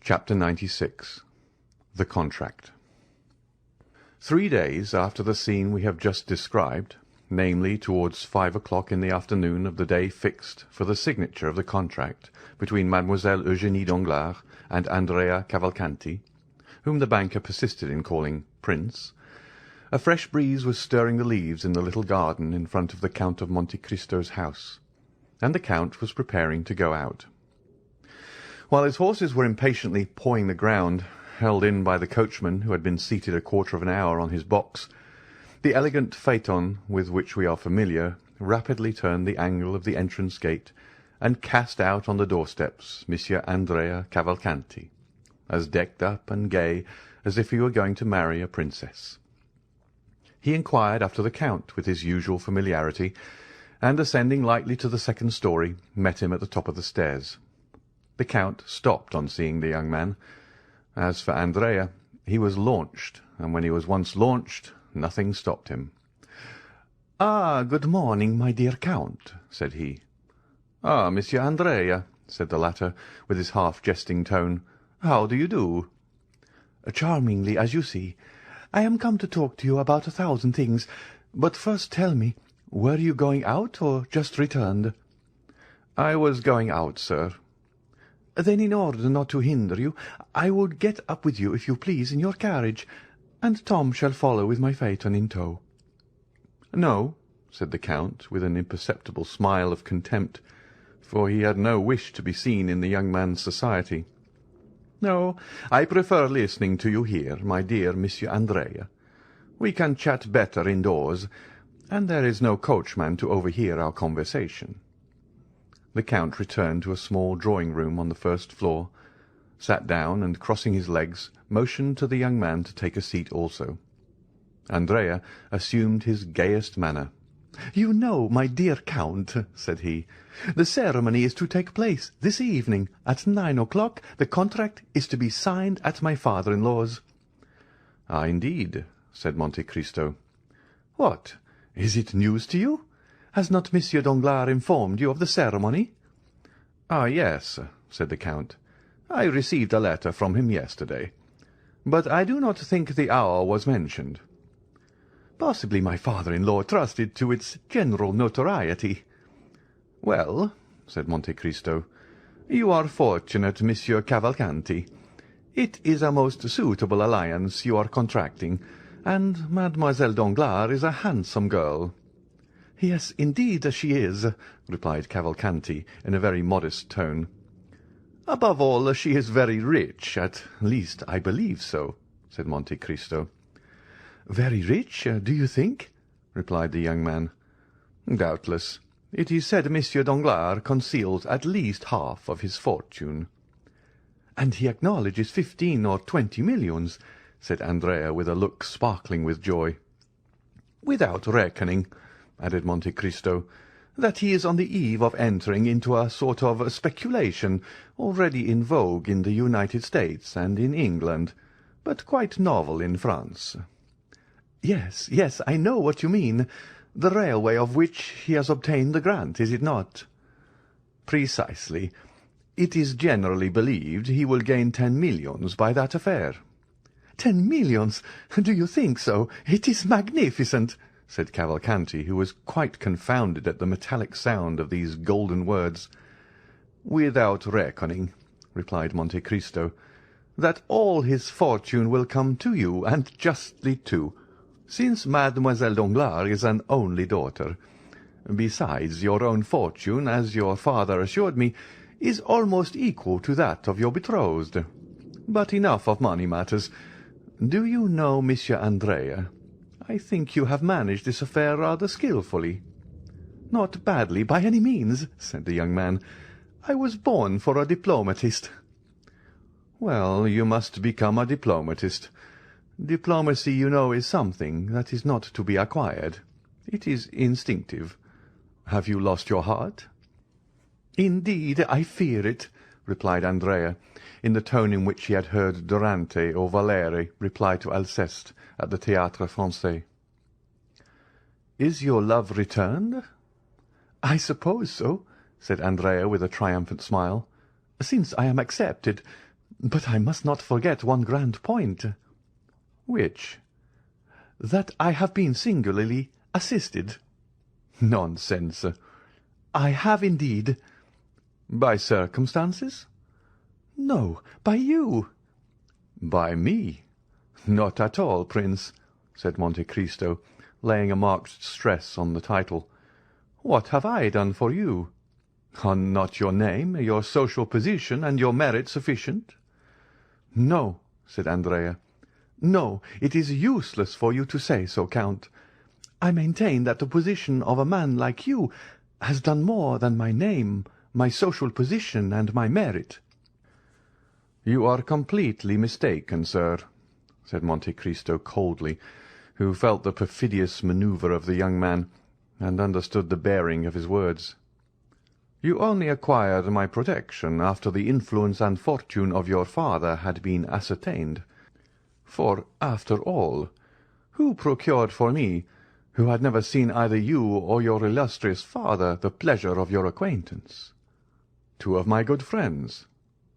Chapter 96. The Contract. 3 days after the scene we have just described, namely towards 5 o'clock in the afternoon of the day fixed for the signature of the contract between Mademoiselle Eugénie Danglars and Andrea Cavalcanti, whom the banker persisted in calling Prince, a fresh breeze was stirring the leaves in the little garden in front of the Count of Monte Cristo's house, and the Count was preparing to go out. While his horses were impatiently pawing the ground, held in by the coachman who had been seated a quarter of an hour on his box, the elegant phaeton with which we are familiar rapidly turned the angle of the entrance gate and cast out on the doorsteps Monsieur Andrea Cavalcanti, as decked up and gay as if he were going to marry a princess. He inquired after the Count with his usual familiarity, and ascending lightly to the second story, met him at the top of the stairs. The Count stopped on seeing the young man. As for Andrea, he was launched, and when he was once launched, nothing stopped him. "Ah, good morning, my dear Count," said he. "Ah, Monsieur Andrea," said the latter, with his half-jesting tone. "How do you do?" "Charmingly, as you see. I am come to talk to you about 1,000 things. But first tell me, were you going out, or just returned?" "I was going out, sir." "Then, in order not to hinder you, I would get up with you, if you please, in your carriage, and Tom shall follow with my phaeton in tow." "No," said the Count, with an imperceptible smile of contempt, for he had no wish to be seen in the young man's society. "No, I prefer listening to you here, my dear Monsieur Andrea. We can chat better indoors, and there is no coachman to overhear our conversation." The Count returned to a small drawing-room on the first floor, sat down, and, crossing his legs, motioned to the young man to take a seat also. Andrea assumed his gayest manner. "You know, my dear Count," said he, "the ceremony is to take place this evening. At 9 o'clock the contract is to be signed at my father-in-law's." "Ah, indeed," said Monte Cristo. "What, is it news to you? Has not Monsieur Danglars informed you of the ceremony?" "Ah, yes," said the Count. "I received a letter from him yesterday, but I do not think the hour was mentioned." "Possibly my father-in-law trusted to its general notoriety." "Well," said Monte Cristo, "you are fortunate, Monsieur Cavalcanti. It is a most suitable alliance you are contracting, and Mademoiselle Danglars is a handsome girl." "Yes, indeed she is," replied Cavalcanti in a very modest tone. "Above all, she is very rich, at least I believe so," said Monte Cristo. "Very rich, do you think?" replied the young man. "Doubtless. It is said Monsieur Danglars conceals at least half of his fortune." "And he acknowledges 15 or 20 millions," said Andrea, with a look sparkling with joy. "Without reckoning," added Monte Cristo, "that he is on the eve of entering into a sort of speculation already in vogue in the United States and in England, but quite novel in France." "Yes, yes, I know what you mean. The railway of which he has obtained the grant, is it not?" "Precisely. It is generally believed he will gain 10 millions by that affair." 10 millions? Do you think so? It is magnificent," said Cavalcanti, who was quite confounded at the metallic sound of these golden words. "Without reckoning," replied Monte Cristo, "that all his fortune will come to you, and justly too, since Mademoiselle Danglars is an only daughter. Besides, your own fortune, as your father assured me, is almost equal to that of your betrothed. But enough of money matters. Do you know, Monsieur Andrea, I think you have managed this affair rather skilfully." "Not badly, by any means," said the young man. "I was born for a diplomatist." "Well, you must become a diplomatist. Diplomacy, you know, is something that is not to be acquired. It is instinctive. Have you lost your heart?" "Indeed, I fear it," replied Andrea, in the tone in which he had heard Durante or Valere reply to Alceste at the Théâtre Français. "Is your love returned?" "I suppose so," said Andrea with a triumphant smile, "since I am accepted. But I must not forget one grand point. Which? That I have been singularly assisted. Nonsense. I have indeed. By circumstances? No, by you. By me? Not at all, Prince, said Monte Cristo, laying a marked stress on the title. What have I done for you? Are not your name, your social position, and your merit sufficient? No, said Andrea. No, it is useless for you to say so, Count. I maintain that the position of a man like you has done more than my name, my social position, and my merit. You are completely mistaken, sir, said Monte Cristo coldly, who felt the perfidious manoeuvre of the young man, and understood the bearing of his words. You only acquired my protection after the influence and fortune of your father had been ascertained. For, after all, who procured for me, who had never seen either you or your illustrious father, the pleasure of your acquaintance? Two of my good friends,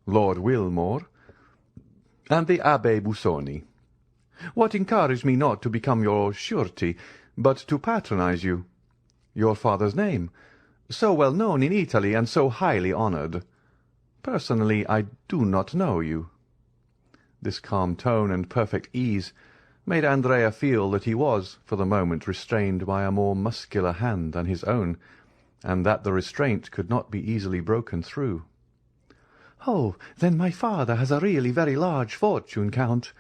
Lord Wilmore and the Abbé Busoni. What encouraged me not to become your surety, but to patronize you? Your father's name, so well known in Italy and so highly honoured. Personally, I do not know you. This calm tone and perfect ease made Andrea feel that he was, for the moment, restrained by a more muscular hand than his own, and that the restraint could not be easily broken through. "Oh, then my father has a really very large fortune, Count."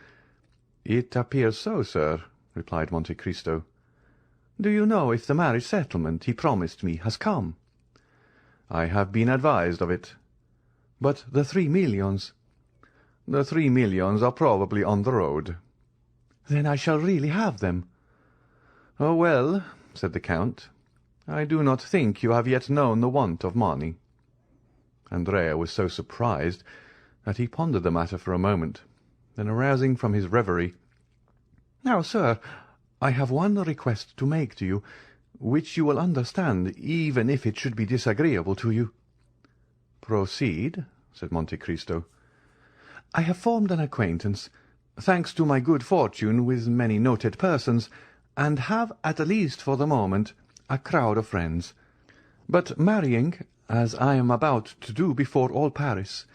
"It appears so, sir," replied Monte Cristo. "Do you know if the marriage settlement he promised me has come?" "I have been advised of it." "But the 3 millions?" "The 3 millions are probably on the road." "Then I shall really have them." "Oh, well," said the Count, "I do not think you have yet known the want of money." Andrea was so surprised that he pondered the matter for a moment, then arousing from his reverie, "Now, sir, I have one request to make to you, which you will understand, even if it should be disagreeable to you." "Proceed," said Monte Cristo. "I have formed an acquaintance, thanks to my good fortune, with many noted persons, and have, at least for the moment, a crowd of friends. But marrying, as I am about to do before all Paris,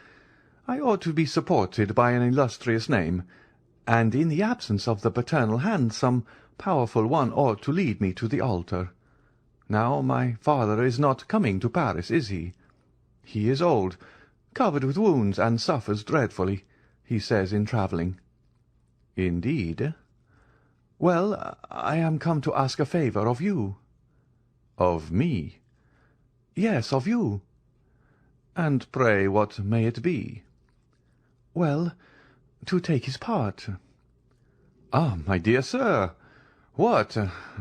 I ought to be supported by an illustrious name, and in the absence of the paternal hand some powerful one ought to lead me to the altar. Now my father is not coming to Paris, is he? He is old, covered with wounds, and suffers dreadfully, he says, in travelling." "Indeed?" "Well, I am come to ask a favour of you." "Of me?" "Yes, of you." "And pray what may it be?" "Well, to take his part." "Ah, my dear sir! What,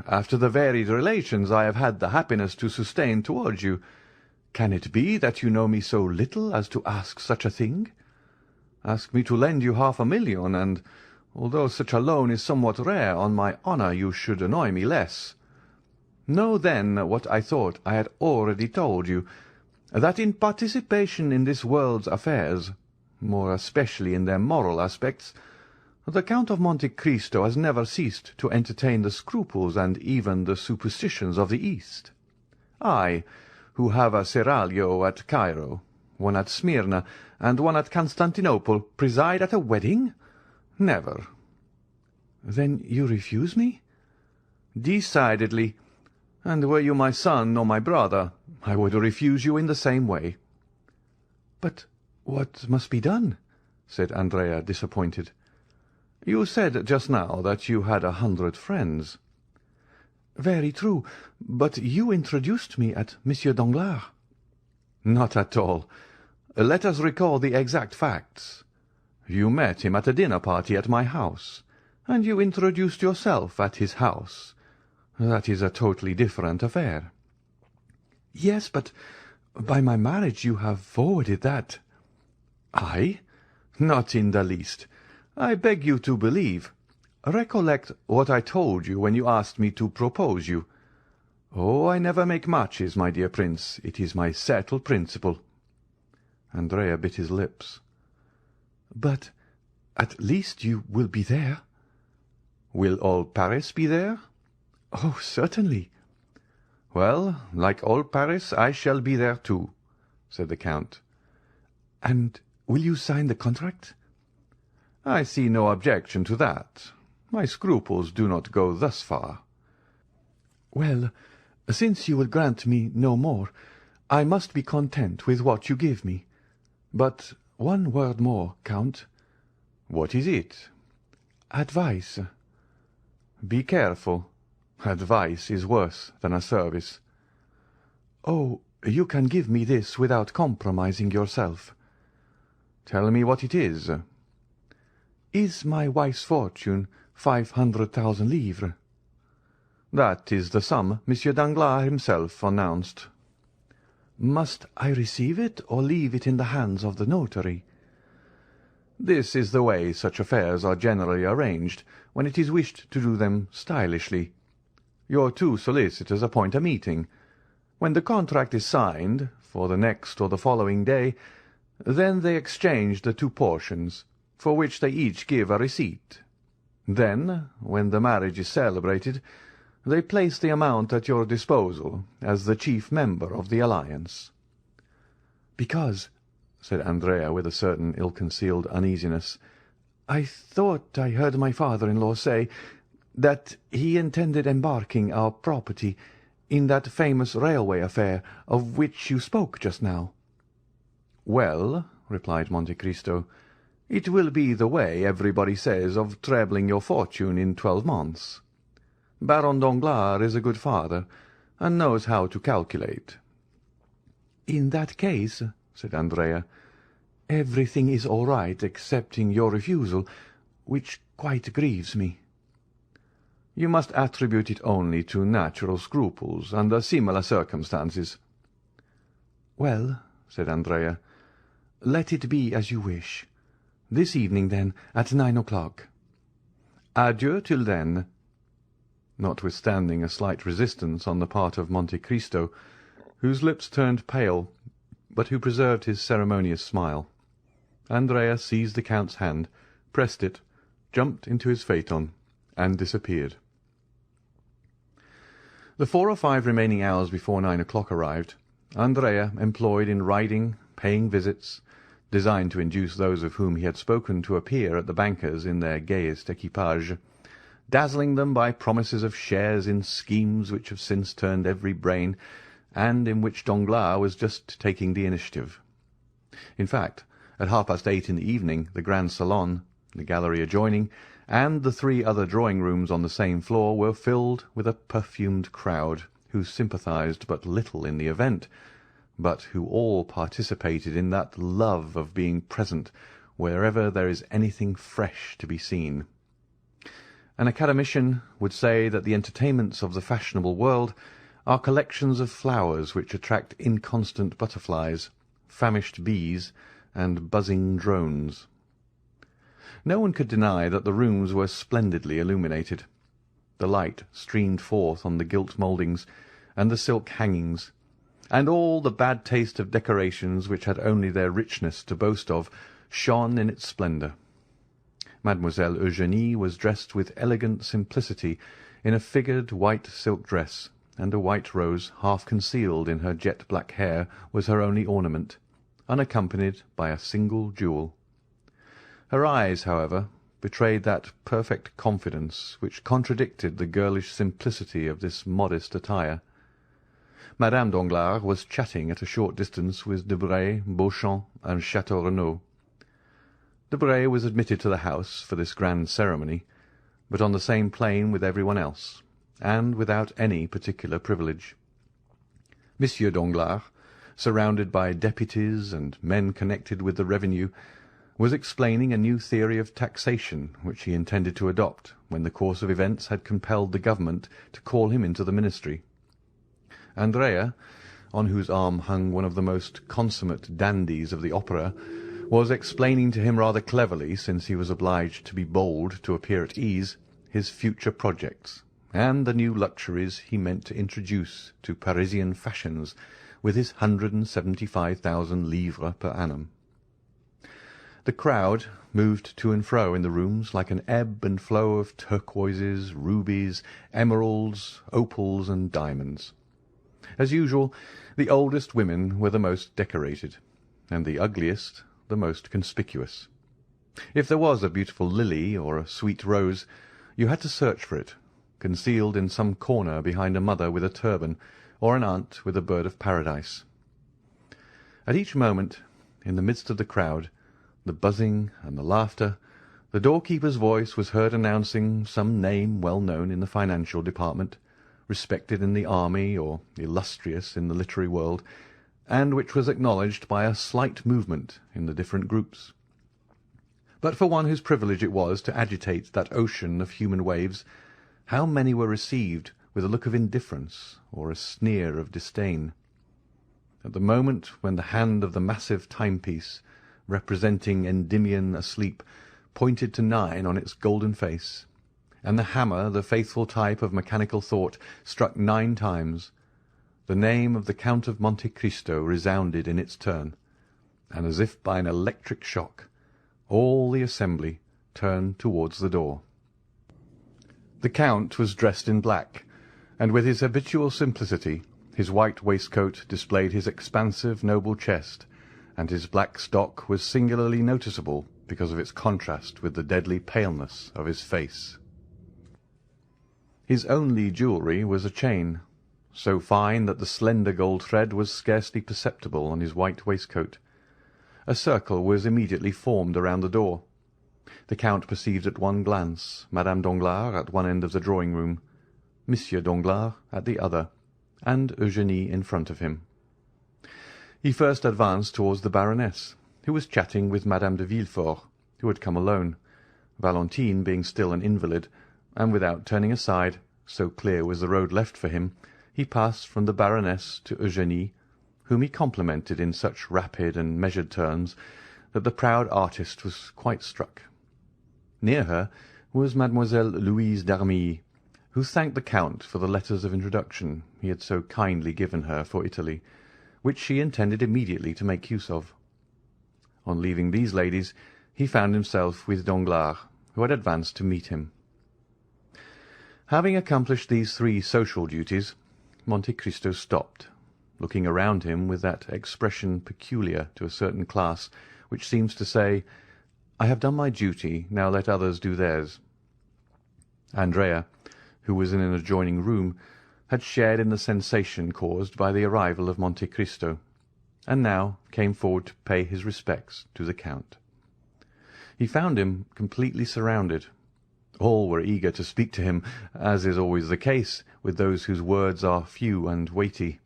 after the varied relations I have had the happiness to sustain towards you, can it be that you know me so little as to ask such a thing? Ask me to lend you 500,000, and, although such a loan is somewhat rare, on my honour you should annoy me less. Know, then, what I thought I had already told you, that in participation in this world's affairs, more especially in their moral aspects, the Count of Monte Cristo has never ceased to entertain the scruples and even the superstitions of the East. I, who have a seraglio at Cairo, one at Smyrna, and one at Constantinople, preside at a wedding? Never." "Then you refuse me?" "Decidedly. And were you my son or my brother, I would refuse you in the same way." "But what must be done?" said Andrea, disappointed. "You said just now that you had 100 friends." "Very true, but you introduced me at Monsieur Danglars." "Not at all. Let us recall the exact facts. You met him at a dinner party at my house, and you introduced yourself at his house. That is a totally different affair." "Yes, but by my marriage you have forwarded that." "I? Not in the least. I beg you to believe. Recollect what I told you when you asked me to propose you. Oh, I never make matches, my dear prince. It is my settled principle." Andrea bit his lips. "But at least you will be there." "Will all Paris be there?" "Oh, certainly." "Well, like all Paris, I shall be there too," said the Count. "And will you sign the contract?" "I see no objection to that. My scruples do not go thus far." "Well, since you will grant me no more, I must be content with what you give me. But one word more, Count." "What is it?" "Advice." "Be careful. Advice is worse than a service." "Oh, you can give me this without compromising yourself." "Tell me what it is." "Is my wife's fortune 500,000 livres?" "That is the sum Monsieur Danglars himself announced." "Must I receive it, or leave it in the hands of the notary?" "This is the way such affairs are generally arranged when it is wished to do them stylishly. Your two solicitors appoint a meeting. When the contract is signed, for the next or the following day, then they exchange the two portions, for which they each give a receipt. Then, when the marriage is celebrated, they place the amount at your disposal as the chief member of the alliance." "Because," said Andrea with a certain ill-concealed uneasiness, "I thought I heard my father-in-law say that he intended embarking our property in that famous railway affair of which you spoke just now." "Well," replied Monte Cristo, "it will be the way, everybody says, of trebling your fortune in 12 months. Baron Danglars is a good father, and knows how to calculate." "In that case," said Andrea, "everything is all right excepting your refusal, which quite grieves me." "You must attribute it only to natural scruples under similar circumstances." "Well," said Andrea, "let it be as you wish. This evening, then, at 9 o'clock." "Adieu till then." Notwithstanding a slight resistance on the part of Monte Cristo, whose lips turned pale, but who preserved his ceremonious smile, Andrea seized the Count's hand, pressed it, jumped into his phaeton, and disappeared. The 4 or 5 remaining hours before 9 o'clock arrived, Andrea employed in riding, paying visits, designed to induce those of whom he had spoken to appear at the banker's in their gayest equipage, dazzling them by promises of shares in schemes which have since turned every brain, and in which Danglars was just taking the initiative. In fact, at 8:30 in the evening, the grand salon, the gallery adjoining, and the 3 other drawing-rooms on the same floor were filled with a perfumed crowd, who sympathized but little in the event, but who all participated in that love of being present wherever there is anything fresh to be seen. An academician would say that the entertainments of the fashionable world are collections of flowers which attract inconstant butterflies, famished bees, and buzzing drones. No one could deny that the rooms were splendidly illuminated. The light streamed forth on the gilt mouldings and the silk hangings, and all the bad taste of decorations which had only their richness to boast of shone in its splendour. Mademoiselle Eugénie was dressed with elegant simplicity in a figured white silk dress, and a white rose half concealed in her jet-black hair was her only ornament, unaccompanied by a single jewel. Her eyes, however, betrayed that perfect confidence which contradicted the girlish simplicity of this modest attire. Madame Danglars was chatting at a short distance with Debray, Beauchamp, and Château Renaud. Debray was admitted to the house for this grand ceremony, but on the same plane with everyone else, and without any particular privilege. Monsieur Danglars, surrounded by deputies and men connected with the revenue, was explaining a new theory of taxation which he intended to adopt when the course of events had compelled the government to call him into the ministry. Andrea, on whose arm hung one of the most consummate dandies of the opera, was explaining to him rather cleverly, since he was obliged to be bold to appear at ease, his future projects, and the new luxuries he meant to introduce to Parisian fashions with his 175,000 livres per annum. The crowd moved to and fro in the rooms like an ebb and flow of turquoises, rubies, emeralds, opals, and diamonds. As usual, the oldest women were the most decorated, and the ugliest the most conspicuous. If there was a beautiful lily or a sweet rose, you had to search for it, concealed in some corner behind a mother with a turban, or an aunt with a bird of paradise. At each moment, in the midst of the crowd, the buzzing and the laughter, the doorkeeper's voice was heard announcing some name well known in the financial department, respected in the army, or illustrious in the literary world, and which was acknowledged by a slight movement in the different groups. But for one whose privilege it was to agitate that ocean of human waves, how many were received with a look of indifference or a sneer of disdain. At the moment when the hand of the massive timepiece, representing Endymion asleep, pointed to 9 on its golden face, and the hammer, the faithful type of mechanical thought, struck 9 times, the name of the Count of Monte Cristo resounded in its turn, and as if by an electric shock, all the assembly turned towards the door. The Count was dressed in black, and with his habitual simplicity, his white waistcoat displayed his expansive, noble chest, and his black stock was singularly noticeable because of its contrast with the deadly paleness of his face. His only jewellery was a chain, so fine that the slender gold thread was scarcely perceptible on his white waistcoat. A circle was immediately formed around the door. The Count perceived at one glance Madame Danglars at one end of the drawing-room, Monsieur Danglars at the other, and Eugénie in front of him. He first advanced towards the Baroness, who was chatting with Madame de Villefort, who had come alone, Valentine being still an invalid, and without turning aside, so clear was the road left for him, he passed from the Baroness to Eugénie, whom he complimented in such rapid and measured terms that the proud artist was quite struck. Near her was Mademoiselle Louise d'Armilly, who thanked the Count for the letters of introduction he had so kindly given her for Italy, which she intended immediately to make use of. On leaving these ladies, he found himself with Danglars, who had advanced to meet him. Having accomplished these 3 social duties, Monte Cristo stopped, looking around him with that expression peculiar to a certain class, which seems to say, "I have done my duty, now let others do theirs." Andrea, who was in an adjoining room, had shared in the sensation caused by the arrival of Monte Cristo, and now came forward to pay his respects to the Count. He found him completely surrounded. All were eager to speak to him, as is always the case with those whose words are few and weighty.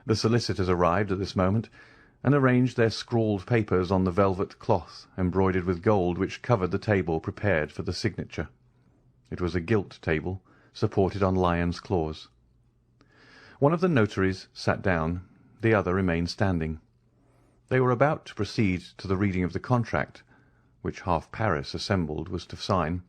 The solicitors arrived at this moment, and arranged their scrawled papers on the velvet cloth embroidered with gold which covered the table prepared for the signature. It was a gilt table, supported on lions' claws. One of the notaries sat down, the other remained standing. They were about to proceed to the reading of the contract, which half Paris assembled was to sign.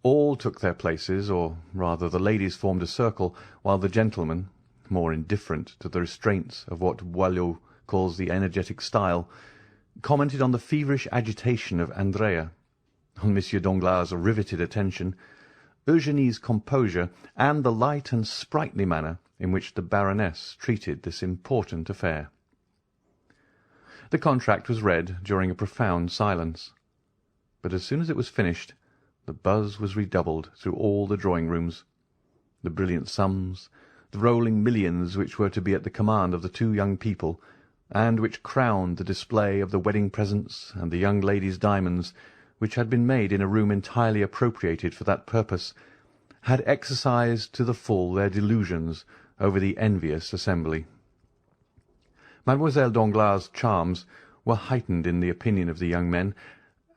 All took their places, or rather the ladies formed a circle, while the gentlemen, more indifferent to the restraints of what Boileau calls the energetic style, commented on the feverish agitation of Andrea, on Monsieur Danglars' riveted attention, Eugénie's composure, and the light and sprightly manner in which the Baroness treated this important affair. The contract was read during a profound silence, but as soon as it was finished, the buzz was redoubled through all the drawing-rooms. The brilliant sums, the rolling millions which were to be at the command of the 2 young people, and which crowned the display of the wedding presents and the young lady's diamonds, which had been made in a room entirely appropriated for that purpose, had exercised to the full their delusions over the envious assembly. Mademoiselle Danglars' charms were heightened in the opinion of the young men,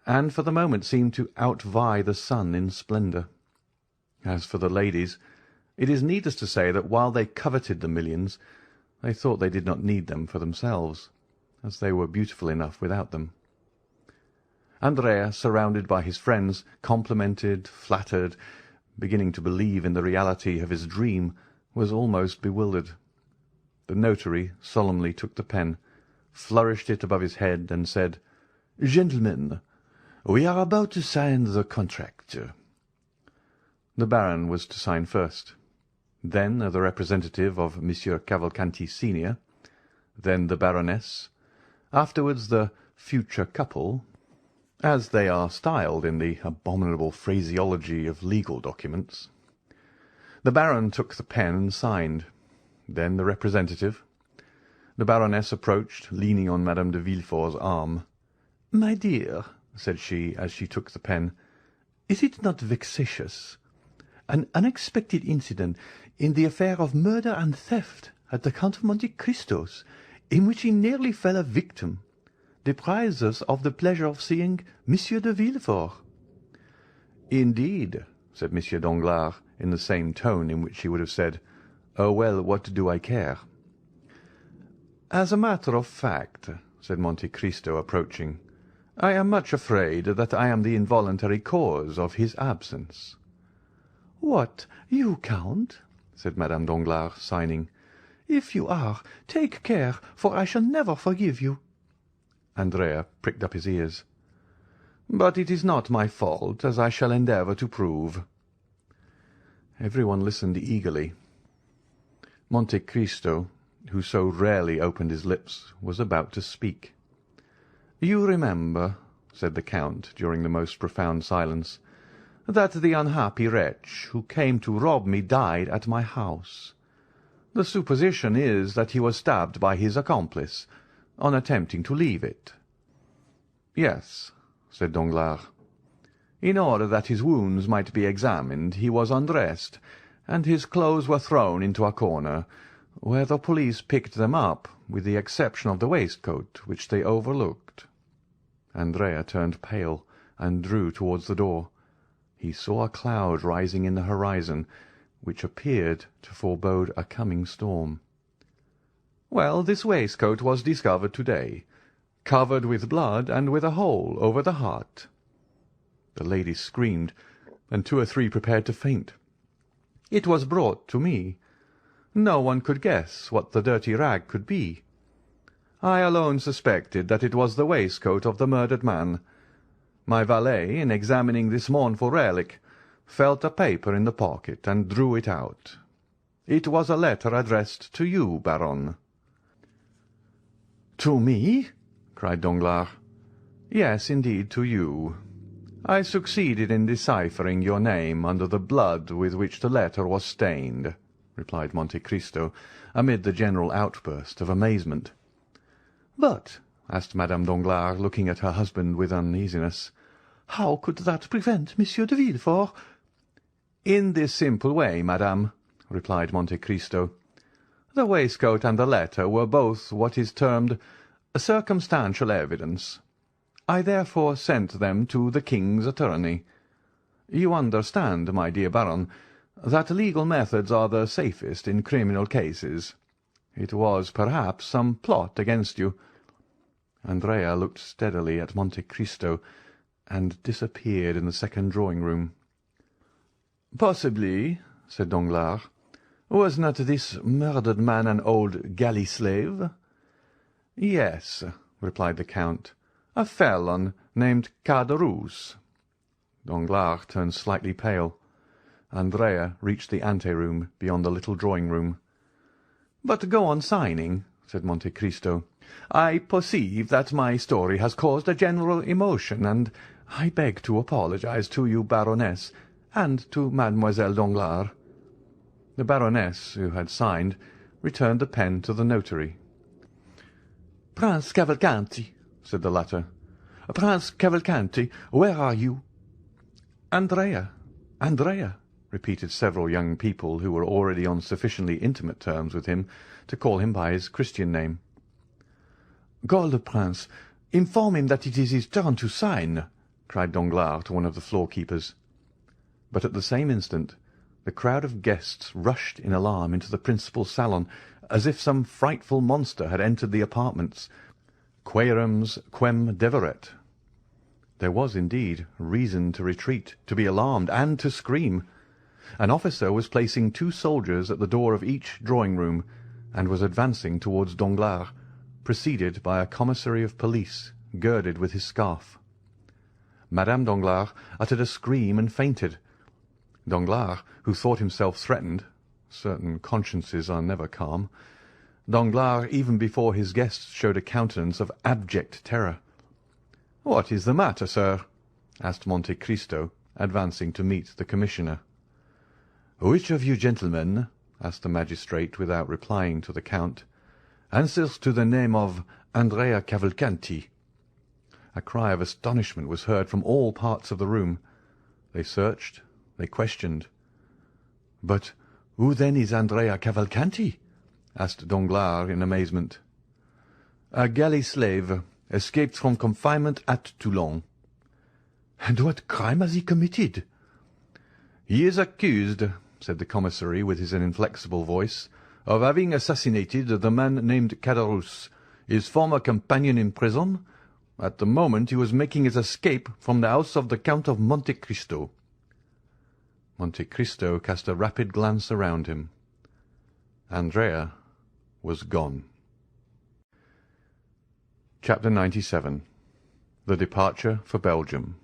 and for the moment seemed to outvie the sun in splendour. As for the ladies, it is needless to say that while they coveted the millions, they thought they did not need them for themselves, as they were beautiful enough without them. Andrea, surrounded by his friends, complimented, flattered, beginning to believe in the reality of his dream, was almost bewildered. The notary solemnly took the pen, flourished it above his head, and said, Gentlemen, we are about to sign the contract." The Baron was to sign first, then the representative of Monsieur Cavalcanti senior, then the Baroness, afterwards the future couple, as they are styled in the abominable phraseology of legal documents. The Baron took the pen and signed, then the representative. The Baroness approached, leaning on Madame de Villefort's arm. "My dear," said she, as she took the pen, "is it not vexatious? An unexpected incident in the affair of murder and theft at the Count of Monte Cristo's, in which he nearly fell a victim, deprives us of the pleasure of seeing Monsieur de Villefort." "Indeed," said Monsieur Danglars, in the same tone in which he would have said, "Oh, well, what do I care?" "As a matter of fact," said Monte Cristo, approaching, "I am much afraid that I am the involuntary cause of his absence." "What, you, Count?" said Madame Danglars, signing. "If you are, take care, for I shall never forgive you." Andrea pricked up his ears. "But it is not my fault, as I shall endeavour to prove." Every one listened eagerly. Monte Cristo, who so rarely opened his lips, was about to speak. "You remember," said the Count, during the most profound silence, "that the unhappy wretch who came to rob me died at my house. The supposition is that he was stabbed by his accomplice on attempting to leave it." "Yes," said Danglars. "In order that his wounds might be examined, he was undressed, and his clothes were thrown into a corner, where the police picked them up, with the exception of the waistcoat, which they overlooked." Andrea turned pale, and drew towards the door. He saw a cloud rising in the horizon, which appeared to forebode a coming storm. "Well, this waistcoat was discovered to-day, covered with blood and with a hole over the heart." The lady screamed, and 2 or 3 prepared to faint. "It was brought to me. No one could guess what the dirty rag could be. I alone suspected that it was the waistcoat of the murdered man. My valet, in examining this mournful relic, felt a paper in the pocket and drew it out. It was a letter addressed to you, Baron." "To me?" cried Danglars. "Yes, indeed, to you. I succeeded in deciphering your name under the blood with which the letter was stained," replied Monte Cristo, amid the general outburst of amazement. "But," asked Madame Danglars, looking at her husband with uneasiness, "how could that prevent Monsieur de Villefort—" "In this simple way, madame," replied Monte Cristo. "The waistcoat and the letter were both what is termed circumstantial evidence. I therefore sent them to the king's attorney. You understand, my dear Baron, that legal methods are the safest in criminal cases. It was, perhaps, some plot against you." Andrea looked steadily at Monte Cristo, and disappeared in the second drawing-room. "Possibly," said Danglars. "Was not this murdered man an old galley slave?" "Yes," replied the Count, "a felon named Caderousse." Danglars turned slightly pale. Andrea reached the ante-room beyond the little drawing-room. "But go on signing," said Monte Cristo. "I perceive that my story has caused a general emotion, and I beg to apologize to you, Baroness, and to Mademoiselle Danglars." The Baroness, who had signed, returned the pen to the notary. "Prince Cavalcanti," said the latter. "Prince Cavalcanti, where are you?" "Andrea, Andrea," repeated several young people who were already on sufficiently intimate terms with him to call him by his Christian name. "Call the prince. Inform him that it is his turn to sign," cried Danglars to one of the floor-keepers. But at the same instant the crowd of guests rushed in alarm into the principal salon, as if some frightful monster had entered the apartments, quærums quem deveret. There was, indeed, reason to retreat, to be alarmed, and to scream. An officer was placing 2 soldiers at the door of each drawing-room, and was advancing towards Danglars, preceded by a commissary of police girded with his scarf. Madame Danglars uttered a scream and fainted. Danglars, who thought himself threatened, certain consciences are never calm, Danglars, even before his guests, showed a countenance of abject terror. "What is the matter, sir?" asked Monte Cristo, advancing to meet the commissioner. "Which of you gentlemen," asked the magistrate, without replying to the count, "answers to the name of Andrea Cavalcanti?" A cry of astonishment was heard from all parts of the room. They searched, they questioned. "But who then is Andrea Cavalcanti?" asked Danglars in amazement. "A galley slave, escaped from confinement at Toulon." "And what crime has he committed?" "He is accused," said the commissary with his inflexible voice, "of having assassinated the man named Caderousse, his former companion in prison, at the moment he was making his escape from the house of the Count of Monte Cristo." Monte Cristo cast a rapid glance around him. Andrea was gone. Chapter 97. The Departure for Belgium.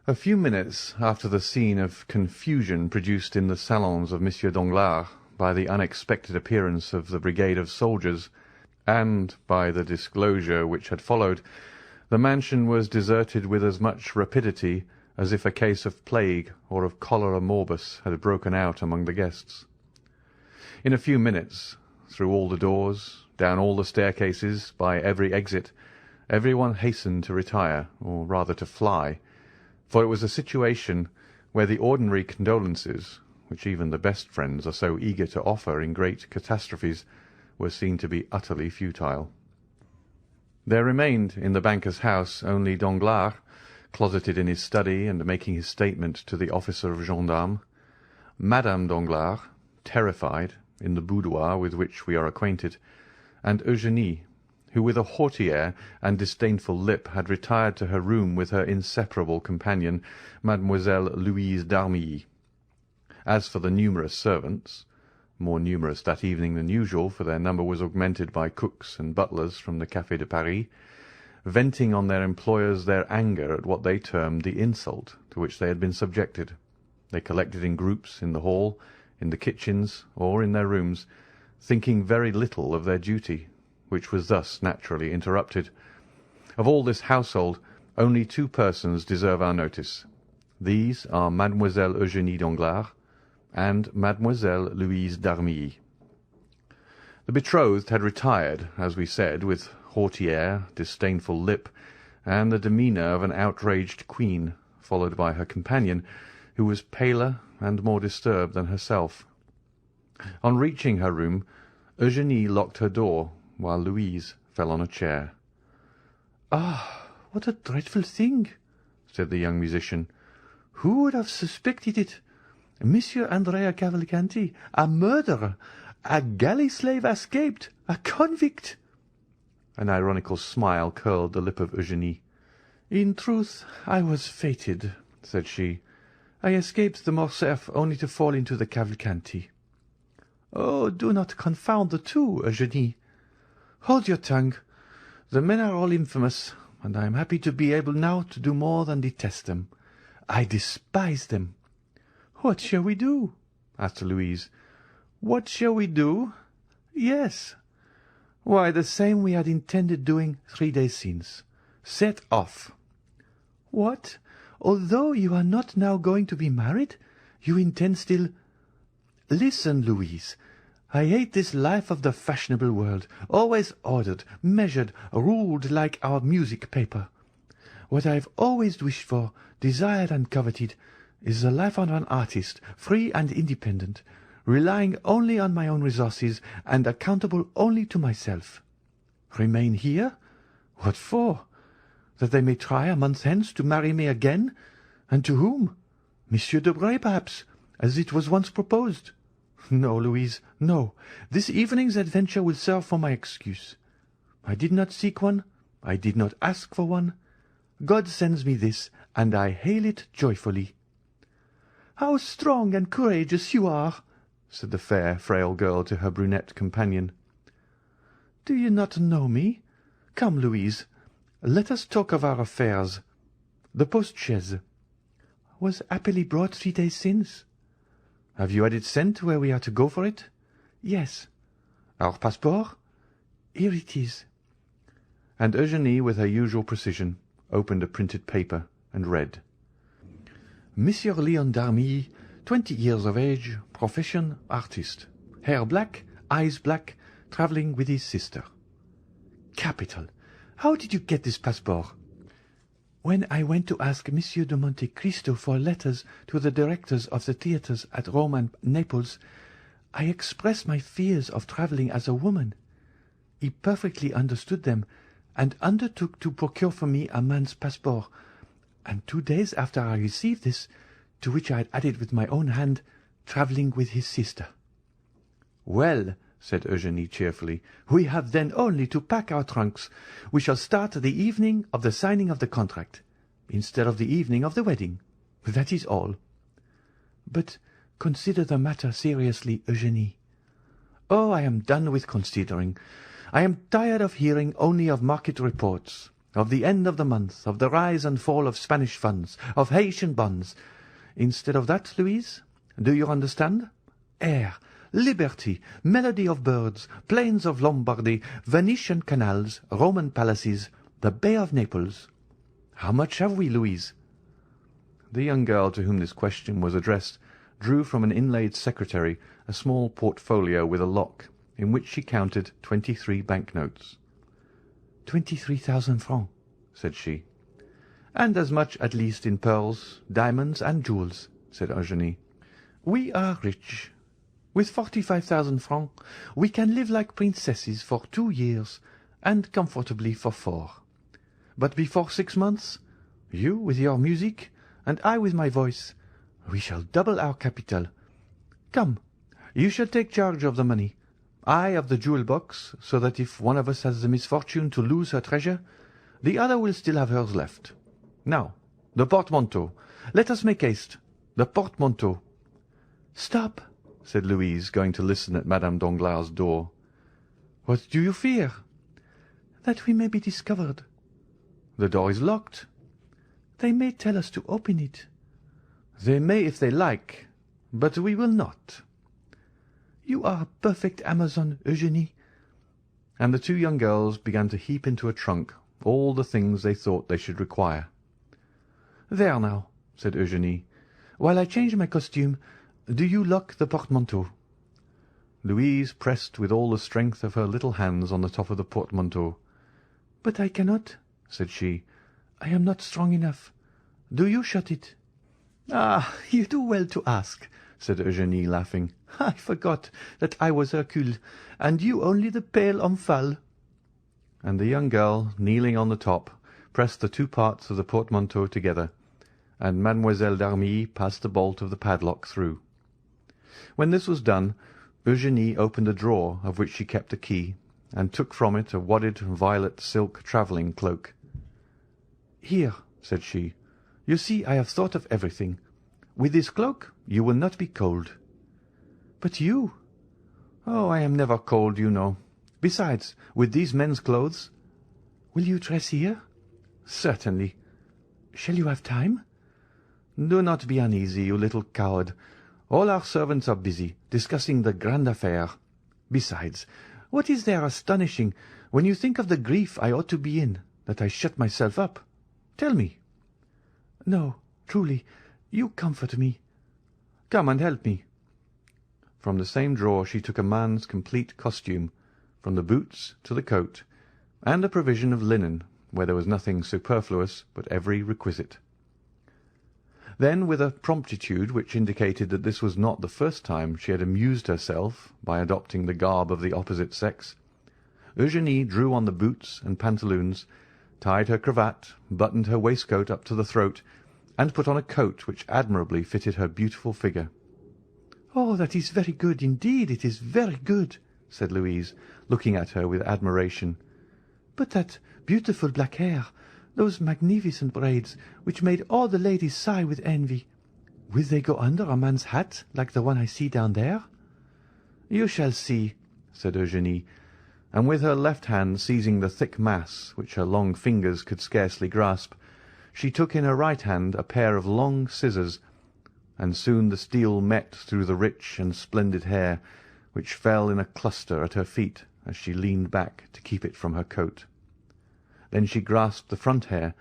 A few minutes after the scene of confusion produced in the salons of Monsieur Danglars by the unexpected appearance of the brigade of soldiers, and by the disclosure which had followed, the mansion was deserted with as much rapidity as if a case of plague or of cholera morbus had broken out among the guests. In a few minutes, through all the doors, down all the staircases, by every exit, everyone hastened to retire, or rather to fly, for it was a situation where the ordinary condolences, which even the best friends are so eager to offer in great catastrophes, were seen to be utterly futile. There remained in the banker's house only Danglars, closeted in his study and making his statement to the officer of gendarmes, Madame Danglars, terrified, in the boudoir with which we are acquainted, and Eugénie, who with a haughty air and disdainful lip had retired to her room with her inseparable companion, Mademoiselle Louise d'Armilly. As for the numerous servants, more numerous that evening than usual, for their number was augmented by cooks and butlers from the Café de Paris, venting on their employers their anger at what they termed the insult to which they had been subjected, they collected in groups in the hall, in the kitchens, or in their rooms, thinking very little of their duty, which was thus naturally interrupted. Of all this household, only two persons deserve our notice. These are Mademoiselle Eugénie Danglars and Mademoiselle Louise d'Armilly. The betrothed had retired, as we said, with haughty air, disdainful lip, and the demeanour of an outraged queen, followed by her companion, who was paler and more disturbed than herself. On reaching her room, Eugénie locked her door, while Louise fell on a chair. "Ah, what a dreadful thing!" said the young musician. "Who would have suspected it? Monsieur Andrea Cavalcanti, a murderer, a galley slave escaped, a convict!" An ironical smile curled the lip of Eugénie. "In truth, I was fated," said she. "I escaped the Morcerf only to fall into the Cavalcanti." "Oh, do not confound the two, Eugénie. Hold your tongue. The men are all infamous, and I am happy to be able now to do more than detest them. I despise them." "What shall we do?" asked Louise. "What shall we do?" "Yes." "Why, the same we had intended doing 3 days since. Set off." "What? Although you are not now going to be married, you intend still—" "Listen, Louise. I hate this life of the fashionable world, always ordered, measured, ruled like our music paper. What I have always wished for, desired and coveted, is the life of an artist, free and independent, relying only on my own resources and accountable only to myself. Remain here? What for? That they may try a month hence to marry me again? And to whom? Monsieur Debray, perhaps, as it was once proposed. No, Louise, no. This evening's adventure will serve for my excuse. I did not seek one. I did not ask for one. God sends me this, and I hail it joyfully." "How strong and courageous you are!" said the fair, frail girl to her brunette companion. "Do you not know me? Come, Louise, let us talk of our affairs. The post-chaise was happily brought 3 days since. Have you had it sent where we are to go for it? Yes. Our passport? Here it is. And Eugénie, with her usual precision, opened a printed paper and read. Monsieur Léon d'Armilly, 20 years of age, profession artist. Hair black, eyes black, travelling with his sister. Capital. How did you get this passport? When I went to ask Monsieur de Monte Cristo for letters to the directors of the theatres at Rome and Naples, I expressed my fears of travelling as a woman. He perfectly understood them, and undertook to procure for me a man's passport, and 2 days after I received this, to which I had added with my own hand, travelling with his sister. Well, said Eugénie cheerfully, we have then only to pack our trunks. We shall start the evening of the signing of the contract, instead of the evening of the wedding. That is all. But consider the matter seriously, Eugénie. Oh, I am done with considering. I am tired of hearing only of market reports, of the end of the month, of the rise and fall of Spanish funds, of Haytian bonds. Instead of that, Louise, do you understand? Air, liberty, melody of birds, plains of Lombardy, Venetian canals, Roman palaces, the Bay of Naples. How much have we, Louise? The young girl to whom this question was addressed drew from an inlaid secretary a small portfolio with a lock, in which she counted 23 banknotes. 23,000 francs, said she. And as much at least in pearls, diamonds, and jewels, said Eugénie. We are rich. With 45,000 francs, we can live like princesses for 2 years, and comfortably for 4. But before 6 months, you with your music, and I with my voice, we shall double our capital. Come, you shall take charge of the money, I of the jewel box, so that if one of us has the misfortune to lose her treasure, the other will still have hers left. Now, the portmanteau. Let us make haste. The portmanteau. Stop, said Louise, going to listen at Madame Danglars' door. What do you fear? That we may be discovered. The door is locked. They may tell us to open it. They may if they like, but we will not. You are a perfect Amazon, Eugénie. And the 2 young girls began to heap into a trunk all the things they thought they should require. There now, said Eugénie. While I change my costume, do you lock the portmanteau. Louise pressed with all the strength of her little hands on the top of the portmanteau. But I cannot, said she. I am not strong enough. Do you shut it? Ah, you do well to ask, said Eugénie, laughing. I forgot that I was Hercule, and you only the pale Omphale. And the young girl, kneeling on the top, pressed the 2 parts of the portmanteau together, and Mademoiselle d'Armilly passed the bolt of the padlock through. When this was done, Eugénie opened a drawer of which she kept a key, and took from it a wadded violet silk travelling cloak. Here, said she, you see I have thought of everything. With this cloak you will not be cold. But you? Oh, I am never cold, you know. Besides, with these men's clothes— Will you dress here? Certainly. Shall you have time? Do not be uneasy, you little coward. All our servants are busy, discussing the grand affair. Besides, what is there astonishing when you think of the grief I ought to be in, that I shut myself up? Tell me. No, truly, you comfort me. Come and help me. From the same drawer she took a man's complete costume, from the boots to the coat, and a provision of linen, where there was nothing superfluous but every requisite. Then, with a promptitude which indicated that this was not the first time she had amused herself by adopting the garb of the opposite sex, Eugénie drew on the boots and pantaloons, tied her cravat, buttoned her waistcoat up to the throat, and put on a coat which admirably fitted her beautiful figure. "Oh, that is very good, indeed, it is very good," said Louise, looking at her with admiration. "But that beautiful black hair, those magnificent braids, which made all the ladies sigh with envy, will they go under a man's hat like the one I see down there?" "You shall see," said Eugénie, and with her left hand seizing the thick mass which her long fingers could scarcely grasp, she took in her right hand a pair of long scissors, and soon the steel met through the rich and splendid hair, which fell in a cluster at her feet as she leaned back to keep it from her coat. Then she grasped the front hair,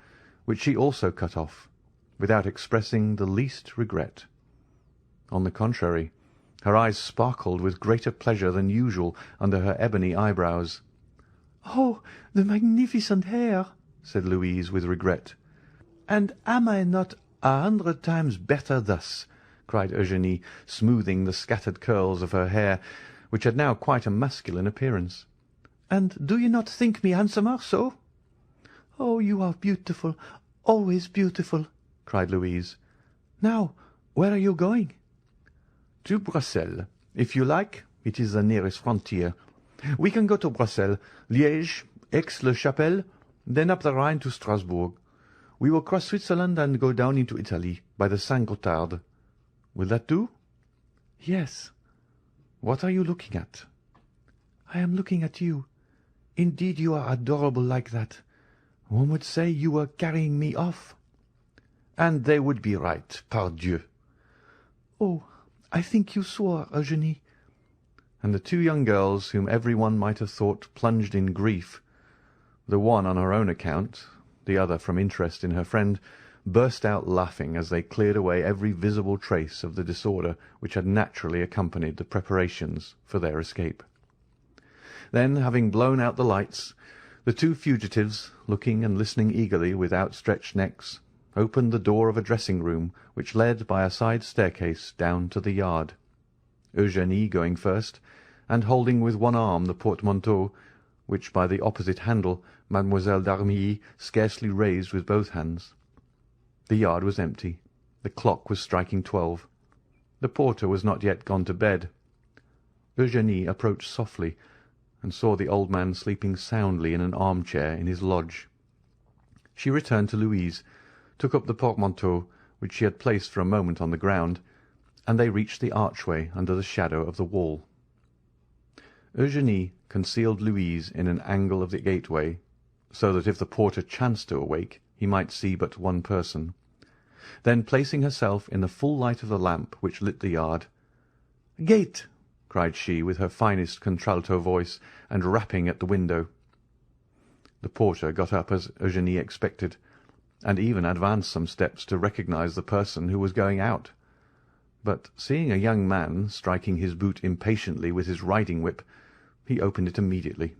which she also cut off, without expressing the least regret. On the contrary, her eyes sparkled with greater pleasure than usual under her ebony eyebrows. "Oh, the magnificent hair!" said Louise with regret. "And am I not 100 times better thus?" cried Eugénie, smoothing the scattered curls of her hair, which had now quite a masculine appearance. "And do you not think me handsomer so?" "Oh, you are beautiful, always beautiful!" cried Louise. "Now, where are you going?" "To Brussels. If you like, it is the nearest frontier. We can go to Brussels, Liège, Aix-la-Chapelle, then up the Rhine to Strasbourg. We will cross Switzerland and go down into Italy by the Saint-Gothard. Will that do?" "Yes." "What are you looking at?" "I am looking at you. Indeed, you are adorable like that. One would say you were carrying me off." "And they would be right, pardieu." "Oh, I think you swore, Eugénie." And the two young girls, whom every one might have thought plunged in grief, the one on her own account, the other from interest in her friend, burst out laughing as they cleared away every visible trace of the disorder which had naturally accompanied the preparations for their escape. Then, having blown out the lights, the two fugitives, looking and listening eagerly with outstretched necks, opened the door of a dressing-room which led by a side staircase down to the yard, Eugénie going first, and holding with one arm the portmanteau, which by the opposite handle Mademoiselle d'Armilly scarcely raised with both hands. The yard was empty. The clock was striking 12. The porter was not yet gone to bed. Eugénie approached softly, and saw the old man sleeping soundly in an armchair in his lodge. She returned to Louise, took up the portmanteau, which she had placed for a moment on the ground, and they reached the archway under the shadow of the wall. Eugénie concealed Louise in an angle of the gateway, so that if the porter chanced to awake he might see but one person. Then, placing herself in the full light of the lamp which lit the yard, "Gate!" cried she with her finest contralto voice, and rapping at the window. The porter got up as Eugénie expected, and even advanced some steps to recognize the person who was going out. But seeing a young man striking his boot impatiently with his riding-whip, he opened it immediately.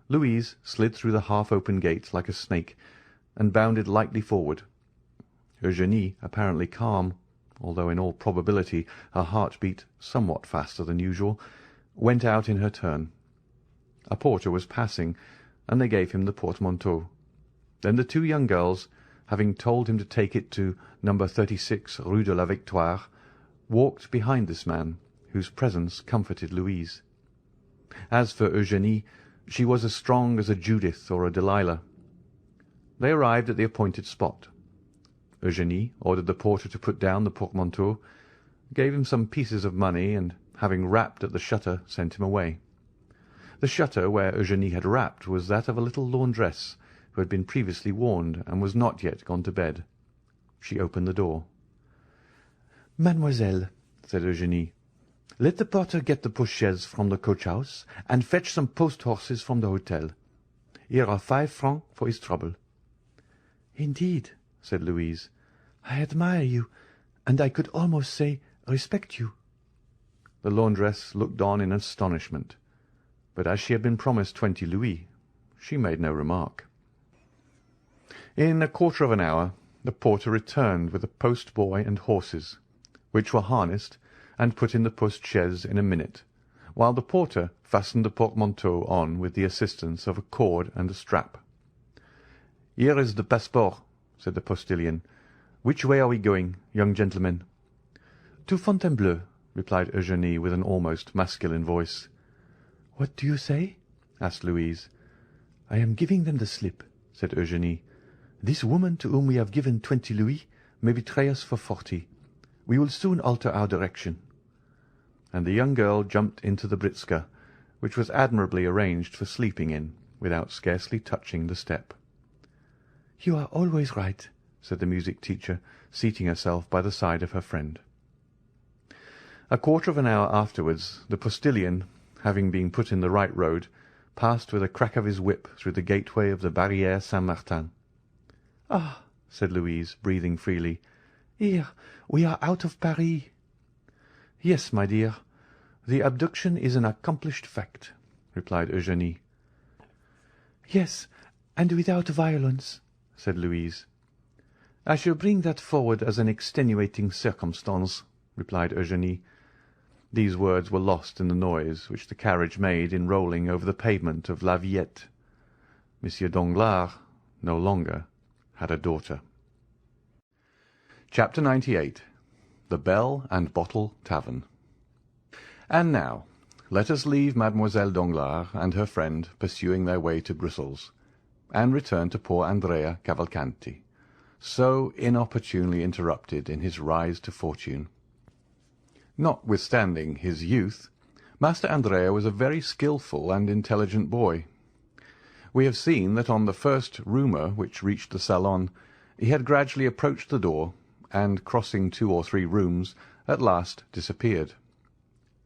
Louise slid through the half-open gate like a snake, and bounded lightly forward. Eugénie, apparently calm, although in all probability her heart beat somewhat faster than usual, went out in her turn. A porter was passing, and they gave him the portmanteau. Then the two young girls, having told him to take it to No. 36 Rue de la Victoire, walked behind this man, whose presence comforted Louise. As for Eugénie, she was as strong as a Judith or a Delilah. They arrived at the appointed spot. Eugénie ordered the porter to put down the portmanteau, gave him some pieces of money, and, having rapped at the shutter, sent him away. The shutter where Eugénie had rapped was that of a little laundress, who had been previously warned and was not yet gone to bed. She opened the door. "Mademoiselle," said Eugénie, "let the porter get the post-chaise from the coach-house, and fetch some post-horses from the hotel. Here are 5 francs for his trouble." "Indeed," said Louise, "I admire you, and I could almost say respect you." The laundress looked on in astonishment, but as she had been promised 20 louis, she made no remark. In a quarter of an hour the porter returned with a post-boy and horses, which were harnessed and put in the post-chaise in a minute, while the porter fastened the portmanteau on with the assistance of a cord and a strap. "Here is the passport," said the postilion. "Which way are we going, young gentlemen?" "To Fontainebleau," replied Eugénie with an almost masculine voice. "What do you say?" asked Louise. "I am giving them the slip," said Eugénie. "This woman to whom we have given 20 louis may betray us for 40. We will soon alter our direction." And the young girl jumped into the britska, which was admirably arranged for sleeping in, without scarcely touching the step. "You are always right," said the music teacher, seating herself by the side of her friend. A quarter of an hour afterwards, the postilion, having been put in the right road, passed with a crack of his whip through the gateway of the Barrière Saint-Martin. "Ah," said Louise, breathing freely. "Here we are out of Paris." "Yes, my dear, the abduction is an accomplished fact," replied Eugénie. "Yes, and without violence," said Louise. "I shall bring that forward as an extenuating circumstance," replied Eugénie. These words were lost in the noise which the carriage made in rolling over the pavement of La Villette. Monsieur Danglars no longer had a daughter. Chapter 98. The Bell and Bottle Tavern. And now let us leave Mademoiselle Danglars and her friend pursuing their way to Brussels, and return to poor Andrea Cavalcanti, so inopportunely interrupted in his rise to fortune. Notwithstanding his youth, Master Andrea was a very skilful and intelligent boy. We have seen that on the first rumour which reached the salon, he had gradually approached the door, and, crossing 2 or 3 rooms, at last disappeared.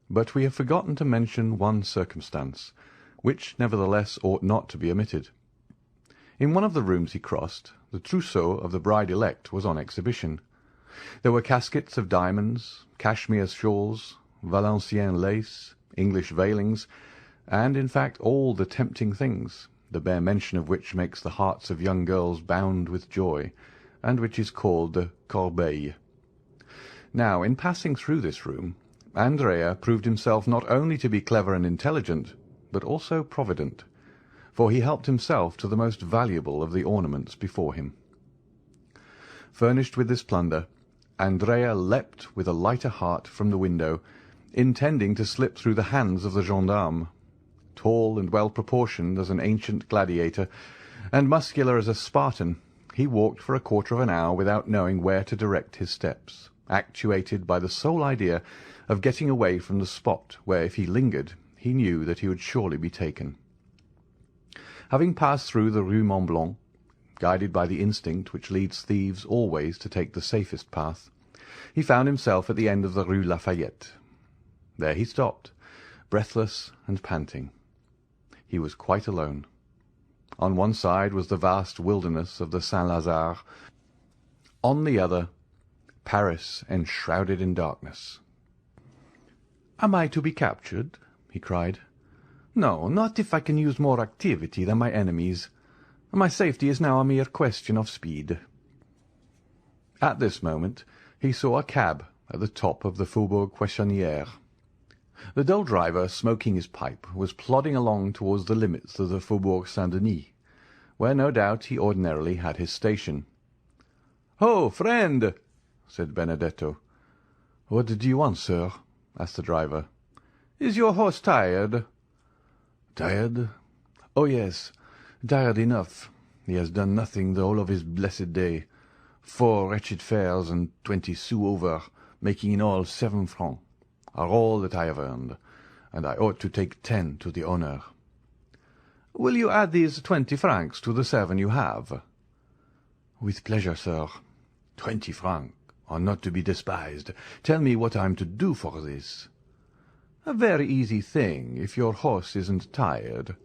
But we have forgotten to mention one circumstance, which nevertheless ought not to be omitted. In one of the rooms he crossed, the trousseau of the bride-elect was on exhibition. There were caskets of diamonds, cashmere shawls, Valenciennes lace, English veilings, and, in fact, all the tempting things, the bare mention of which makes the hearts of young girls bound with joy, and which is called the corbeille. Now, in passing through this room, Andrea proved himself not only to be clever and intelligent, but also provident, for he helped himself to the most valuable of the ornaments before him. Furnished with this plunder, Andrea leapt with a lighter heart from the window, intending to slip through the hands of the gendarme. Tall and well-proportioned as an ancient gladiator, and muscular as a Spartan, he walked for a quarter of an hour without knowing where to direct his steps, actuated by the sole idea of getting away from the spot where, if he lingered, he knew that he would surely be taken. Having passed through the Rue Mont Blanc, guided by the instinct which leads thieves always to take the safest path, he found himself at the end of the Rue Lafayette. There he stopped, breathless and panting. He was quite alone. On one side was the vast wilderness of the Saint-Lazare, on the other, Paris enshrouded in darkness. "Am I to be captured?" he cried. "No, not if I can use more activity than my enemies. My safety is now a mere question of speed." At this moment he saw a cab at the top of the Faubourg Poissonnière. The dull driver, smoking his pipe, was plodding along towards the limits of the Faubourg Saint-Denis, where no doubt he ordinarily had his station. "Ho, friend!" said Benedetto. "What do you want, sir?" asked the driver. "Is your horse tired?" "Tired? Oh, yes, tired enough. He has done nothing the whole of his blessed day. 4 wretched fares and 20 sous over, making in all 7 francs, are all that I have earned, and I ought to take 10 to the owner." "Will you add these 20 francs to the 7 you have?" "With pleasure, sir. 20 francs are not to be despised. Tell me what I am to do for this." "A very easy thing, if your horse isn't tired."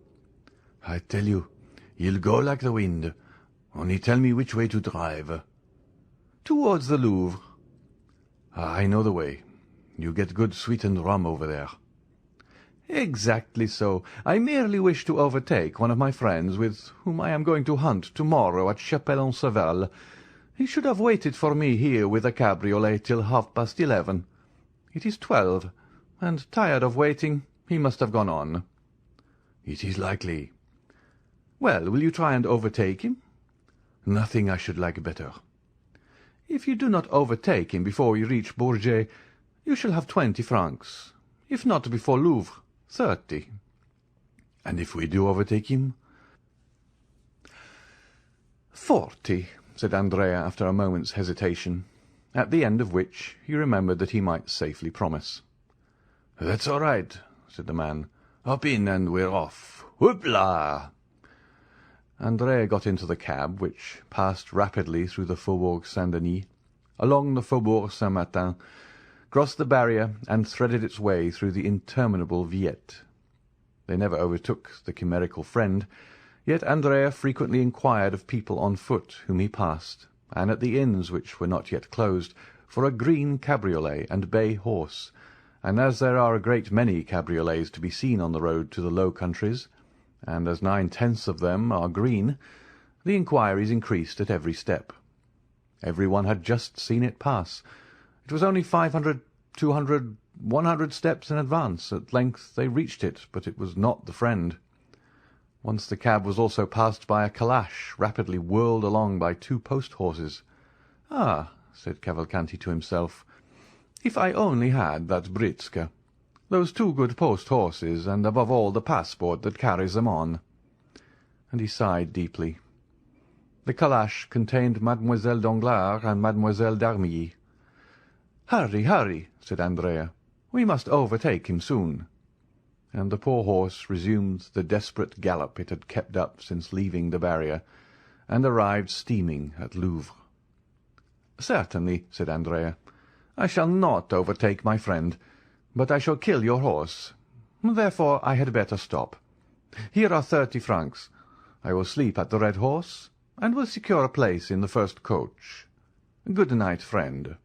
"I tell you, he'll go like the wind. Only tell me which way to drive." "Towards the Louvre." "I know the way. You get good sweetened rum over there." "Exactly so. I merely wish to overtake one of my friends with whom I am going to hunt tomorrow at Chapelle-en-Savel. He should have waited for me here with the cabriolet till 11:30. It is 12, and, tired of waiting, he must have gone on." "It is likely." "Well, will you try and overtake him?" "Nothing I should like better." "If you do not overtake him before you reach Bourget, you shall have 20 francs. If not before Louvre, 30. "And if we do overtake him?" 40, said Andrea after a moment's hesitation, at the end of which he remembered that he might safely promise. "That's all right," said the man. Hop in and we're off. Whoop-la!" Andrea got into the cab, which passed rapidly through the Faubourg Saint-Denis, along the Faubourg Saint-Martin, crossed the barrier, and threaded its way through the interminable Villette. They never overtook the chimerical friend, yet Andrea frequently inquired of people on foot whom he passed, and at the inns which were not yet closed, for a green cabriolet and bay horse, and as there are a great many cabriolets to be seen on the road to the Low Countries, and as 9/10 of them are green, the inquiries increased at every step. Every one had just seen it pass. It was only 500, 200, 100 steps in advance. At length they reached it, but it was not the friend. Once the cab was also passed by a calash, rapidly whirled along by 2 post-horses. "Ah," said Cavalcanti to himself, "if I only had that britska, those 2 good post-horses, and above all the passport that carries them on." And he sighed deeply. The calash contained Mademoiselle Danglars and Mademoiselle d'Armilly. "Hurry, hurry," said Andrea. "We must overtake him soon." And the poor horse resumed the desperate gallop it had kept up since leaving the barrier, and arrived steaming at Louvres. "Certainly," said Andrea. "I shall not overtake my friend, but I shall kill your horse. Therefore I had better stop. Here are 30 francs. I will sleep at the Red Horse, and will secure a place in the first coach. Good night, friend."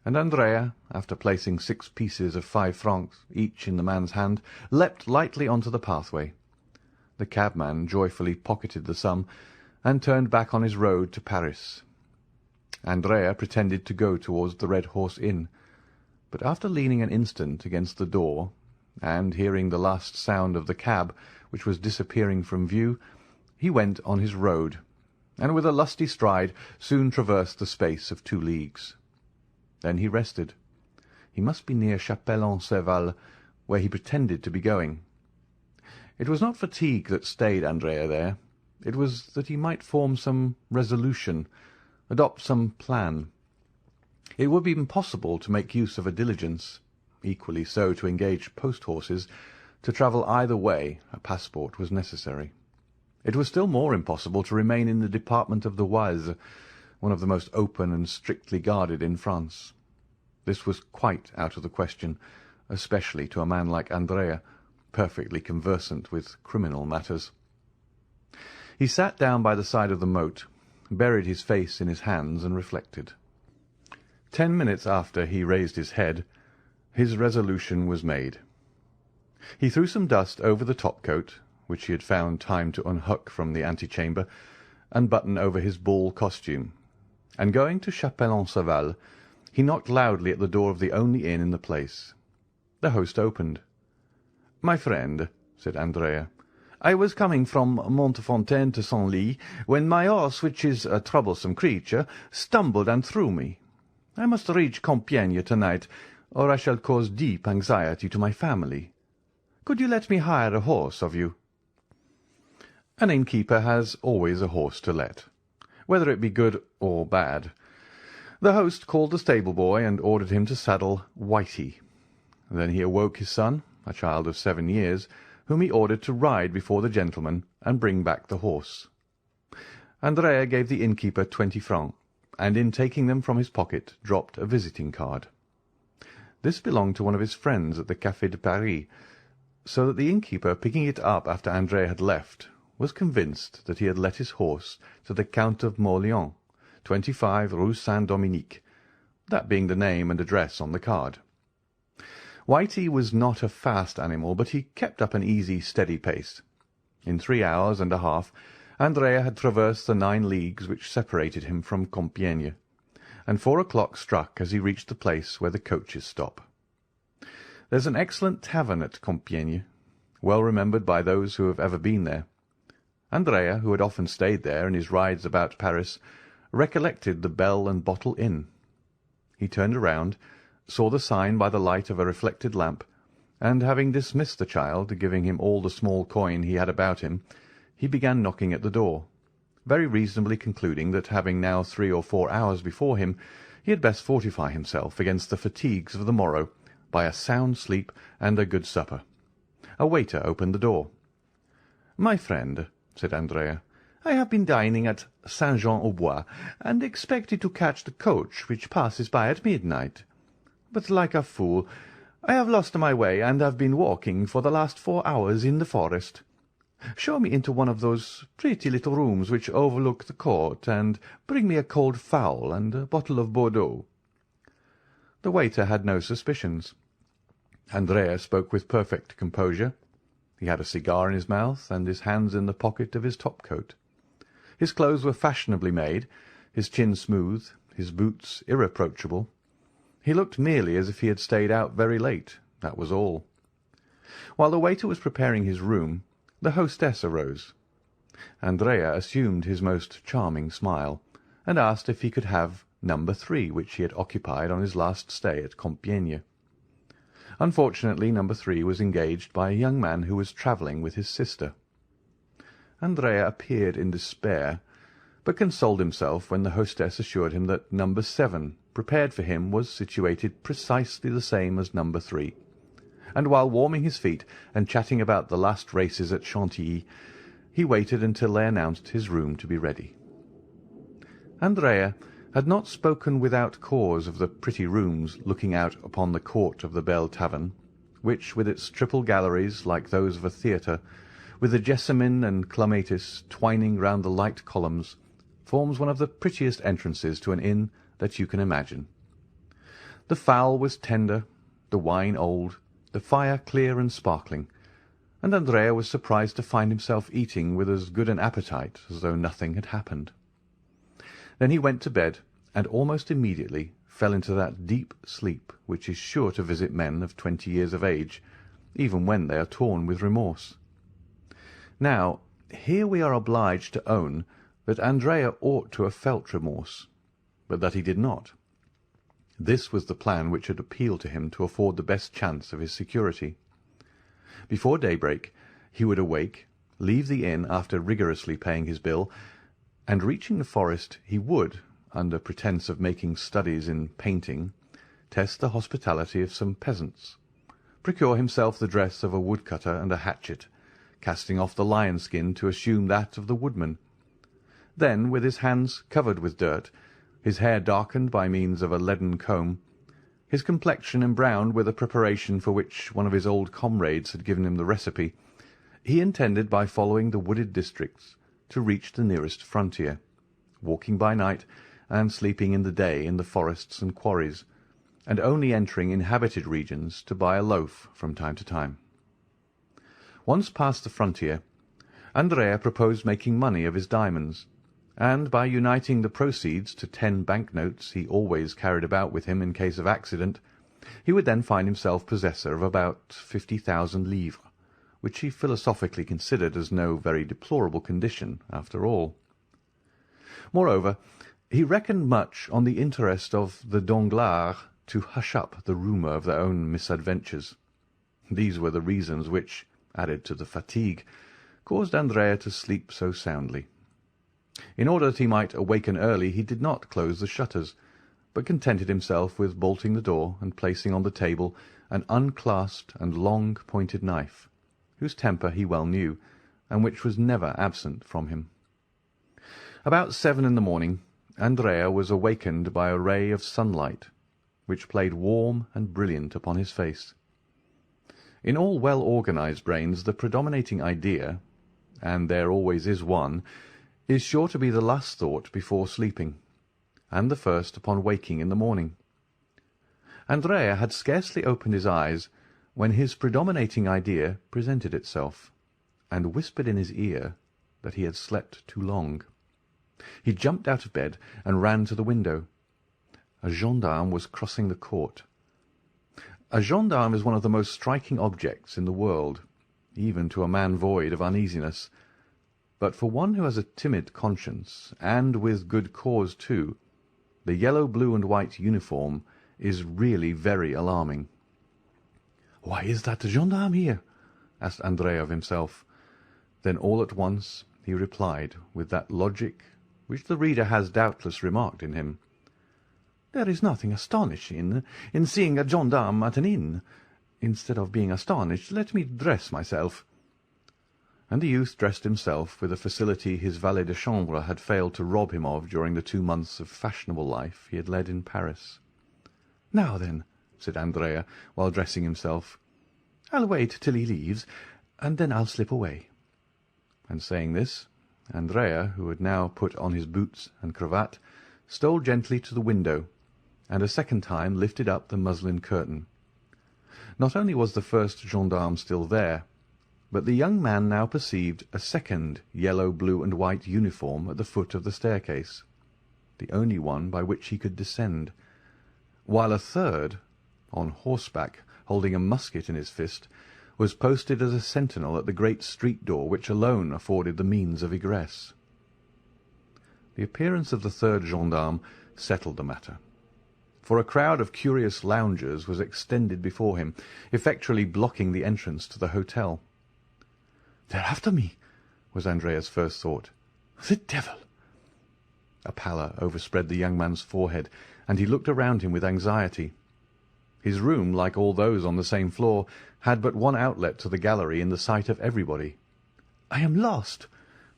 And Andrea, after placing 6 pieces of 5 francs each in the man's hand, leapt lightly on to the pathway. The cabman joyfully pocketed the sum, and turned back on his road to Paris. Andrea pretended to go towards the Red Horse Inn, but after leaning an instant against the door, and hearing the last sound of the cab, which was disappearing from view, he went on his road, and with a lusty stride soon traversed the space of 2 leagues. Then he rested. He must be near Chapelle-en-Serval, where he pretended to be going. It was not fatigue that stayed Andrea there. It was that he might form some resolution, adopt some plan. It would be impossible to make use of a diligence, equally so to engage post-horses. To travel either way a passport was necessary. It was still more impossible to remain in the department of the Oise, one of the most open and strictly guarded in France. This was quite out of the question, especially to a man like Andrea, perfectly conversant with criminal matters. He sat down by the side of the moat, buried his face in his hands, and reflected. 10 minutes after he raised his head, his resolution was made. He threw some dust over the top-coat, which he had found time to unhook from the antechamber, and button over his ball costume, and going to Chapelle-en-Serval, he knocked loudly at the door of the only inn in the place. The host opened. "My friend," said Andrea, "I was coming from Montfontaine to Senlis, when my horse, which is a troublesome creature, stumbled and threw me. I must reach Compiègne to-night, or I shall cause deep anxiety to my family. Could you let me hire a horse of you?" An innkeeper has always a horse to let, whether it be good or bad. The host called the stable-boy and ordered him to saddle Whitey. Then he awoke his son, a child of 7 years, whom he ordered to ride before the gentleman and bring back the horse. Andrea gave the innkeeper 20 francs, and in taking them from his pocket dropped a visiting card. This belonged to one of his friends at the Café de Paris, so that the innkeeper, picking it up after Andrea had left, was convinced that he had let his horse to the Count of Monte 25 Rue Saint-Dominique, that being the name and address on the card. Whitey was not a fast animal, but he kept up an easy, steady pace. In 3 hours and a half Andrea had traversed the 9 leagues which separated him from Compiègne, and 4 o'clock struck as he reached the place where the coaches stop. There's an excellent tavern at Compiègne, well remembered by those who have ever been there. Andrea, who had often stayed there in his rides about Paris, recollected the Bell and Bottle Inn. He turned around, saw the sign by the light of a reflected lamp, and having dismissed the child, giving him all the small coin he had about him, he began knocking at the door, very reasonably concluding that, having now 3 or 4 hours before him, he had best fortify himself against the fatigues of the morrow by a sound sleep and a good supper. A waiter opened the door. "My friend," said Andrea, "I have been dining at Saint-Jean-au-Bois, and expected to catch the coach which passes by at midnight. But like a fool, I have lost my way, and have been walking for the last 4 hours in the forest. Show me into one of those pretty little rooms which overlook the court, and bring me a cold fowl and a bottle of Bordeaux." The waiter had no suspicions. Andrea spoke with perfect composure. He had a cigar in his mouth, and his hands in the pocket of his top-coat. His clothes were fashionably made, his chin smooth, his boots irreproachable. He looked merely as if he had stayed out very late, that was all. While the waiter was preparing his room, the hostess arose. Andrea assumed his most charming smile, and asked if he could have number 3, which he had occupied on his last stay at Compiègne. Unfortunately, number 3 was engaged by a young man who was travelling with his sister. Andrea appeared in despair, but consoled himself when the hostess assured him that number 7, prepared for him, was situated precisely the same as number 3, and while warming his feet and chatting about the last races at Chantilly, he waited until they announced his room to be ready. Andrea had not spoken without cause of the pretty rooms looking out upon the court of the Belle Tavern, which, with its triple galleries like those of a theatre, with the jessamine and clematis twining round the light columns, forms one of the prettiest entrances to an inn that you can imagine. The fowl was tender, the wine old, the fire clear and sparkling, and Andrea was surprised to find himself eating with as good an appetite as though nothing had happened. Then he went to bed, and almost immediately fell into that deep sleep which is sure to visit men of 20 years of age, even when they are torn with remorse. Now, here we are obliged to own that Andrea ought to have felt remorse, but that he did not. This was the plan which had appealed to him to afford the best chance of his security. Before daybreak he would awake, leave the inn after rigorously paying his bill, and reaching the forest he would, under pretence of making studies in painting, test the hospitality of some peasants, procure himself the dress of a woodcutter and a hatchet, casting off the lion-skin to assume that of the woodman. Then, with his hands covered with dirt, his hair darkened by means of a leaden comb, his complexion embrowned with a preparation for which one of his old comrades had given him the recipe, he intended, by following the wooded districts, to reach the nearest frontier, walking by night and sleeping in the day in the forests and quarries, and only entering inhabited regions to buy a loaf from time to time. Once past the frontier, Andrea proposed making money of his diamonds, and by uniting the proceeds to 10 bank-notes he always carried about with him in case of accident, he would then find himself possessor of about 50,000 livres, which he philosophically considered as no very deplorable condition after all. Moreover, he reckoned much on the interest of the Danglars to hush up the rumour of their own misadventures. These were the reasons which, added to the fatigue, caused Andrea to sleep so soundly. In order that he might awaken early, he did not close the shutters, but contented himself with bolting the door and placing on the table an unclasped and long-pointed knife, whose temper he well knew, and which was never absent from him. About 7 in the morning, Andrea was awakened by a ray of sunlight, which played warm and brilliant upon his face. In all well-organized brains the predominating idea, and there always is one, is sure to be the last thought before sleeping, and the first upon waking in the morning. Andrea had scarcely opened his eyes when his predominating idea presented itself, and whispered in his ear that he had slept too long. He jumped out of bed and ran to the window. A gendarme was crossing the court. A gendarme is one of the most striking objects in the world, even to a man void of uneasiness, but for one who has a timid conscience, and with good cause too, the yellow, blue, and white uniform is really very alarming. "Why is that gendarme here?" asked Andrea of himself. Then all at once he replied with that logic which the reader has doubtless remarked in him. "There is nothing astonishing in seeing a gendarme at an inn. instead of being astonished, let me dress myself." And the youth dressed himself with a facility his valet de chambre had failed to rob him of during the 2 months of fashionable life he had led in Paris. "Now then," said Andrea, while dressing himself, "I'll wait till he leaves, and then I'll slip away." And saying this, Andrea, who had now put on his boots and cravat, stole gently to the window, and a second time lifted up the muslin curtain. Not only was the first gendarme still there, but the young man now perceived a second yellow, blue, and white uniform at the foot of the staircase, the only one by which he could descend, while a third, on horseback, holding a musket in his fist, was posted as a sentinel at the great street door which alone afforded the means of egress. The appearance of the third gendarme settled the matter, for a crowd of curious loungers was extended before him, effectually blocking the entrance to the hotel. "They're after me," was Andrea's first thought. "The devil!" A pallor overspread the young man's forehead, and he looked around him with anxiety. His room, like all those on the same floor, had but one outlet to the gallery in the sight of everybody. "I am lost,"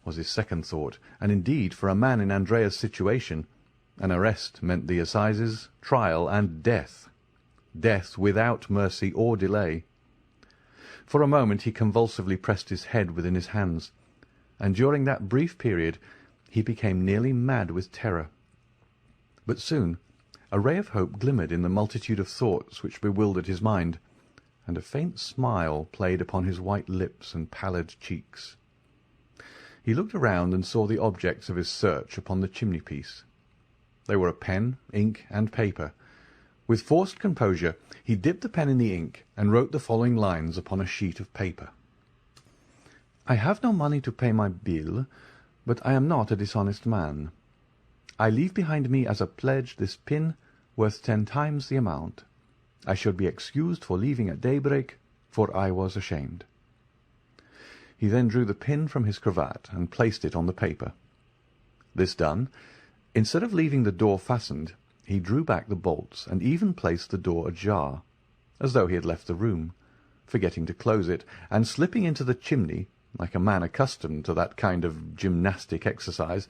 was his second thought, and indeed, for a man in Andrea's situation, an arrest meant the Assizes, trial, and death without mercy or delay. For a moment he convulsively pressed his head within his hands, and during that brief period he became nearly mad with terror. But soon a ray of hope glimmered in the multitude of thoughts which bewildered his mind, and a faint smile played upon his white lips and pallid cheeks. He looked around and saw the objects of his search upon the chimney-piece. They were a pen, ink, and paper. With forced composure he dipped the pen in the ink and wrote the following lines upon a sheet of paper. "I have no money to pay my bill, but I am not a dishonest man. I leave behind me as a pledge this pin worth 10 times the amount. I should be excused for leaving at daybreak, for I was ashamed." He then drew the pin from his cravat and placed it on the paper. This done, instead of leaving the door fastened, he drew back the bolts and even placed the door ajar, as though he had left the room, forgetting to close it, and slipping into the chimney, like a man accustomed to that kind of gymnastic exercise,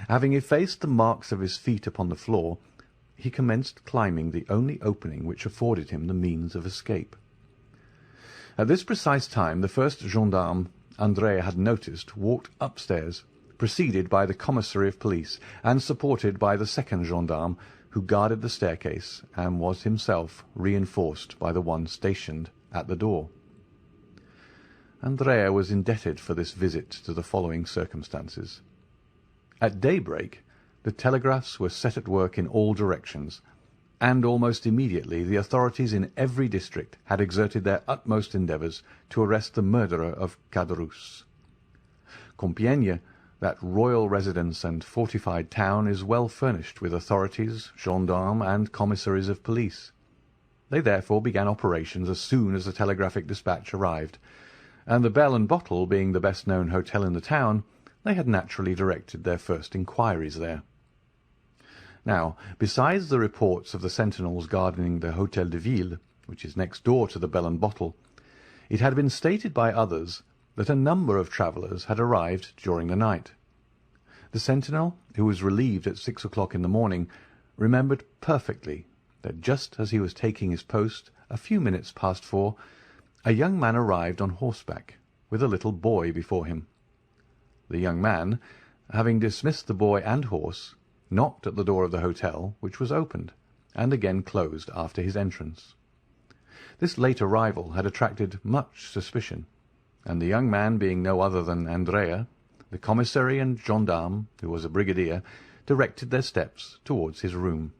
having effaced the marks of his feet upon the floor, he commenced climbing the only opening which afforded him the means of escape. At this precise time the first gendarme Andrea had noticed walked upstairs, preceded by the commissary of police, and supported by the second gendarme, who guarded the staircase, and was himself reinforced by the one stationed at the door. Andrea was indebted for this visit to the following circumstances. At daybreak the telegraphs were set at work in all directions, and almost immediately the authorities in every district had exerted their utmost endeavours to arrest the murderer of Caderousse. Compiègne, that royal residence and fortified town, is well furnished with authorities, gendarmes, and commissaries of police. They therefore began operations as soon as the telegraphic dispatch arrived, and the Bell and Bottle being the best-known hotel in the town, they had naturally directed their first inquiries there. Now, besides the reports of the sentinels guarding the Hôtel de Ville, which is next door to the Bell and Bottle, it had been stated by others that a number of travellers had arrived during the night. The sentinel, who was relieved at 6 o'clock in the morning, remembered perfectly that just as he was taking his post, a few minutes past 4, a young man arrived on horseback, with a little boy before him. The young man, having dismissed the boy and horse, knocked at the door of the hotel, which was opened, and again closed after his entrance. This late arrival had attracted much suspicion, and the young man being no other than Andrea, the commissary and gendarme, who was a brigadier, directed their steps towards his room.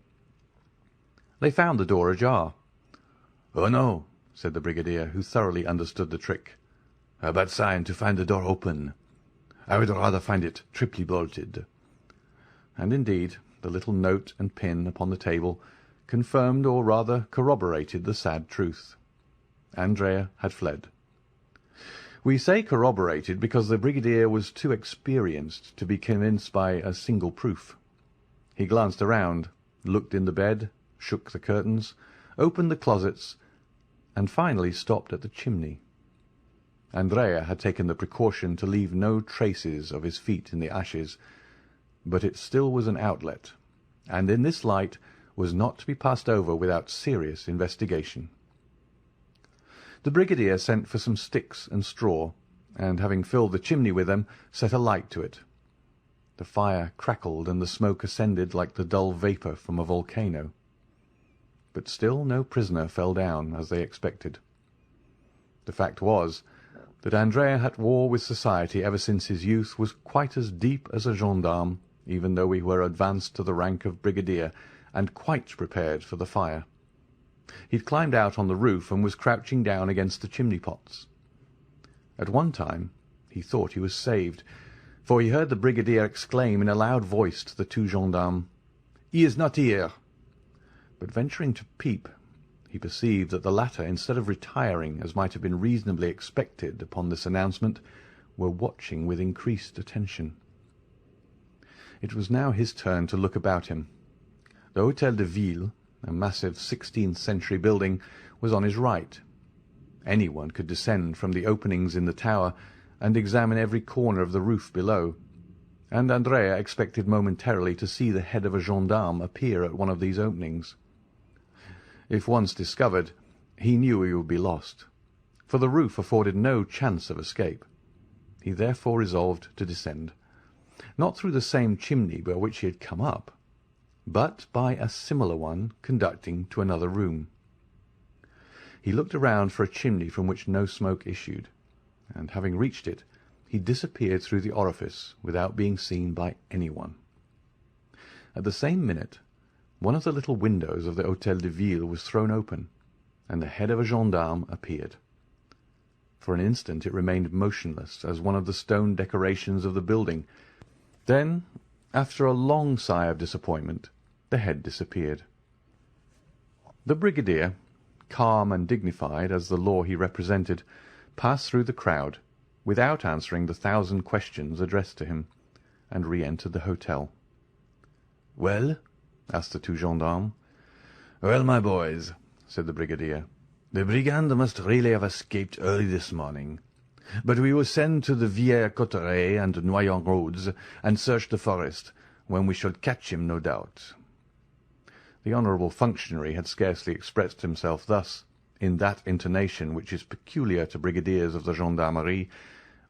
They found the door ajar. "Oh, no," said the brigadier, who thoroughly understood the trick. "A bad sign to find the door open. I would rather find it triply bolted." And indeed the little note and pin upon the table confirmed, or rather corroborated, the sad truth. Andrea had fled. We say corroborated because the brigadier was too experienced to be convinced by a single proof. He glanced around, looked in the bed, shook the curtains, opened the closets, and finally stopped at the chimney. Andrea had taken the precaution to leave no traces of his feet in the ashes, but it still was an outlet, and in this light was not to be passed over without serious investigation. The brigadier sent for some sticks and straw, and having filled the chimney with them, set a light to it. The fire crackled, and the smoke ascended like the dull vapour from a volcano. But still no prisoner fell down, as they expected. The fact was that Andrea had war with society ever since his youth was quite as deep as a gendarme, even though he were advanced to the rank of brigadier, and quite prepared for the fire. He'd climbed out on the roof and was crouching down against the chimney-pots. At one time he thought he was saved, for he heard the brigadier exclaim in a loud voice to the two gendarmes, "He is not here!" But venturing to peep, he perceived that the latter, instead of retiring, as might have been reasonably expected upon this announcement, were watching with increased attention. It was now his turn to look about him. The Hôtel de Ville, a massive 16th-century building, was on his right. Anyone could descend from the openings in the tower and examine every corner of the roof below, and Andrea expected momentarily to see the head of a gendarme appear at one of these openings. If once discovered, he knew he would be lost, for the roof afforded no chance of escape. He therefore resolved to descend, not through the same chimney by which he had come up, but by a similar one conducting to another room. He looked around for a chimney from which no smoke issued, and having reached it, he disappeared through the orifice without being seen by anyone. At the same minute, one of the little windows of the Hôtel de Ville was thrown open, and the head of a gendarme appeared. For an instant it remained motionless as one of the stone decorations of the building. Then, after a long sigh of disappointment, the head disappeared. The brigadier, calm and dignified as the law he represented, passed through the crowd, without answering the 1,000 questions addressed to him, and re-entered the hotel. "Well?" asked the two gendarmes. "Well, my boys," said the brigadier, "the brigand must really have escaped early this morning. But we will send to the Villers-Cotterêts and Noyon roads, and search the forest, when we shall catch him, no doubt." The honourable functionary had scarcely expressed himself thus, in that intonation which is peculiar to brigadiers of the gendarmerie,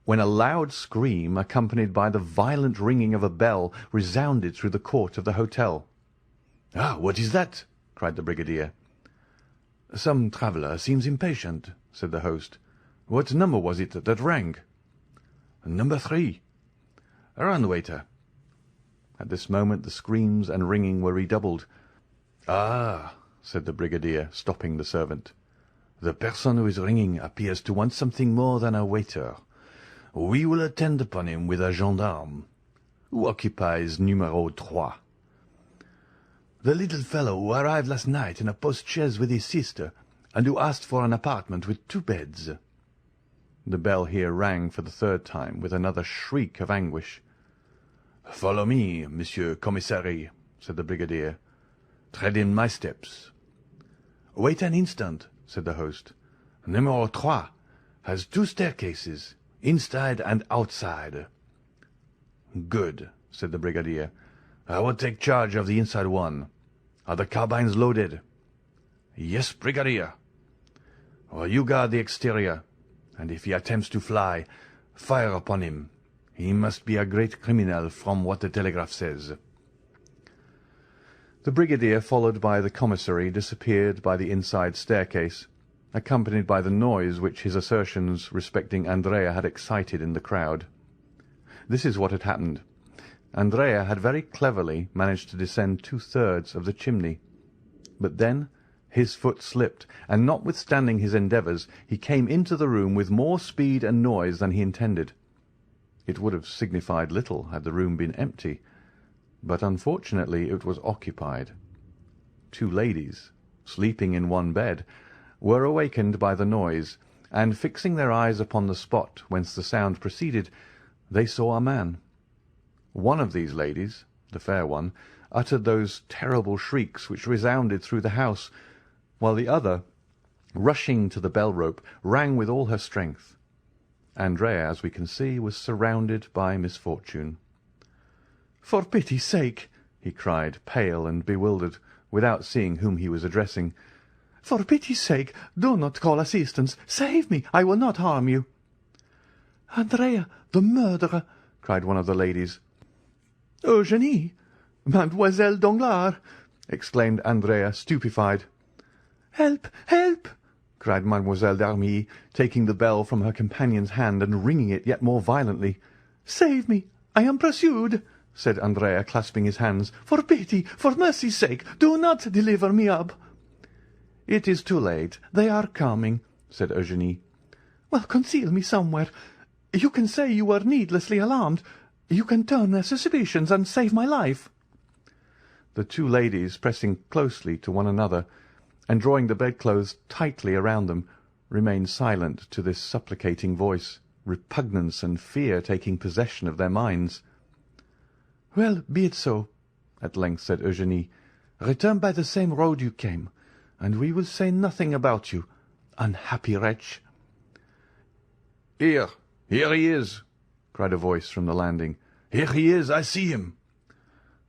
when a loud scream, accompanied by the violent ringing of a bell, resounded through the court of the hotel. "Ah, what is that?" cried the brigadier. "Some traveller seems impatient," said the host. "What number was it that rang?" "Number 3. Run, waiter." At this moment the screams and ringing were redoubled. "Ah," said the brigadier, stopping the servant, "the person who is ringing appears to want something more than a waiter. We will attend upon him with a gendarme. Who occupies numéro 3? "The little fellow who arrived last night in a post-chaise with his sister, and who asked for an apartment with 2 beds. The bell here rang for the 3rd time, with another shriek of anguish. "Follow me, Monsieur Commissary," said the brigadier. "Tread in my steps." "Wait an instant," said the host. "Numéro 3 has 2 staircases, inside and outside." "Good," said the brigadier. "I will take charge of the inside one. Are the carbines loaded?" "Yes, brigadier." "Well, you guard the exterior, and if he attempts to fly, fire upon him. He must be a great criminal from what the telegraph says." The brigadier, followed by the commissary, disappeared by the inside staircase, accompanied by the noise which his assertions respecting Andrea had excited in the crowd. This is what had happened. Andrea had very cleverly managed to descend 2/3 of the chimney, but then his foot slipped, and notwithstanding his endeavours, he came into the room with more speed and noise than he intended. It would have signified little had the room been empty, but unfortunately it was occupied. 2 ladies, sleeping in one bed, were awakened by the noise, and fixing their eyes upon the spot whence the sound proceeded, they saw a man. One of these ladies, the fair one, uttered those terrible shrieks which resounded through the house, while the other, rushing to the bell-rope, rang with all her strength. Andrea, as we can see, was surrounded by misfortune. "For pity's sake," he cried, pale and bewildered, without seeing whom he was addressing, "for pity's sake, do not call assistance. Save me. I will not harm you." "Andrea, the murderer!" cried one of the ladies. "Eugénie! Mademoiselle Danglars!" exclaimed Andrea, stupefied. "Help! Help!" cried Mademoiselle d'Armilly, taking the bell from her companion's hand and ringing it yet more violently. "Save me! I am pursued!" said Andrea, clasping his hands. "For pity, for mercy's sake, do not deliver me up!" "It is too late. They are coming," said Eugénie. "Well, conceal me somewhere. You can say you were needlessly alarmed. You can turn their suspicions and save my life." The two ladies, pressing closely to one another, and drawing the bedclothes tightly around them, remained silent to this supplicating voice, repugnance and fear taking possession of their minds. "Well, be it so," at length said Eugénie. "Return by the same road you came, and we will say nothing about you, unhappy wretch." "Here he is!" cried a voice from the landing. "Here he is! I see him!"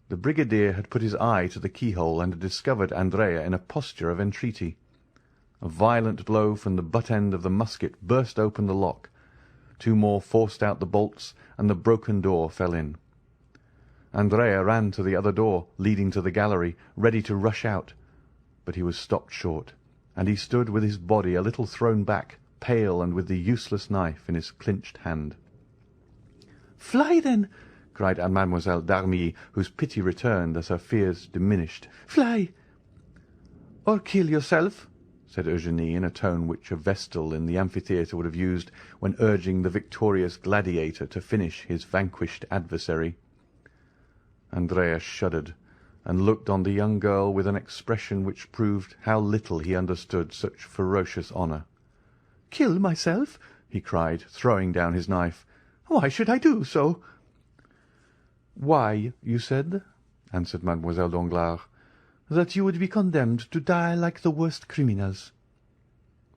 The brigadier had put his eye to the keyhole and had discovered Andrea in a posture of entreaty. A violent blow from the butt-end of the musket burst open the lock. Two more forced out the bolts, and the broken door fell in. Andrea ran to the other door, leading to the gallery, ready to rush out, but he was stopped short, and he stood with his body a little thrown back, pale and with the useless knife in his clinched hand. "Fly, then!" cried Mademoiselle d'Armilly, whose pity returned as her fears diminished. "Fly!" "Or kill yourself," said Eugénie, in a tone which a vestal in the amphitheatre would have used when urging the victorious gladiator to finish his vanquished adversary. Andrea shuddered, and looked on the young girl with an expression which proved how little he understood such ferocious honour. "Kill myself!" he cried, throwing down his knife. "Why should I do so?" "Why, you said," answered Mademoiselle Danglars, "that you would be condemned to die like the worst criminals."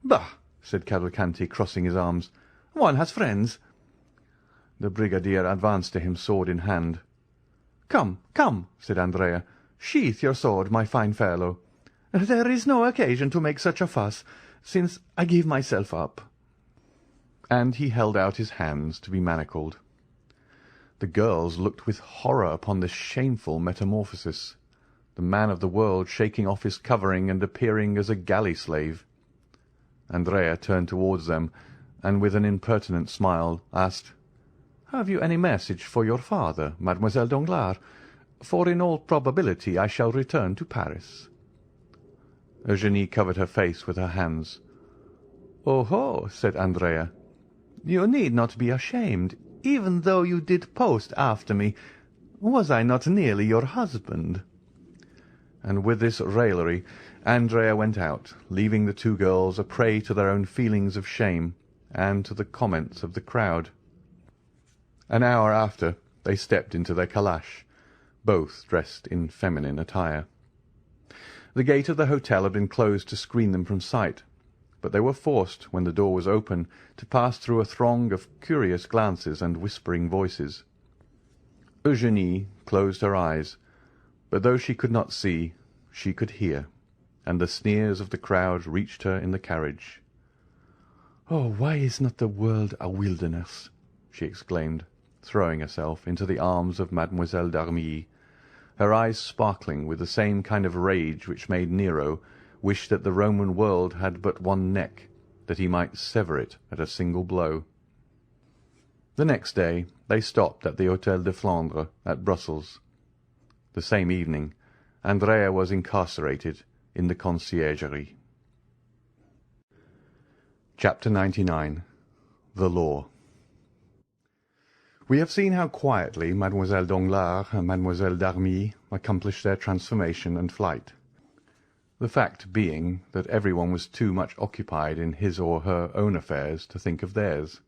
"Bah!" said Cavalcanti, crossing his arms. "One has friends." The brigadier advanced to him, sword in hand. "Come, come," said Andrea. "Sheath your sword, my fine fellow. There is no occasion to make such a fuss, since I give myself up." And he held out his hands to be manacled. The girls looked with horror upon this shameful metamorphosis, the man of the world shaking off his covering and appearing as a galley slave. Andrea turned towards them, and with an impertinent smile asked, "Have you any message for your father, Mademoiselle Danglars? For in all probability I shall return to Paris." Eugénie covered her face with her hands. "Oh-ho!" said Andrea. "You need not be ashamed, even though you did post after me. Was I not nearly your husband?" And with this raillery Andrea went out, leaving the two girls a prey to their own feelings of shame and to the comments of the crowd. An hour after they stepped into their calash, both dressed in feminine attire. The gate of the hotel had been closed to screen them from sight, but they were forced, when the door was open, to pass through a throng of curious glances and whispering voices. Eugénie closed her eyes, but though she could not see, she could hear, and the sneers of the crowd reached her in the carriage. "Oh, why is not the world a wilderness?" she exclaimed, throwing herself into the arms of Mademoiselle d'Armilly, her eyes sparkling with the same kind of rage which made Nero wish that the Roman world had but one neck, that he might sever it at a single blow. The next day they stopped at the Hôtel de Flandre at Brussels. The same evening Andrea was incarcerated in the Conciergerie. Chapter 99. The Law. We have seen how quietly Mademoiselle Danglars and Mademoiselle d'Armilly accomplished their transformation and flight, the fact being that everyone was too much occupied in his or her own affairs to think of theirs.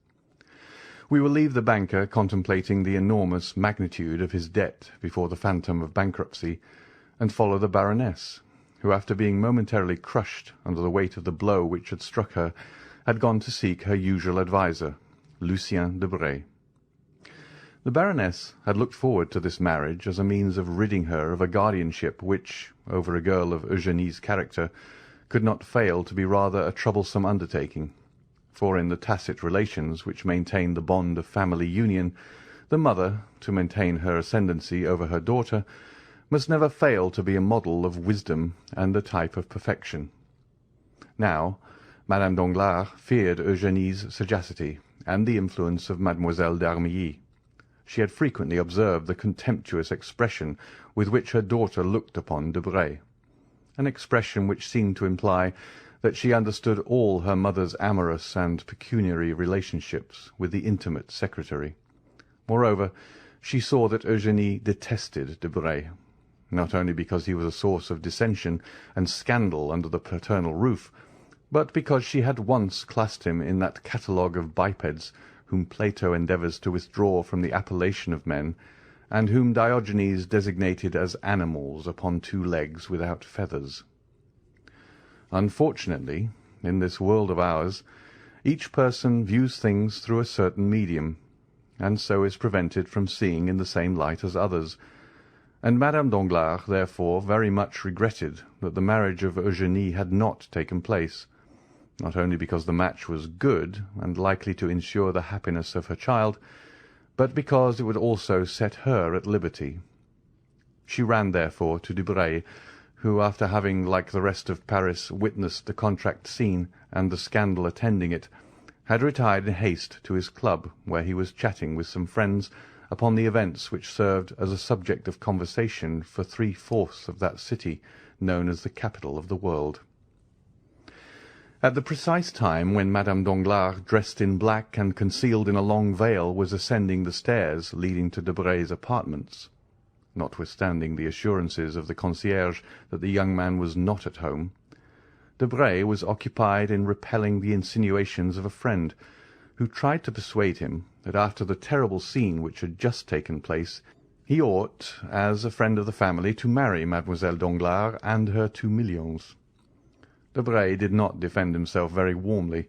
We will leave the banker contemplating the enormous magnitude of his debt before the phantom of bankruptcy, and follow the Baroness, who, after being momentarily crushed under the weight of the blow which had struck her, had gone to seek her usual adviser, Lucien Debray. The Baroness had looked forward to this marriage as a means of ridding her of a guardianship which, over a girl of Eugénie's character, could not fail to be rather a troublesome undertaking, for in the tacit relations which maintain the bond of family union, the mother, to maintain her ascendancy over her daughter, must never fail to be a model of wisdom and a type of perfection. Now, Madame Danglars feared Eugénie's sagacity and the influence of Mademoiselle d'Armilly. She had frequently observed the contemptuous expression with which her daughter looked upon Debray, an expression which seemed to imply that she understood all her mother's amorous and pecuniary relationships with the intimate secretary. Moreover, she saw that Eugénie detested Debray, not only because he was a source of dissension and scandal under the paternal roof, but because she had once classed him in that catalogue of bipeds whom Plato endeavours to withdraw from the appellation of men, and whom Diogenes designated as animals upon 2 legs without feathers. Unfortunately, in this world of ours, each person views things through a certain medium, and so is prevented from seeing in the same light as others, and Madame Danglars therefore very much regretted that the marriage of Eugénie had not taken place, not only because the match was good and likely to ensure the happiness of her child, but because it would also set her at liberty. She ran, therefore, to Debray, who, after having, like the rest of Paris, witnessed the contract scene and the scandal attending it, had retired in haste to his club, where he was chatting with some friends upon the events which served as a subject of conversation for 3/4 of that city known as the capital of the world. At the precise time when Madame Danglars, dressed in black and concealed in a long veil, was ascending the stairs leading to Debray's apartments, notwithstanding the assurances of the concierge that the young man was not at home, Debray was occupied in repelling the insinuations of a friend, who tried to persuade him that after the terrible scene which had just taken place, he ought, as a friend of the family, to marry Mademoiselle Danglars and her 2 millions. Debray did not defend himself very warmly,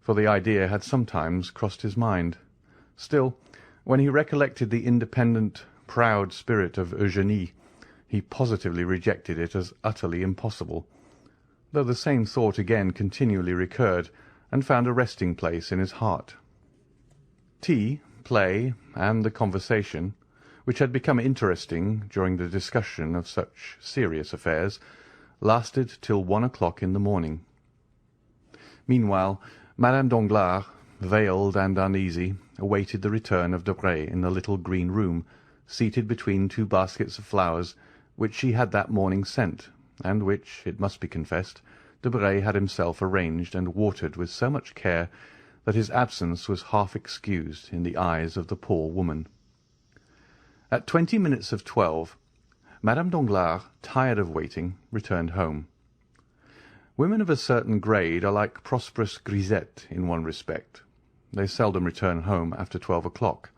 for the idea had sometimes crossed his mind. Still, when he recollected the independent, proud spirit of Eugénie, he positively rejected it as utterly impossible, though the same thought again continually recurred and found a resting place in his heart. Tea, play, and the conversation, which had become interesting during the discussion of such serious affairs, lasted till 1 o'clock in the morning. Meanwhile, Madame Danglars, veiled and uneasy, awaited the return of Debray in the little green room, seated between 2 baskets of flowers, which she had that morning sent, and which, it must be confessed, Debray had himself arranged and watered with so much care that his absence was half excused in the eyes of the poor woman. At 20 minutes of 12, Madame Danglars, tired of waiting, returned home. Women of a certain grade are like prosperous grisettes in one respect. They seldom return home after 12 o'clock.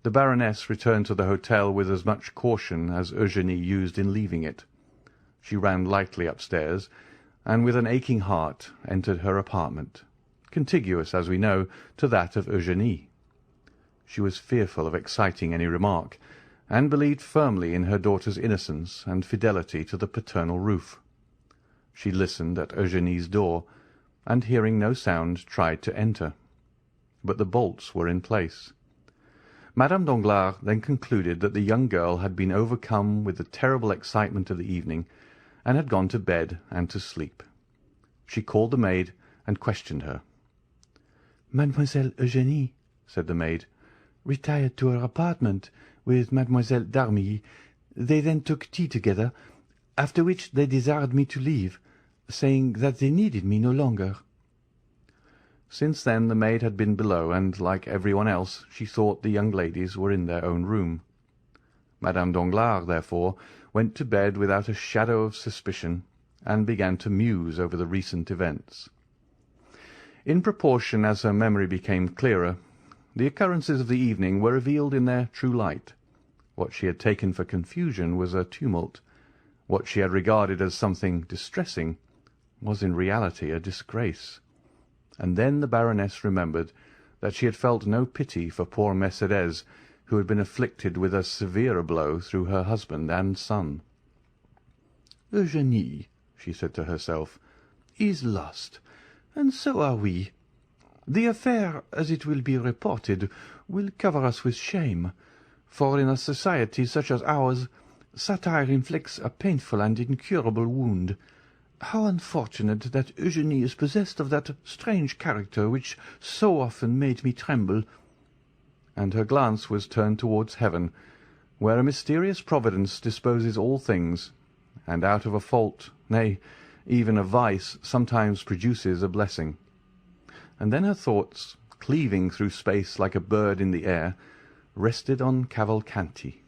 The Baroness returned to the hotel with as much caution as Eugénie used in leaving it. She ran lightly upstairs, and with an aching heart entered her apartment, contiguous, as we know, to that of Eugénie. She was fearful of exciting any remark, and believed firmly in her daughter's innocence and fidelity to the paternal roof. She listened at Eugénie's door, and hearing no sound, tried to enter. But the bolts were in place. Madame Danglars then concluded that the young girl had been overcome with the terrible excitement of the evening, and had gone to bed and to sleep. She called the maid and questioned her. "Mademoiselle Eugénie," said the maid, "retired to her apartment with Mademoiselle d'Armilly. They then took tea together, after which they desired me to leave, saying that they needed me no longer." Since then the maid had been below, and, like everyone else, she thought the young ladies were in their own room. Madame Danglars, therefore, went to bed without a shadow of suspicion, and began to muse over the recent events. In proportion as her memory became clearer, the occurrences of the evening were revealed in their true light. What she had taken for confusion was a tumult. What she had regarded as something distressing was in reality a disgrace. And then the Baroness remembered that she had felt no pity for poor Mercédès, who had been afflicted with a severer blow through her husband and son. "Eugénie," she said to herself, "is lost, and so are we. The affair, as it will be reported, will cover us with shame, for in a society such as ours, satire inflicts a painful and incurable wound. How unfortunate that Eugénie is possessed of that strange character which so often made me tremble." And her glance was turned towards heaven, where a mysterious providence disposes all things, and out of a fault, nay, even a vice, sometimes produces a blessing. And then her thoughts, cleaving through space like a bird in the air, rested on Cavalcanti.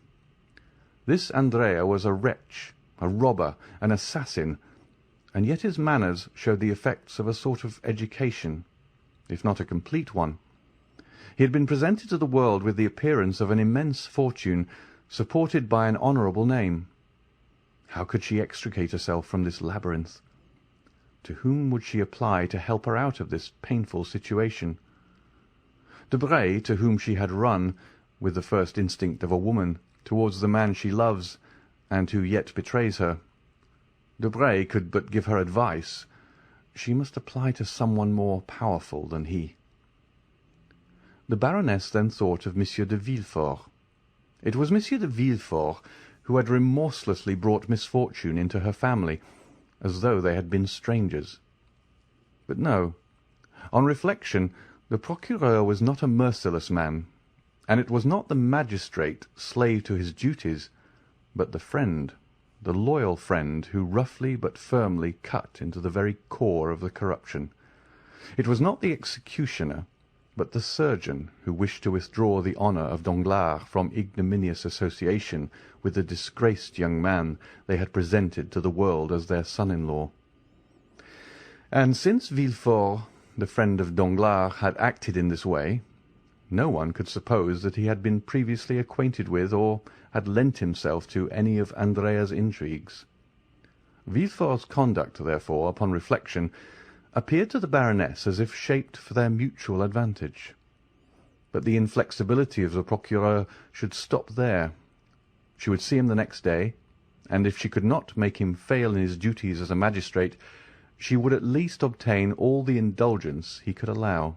This Andrea was a wretch, a robber, an assassin, and yet his manners showed the effects of a sort of education, if not a complete one. He had been presented to the world with the appearance of an immense fortune, supported by an honourable name. How could she extricate herself from this labyrinth? To whom would she apply to help her out of this painful situation? Debray, to whom she had run, with the first instinct of a woman, towards the man she loves, and who yet betrays her. Debray could but give her advice. She must apply to someone more powerful than he. The Baroness then thought of Monsieur de Villefort. It was Monsieur de Villefort who had remorselessly brought misfortune into her family, as though they had been strangers. But no. On reflection, the procureur was not a merciless man, and it was not the magistrate, slave to his duties, but the friend, the loyal friend, who roughly but firmly cut into the very core of the corruption. It was not the executioner, but the surgeon, who wished to withdraw the honour of Danglars from ignominious association with the disgraced young man they had presented to the world as their son-in-law. And since Villefort, the friend of Danglars, had acted in this way, no one could suppose that he had been previously acquainted with or had lent himself to any of Andrea's intrigues. Villefort's conduct, therefore, upon reflection, appeared to the Baroness as if shaped for their mutual advantage. But the inflexibility of the procureur should stop there. She would see him the next day, and if she could not make him fail in his duties as a magistrate, she would at least obtain all the indulgence he could allow.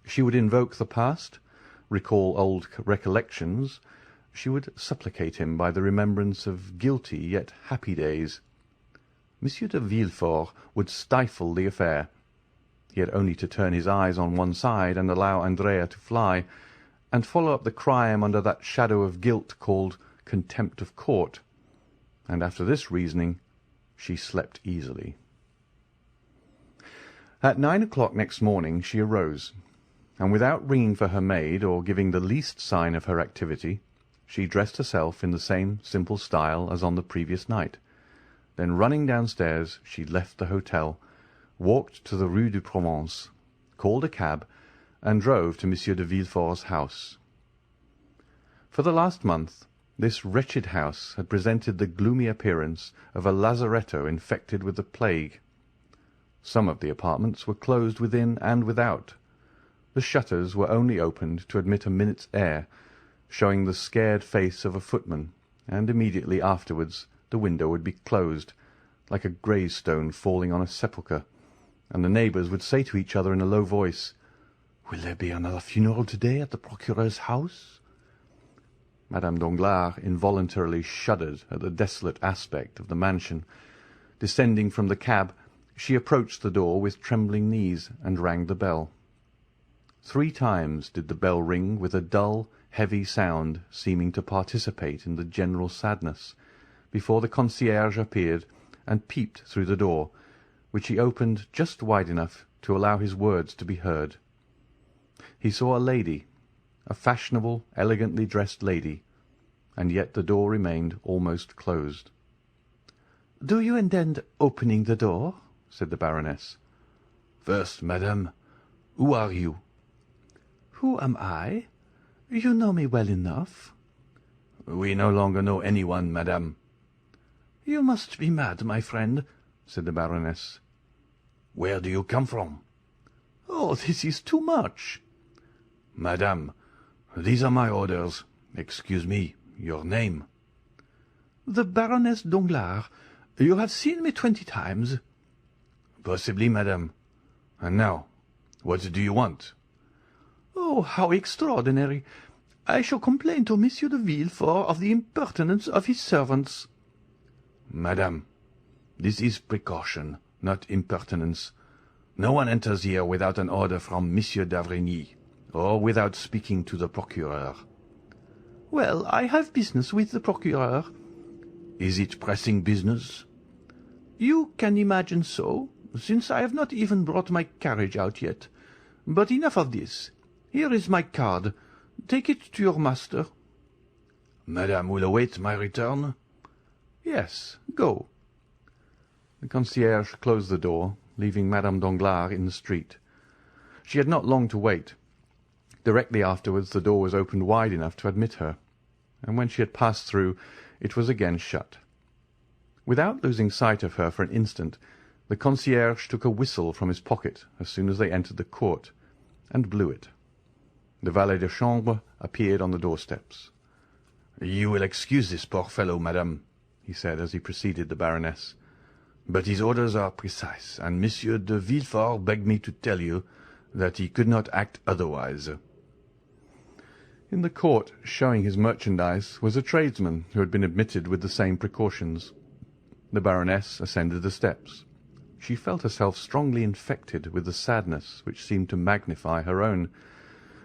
She would invoke the past, recall old recollections. She would supplicate him by the remembrance of guilty yet happy days. Monsieur de Villefort would stifle the affair. He had only to turn his eyes on one side and allow Andrea to fly, and follow up the crime under that shadow of guilt called contempt of court. And after this reasoning, she slept easily. At 9 o'clock next morning she arose, and without ringing for her maid or giving the least sign of her activity, she dressed herself in the same simple style as on the previous night. Then running downstairs, she left the hotel, walked to the Rue de Provence, called a cab, and drove to Monsieur de Villefort's house. For the last month, this wretched house had presented the gloomy appearance of a lazaretto infected with the plague. Some of the apartments were closed within and without. The shutters were only opened to admit a minute's air, showing the scared face of a footman, and immediately afterwards the window would be closed, like a gravestone falling on a sepulchre, and the neighbours would say to each other in a low voice, "Will there be another funeral to-day at the procureur's house?" Madame Danglars involuntarily shuddered at the desolate aspect of the mansion. Descending from the cab, she approached the door with trembling knees, and rang the bell. 3 times did the bell ring with a dull, heavy sound, seeming to participate in the general sadness, before the concierge appeared and peeped through the door, which he opened just wide enough to allow his words to be heard. He saw a lady, a fashionable, elegantly dressed lady, and yet the door remained almost closed. "Do you intend opening the door?" said the Baroness. "First, madame, who are you?" "Who am I? You know me well enough." "We no longer know anyone, madame." "You must be mad, my friend," said the Baroness. "Where do you come from?" "Oh, this is too much." "Madame, these are my orders. Excuse me, your name?" "The Baroness Danglars. You have seen me 20 times." "Possibly, madame. And now, what do you want?" "Oh, how extraordinary! I shall complain to Monsieur de Villefort of the impertinence of his servants." "Madame, this is precaution, not impertinence. No one enters here without an order from Monsieur d'Avrigny, or without speaking to the procureur." "Well, I have business with the procureur." "Is it pressing business?" "You can imagine so, since I have not even brought my carriage out yet. But enough of this. Here is my card. Take it to your master." "Madame will await my return?" "Yes, go." The concierge closed the door, leaving Madame Danglars in the street. She had not long to wait. Directly afterwards the door was opened wide enough to admit her, and when she had passed through it was again shut. Without losing sight of her for an instant, the concierge took a whistle from his pocket as soon as they entered the court, and blew it. The valet de chambre appeared on the doorsteps. "You will excuse this poor fellow, madame," he said as he preceded the Baroness, "but his orders are precise, and Monsieur de Villefort begged me to tell you that he could not act otherwise." In the court, showing his merchandise, was a tradesman who had been admitted with the same precautions. The Baroness ascended the steps. She felt herself strongly infected with the sadness which seemed to magnify her own,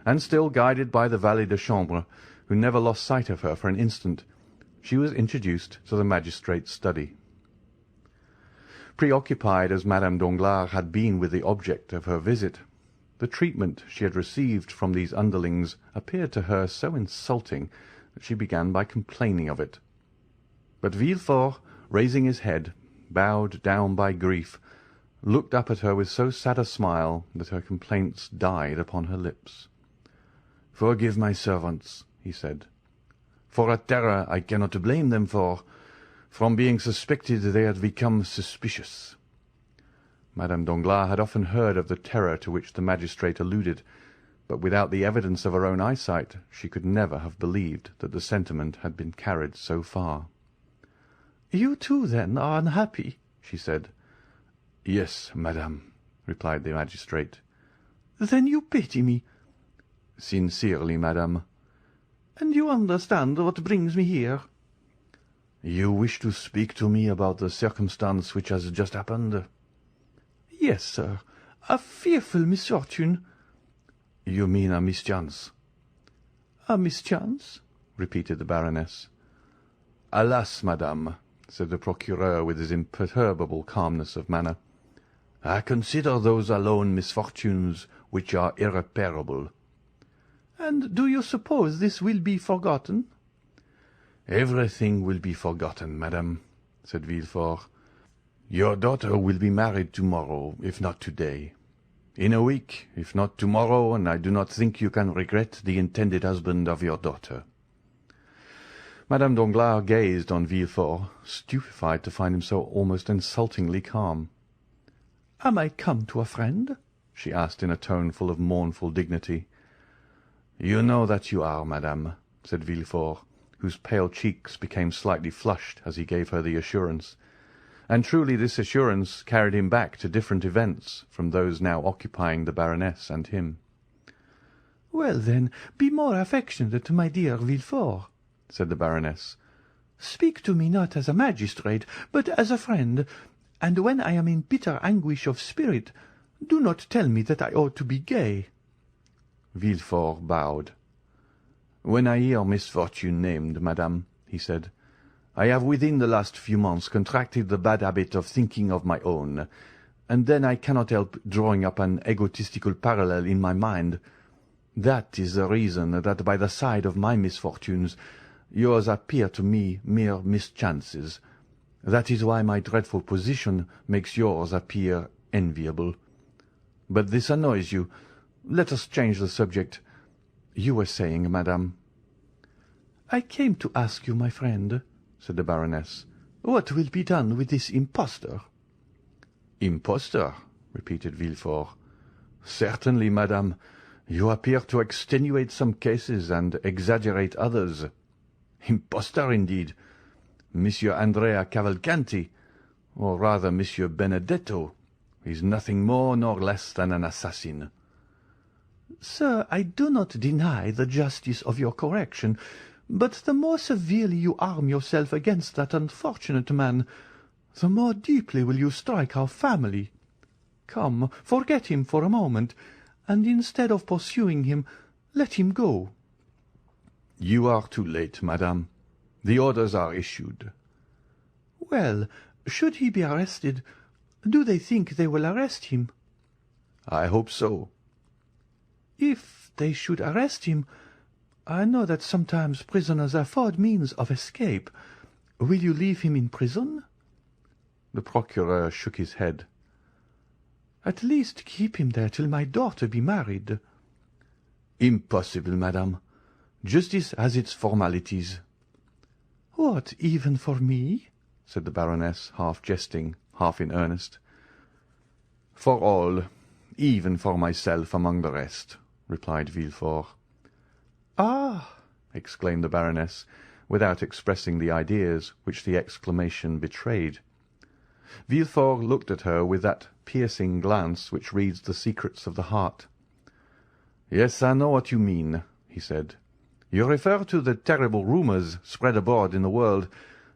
and still guided by the valet de chambre, who never lost sight of her for an instant, she was introduced to the magistrate's study. Preoccupied as Madame Danglars had been with the object of her visit, the treatment she had received from these underlings appeared to her so insulting that she began by complaining of it. But Villefort, raising his head, bowed down by grief, looked up at her with so sad a smile that her complaints died upon her lips. "Forgive my servants," he said. "For a terror I cannot blame them for. From being suspected they had become suspicious." Madame Danglars had often heard of the terror to which the magistrate alluded, but without the evidence of her own eyesight she could never have believed that the sentiment had been carried so far. "You too, then, are unhappy?" she said. "Yes, madame," replied the magistrate. "Then you pity me?" "Sincerely, madame." "And you understand what brings me here?" "You wish to speak to me about the circumstance which has just happened?" "Yes, sir. A fearful misfortune." "You mean a mischance?" "A mischance?" repeated the Baroness. "Alas, madame," said the procureur with his imperturbable calmness of manner, "I consider those alone misfortunes which are irreparable." "And do you suppose this will be forgotten?" "Everything will be forgotten, madame," said Villefort. "Your daughter will be married tomorrow, if not today. In a week, if not tomorrow, and I do not think you can regret the intended husband of your daughter." Madame Danglars gazed on Villefort, stupefied to find him so almost insultingly calm. "Am I come to a friend?" she asked in a tone full of mournful dignity. "You know that you are, madame," said Villefort, whose pale cheeks became slightly flushed as he gave her the assurance. And truly this assurance carried him back to different events from those now occupying the Baroness and him. "Well, then, be more affectionate, my dear Villefort," said the Baroness. "Speak to me not as a magistrate, but as a friend, and when I am in bitter anguish of spirit, do not tell me that I ought to be gay." Villefort bowed. "When I hear misfortune named, madame," he said, "I have within the last few months contracted the bad habit of thinking of my own, and then I cannot help drawing up an egotistical parallel in my mind. That is the reason that by the side of my misfortunes yours appear to me mere mischances. That is why my dreadful position makes yours appear enviable. But this annoys you. Let us change the subject. You were saying, madame." "I came to ask you, my friend," said the Baroness, What will be done with this impostor?" "Impostor?" repeated Villefort. "Certainly, madame, you appear to extenuate some cases and exaggerate others. Impostor, indeed! Monsieur Andrea Cavalcanti, or rather Monsieur Benedetto, is nothing more nor less than an assassin." "Sir, I do not deny the justice of your correction, but the more severely you arm yourself against that unfortunate man, the more deeply will you strike our family. Come, forget him for a moment, and instead of pursuing him, let him go." "You are too late, madame. The orders are issued." "Well, should he be arrested, do they think they will arrest him?" "I hope so." "If they should arrest him, I know that sometimes prisoners afford means of escape. Will you leave him in prison?" The procureur shook his head. "At least keep him there till my daughter be married." "Impossible, madame. Justice has its formalities." "What, even for me?" said the Baroness, half jesting, half in earnest. "For all, even for myself among the rest," replied Villefort. "Ah!" exclaimed the Baroness, without expressing the ideas which the exclamation betrayed. Villefort looked at her with that piercing glance which reads the secrets of the heart. "Yes, I know what you mean," he said. "You refer to the terrible rumours spread abroad in the world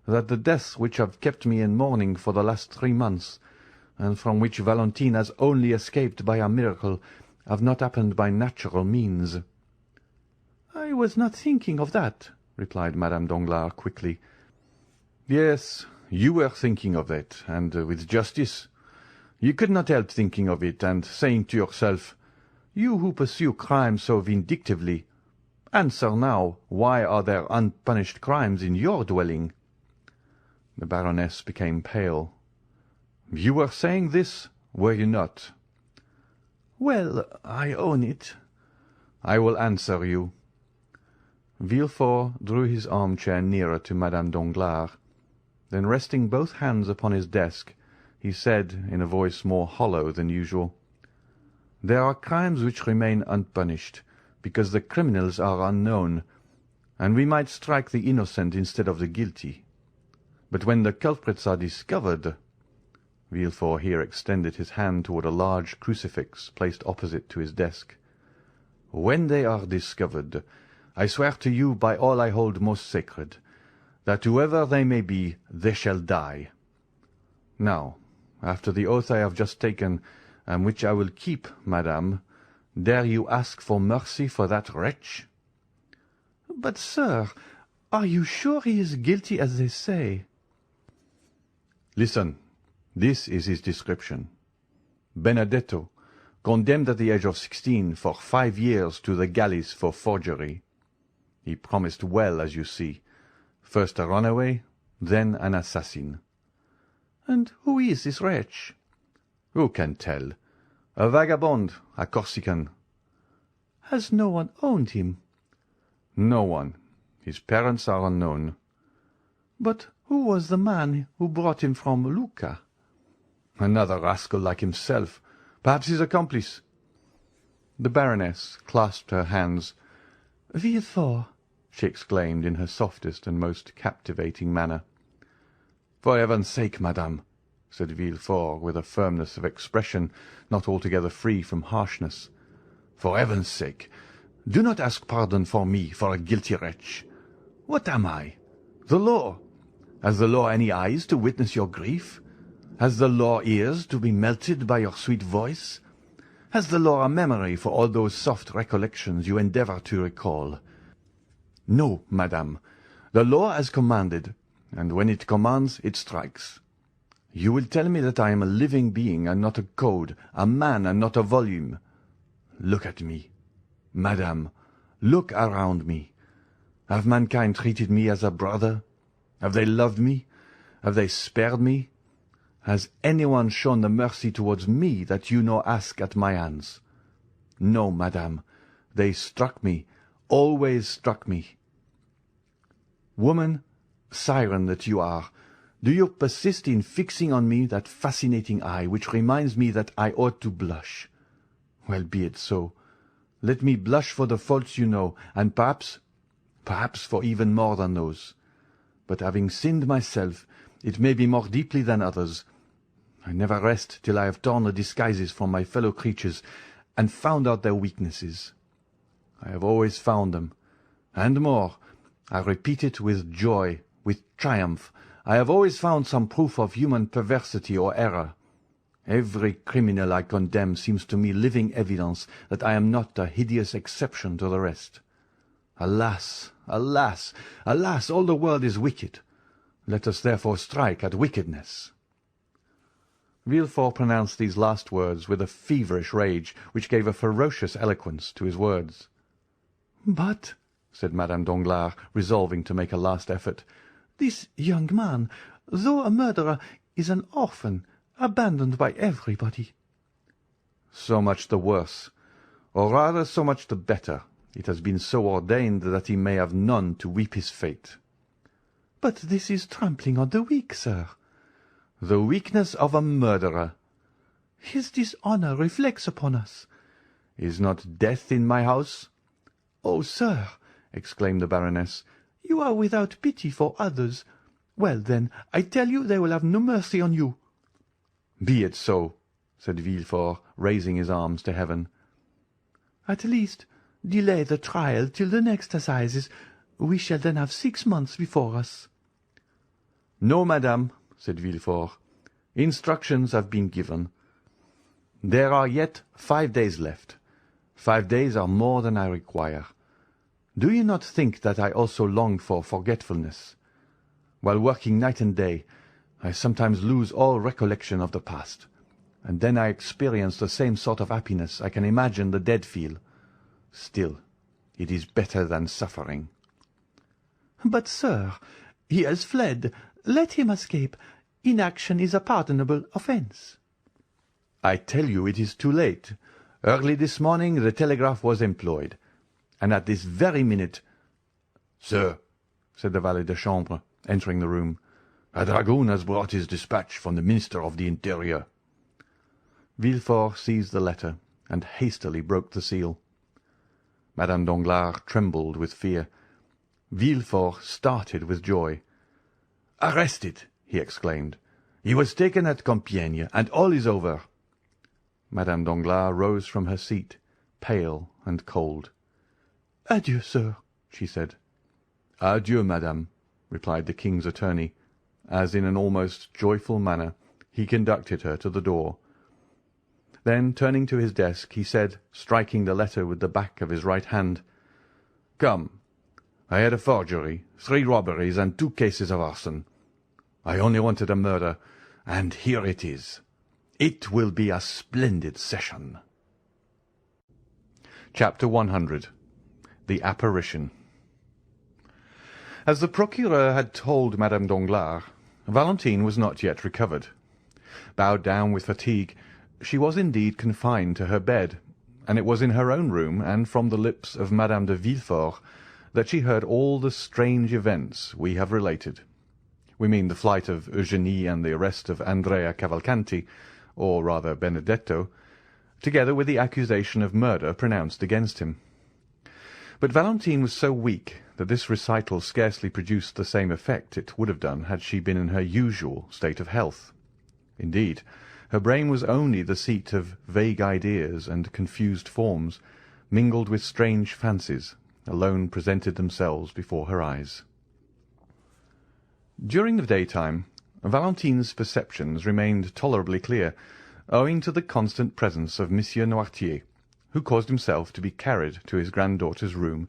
that the deaths which have kept me in mourning for the last 3 months, and from which Valentine has only escaped by a miracle, have not happened by natural means." "I was not thinking of that," replied Madame Danglars quickly. "Yes, you were thinking of it, and with justice. You could not help thinking of it, and saying to yourself, 'You who pursue crime so vindictively, answer now why are there unpunished crimes in your dwelling?'" The Baroness became pale. "You were saying this, were you not?" "Well, I own it." "I will answer you." Villefort drew his armchair nearer to Madame Danglars. Then, resting both hands upon his desk, he said, in a voice more hollow than usual, "There are crimes which remain unpunished, because the criminals are unknown, and we might strike the innocent instead of the guilty. But when the culprits are discovered—" Villefort here extended his hand toward a large crucifix placed opposite to his desk. "When they are discovered, I swear to you by all I hold most sacred, that whoever they may be, they shall die. Now, after the oath I have just taken, and which I will keep, madame, dare you ask for mercy for that wretch?" "But, sir, are you sure he is guilty as they say?" "Listen, this is his description. Benedetto, condemned at the age of 16 for 5 years to the galleys for forgery. He promised well, as you see. First a runaway, then an assassin." "And who is this wretch?" "Who can tell? A vagabond, a Corsican." "Has no one owned him?" "No one. His parents are unknown." "But who was the man who brought him from Lucca?" "Another rascal like himself. Perhaps his accomplice." The Baroness clasped her hands. "Villefort," she exclaimed in her softest and most captivating manner. "For heaven's sake, madame," said Villefort, with a firmness of expression not altogether free from harshness, "for heaven's sake, do not ask pardon for me for a guilty wretch. What am I? The law. Has the law any eyes to witness your grief? Has the law ears to be melted by your sweet voice? Has the law a memory for all those soft recollections you endeavour to recall? No, madame, the law has commanded, and when it commands, it strikes. You will tell me that I am a living being and not a code, a man and not a volume. Look at me, madame, look around me. Have mankind treated me as a brother? Have they loved me? Have they spared me? Has anyone shown the mercy towards me that you now ask at my hands? No, madame, they struck me, always struck me. Woman, siren that you are, Do you persist in fixing on me that fascinating eye which reminds me that I ought to blush? Well, be it so. Let me blush for the faults you know, and perhaps for even more than those. But having sinned myself, it may be more deeply than others. I never rest till I have torn the disguises from my fellow creatures and found out their weaknesses. I have always found them, and more, I repeat it with joy, with triumph, I have always found some proof of human perversity or error. Every criminal I condemn seems to me living evidence that I am not a hideous exception to the rest. Alas, alas, alas, all the world is wicked. Let us therefore strike at wickedness. Villefort pronounced these last words with a feverish rage, which gave a ferocious eloquence to his words. "But," said Madame Danglars, resolving to make a last effort, "this young man, though a murderer, is an orphan, abandoned by everybody." "So much the worse, or rather so much the better. It has been so ordained that he may have none to weep his fate." "But this is trampling on the weak, sir." "The weakness of a murderer." "His dishonour reflects upon us." "Is not death in my house?" "Oh, sir," exclaimed the Baroness, "you are without pity for others. Well, then, I tell you they will have no mercy on you." "Be it so," said Villefort, raising his arms to heaven. "At least, delay the trial till the next Assizes. We shall then have 6 months before us." "No, madame," said Villefort. "Instructions have been given. There are yet 5 days left. 5 days are more than I require. Do you not think that I also long for forgetfulness? While working night and day, I sometimes lose all recollection of the past, and then I experience the same sort of happiness I can imagine the dead feel. Still, it is better than suffering." "But, sir, he has fled. Let him escape. Inaction is a pardonable offence." "I tell you it is too late. Early this morning the telegraph was employed, and at this very minute—" "Sir," said the valet de chambre, entering the room, "a dragoon has brought his dispatch from the Minister of the Interior." Villefort seized the letter, and hastily broke the seal. Madame Danglars trembled with fear. Villefort started with joy. "Arrested!" he exclaimed. "He was taken at Compiègne, and all is over." Madame Danglars rose from her seat, pale and cold. "Adieu, sir," she said. "Adieu, madame," replied the king's attorney, as in an almost joyful manner he conducted her to the door. Then, turning to his desk, he said, striking the letter with the back of his right hand, "Come, I had a forgery, 3 robberies, and 2 cases of arson. I only wanted a murder, and here it is. It will be a splendid session." Chapter 100. The Apparition. As the procureur had told Madame Danglars, Valentine was not yet recovered. Bowed down with fatigue, she was indeed confined to her bed, and it was in her own room and from the lips of Madame de Villefort that she heard all the strange events we have related. We mean the flight of Eugénie and the arrest of Andrea Cavalcanti, or rather Benedetto, together with the accusation of murder pronounced against him. But Valentine was so weak that this recital scarcely produced the same effect it would have done had she been in her usual state of health. Indeed, her brain was only the seat of vague ideas and confused forms, mingled with strange fancies, alone presented themselves before her eyes. During the daytime, Valentine's perceptions remained tolerably clear, owing to the constant presence of Monsieur Noirtier, who caused himself to be carried to his granddaughter's room,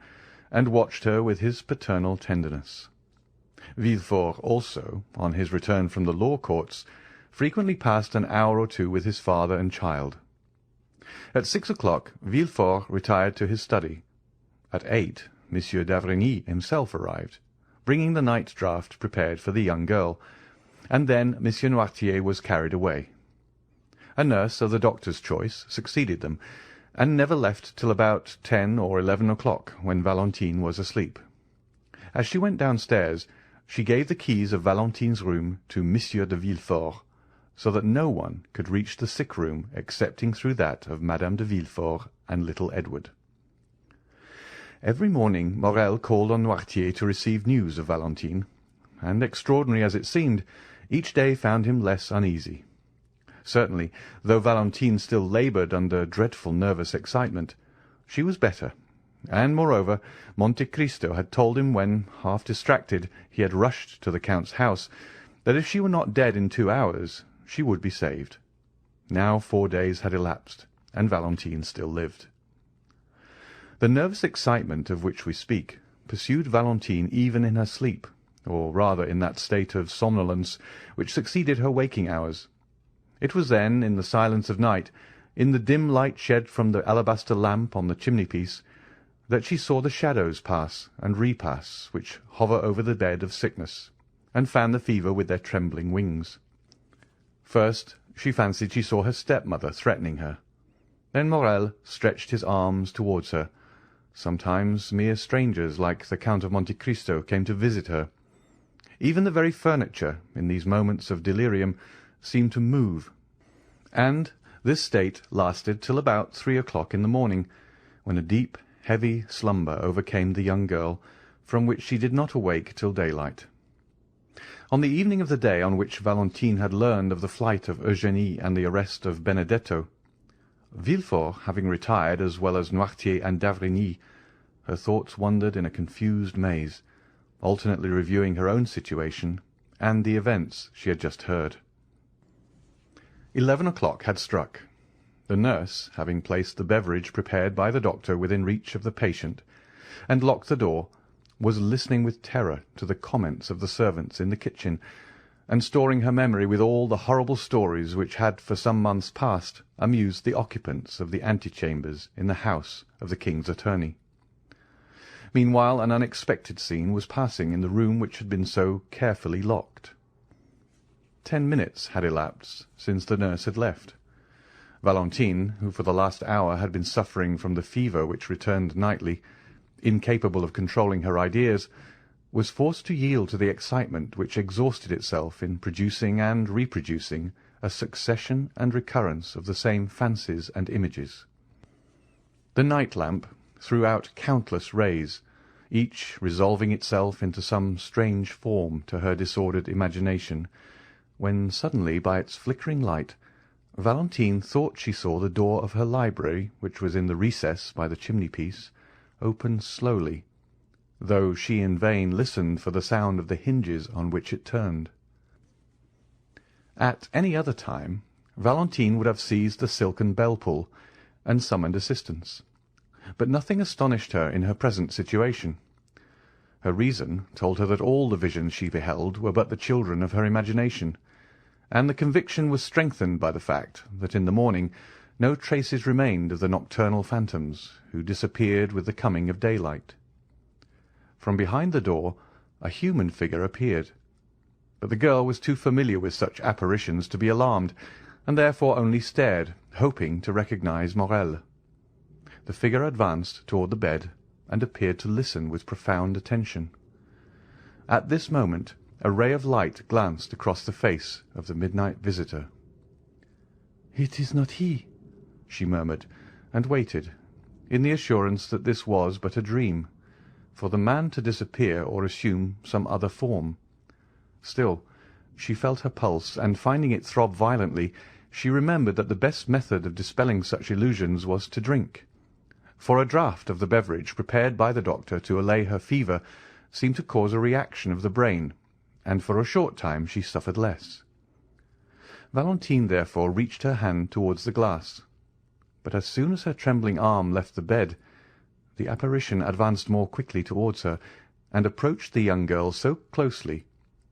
and watched her with his paternal tenderness. Villefort also, on his return from the law courts, frequently passed an hour or two with his father and child. At 6 o'clock Villefort retired to his study. At 8 Monsieur d'Avrigny himself arrived, bringing the night draught prepared for the young girl, and then Monsieur Noirtier was carried away. A nurse of the doctor's choice succeeded them, and never left till about 10 or 11 o'clock, when Valentine was asleep. As she went downstairs, she gave the keys of Valentine's room to Monsieur de Villefort, so that no one could reach the sick-room excepting through that of Madame de Villefort and little Edward. Every morning Morrel called on Noirtier to receive news of Valentine, and, extraordinary as it seemed, each day found him less uneasy. Certainly, though Valentine still laboured under dreadful nervous excitement, she was better, and, moreover, Monte Cristo had told him when, half distracted, he had rushed to the Count's house, that if she were not dead in 2 hours, she would be saved. Now 4 days had elapsed, and Valentine still lived. The nervous excitement of which we speak pursued Valentine even in her sleep, or rather in that state of somnolence which succeeded her waking hours. It was then, in the silence of night, in the dim light shed from the alabaster lamp on the chimney-piece, that she saw the shadows pass and repass which hover over the bed of sickness, and fan the fever with their trembling wings. First she fancied she saw her stepmother threatening her. Then Morrel stretched his arms towards her. Sometimes mere strangers like the Count of Monte Cristo came to visit her. Even the very furniture, in these moments of delirium, seemed to move. And this state lasted till about 3 o'clock in the morning, when a deep, heavy slumber overcame the young girl, from which she did not awake till daylight. On the evening of the day on which Valentine had learned of the flight of Eugénie and the arrest of Benedetto, Villefort having retired as well as Noirtier and d'Avrigny, her thoughts wandered in a confused maze, alternately reviewing her own situation and the events she had just heard. 11 o'clock had struck. The nurse, having placed the beverage prepared by the doctor within reach of the patient, and locked the door, was listening with terror to the comments of the servants in the kitchen, and storing her memory with all the horrible stories which had for some months past amused the occupants of the antechambers in the house of the king's attorney. Meanwhile an unexpected scene was passing in the room which had been so carefully locked. 10 minutes had elapsed since the nurse had left. Valentine, who for the last hour had been suffering from the fever which returned nightly, incapable of controlling her ideas, was forced to yield to the excitement which exhausted itself in producing and reproducing a succession and recurrence of the same fancies and images. The night-lamp threw out countless rays, each resolving itself into some strange form to her disordered imagination, when suddenly, by its flickering light, Valentine thought she saw the door of her library, which was in the recess by the chimney-piece, open slowly, though she in vain listened for the sound of the hinges on which it turned. At any other time Valentine would have seized the silken bell-pull and summoned assistance, but nothing astonished her in her present situation. Her reason told her that all the visions she beheld were but the children of her imagination, and the conviction was strengthened by the fact that in the morning no traces remained of the nocturnal phantoms, who disappeared with the coming of daylight. From behind the door a human figure appeared, but the girl was too familiar with such apparitions to be alarmed, and therefore only stared, hoping to recognize Morrel. The figure advanced toward the bed, and appeared to listen with profound attention. At this moment a ray of light glanced across the face of the midnight visitor. "It is not he," she murmured, and waited, in the assurance that this was but a dream, for the man to disappear or assume some other form. Still, she felt her pulse, and finding it throb violently, she remembered that the best method of dispelling such illusions was to drink, for a draught of the beverage prepared by the doctor to allay her fever seemed to cause a reaction of the brain, and for a short time she suffered less. Valentine therefore reached her hand towards the glass, but as soon as her trembling arm left the bed, the apparition advanced more quickly towards her, and approached the young girl so closely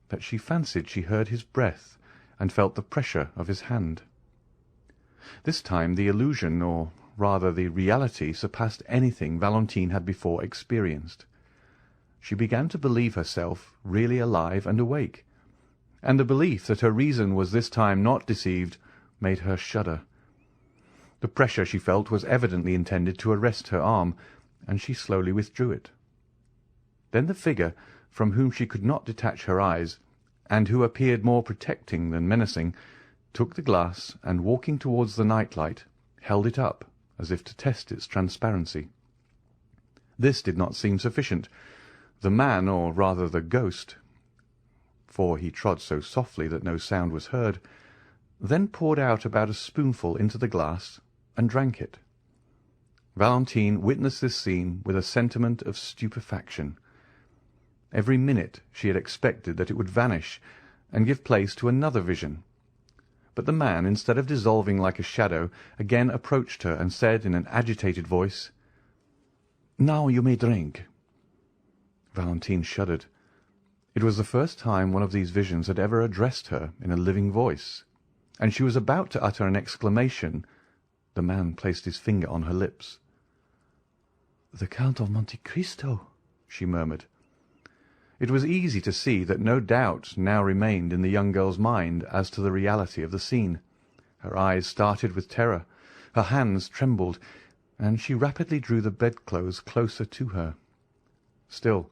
that she fancied she heard his breath and felt the pressure of his hand. This time the illusion, or rather the reality, surpassed anything Valentine had before experienced. She began to believe herself really alive and awake, and the belief that her reason was this time not deceived made her shudder. The pressure she felt was evidently intended to arrest her arm, and she slowly withdrew it. Then the figure, from whom she could not detach her eyes, and who appeared more protecting than menacing, took the glass, and walking towards the night-light, held it up, as if to test its transparency. This did not seem sufficient. The man, or rather the ghost, for he trod so softly that no sound was heard, then poured out about a spoonful into the glass, and drank it. Valentine witnessed this scene with a sentiment of stupefaction. Every minute she had expected that it would vanish, and give place to another vision. But the man, instead of dissolving like a shadow, again approached her, and said in an agitated voice, "Now you may drink." Valentine shuddered. It was the first time one of these visions had ever addressed her in a living voice, and she was about to utter an exclamation. The man placed his finger on her lips. "The Count of Monte Cristo," she murmured. It was easy to see that no doubt now remained in the young girl's mind as to the reality of the scene. Her eyes started with terror, her hands trembled, and she rapidly drew the bedclothes closer to her. Still,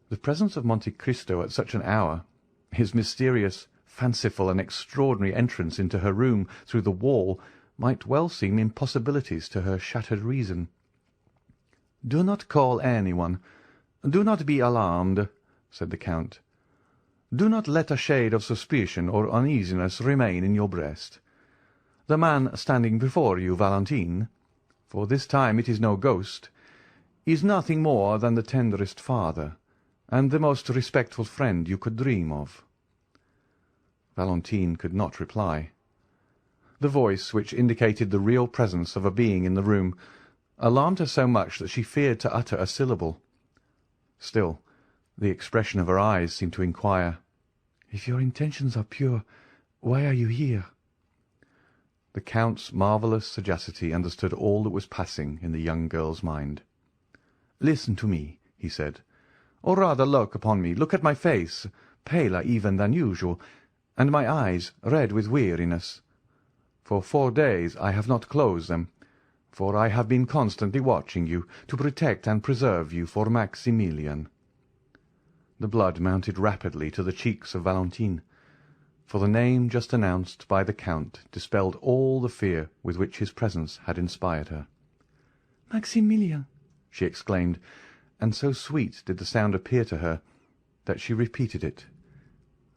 the presence of Monte Cristo at such an hour, his mysterious, fanciful, and extraordinary entrance into her room through the wall, might well seem impossibilities to her shattered reason. "Do not call anyone. Do not be alarmed," said the Count. "Do not let a shade of suspicion or uneasiness remain in your breast. The man standing before you, Valentine, for this time it is no ghost, is nothing more than the tenderest father, and the most respectful friend you could dream of." Valentine could not reply. The voice, which indicated the real presence of a being in the room, alarmed her so much that she feared to utter a syllable. Still, the expression of her eyes seemed to inquire, "If your intentions are pure, why are you here?" The Count's marvellous sagacity understood all that was passing in the young girl's mind. "Listen to me," he said, "or rather look upon me, look at my face, paler even than usual, and my eyes red with weariness. For 4 days I have not closed them, for I have been constantly watching you, to protect and preserve you for Maximilian." The blood mounted rapidly to the cheeks of Valentine, for the name just announced by the Count dispelled all the fear with which his presence had inspired her. "Maximilian!" she exclaimed, and so sweet did the sound appear to her that she repeated it.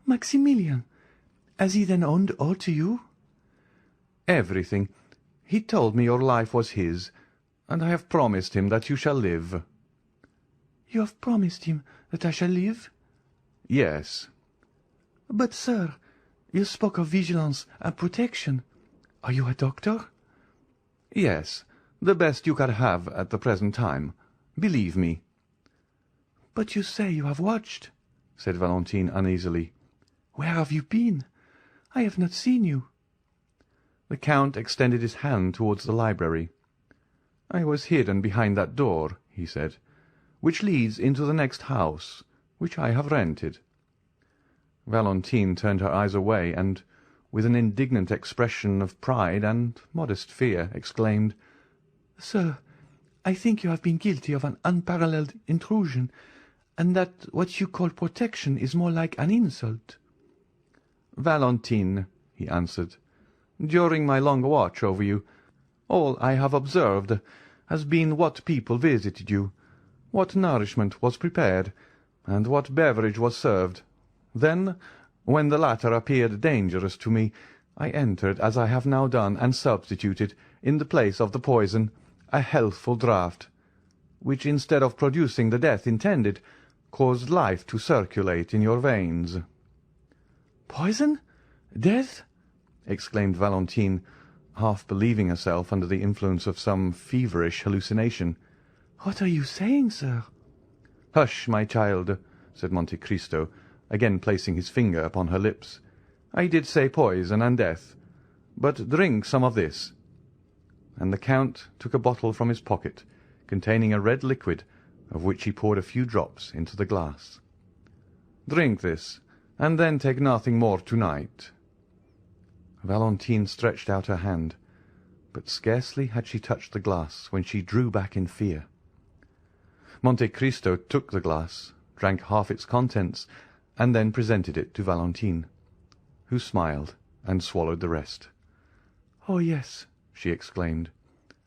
"Maximilian! Has he then owned all to you?" "Everything. He told me your life was his, and I have promised him that you shall live." "You have promised him that I shall live?" "Yes." "But, sir, you spoke of vigilance and protection. Are you a doctor?" "Yes, the best you can have at the present time. Believe me." "But you say you have watched," said Valentine uneasily. "Where have you been? I have not seen you." The Count extended his hand towards the library. "I was hidden behind that door," he said, "which leads into the next house, which I have rented." Valentine turned her eyes away, and, with an indignant expression of pride and modest fear, exclaimed, "Sir, I think you have been guilty of an unparalleled intrusion, and that what you call protection is more like an insult." "Valentine," he answered, "during my long watch over you, all I have observed has been what people visited you, what nourishment was prepared, and what beverage was served. Then, when the latter appeared dangerous to me, I entered as I have now done, and substituted, in the place of the poison, a healthful draught, which, instead of producing the death intended, caused life to circulate in your veins." "Poison? Death?" exclaimed Valentine, half believing herself under the influence of some feverish hallucination. "What are you saying, sir?" "Hush, my child," said Monte Cristo, again placing his finger upon her lips. "I did say poison and death. But drink some of this." And the Count took a bottle from his pocket, containing a red liquid, of which he poured a few drops into the glass. "Drink this, and then take nothing more to-night." Valentine stretched out her hand, but scarcely had she touched the glass when she drew back in fear. Monte Cristo took the glass, drank half its contents, and then presented it to Valentine, who smiled and swallowed the rest. "Oh, yes," she exclaimed,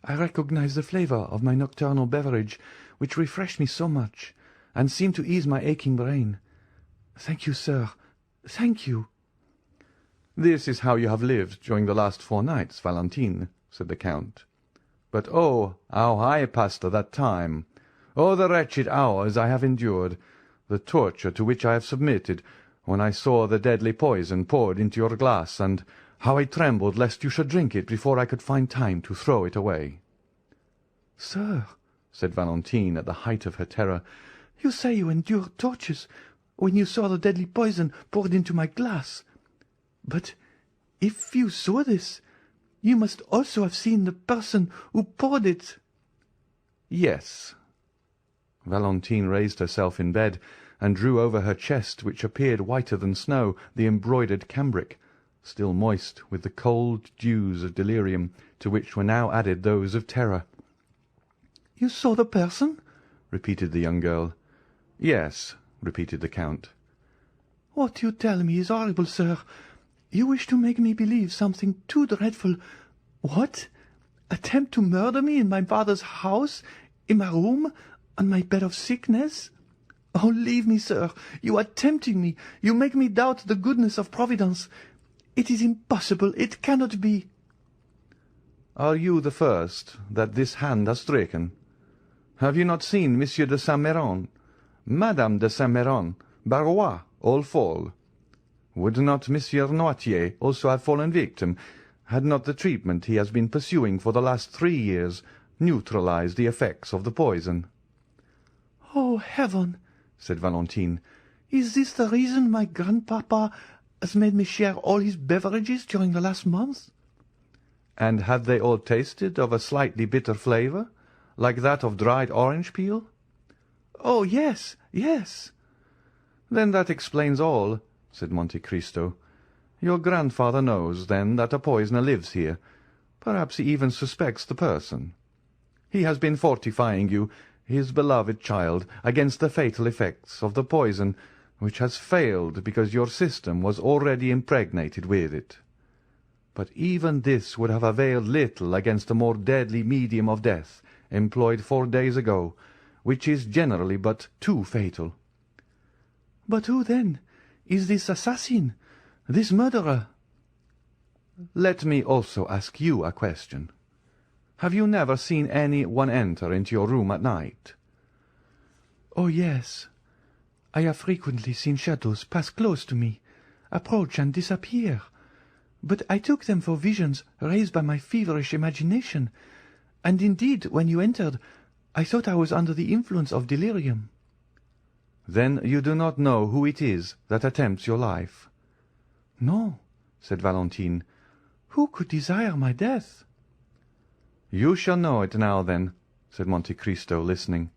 "I recognize the flavour of my nocturnal beverage, which refreshed me so much, and seemed to ease my aching brain. Thank you, sir, thank you." "This is how you have lived during the last 4 nights, Valentine," said the Count. "But oh, how I passed that time! Oh, the wretched hours I have endured, the torture to which I have submitted when I saw the deadly poison poured into your glass, and how I trembled lest you should drink it before I could find time to throw it away." "Sir," said Valentine, at the height of her terror, "you say you endured tortures when you saw the deadly poison poured into my glass. But if you saw this, you must also have seen the person who poured it." "Yes." Valentine raised herself in bed, and drew over her chest, which appeared whiter than snow, the embroidered cambric, still moist with the cold dews of delirium, to which were now added those of terror. "You saw the person?" repeated the young girl. "Yes," repeated the Count. "What you tell me is horrible, sir. You wish to make me believe something too dreadful. What? Attempt to murder me in my father's house, in my room, on my bed of sickness? Oh, leave me, sir. You are tempting me. You make me doubt the goodness of Providence. It is impossible. It cannot be." "Are you the first that this hand has stricken? Have you not seen Monsieur de Saint-Méran, Madame de Saint-Méran, Barrois, all fall? Would not Monsieur Noirtier also have fallen victim, had not the treatment he has been pursuing for the last 3 years neutralized the effects of the poison?" "Oh, heaven!" said Valentine. "Is this the reason my grandpapa has made me share all his beverages during the last month?" "And had they all tasted of a slightly bitter flavour, like that of dried orange peel?" "Oh, yes, yes." "Then that explains all," said Monte Cristo. "Your grandfather knows, then, that a poisoner lives here. Perhaps he even suspects the person. He has been fortifying you, his beloved child, against the fatal effects of the poison, which has failed because your system was already impregnated with it. But even this would have availed little against a more deadly medium of death, employed 4 days ago, which is generally but too fatal." "But who, then, is this assassin, this murderer?" "Let me also ask you a question. Have you never seen any one enter into your room at night?" "Oh, yes. I have frequently seen shadows pass close to me, approach and disappear. But I took them for visions raised by my feverish imagination, and indeed, when you entered, I thought I was under the influence of delirium." "Then you do not know who it is that attempts your life?" "No," said Valentine. "Who could desire my death?" "You shall know it now, then," said Monte Cristo, listening.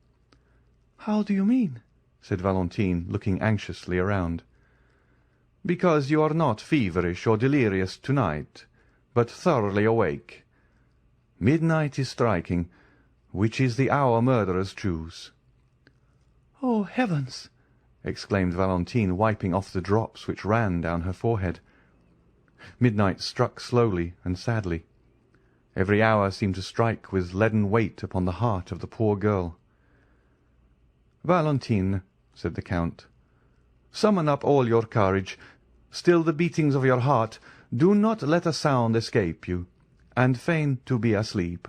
"How do you mean?" said Valentine, looking anxiously around. "Because you are not feverish or delirious tonight, but thoroughly awake. Midnight is striking, which is the hour murderers choose." "Oh, heavens!" exclaimed Valentine, wiping off the drops which ran down her forehead. Midnight struck slowly and sadly. Every hour seemed to strike with leaden weight upon the heart of the poor girl. "Valentine," said the Count, "summon up all your courage, still the beatings of your heart, do not let a sound escape you, and feign to be asleep.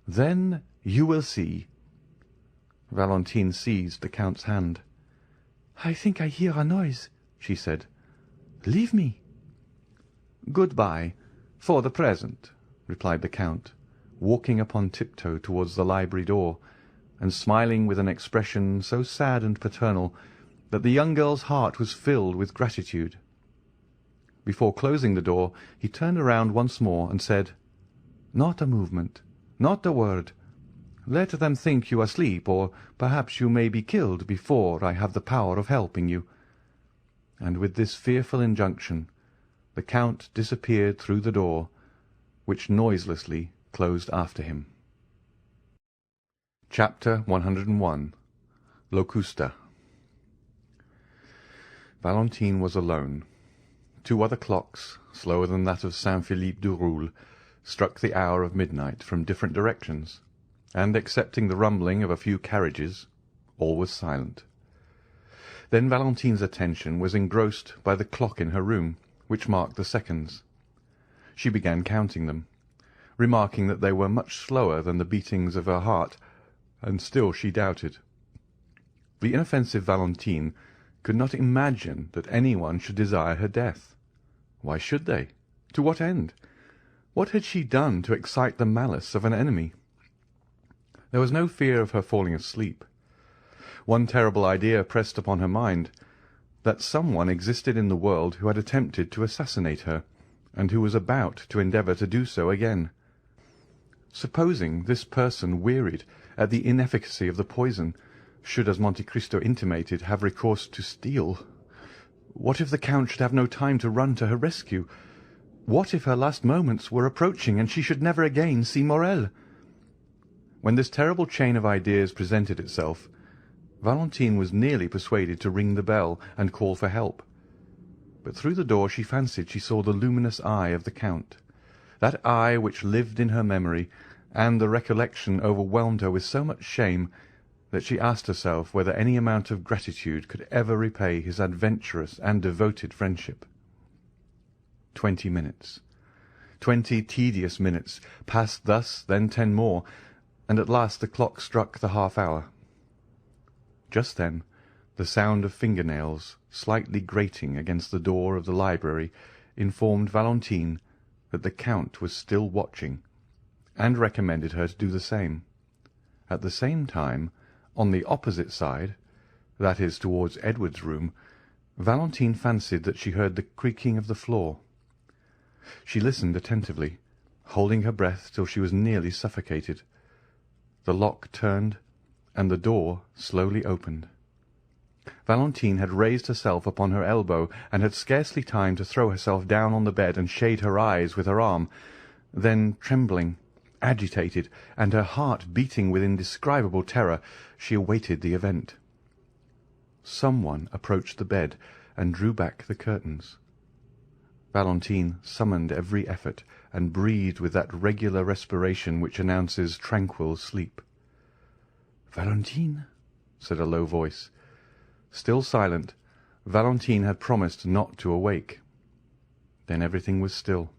Then you will see." Valentine seized the Count's hand. "I think I hear a noise," she said. "Leave me." "Good-bye, for the present," replied the Count, walking upon tiptoe towards the library door, and smiling with an expression so sad and paternal that the young girl's heart was filled with gratitude. Before closing the door, he turned around once more and said, "Not a movement, not a word. Let them think you asleep, or perhaps you may be killed before I have the power of helping you." And with this fearful injunction, the Count disappeared through the door, which noiselessly closed after him. Chapter 101. Locusta. Valentine was alone. 2 other clocks, slower than that of Saint-Philippe-du-Roule, struck the hour of midnight from different directions, and, excepting the rumbling of a few carriages, all was silent. Then Valentine's attention was engrossed by the clock in her room, which marked the seconds. She began counting them, remarking that they were much slower than the beatings of her heart, and still she doubted. The inoffensive Valentine could not imagine that anyone should desire her death. Why should they? To what end? What had she done to excite the malice of an enemy? There was no fear of her falling asleep. One terrible idea pressed upon her mind, that someone existed in the world who had attempted to assassinate her, and who was about to endeavour to do so again. Supposing this person wearied at the inefficacy of the poison, should, as Monte Cristo intimated, have recourse to steel? What if the Count should have no time to run to her rescue? What if her last moments were approaching, and she should never again see Morrel? When this terrible chain of ideas presented itself, Valentine was nearly persuaded to ring the bell and call for help. But through the door she fancied she saw the luminous eye of the Count, that eye which lived in her memory, and the recollection overwhelmed her with so much shame that she asked herself whether any amount of gratitude could ever repay his adventurous and devoted friendship. 20 minutes, 20 tedious minutes, passed thus, then 10 more, and at last the clock struck the half-hour. Just then the sound of finger-nails slightly grating against the door of the library informed Valentine that the Count was still watching, and recommended her to do the same. At the same time, on the opposite side, that is, towards Edward's room, Valentine fancied that she heard the creaking of the floor. She listened attentively, holding her breath till she was nearly suffocated. The lock turned, and the door slowly opened. Valentine had raised herself upon her elbow, and had scarcely time to throw herself down on the bed and shade her eyes with her arm. Then, trembling, agitated, and her heart beating with indescribable terror, she awaited the event. Someone approached the bed and drew back the curtains. Valentine summoned every effort, and breathed with that regular respiration which announces tranquil sleep. "Valentine," said a low voice. Still silent, Valentine had promised not to awake. Then everything was still,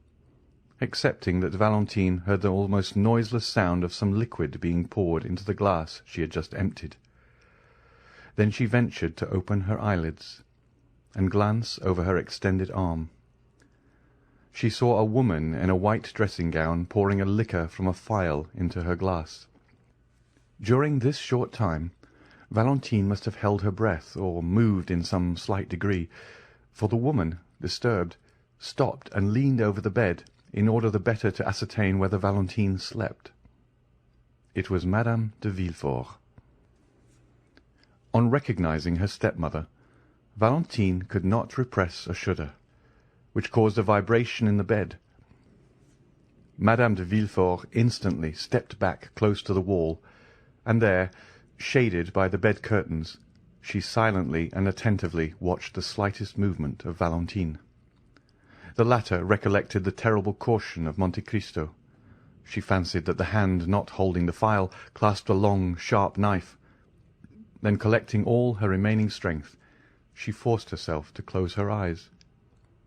excepting that Valentine heard the almost noiseless sound of some liquid being poured into the glass she had just emptied. Then she ventured to open her eyelids, and glance over her extended arm. She saw a woman in a white dressing-gown pouring a liquor from a phial into her glass. During this short time, Valentine must have held her breath, or moved in some slight degree, for the woman, disturbed, stopped and leaned over the bed, in order the better to ascertain whether Valentine slept. It was Madame de Villefort. On recognizing her stepmother, Valentine could not repress a shudder, which caused a vibration in the bed. Madame de Villefort instantly stepped back close to the wall, and there, shaded by the bed curtains, she silently and attentively watched the slightest movement of Valentine. The latter recollected the terrible caution of Monte Cristo. She fancied that the hand not holding the phial clasped a long, sharp knife. Then, collecting all her remaining strength, she forced herself to close her eyes.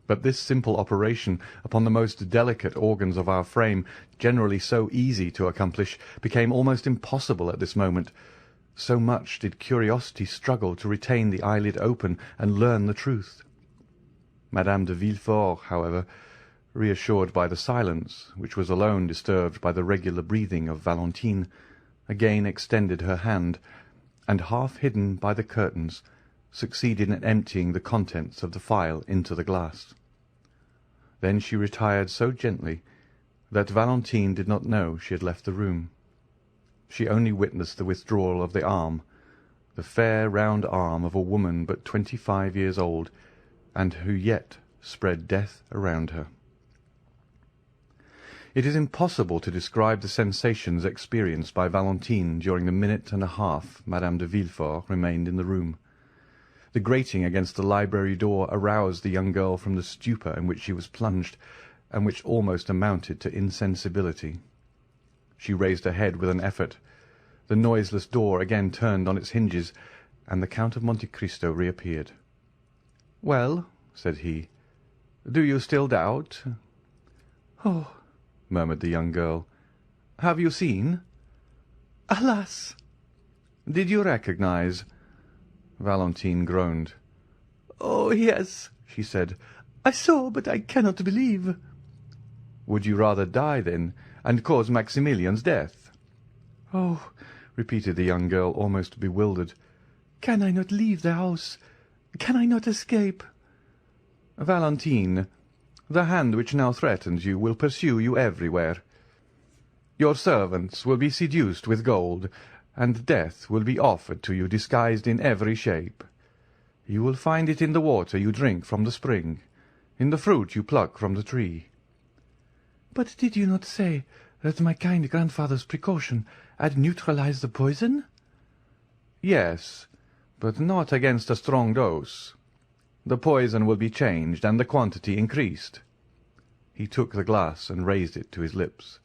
But this simple operation upon the most delicate organs of our frame, generally so easy to accomplish, became almost impossible at this moment. So much did curiosity struggle to retain the eyelid open and learn the truth. Madame de Villefort, however, reassured by the silence, which was alone disturbed by the regular breathing of Valentine, again extended her hand, and, half hidden by the curtains, succeeded in emptying the contents of the phial into the glass. Then she retired so gently that Valentine did not know she had left the room. She only witnessed the withdrawal of the arm, the fair round arm of a woman but 25 years old, and who yet spread death around her. It is impossible to describe the sensations experienced by Valentine during the minute and a half Madame de Villefort remained in the room. The grating against the library door aroused the young girl from the stupor in which she was plunged, and which almost amounted to insensibility. She raised her head with an effort. The noiseless door again turned on its hinges, and the Count of Monte Cristo reappeared. "Well," said he, "do you still doubt?" "Oh," murmured the young girl, "have you seen?" "Alas!" "Did you recognize?" Valentine groaned. "Oh, yes," she said. "I saw, but I cannot believe." "Would you rather die, then, and cause Maximilian's death?" "Oh," repeated the young girl, almost bewildered. "Can I not leave the house? Can I not escape?" "Valentine, the hand which now threatens you will pursue you everywhere. Your servants will be seduced with gold, and death will be offered to you disguised in every shape. You will find it in the water you drink from the spring, in the fruit you pluck from the tree." "But did you not say that my kind grandfather's precaution had neutralized the poison?" "Yes, but not against a strong dose. The poison will be changed and the quantity increased." He took the glass and raised it to his lips.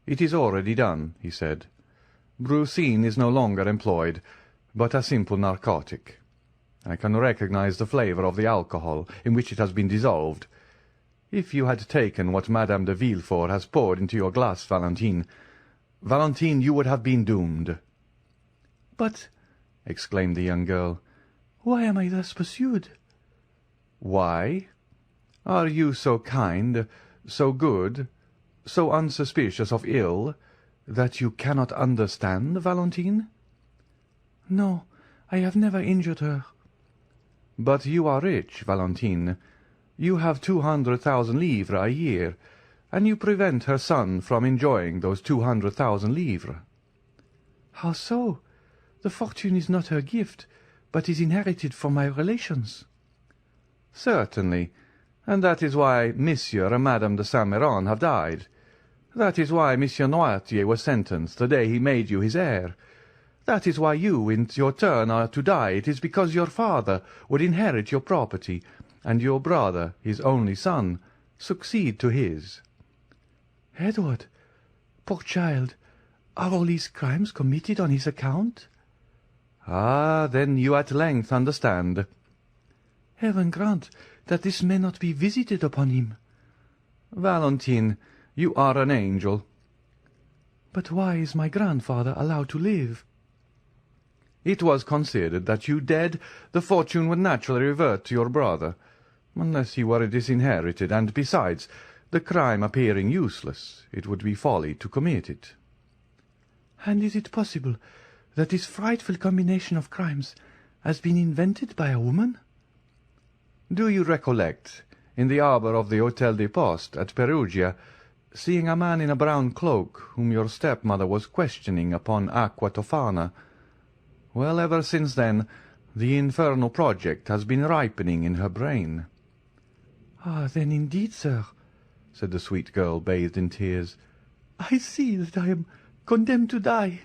"It is already done," he said. "Brucine is no longer employed, but a simple narcotic. I can recognize the flavour of the alcohol in which it has been dissolved. If you had taken what Madame de Villefort has poured into your glass, Valentine, you would have been doomed." "But," exclaimed the young girl, "why am I thus pursued?" "Why? Are you so kind, so good, so unsuspicious of ill, that you cannot understand, Valentine?" "No, I have never injured her." "But you are rich, Valentine. You have 200,000 livres a year, and you prevent her son from enjoying those 200,000 livres." "How so? The fortune is not her gift, but is inherited from my relations." "Certainly, and that is why Monsieur and Madame de Saint-Méran have died. That is why Monsieur Noirtier was sentenced the day he made you his heir. That is why you, in your turn, are to die. It is because your father would inherit your property, and your brother, his only son, succeed to his." "Edward, poor child, are all these crimes committed on his account?" "Ah, then you at length understand." "Heaven grant that this may not be visited upon him." "Valentine, you are an angel." "But why is my grandfather allowed to live?" "It was considered that you dead, the fortune would naturally revert to your brother, unless he were disinherited, and besides, the crime appearing useless, it would be folly to commit it." "And is it possible that this frightful combination of crimes has been invented by a woman?" "Do you recollect, in the arbour of the Hôtel des Postes at Perugia, seeing a man in a brown cloak whom your stepmother was questioning upon Aqua Tofana? Well, ever since then, the infernal project has been ripening in her brain." "Ah, then indeed, sir," said the sweet girl, bathed in tears, "I see that I am condemned to die."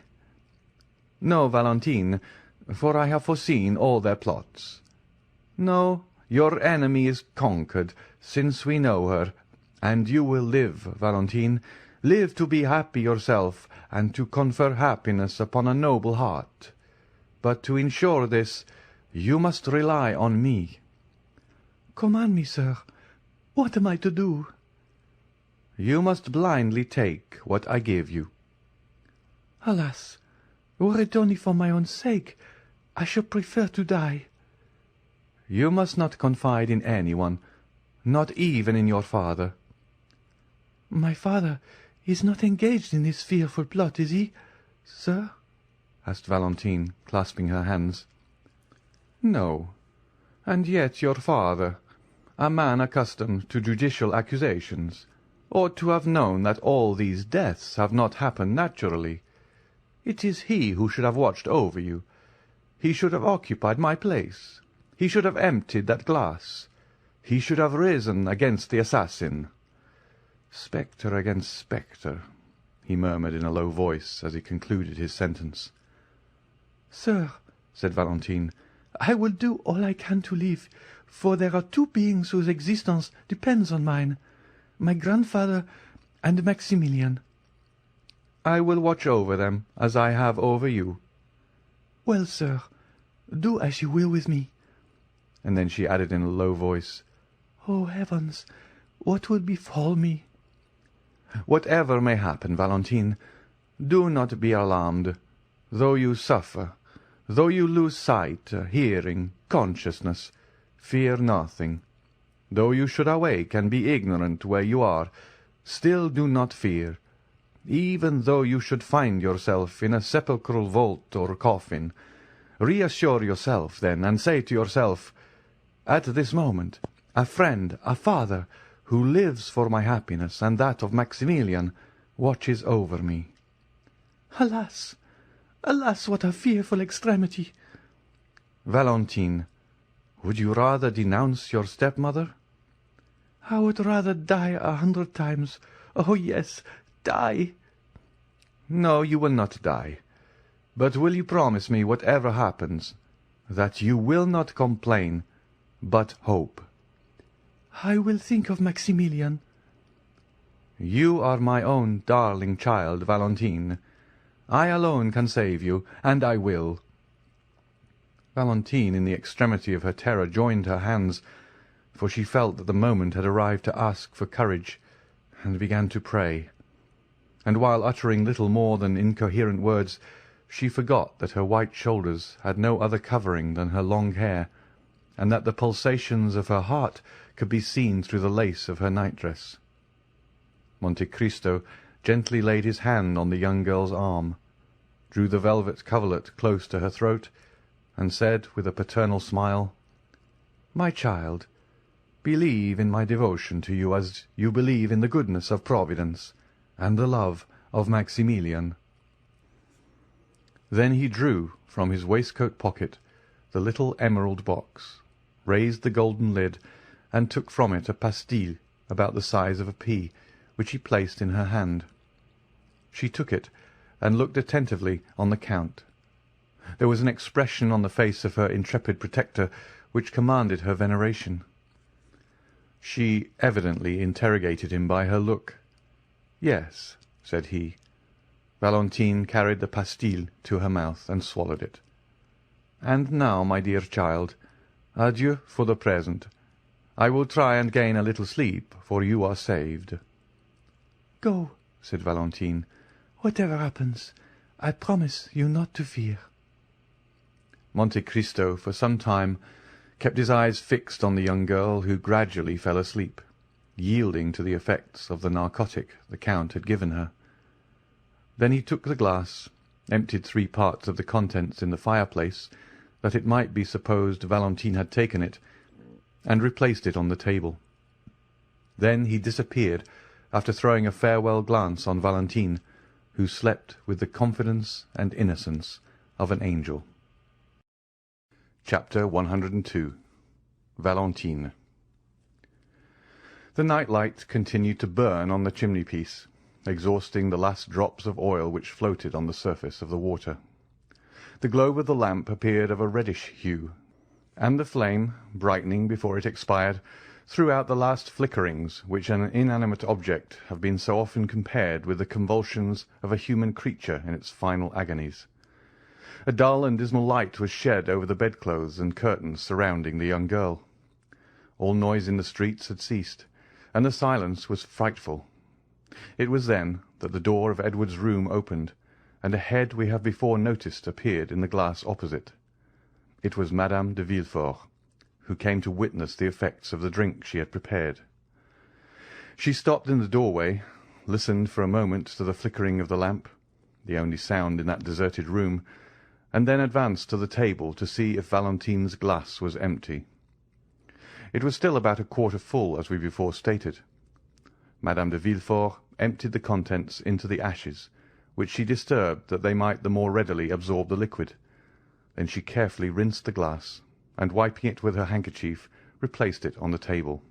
"No, Valentine, for I have foreseen all their plots. No, your enemy is conquered, since we know her, and you will live, Valentine, live to be happy yourself, and to confer happiness upon a noble heart. But to ensure this, you must rely on me." "Command me, sir. What am I to do?" "You must blindly take what I give you." "Alas, were it only for my own sake, I should prefer to die." "You must not confide in anyone, not even in your father." "My father is not engaged in this fearful plot, is he, sir?" asked Valentine, clasping her hands. "No, and yet your father, a man accustomed to judicial accusations, ought to have known that all these deaths have not happened naturally. It is he who should have watched over you. He should have occupied my place. He should have emptied that glass. He should have risen against the assassin." "Spectre against spectre," he murmured in a low voice as he concluded his sentence. "Sir," said Valentine, I will do all I can to live, for there are two beings whose existence depends on mine, my grandfather and Maximilian." "I will watch over them, as I have over you." "Well, sir, do as you will with me." And then she added in a low voice, "Oh, heavens, what will befall me?" "Whatever may happen, Valentine, do not be alarmed. Though you suffer, though you lose sight, hearing, consciousness, fear nothing. Though you should awake and be ignorant where you are, still do not fear. Even though you should find yourself in a sepulchral vault or coffin, reassure yourself then, and say to yourself, 'At this moment, a friend, a father, who lives for my happiness and that of Maximilian, watches over me.'" "Alas! Alas, what a fearful extremity!" "Valentine, would you rather denounce your stepmother?" "I would rather die 100 times. Oh, yes, die!" "No, you will not die. But will you promise me, whatever happens, that you will not complain, but hope?" "I will think of Maximilian." "You are my own darling child, Valentine. I alone can save you, and I will." Valentine, in the extremity of her terror, joined her hands, for she felt that the moment had arrived to ask for courage, and began to pray. And while uttering little more than incoherent words, she forgot that her white shoulders had no other covering than her long hair, and that the pulsations of her heart could be seen through the lace of her nightdress. Monte Cristo gently laid his hand on the young girl's arm, drew the velvet coverlet close to her throat, and said with a paternal smile, "My child, believe in my devotion to you as you believe in the goodness of Providence and the love of Maximilian." Then he drew from his waistcoat pocket the little emerald box, raised the golden lid, and took from it a pastille about the size of a pea, which he placed in her hand. She took it, and looked attentively on the Count. There was an expression on the face of her intrepid protector which commanded her veneration. She evidently interrogated him by her look. "Yes," said he. Valentine carried the pastille to her mouth and swallowed it. "And now, my dear child, adieu for the present. I will try and gain a little sleep, for you are saved." "Go," said Valentine. "Whatever happens, I promise you not to fear." Monte Cristo for some time kept his eyes fixed on the young girl, who gradually fell asleep, yielding to the effects of the narcotic the Count had given her. Then he took the glass, emptied 3 parts of the contents in the fireplace, that it might be supposed Valentine had taken it, and replaced it on the table. Then he disappeared, after throwing a farewell glance on Valentine, who slept with the confidence and innocence of an angel. Chapter 102. Valentine. The night-light continued to burn on the chimney-piece, exhausting the last drops of oil which floated on the surface of the water. The globe of the lamp appeared of a reddish hue, and the flame, brightening before it expired, threw out the last flickerings which an inanimate object have been so often compared with the convulsions of a human creature in its final agonies. A dull and dismal light was shed over the bedclothes and curtains surrounding the young girl. All noise in the streets had ceased, and the silence was frightful. It was then that the door of Edward's room opened, and a head we have before noticed appeared in the glass opposite. It was Madame de Villefort, who came to witness the effects of the drink she had prepared. She stopped in the doorway, listened for a moment to the flickering of the lamp, the only sound in that deserted room, and then advanced to the table to see if Valentine's glass was empty. It was still about a quarter full, as we before stated. Madame de Villefort emptied the contents into the ashes, which she disturbed that they might the more readily absorb the liquid. Then she carefully rinsed the glass, and wiping it with her handkerchief, replaced it on the table.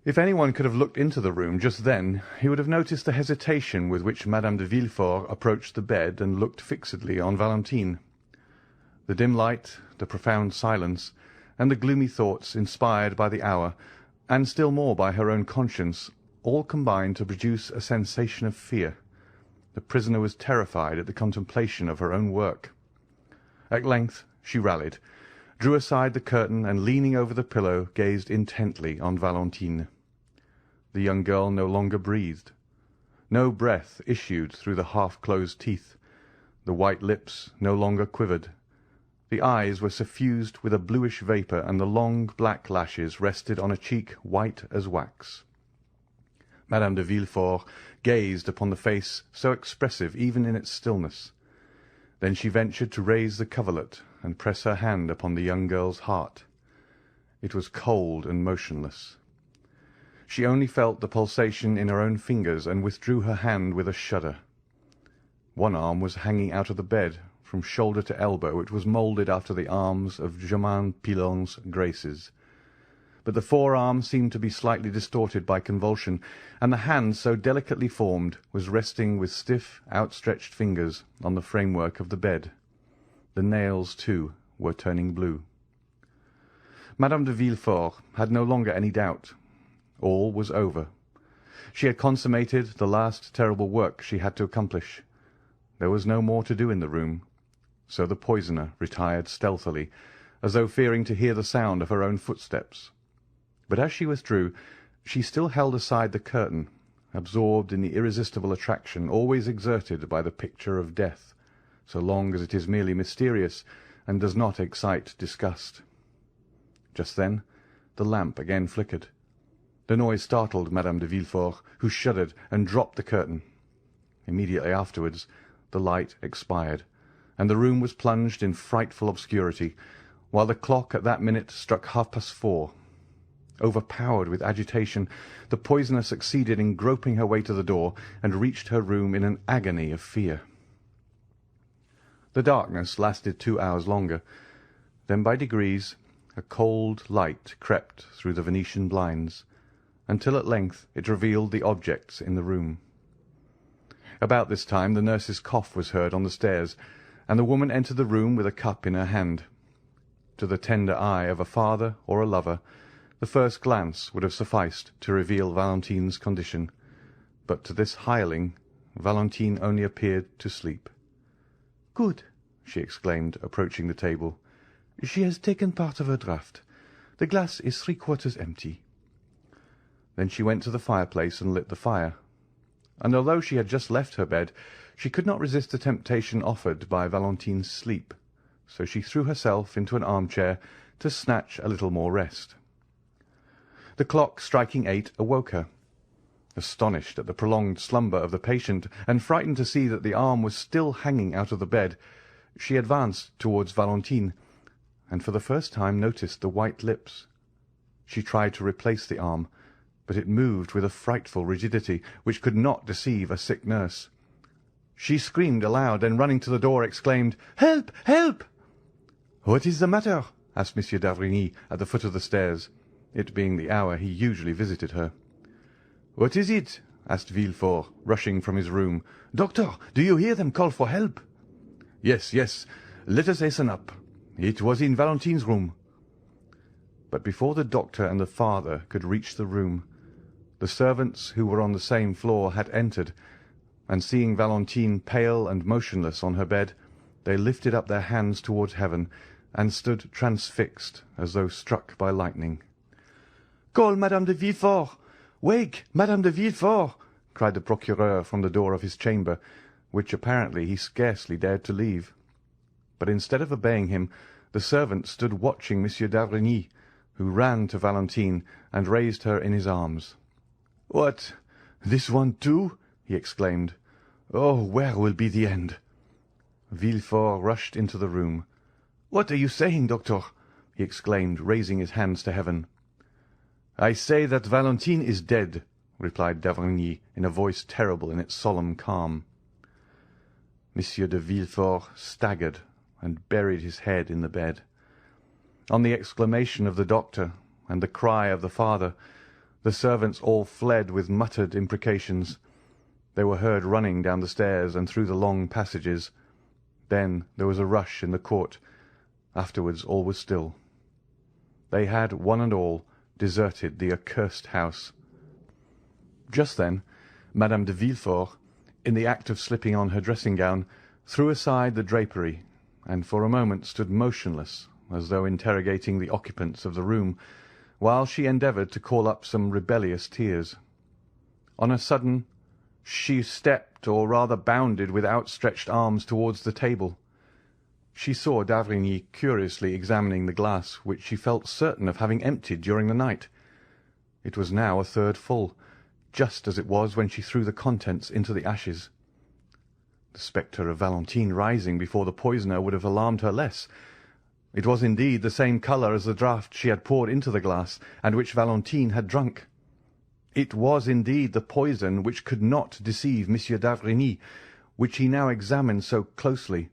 If anyone could have looked into the room just then, he would have noticed the hesitation with which Madame de Villefort approached the bed and looked fixedly on Valentine. The dim light, the profound silence, and the gloomy thoughts inspired by the hour, and still more by her own conscience, all combined to produce a sensation of fear. The prisoner was terrified at the contemplation of her own work. At length she rallied, drew aside the curtain, and leaning over the pillow, gazed intently on Valentine. The young girl no longer breathed. No breath issued through the half-closed teeth. The white lips no longer quivered. The eyes were suffused with a bluish vapour, and the long black lashes rested on a cheek white as wax. Madame de Villefort gazed upon the face so expressive even in its stillness. Then she ventured to raise the coverlet and press her hand upon the young girl's heart. It was cold and motionless. She only felt the pulsation in her own fingers, and withdrew her hand with a shudder. One arm was hanging out of the bed. From shoulder to elbow it was moulded after the arms of Germain Pilon's Graces. But the forearm seemed to be slightly distorted by convulsion, and the hand, so delicately formed, was resting with stiff, outstretched fingers on the framework of the bed. The nails, too, were turning blue. Madame de Villefort had no longer any doubt. All was over. She had consummated the last terrible work she had to accomplish. There was no more to do in the room. So the poisoner retired stealthily, as though fearing to hear the sound of her own footsteps. But as she withdrew, she still held aside the curtain, absorbed in the irresistible attraction always exerted by the picture of death, so long as it is merely mysterious and does not excite disgust. Just then the lamp again flickered. The noise startled Madame de Villefort, who shuddered and dropped the curtain. Immediately afterwards the light expired, and the room was plunged in frightful obscurity, while the clock at that minute struck 4:30. Overpowered with agitation, the poisoner succeeded in groping her way to the door, and reached her room in an agony of fear. The darkness lasted 2 hours longer. Then by degrees a cold light crept through the Venetian blinds, until at length it revealed the objects in the room. About this time the nurse's cough was heard on the stairs, and the woman entered the room with a cup in her hand. To the tender eye of a father or a lover, the first glance would have sufficed to reveal Valentine's condition, but to this hireling Valentine only appeared to sleep. "Good," she exclaimed, approaching the table. "She has taken part of her draught. The glass is 3/4 empty." Then she went to the fireplace and lit the fire, and although she had just left her bed, she could not resist the temptation offered by Valentine's sleep, so she threw herself into an armchair to snatch a little more rest. The clock striking 8 awoke her. Astonished at the prolonged slumber of the patient, and frightened to see that the arm was still hanging out of the bed, she advanced towards Valentine, and for the first time noticed the white lips. She tried to replace the arm, but it moved with a frightful rigidity which could not deceive a sick nurse. She screamed aloud, and running to the door, exclaimed, "Help! Help!" "What is the matter?" asked Monsieur d'Avrigny at the foot of the stairs, it being the hour he usually visited her. "What is it?" asked Villefort, rushing from his room. "Doctor, do you hear them call for help?" "Yes, yes. Let us hasten up. It was in Valentine's room." But before the doctor and the father could reach the room, the servants, who were on the same floor, had entered, and seeing Valentine pale and motionless on her bed, they lifted up their hands towards heaven, and stood transfixed, as though struck by lightning. "Call Madame de Villefort! Wake, Madame de Villefort!" cried the procureur from the door of his chamber, which apparently he scarcely dared to leave. But instead of obeying him, the servant stood watching Monsieur d'Avrigny, who ran to Valentine and raised her in his arms. "What, this one too?" he exclaimed. "Oh, where will be the end?" Villefort rushed into the room. "What are you saying, doctor?" he exclaimed, raising his hands to heaven. "I say that Valentine is dead," replied d'Avrigny in a voice terrible in its solemn calm. Monsieur de Villefort staggered and buried his head in the bed. On the exclamation of the doctor and the cry of the father, the servants all fled with muttered imprecations. They were heard running down the stairs and through the long passages. Then there was a rush in the court, Afterwards all was still. They had, one and all, deserted the accursed house. Just then, Madame de Villefort, in the act of slipping on her dressing-gown, threw aside the drapery, and for a moment stood motionless, as though interrogating the occupants of the room, while she endeavoured to call up some rebellious tears. On a sudden, she stepped, or rather bounded, with outstretched arms towards the table. She saw d'Avrigny curiously examining the glass, which she felt certain of having emptied during the night. It was now a third full, just as it was when she threw the contents into the ashes. The spectre of Valentine rising before the poisoner would have alarmed her less. It was indeed the same colour as the draught she had poured into the glass, and which Valentine had drunk. It was indeed the poison which could not deceive Monsieur d'Avrigny, which he now examined so closely.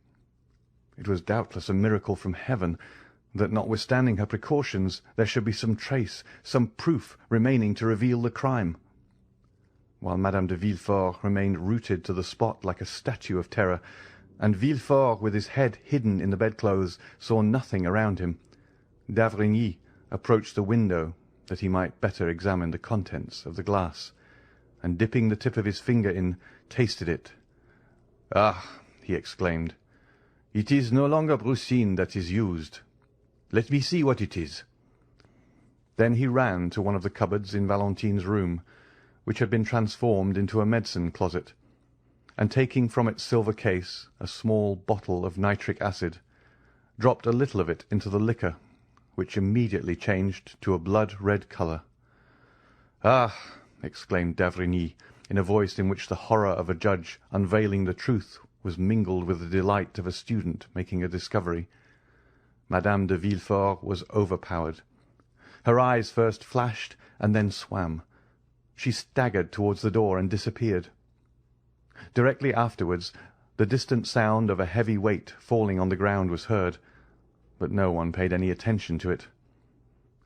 It was doubtless a miracle from heaven that, notwithstanding her precautions, there should be some trace, some proof remaining to reveal the crime. While Madame de Villefort remained rooted to the spot like a statue of terror, and Villefort, with his head hidden in the bedclothes, saw nothing around him, d'Avrigny approached the window that he might better examine the contents of the glass, and dipping the tip of his finger in, tasted it. "Ah!" he exclaimed, "it is no longer brucine that is used. Let me see what it is." Then he ran to one of the cupboards in Valentine's room, which had been transformed into a medicine closet, and taking from its silver case a small bottle of nitric acid, dropped a little of it into the liquor, which immediately changed to a blood-red colour. "Ah!" exclaimed d'Avrigny, in a voice in which the horror of a judge unveiling the truth was mingled with the delight of a student making a discovery. Madame de Villefort was overpowered. Her eyes first flashed and then swam. She staggered towards the door and disappeared. Directly afterwards, the distant sound of a heavy weight falling on the ground was heard, but no one paid any attention to it.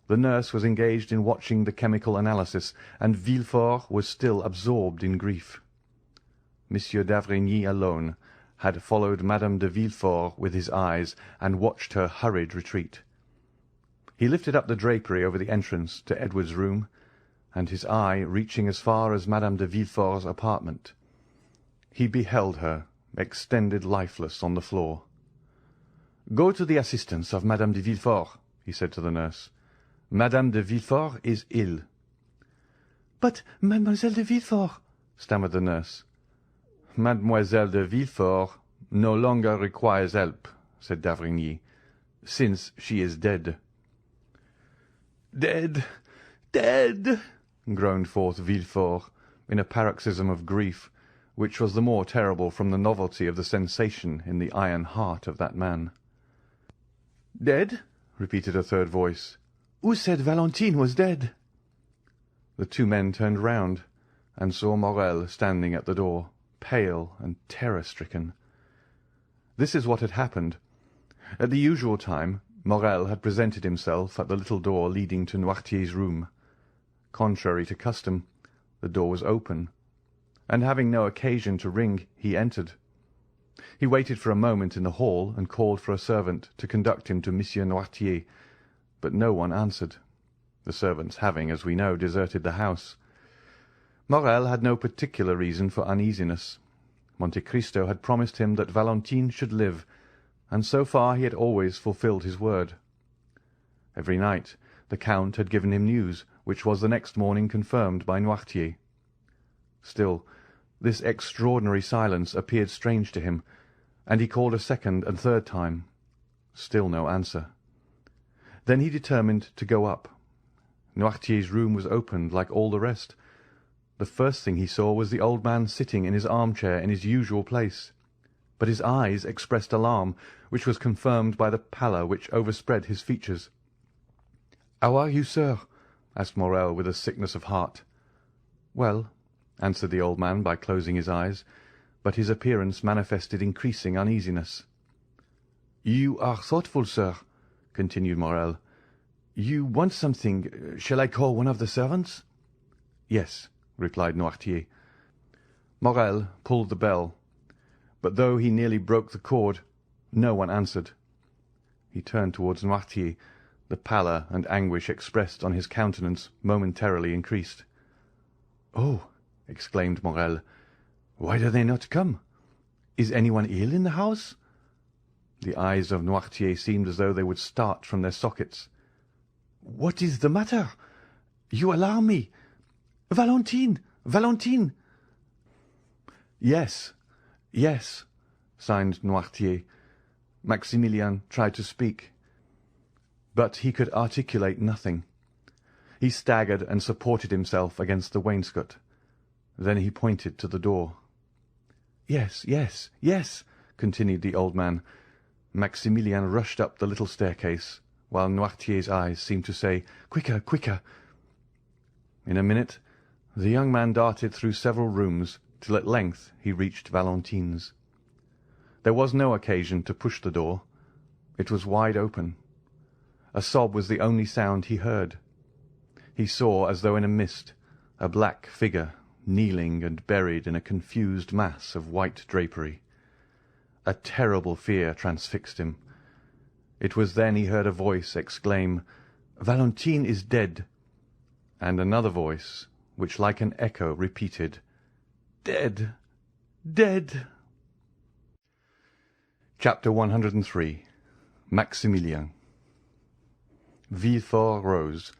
The nurse was engaged in watching the chemical analysis, and Villefort was still absorbed in grief. Monsieur d'Avrigny alone had followed Madame de Villefort with his eyes and watched her hurried retreat. He lifted up the drapery over the entrance to Edward's room, and his eye reaching as far as Madame de Villefort's apartment, he beheld her extended lifeless on the floor. "Go to the assistance of Madame de Villefort," he said to the nurse. "Madame de Villefort is ill." "But Mademoiselle de Villefort," stammered the nurse. "Mademoiselle de Villefort no longer requires help," said d'Avrigny, "since she is dead." "Dead! Dead!" groaned forth Villefort, in a paroxysm of grief, which was the more terrible from the novelty of the sensation in the iron heart of that man. "Dead?" repeated a third voice. "Who said Valentine was dead?" The two men turned round, and saw Morrel standing at the door, pale and terror-stricken. This is what had happened. At the usual time, Morrel had presented himself at the little door leading to Noirtier's room. Contrary to custom, the door was open, and having no occasion to ring, he entered. He waited for a moment in the hall and called for a servant to conduct him to Monsieur Noirtier, but no one answered, the servants having, as we know, deserted the house. Morrel had no particular reason for uneasiness. Monte Cristo had promised him that Valentine should live, and so far he had always fulfilled his word. Every night the Count had given him news, which was the next morning confirmed by Noirtier. Still, this extraordinary silence appeared strange to him, and he called a second and third time. Still no answer. Then he determined to go up. Noirtier's room was opened like all the rest. The first thing he saw was the old man sitting in his armchair in his usual place, but his eyes expressed alarm, which was confirmed by the pallor which overspread his features. "How are you, sir?" asked Morrel with a sickness of heart. "Well," answered the old man by closing his eyes, but his appearance manifested increasing uneasiness. "You are thoughtful, sir," continued Morrel. "You want something. Shall I call one of the servants?" "Yes," replied Noirtier. Morrel pulled the bell, but though he nearly broke the cord, no one answered. He turned towards Noirtier. The pallor and anguish expressed on his countenance momentarily increased. "Oh!" exclaimed Morel, "why do they not come? Is anyone ill in the house?" The eyes of Noirtier seemed as though they would start from their sockets. "What is the matter? You alarm me. Valentine! Valentine!" "Yes, yes," signed Noirtier. Maximilian tried to speak, but he could articulate nothing. He staggered and supported himself against the wainscot. Then he pointed to the door. "Yes, yes, yes," continued the old man. Maximilian rushed up the little staircase, while Noirtier's eyes seemed to say, "Quicker, quicker!" In a minute the young man darted through several rooms, till at length he reached Valentine's. There was no occasion to push the door. It was wide open. A sob was the only sound he heard. He saw, as though in a mist, a black figure kneeling and buried in a confused mass of white drapery. A terrible fear transfixed him. It was then he heard a voice exclaim, "Valentine is dead," and another voice, which like an echo repeated, "Dead! Dead!" Chapter 103. Maximilian. Villefort rose,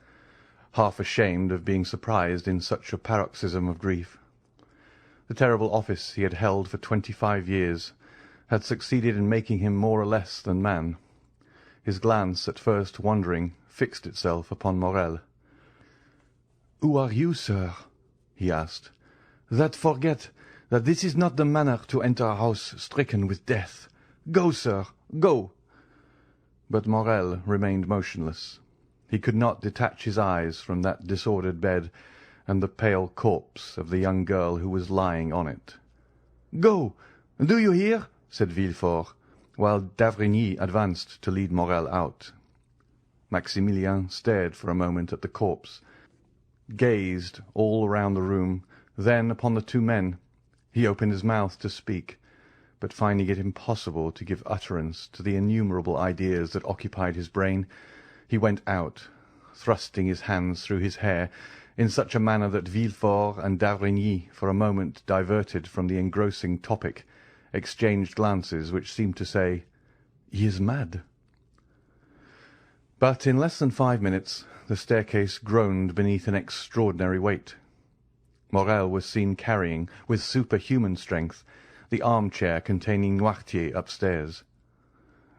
half ashamed of being surprised in such a paroxysm of grief. The terrible office he had held for 25 years had succeeded in making him more or less than man. His glance, at first wandering, fixed itself upon Morel. "Who are you, sir?" he asked. "That forget that this is not the manner to enter a house stricken with death. Go, sir, go!" But Morel remained motionless. He could not detach his eyes from that disordered bed and the pale corpse of the young girl who was lying on it. "Go! Do you hear?" said Villefort, while d'Avrigny advanced to lead Morel out. Maximilian stared for a moment at the corpse, gazed all round the room, then upon the two men. He opened his mouth to speak, but finding it impossible to give utterance to the innumerable ideas that occupied his brain, he went out, thrusting his hands through his hair in such a manner that Villefort and d'Avrigny, for a moment diverted from the engrossing topic, exchanged glances which seemed to say, "He is mad." But in less than 5 minutes the staircase groaned beneath an extraordinary weight. Morel was seen carrying, with superhuman strength, the armchair containing Noirtier upstairs.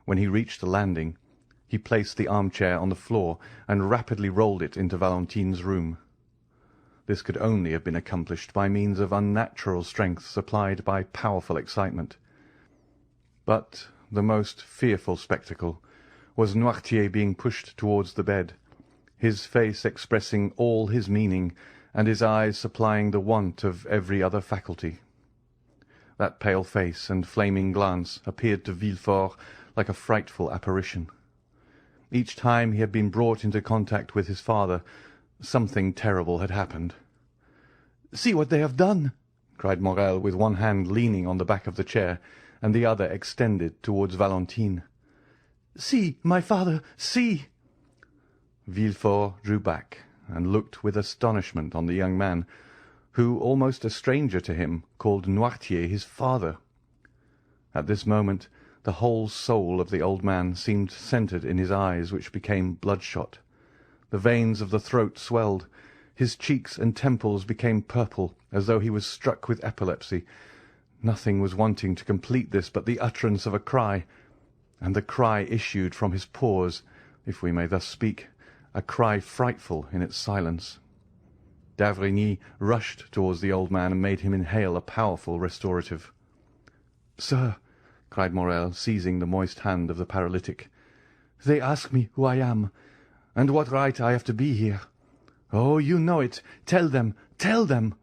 When he reached the landing, he placed the armchair on the floor and rapidly rolled it into Valentine's room. This could only have been accomplished by means of unnatural strength supplied by powerful excitement. But the most fearful spectacle was Noirtier being pushed towards the bed, his face expressing all his meaning, and his eyes supplying the want of every other faculty. That pale face and flaming glance appeared to Villefort like a frightful apparition. Each time he had been brought into contact with his father, something terrible had happened. "See what they have done!" cried Morel, with one hand leaning on the back of the chair, and the other extended towards Valentine. "See, my father, see!" Villefort drew back and looked with astonishment on the young man, who, almost a stranger to him, called Noirtier his father. At this moment the whole soul of the old man seemed centred in his eyes, which became bloodshot. The veins of the throat swelled, his cheeks and temples became purple, as though he was struck with epilepsy. Nothing was wanting to complete this but the utterance of a cry, and the cry issued from his pores, if we may thus speak, a cry frightful in its silence. D'Avrigny rushed towards the old man and made him inhale a powerful restorative. "Sir," cried Morel, seizing the moist hand of the paralytic, "they ask me who I am, and what right I have to be here. Oh, you know it! Tell them! Tell them!"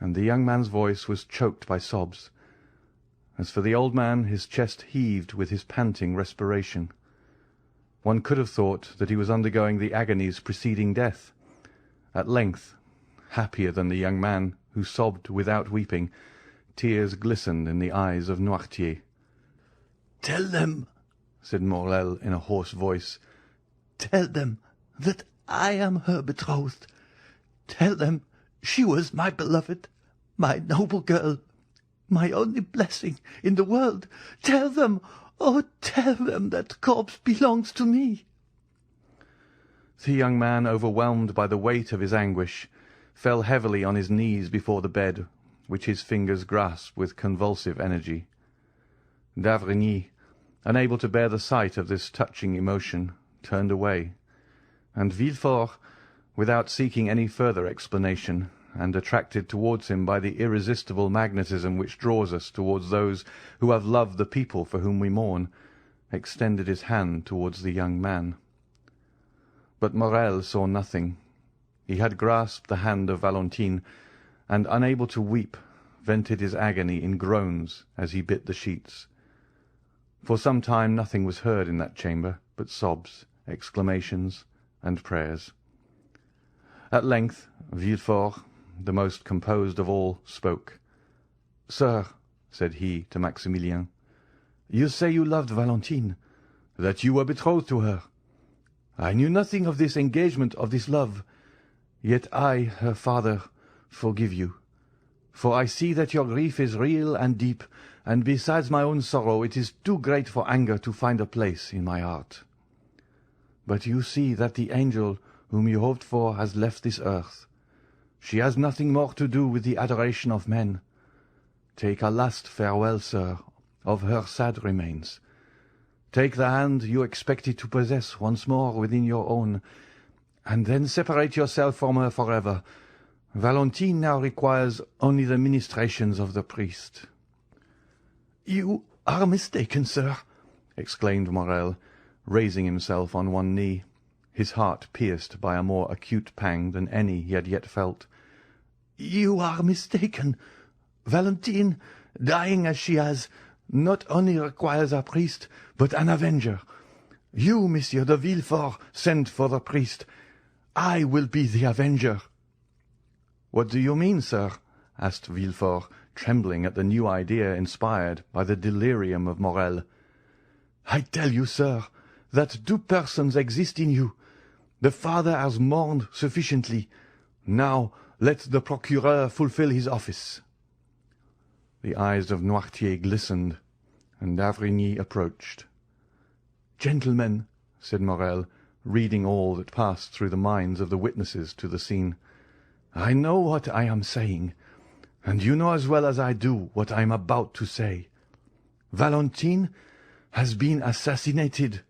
And the young man's voice was choked by sobs. As for the old man, his chest heaved with his panting respiration. One could have thought that he was undergoing the agonies preceding death. At length, happier than the young man, who sobbed without weeping, tears glistened in the eyes of Noirtier. "Tell them," said Morel in a hoarse voice. "Tell them that I am her betrothed. Tell them she was my beloved, my noble girl, my only blessing in the world. Tell them, oh, tell them that corpse belongs to me." The young man, overwhelmed by the weight of his anguish, fell heavily on his knees before the bed, which his fingers grasped with convulsive energy. D'avrigny, unable to bear the sight of this touching emotion, turned away, and Villefort, without seeking any further explanation, and attracted towards him by the irresistible magnetism which draws us towards those who have loved the people for whom we mourn, extended his hand towards the young man. But Morel saw nothing. He had grasped the hand of Valentine, and, unable to weep, vented his agony in groans as he bit the sheets. For some time nothing was heard in that chamber but sobs, exclamations, and prayers. At length Villefort, the most composed of all, spoke. "Sir," said he to Maximilian, "you say you loved Valentine, that you were betrothed to her. I knew nothing of this engagement, of this love. Yet I, her father, forgive you. For I see that your grief is real and deep, and besides my own sorrow it is too great for anger to find a place in my heart. But you see that the angel whom you hoped for has left this earth. She has nothing more to do with the adoration of men. Take a last farewell, sir, of her sad remains. Take the hand you expected to possess once more within your own, and then separate yourself from her forever. Valentine now requires only the ministrations of the priest." "You are mistaken, sir," exclaimed Morel, raising himself on one knee, his heart pierced by a more acute pang than any he had yet felt. "You are mistaken. Valentine, dying as she has, not only requires a priest, but an avenger. You, Monsieur de Villefort, sent for the priest. I will be the avenger." "What do you mean, sir?" asked Villefort, trembling at the new idea inspired by the delirium of Morel. "I tell you, sir, that two persons exist in you. The father has mourned sufficiently. Now let the procureur fulfill his office." The eyes of Noirtier glistened, and d'Avrigny approached. "Gentlemen," said Morel, reading all that passed through the minds of the witnesses to the scene, "I know what I am saying, and you know as well as I do what I am about to say. Valentine has been assassinated."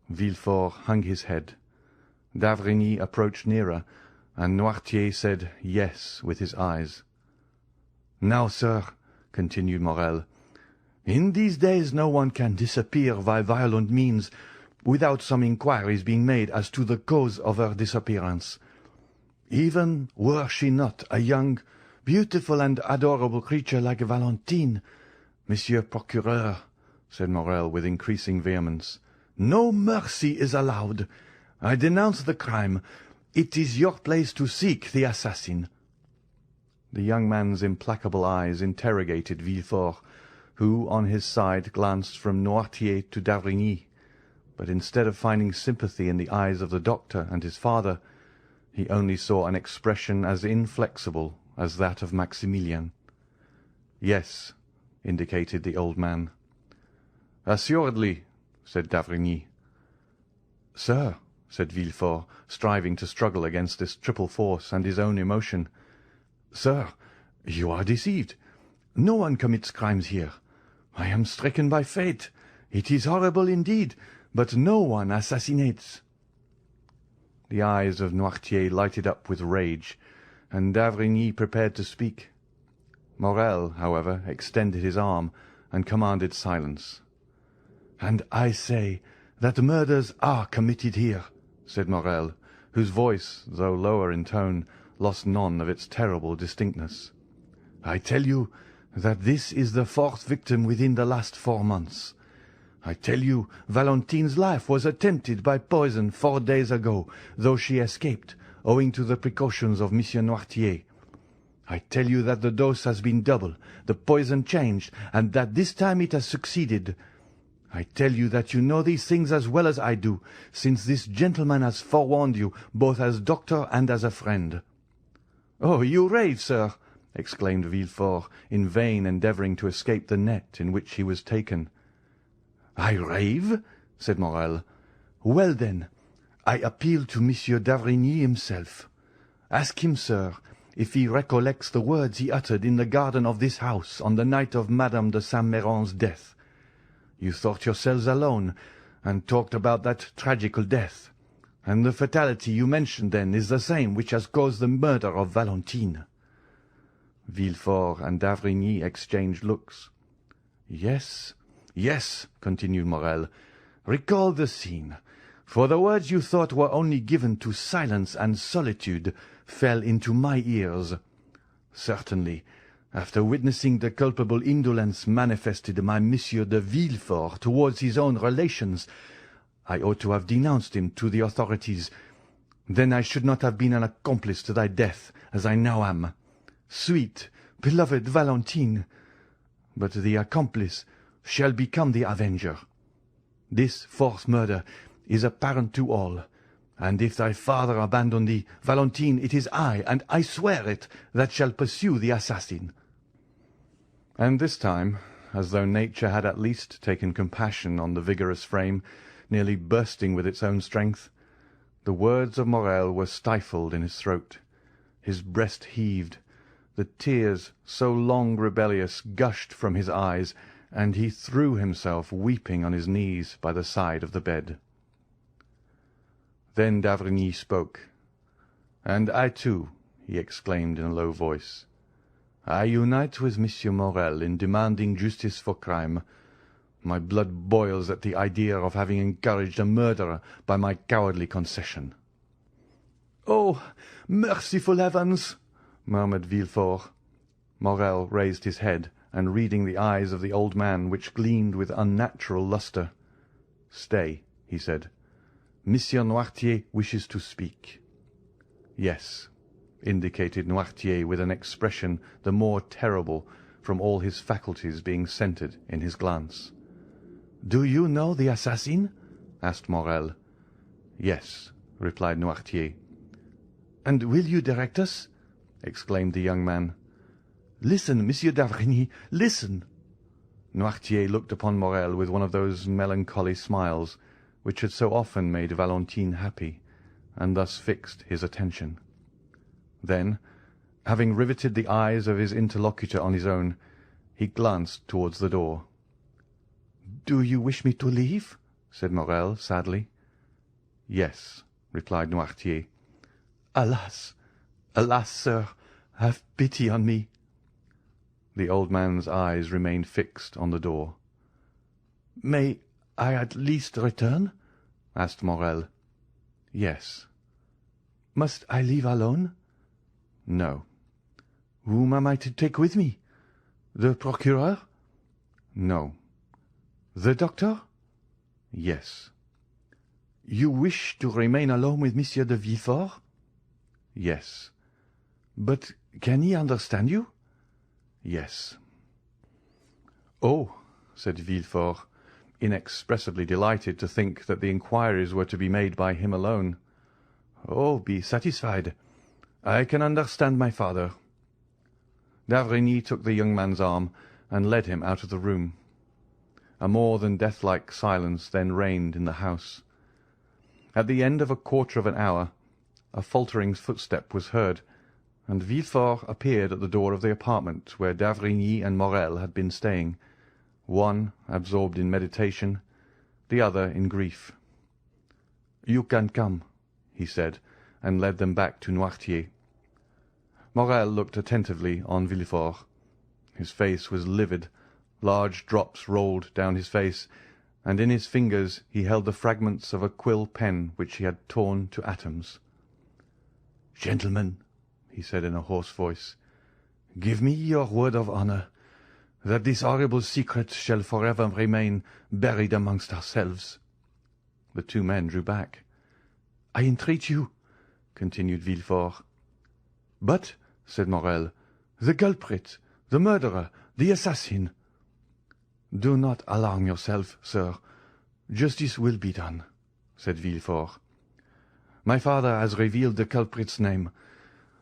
Villefort hung his head. D'Avrigny approached nearer, and Noirtier said yes with his eyes. "Now, sir," continued Morel, "in these days no one can disappear by violent means without some inquiries being made as to the cause of her disappearance. Even were she not a young, beautiful, and adorable creature like Valentine, Monsieur Procureur," said Morel with increasing vehemence, "no mercy is allowed. I denounce the crime. It is your place to seek the assassin." The young man's implacable eyes interrogated Villefort, who, on his side, glanced from Noirtier to d'Avrigny, but instead of finding sympathy in the eyes of the doctor and his father, he only saw an expression as inflexible as that of Maximilian. "Yes," indicated the old man. "Assuredly," said d'Avrigny. "Sir," said Villefort, striving to struggle against this triple force and his own emotion, "Sir, you are deceived. No one commits crimes here. I am stricken by fate. It is horrible indeed, but no one assassinates." The eyes of Noirtier lighted up with rage, and d'Avrigny prepared to speak. Morel, however, extended his arm and commanded silence. "And I say that murders are committed here," said Morel, whose voice, though lower in tone, lost none of its terrible distinctness. "I tell you that this is the fourth victim within the last 4 months. I tell you Valentine's life was attempted by poison 4 days ago, though she escaped, owing to the precautions of Monsieur Noirtier. I tell you that the dose has been doubled, the poison changed, and that this time it has succeeded. I tell you that you know these things as well as I do, since this gentleman has forewarned you, both as doctor and as a friend." "Oh, you rave, sir!" exclaimed Villefort, in vain endeavouring to escape the net in which he was taken. "I rave?" said Morrel. "Well, then, I appeal to Monsieur d'Avrigny himself. Ask him, sir, if he recollects the words he uttered in the garden of this house on the night of Madame de Saint-Méran's death. You thought yourselves alone, and talked about that tragical death, and the fatality you mentioned then is the same which has caused the murder of Valentine." Villefort and d'Avrigny exchanged looks. "Yes, yes," continued Morrel, "recall the scene, for the words you thought were only given to silence and solitude fell into my ears. Certainly, after witnessing the culpable indolence manifested by Monsieur de Villefort towards his own relations, I ought to have denounced him to the authorities. Then I should not have been an accomplice to thy death, as I now am. Sweet, beloved Valentine! But the accomplice shall become the avenger. This fourth murder is apparent to all, and if thy father abandon thee, Valentine, it is I, and I swear it, that shall pursue the assassin." And this time, as though nature had at least taken compassion on the vigorous frame, nearly bursting with its own strength, the words of Morrel were stifled in his throat. His breast heaved, the tears, so long rebellious, gushed from his eyes, and he threw himself weeping on his knees by the side of the bed. Then d'Avrigny spoke. "And I too," he exclaimed in a low voice. "I unite with Monsieur Morrel in demanding justice for crime. My blood boils at the idea of having encouraged a murderer by my cowardly concession." "Oh, merciful heavens!" murmured Villefort. Morrel raised his head, and reading the eyes of the old man, which gleamed with unnatural lustre, "Stay," he said. "Monsieur Noirtier wishes to speak." "Yes," indicated Noirtier with an expression the more terrible from all his faculties being centred in his glance. "Do you know the assassin?" asked Morrel. "Yes," replied Noirtier. "And will you direct us?" exclaimed the young man. "Listen, Monsieur d'Avrigny, listen!" Noirtier looked upon Morrel with one of those melancholy smiles which had so often made Valentine happy, and thus fixed his attention. Then, having riveted the eyes of his interlocutor on his own, he glanced towards the door. "Do you wish me to leave?" said Morrel sadly. "Yes," replied Noirtier. "Alas, alas, sir, have pity on me!" The old man's eyes remained fixed on the door. "May I at least return?" asked Morrel. "Yes." "Must I leave alone?" "No." "Whom am I to take with me? The procureur?" "No." "The doctor?" "Yes." "You wish to remain alone with Monsieur de Villefort?" "Yes." "But can he understand you?" "Yes." "Oh," said Villefort, inexpressibly delighted to think that the inquiries were to be made by him alone. "Oh, be satisfied. I can understand my father." D'Avrigny took the young man's arm and led him out of the room. A more than death-like silence then reigned in the house. At the end of a quarter of an hour, a faltering footstep was heard, and Villefort appeared at the door of the apartment where d'Avrigny and Morrel had been staying, one absorbed in meditation, the other in grief. "You can come," he said, and led them back to Noirtier. Morrel looked attentively on Villefort. His face was livid, large drops rolled down his face, and in his fingers he held the fragments of a quill pen which he had torn to atoms. "Gentlemen," he said in a hoarse voice, "give me your word of honour that this horrible secret shall forever remain buried amongst ourselves." The two men drew back. "I entreat you," continued Villefort. "But," said Morrel, "the culprit, the murderer, the assassin." "Do not alarm yourself, sir. Justice will be done," said Villefort. "My father has revealed the culprit's name.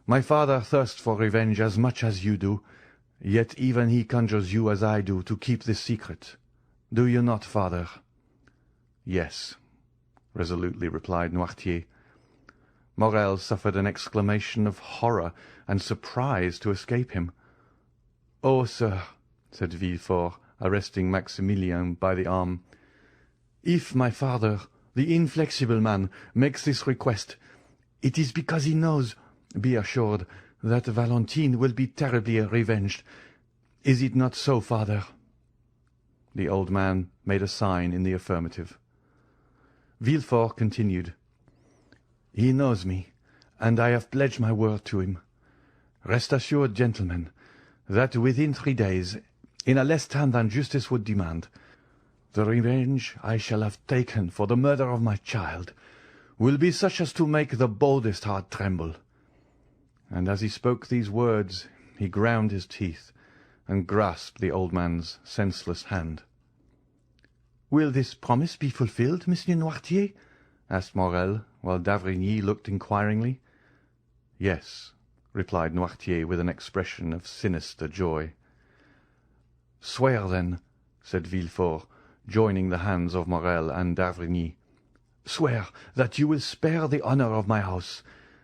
My father thirsts for revenge as much as you do, yet even he conjures you as I do to keep this secret. Do you not, father?" "Yes," resolutely replied Noirtier. Morrel suffered an exclamation of horror and surprise to escape him. "Oh, sir," said Villefort, arresting Maximilian by the arm, "if my father, the inflexible man, makes this request, it is because he knows, be assured, that Valentine will be terribly revenged. Is it not so, father?" The old man made a sign in the affirmative. Villefort continued, "He knows me, and I have pledged my word to him. Rest assured, gentlemen, that within 3 days, in a less time than justice would demand, the revenge I shall have taken for the murder of my child will be such as to make the boldest heart tremble." And as he spoke these words, he ground his teeth and grasped the old man's senseless hand. "Will this promise be fulfilled, Monsieur Noirtier?" asked Morrel, while d'Avrigny looked inquiringly. "Yes," replied Noirtier with an expression of sinister joy. "Swear, then," said Villefort, joining the hands of Morrel and d'Avrigny. "Swear that you will spare the honor of my house,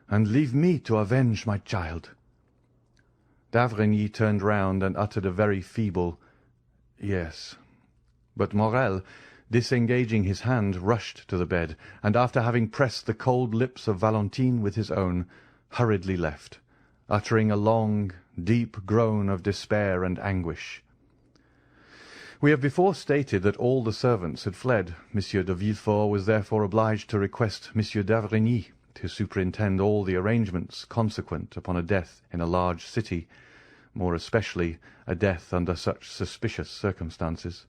and leave me to avenge my child." D'Avrigny turned round and uttered a very feeble "Yes." But Morrel, disengaging his hand, rushed to the bed, and after having pressed the cold lips of Valentine with his own, hurriedly left, uttering a long, deep groan of despair and anguish. We have before stated that all the servants had fled. Monsieur de Villefort was therefore obliged to request Monsieur d'Avrigny to superintend all the arrangements consequent upon a death in a large city, more especially a death under such suspicious circumstances.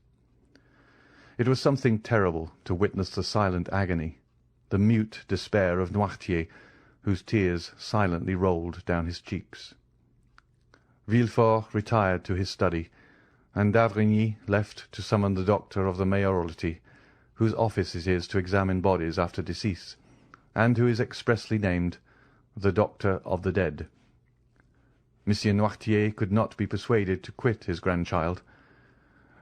It was something terrible to witness the silent agony, the mute despair of Noirtier, whose tears silently rolled down his cheeks. Villefort retired to his study, and d'Avrigny left to summon the doctor of the mayoralty, whose office it is to examine bodies after decease, and who is expressly named the Doctor of the Dead. Monsieur Noirtier could not be persuaded to quit his grandchild.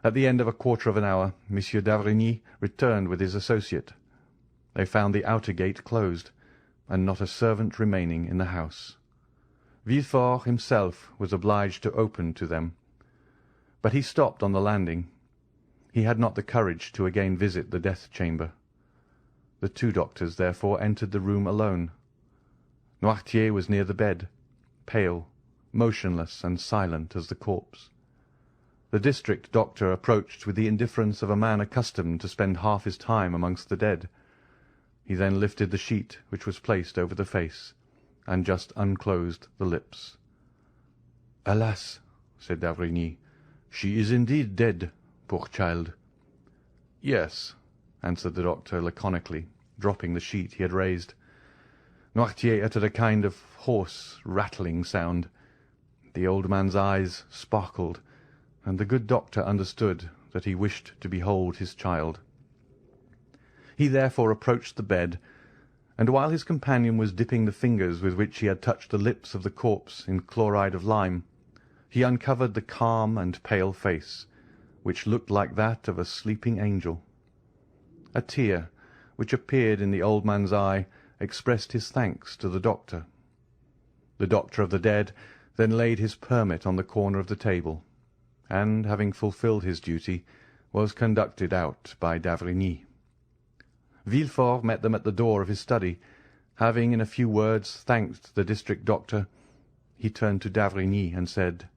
At the end of a quarter of an hour, Monsieur d'Avrigny returned with his associate. They found the outer gate closed, and not a servant remaining in the house. Villefort himself was obliged to open to them, but he stopped on the landing. He had not the courage to again visit the death-chamber. The 2 doctors therefore entered the room alone. Noirtier was near the bed, pale, motionless, and silent as the corpse. The district doctor approached with the indifference of a man accustomed to spend half his time amongst the dead. He then lifted the sheet which was placed over the face, and just unclosed the lips. "Alas," said d'Avrigny, "she is indeed dead, poor child." "Yes," answered the doctor laconically, dropping the sheet he had raised. Noirtier uttered a kind of hoarse, rattling sound. The old man's eyes sparkled, and the good doctor understood that he wished to behold his child. He therefore approached the bed, and while his companion was dipping the fingers with which he had touched the lips of the corpse in chloride of lime, he uncovered the calm and pale face, which looked like that of a sleeping angel. A tear, which appeared in the old man's eye, expressed his thanks to the doctor. The doctor of the dead then laid his permit on the corner of the table, and, having fulfilled his duty, was conducted out by d'Avrigny. Villefort met them at the door of his study. Having in a few words thanked the district doctor, he turned to d'Avrigny and said,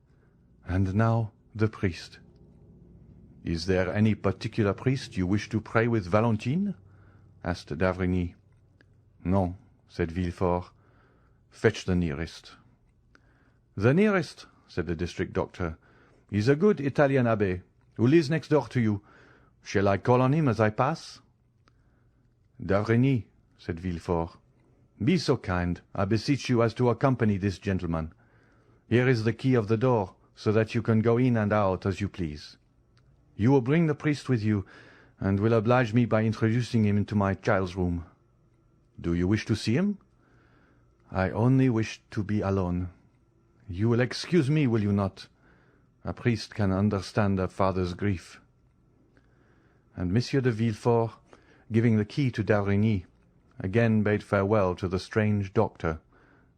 "And now the priest." "Is there any particular priest you wish to pray with Valentine?" asked d'Avrigny. "No," said Villefort. "Fetch the nearest." "The nearest," said the district doctor, "is a good Italian abbé, who lives next door to you. Shall I call on him as I pass?" "d'Avrigny," said Villefort, "be so kind, I beseech you, as to accompany this gentleman. Here is the key of the door, so that you can go in and out as you please." You will bring the priest with you, and will oblige me by introducing him into my child's room. Do you wish to see him?" "I only wish to be alone. You will excuse me, will you not? A priest can understand a father's grief." And Monsieur de Villefort, giving the key to d'Avrigny, again bade farewell to the strange doctor,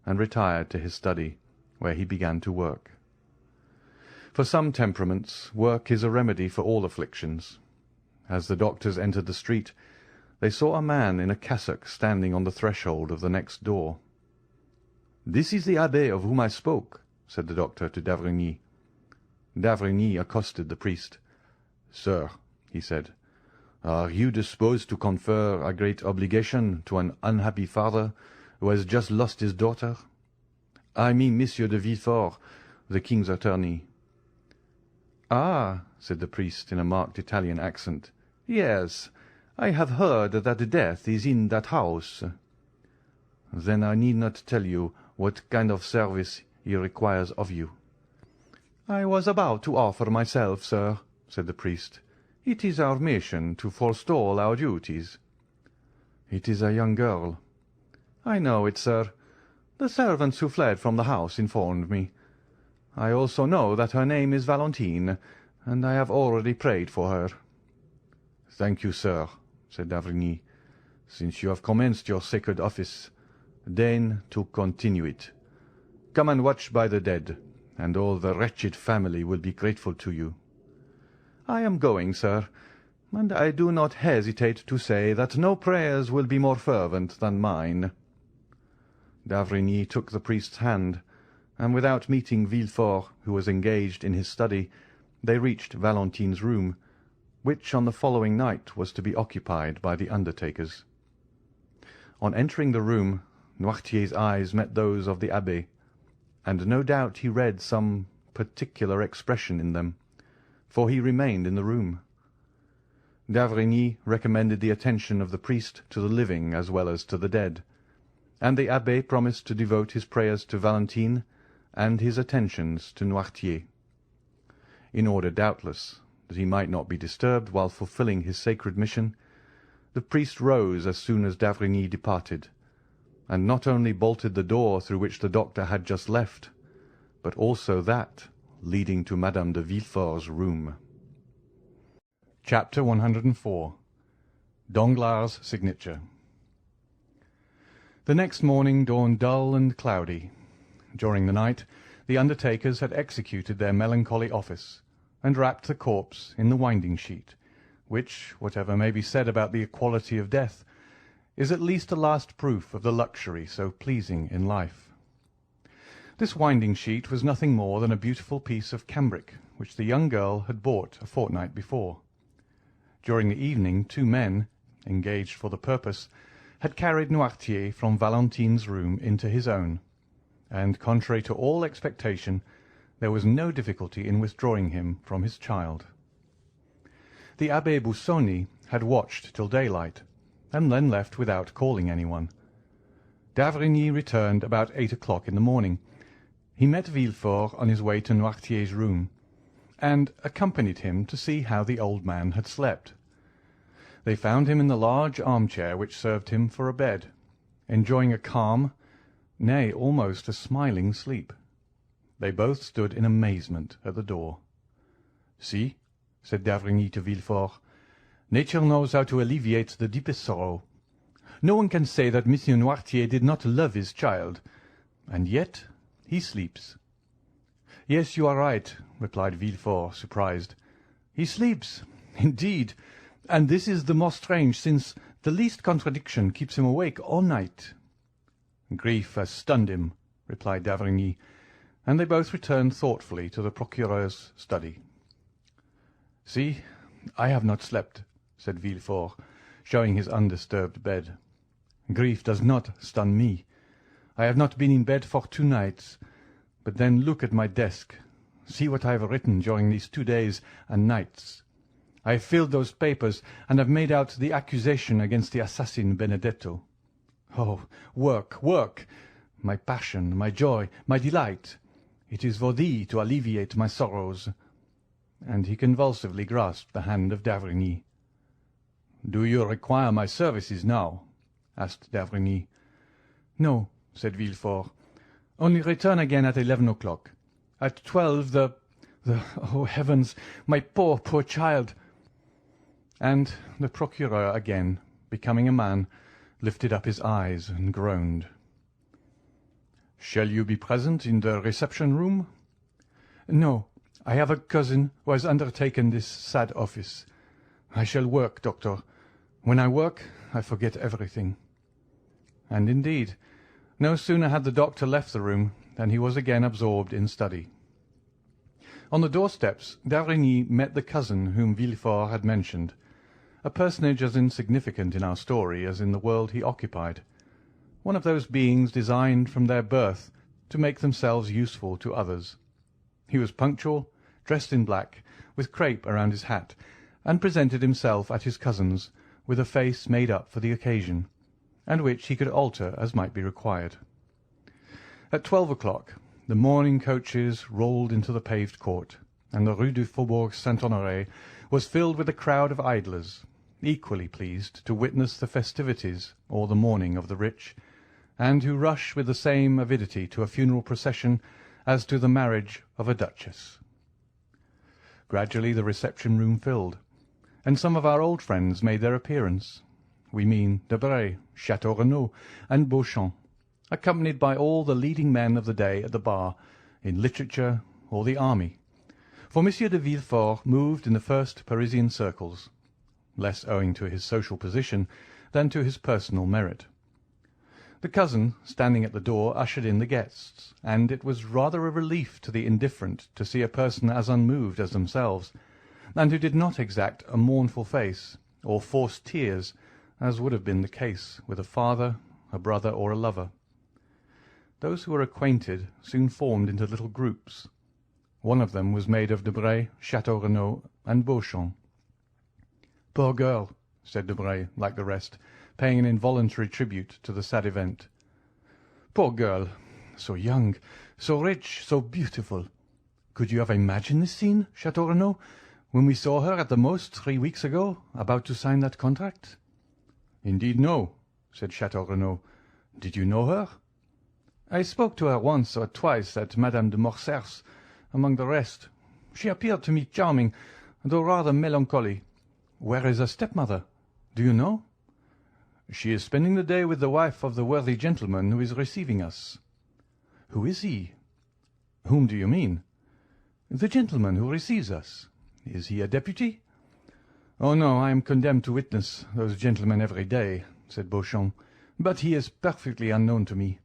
and retired to his study, where he began to work. For some temperaments, work is a remedy for all afflictions. As the doctors entered the street, they saw a man in a cassock standing on the threshold of the next door. "This is the abbé of whom I spoke," said the doctor to d'Avrigny. D'Avrigny accosted the priest. "Sir," he said, "are you disposed to confer a great obligation to an unhappy father who has just lost his daughter? I mean Monsieur de Villefort, the king's attorney." "Ah," said the priest in a marked Italian accent, "yes, I have heard that death is in that house." "Then I need not tell you what kind of service he requires of you." "I was about to offer myself, sir," said the priest. "It is our mission to forestall our duties." "It is a young girl." "I know it, sir. The servants who fled from the house informed me. I also know that her name is Valentine, and I have already prayed for her." "Thank you, sir," said d'Avrigny. "Since you have commenced your sacred office, deign to continue it. Come and watch by the dead, and all the wretched family will be grateful to you." "I am going, sir, and I do not hesitate to say that no prayers will be more fervent than mine." D'Avrigny took the priest's hand, and without meeting Villefort, who was engaged in his study, they reached Valentine's room, which on the following night was to be occupied by the undertakers. On entering the room, Noirtier's eyes met those of the abbé, and no doubt he read some particular expression in them, for he remained in the room. D'Avrigny recommended the attention of the priest to the living as well as to the dead, and the abbé promised to devote his prayers to Valentine and his attentions to Noirtier. In order, doubtless, that he might not be disturbed while fulfilling his sacred mission, the priest rose as soon as d'Avrigny departed, and not only bolted the door through which the doctor had just left, but also that leading to Madame de Villefort's room. Chapter 104. Danglars' signature. The next morning dawned dull and cloudy. During the night the undertakers had executed their melancholy office, and wrapped the corpse in the winding-sheet, which, whatever may be said about the equality of death, is at least a last proof of the luxury so pleasing in life. This winding-sheet was nothing more than a beautiful piece of cambric which the young girl had bought a fortnight before. During the evening 2 men, engaged for the purpose, had carried Noirtier from Valentine's room into his own, and, contrary to all expectation, there was no difficulty in withdrawing him from his child. The Abbé Busoni had watched till daylight, and then left without calling anyone. D'Avrigny returned about 8 o'clock in the morning. He met Villefort on his way to Noirtier's room, and accompanied him to see how the old man had slept. They found him in the large armchair which served him for a bed, enjoying a calm, nay, almost a smiling sleep. They both stood in amazement at the door. "See," said d'Avrigny to Villefort, "nature knows how to alleviate the deepest sorrow. No one can say that Monsieur Noirtier did not love his child, and yet he sleeps." "Yes, you are right," replied Villefort, surprised. "He sleeps, indeed, and this is the more strange, since the least contradiction keeps him awake all night." "Grief has stunned him," replied d'Avrigny, and they both returned thoughtfully to the procureur's study. "See, I have not slept," said Villefort, showing his undisturbed bed. "Grief does not stun me. I have not been in bed for 2 nights. But then look at my desk. See what I have written during these 2 days and nights. I have filled those papers, and have made out the accusation against the assassin Benedetto. Oh, work, work! My passion, my joy, my delight! It is for thee to alleviate my sorrows. and he convulsively grasped the hand of d'Avrigny. "Do you require my services now?" asked d'Avrigny. "No," said Villefort. "Only return again at 11 o'clock. At 12 oh, heavens, my poor child!" And the procureur again, becoming a man, lifted up his eyes and groaned. "Shall you be present in the reception-room?" "No, I have a cousin who has undertaken this sad office. I shall work, doctor. When I work, I forget everything." And indeed, no sooner had the doctor left the room than he was again absorbed in study. On the doorsteps d'Avrigny met the cousin whom Villefort had mentioned, a personage as insignificant in our story as in the world he occupied, one of those beings designed from their birth to make themselves useful to others. He was punctual, dressed in black, with crape around his hat, and presented himself at his cousin's with a face made up for the occasion, and which he could alter as might be required. At 12 o'clock the morning coaches rolled into the paved court, and the Rue du Faubourg Saint-Honoré was filled with a crowd of idlers, equally pleased to witness the festivities or the mourning of the rich, and who rush with the same avidity to a funeral procession as to the marriage of a duchess. Gradually the reception-room filled, and some of our old friends made their appearance. We mean Debray, Château Renaud, and Beauchamp, accompanied by all the leading men of the day at the bar, in literature, or the army, for M. de Villefort moved in the first Parisian circles, less owing to his social position than to his personal merit. The cousin, standing at the door, ushered in the guests, and it was rather a relief to the indifferent to see a person as unmoved as themselves, and who did not exact a mournful face, or force tears, as would have been the case with a father, a brother, or a lover. Those who were acquainted soon formed into little groups. One of them was made of Debray, Château Renaud, and Beauchamp. "Poor girl," said Debray, like the rest, paying an involuntary tribute to the sad event. "Poor girl! So young, so rich, so beautiful! Could you have imagined this scene, Château Renaud, when we saw her at the most 3 weeks ago, about to sign that contract?" "Indeed, no," said Château Renaud. "Did you know her?" "I spoke to her once or twice at Madame de Morcerf's, among the rest. She appeared to me charming, though rather melancholy. Where is her stepmother? Do you know?" "She is spending the day with the wife of the worthy gentleman who is receiving us." "Who is he?" "Whom do you mean?" "The gentleman who receives us. Is he a deputy?" "Oh, no, I am condemned to witness those gentlemen every day," said Beauchamp, "but he is perfectly unknown to me."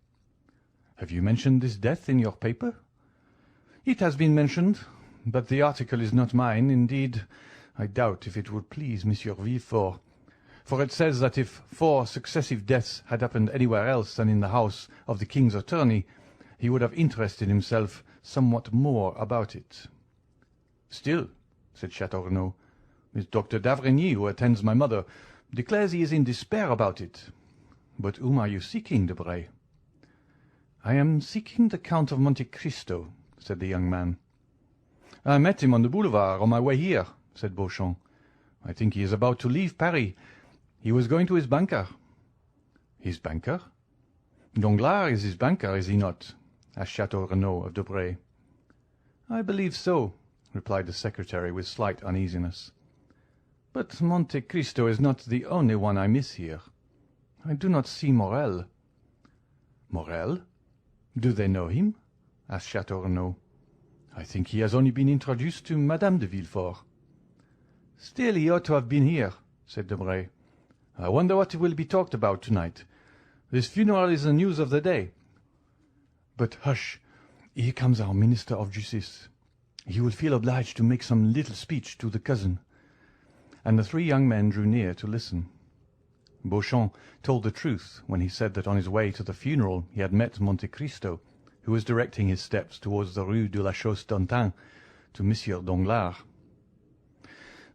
"Have you mentioned this death in your paper?" "It has been mentioned, but the article is not mine. Indeed, I doubt if it would please Monsieur Villefort, for it says that if 4 successive deaths had happened anywhere else than in the house of the king's attorney, he would have interested himself somewhat more about it." "Still," said Château Renaud, "Miss Dr. d'Avrigny, who attends my mother, declares he is in despair about it. But whom are you seeking, Debray?" "I am seeking the Count of Monte Cristo," said the young man. "I met him on the boulevard on my way here," said Beauchamp. "I think he is about to leave Paris. He was going to his banker." "His banker? Danglars is his banker, is he not?" asked Château Renaud of Debray. "I believe so," replied the secretary with slight uneasiness. "But Monte Cristo is not the only one I miss here. I do not see Morel." "Morel? Do they know him?" asked Château Renaud. "I think he has only been introduced to Madame de Villefort." "Still, he ought to have been here," said Debray. "I wonder what will be talked about tonight. This funeral is the news of the day." "But hush! Here comes our Minister of Justice. He will feel obliged to make some little speech to the cousin." And the 3 young men drew near to listen. Beauchamp told the truth when he said that on his way to the funeral he had met Monte Cristo, who was directing his steps towards the Rue de la Chausse-d'Antin to Monsieur Danglars.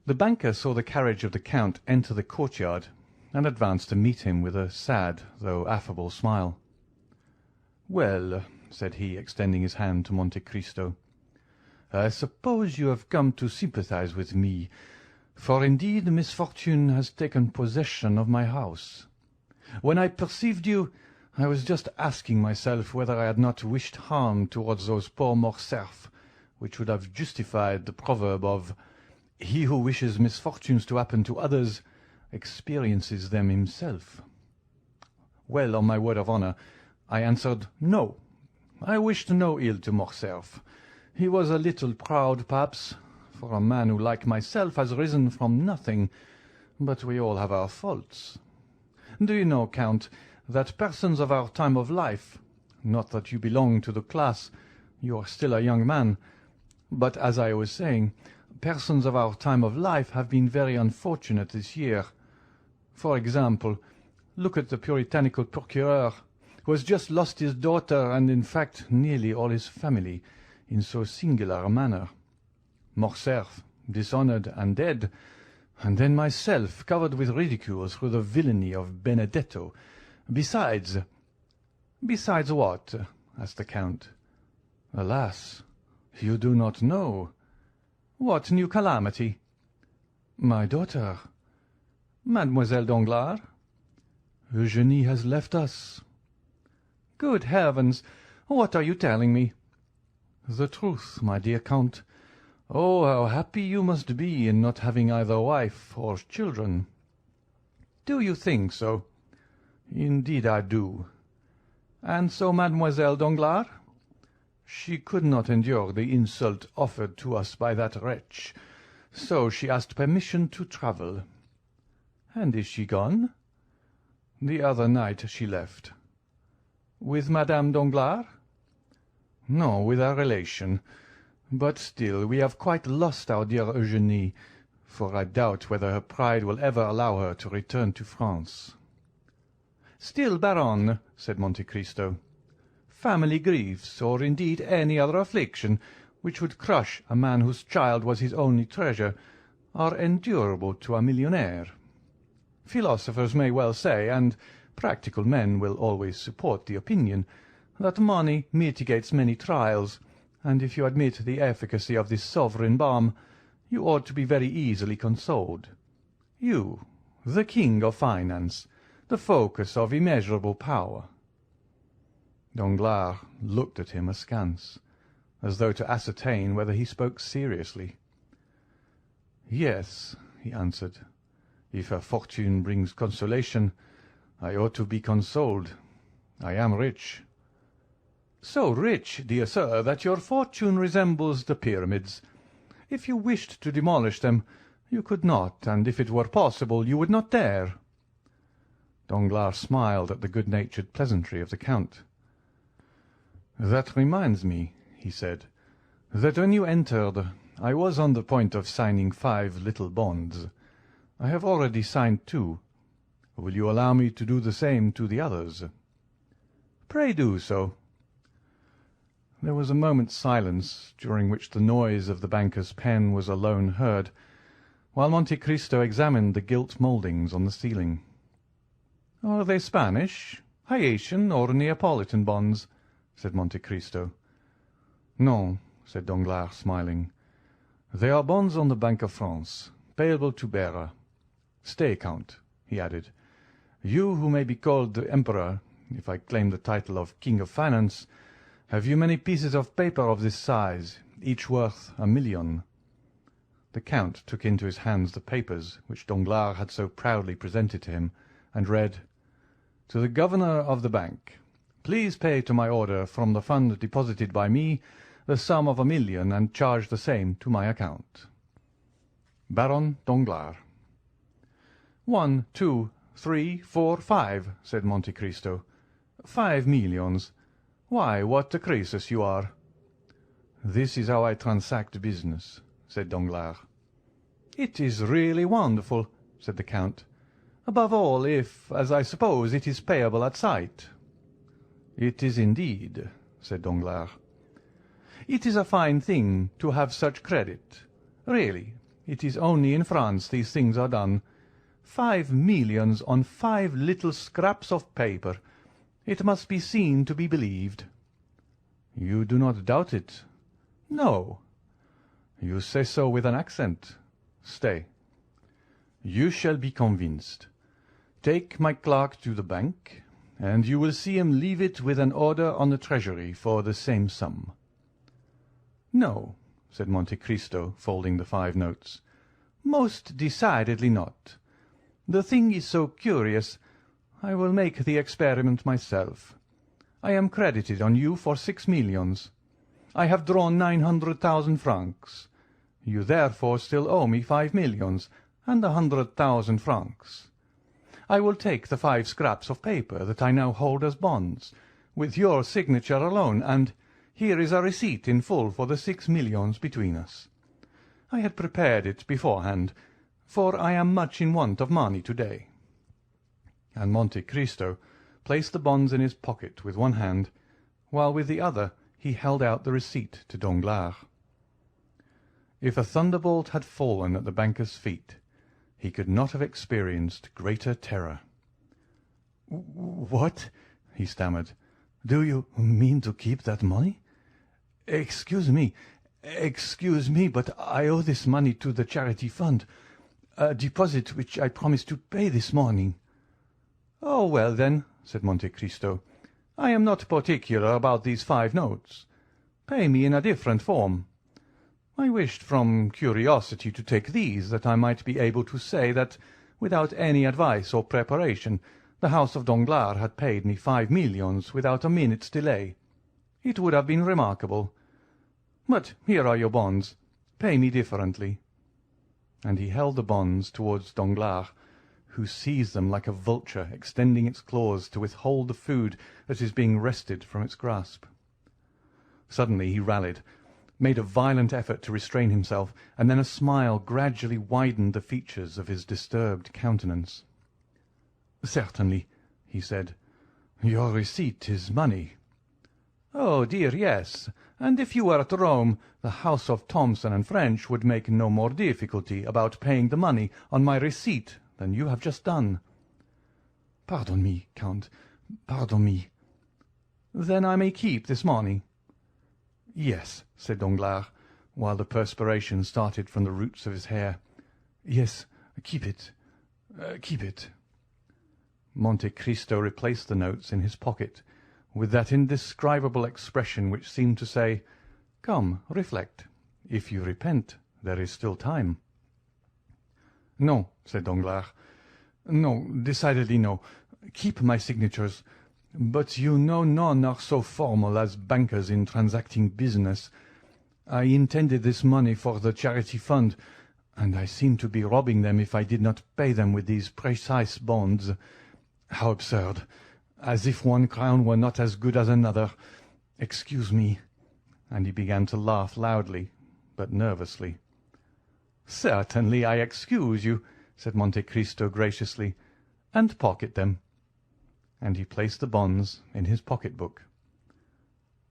The banker saw the carriage of the Count enter the courtyard, and advanced to meet him with a sad though affable smile. "Well," said he, extending his hand to Monte Cristo, I suppose you have come to sympathize with me, for indeed misfortune has taken possession of my house. When I perceived you, I was just asking myself whether I had not wished harm towards those poor Morcerf, which would have justified the proverb of, 'He who wishes misfortunes to happen to others experiences them himself.' Well, on my word of honour, I answered, 'No, I wished no ill to Morcerf. He was a little proud, perhaps, for a man who, like myself, has risen from nothing, but we all have our faults. Do you know, Count, that persons of our time of life, not that you belong to the class, you are still a young man, but, as I was saying, persons of our time of life have been very unfortunate this year. For example, look at the puritanical procureur, who has just lost his daughter and, in fact, nearly all his family, in so singular a manner. Morcerf, dishonoured and dead, and then myself, covered with ridicule through the villainy of Benedetto. Besides—" "Besides what?" asked the Count. "Alas, you do not know." "What new calamity?" "My daughter." "Mademoiselle Danglars?" "Eugénie has left us." "Good heavens! What are you telling me?" "The truth, my dear Count. Oh, how happy you must be in not having either wife or children." "Do you think so?" "Indeed I do." "And so Mademoiselle Danglars?" "She could not endure the insult offered to us by that wretch, so she asked permission to travel." "And is she gone?" "The other night she left." "With Madame Danglars?" "No, with a relation. But still we have quite lost our dear Eugénie, for I doubt whether her pride will ever allow her to return to France." "Still, Baron," said Monte Cristo, "family griefs, or indeed any other affliction which would crush a man whose child was his only treasure, are endurable to a millionaire. Philosophers may well say, and practical men will always support the opinion, that money mitigates many trials, and if you admit the efficacy of this sovereign balm, you ought to be very easily consoled. You, the king of finance, the focus of immeasurable power." Danglars looked at him askance, as though to ascertain whether he spoke seriously. "Yes," he answered, "if her fortune brings consolation, I ought to be consoled. I am rich." "So rich, dear sir, that your fortune resembles the pyramids. If you wished to demolish them, you could not, and if it were possible, you would not dare." Danglars smiled at the good-natured pleasantry of the Count. "That reminds me," he said, "that when you entered I was on the point of signing 5 little bonds. I have already signed 2. Will you allow me to do the same to the others?" "Pray do so." There was a moment's silence, during which the noise of the banker's pen was alone heard, while Monte Cristo examined the gilt mouldings on the ceiling. "Are they Spanish, Haitian, or Neapolitan bonds?" said Monte Cristo. "No," said Danglars, smiling. "They are bonds on the Bank of France, payable to bearer. Stay, Count," he added. "You who may be called the Emperor, if I claim the title of King of Finance, have you many pieces of paper of this size, each worth 1,000,000? The Count took into his hands the papers which Danglars had so proudly presented to him, and read, "To the Governor of the Bank. Please pay to my order from the fund deposited by me the sum of 1,000,000 and charge the same to my account. Baron Danglars." "1, 2, 3, 4, 5," said Monte Cristo. 5 millions. Why, what a Croesus you are!" "This is how I transact business," said Danglars. "It is really wonderful," said the Count. "Above all, if, as I suppose, it is payable at sight." "It is indeed," said Danglars. "It is a fine thing to have such credit. Really, it is only in France these things are done. 5 millions on 5 little scraps of paper. It must be seen to be believed." "You do not doubt it?" "No." You say so with an accent. Stay. You shall be convinced. Take my clerk to the bank, and you will see him leave it with an order on the treasury for the same sum." "No," said Monte Cristo, folding the 5 notes. "Most decidedly not. The thing is so curious, I will make the experiment myself. I am credited on you for 6 millions. I have drawn 900,000 francs. You therefore still owe me 5 millions and 100,000 francs. I will take the 5 scraps of paper that I now hold as bonds, with your signature alone, and here is a receipt in full for the 6 millions between us. I had prepared it beforehand, for I am much in want of money to-day." And Monte Cristo placed the bonds in his pocket with one hand, while with the other he held out the receipt to Danglars. If a thunderbolt had fallen at the banker's feet, he could not have experienced greater terror. "What?" he stammered. "Do you mean to keep that money? Excuse me, but I owe this money to the charity fund, a deposit which I promised to pay this morning." "Oh, well, then," said Monte Cristo, "I am not particular about these 5 notes. Pay me in a different form. I wished from curiosity to take these, that I might be able to say that, without any advice or preparation, the house of Danglars had paid me 5 millions without a minute's delay. It would have been remarkable. But here are your bonds. Pay me differently." And he held the bonds towards Danglars, who seized them like a vulture extending its claws to withhold the food that is being wrested from its grasp. Suddenly he rallied, made a violent effort to restrain himself, and then a smile gradually widened the features of his disturbed countenance. "Certainly," he said, "your receipt is money." "Oh, dear, yes, and if you were at Rome, the house of Thomson and French would make no more difficulty about paying the money on my receipt than you have just done." "Pardon me, Count, pardon me." "Then I may keep this money?" "Yes," said Danglars, while the perspiration started from the roots of his hair. "Yes, keep it, keep it." Monte Cristo replaced the notes in his pocket, with that indescribable expression which seemed to say, "Come, reflect. If you repent, there is still time." "No," said Danglars. "No, decidedly no. Keep my signatures. But you know none are so formal as bankers in transacting business. I intended this money for the charity fund, and I seem to be robbing them if I did not pay them with these precise bonds. How absurd! As if 1 crown were not as good as another. Excuse me." And he began to laugh loudly, but nervously. "Certainly I excuse you," said Monte Cristo graciously, "and pocket them." And he placed the bonds in his pocket-book.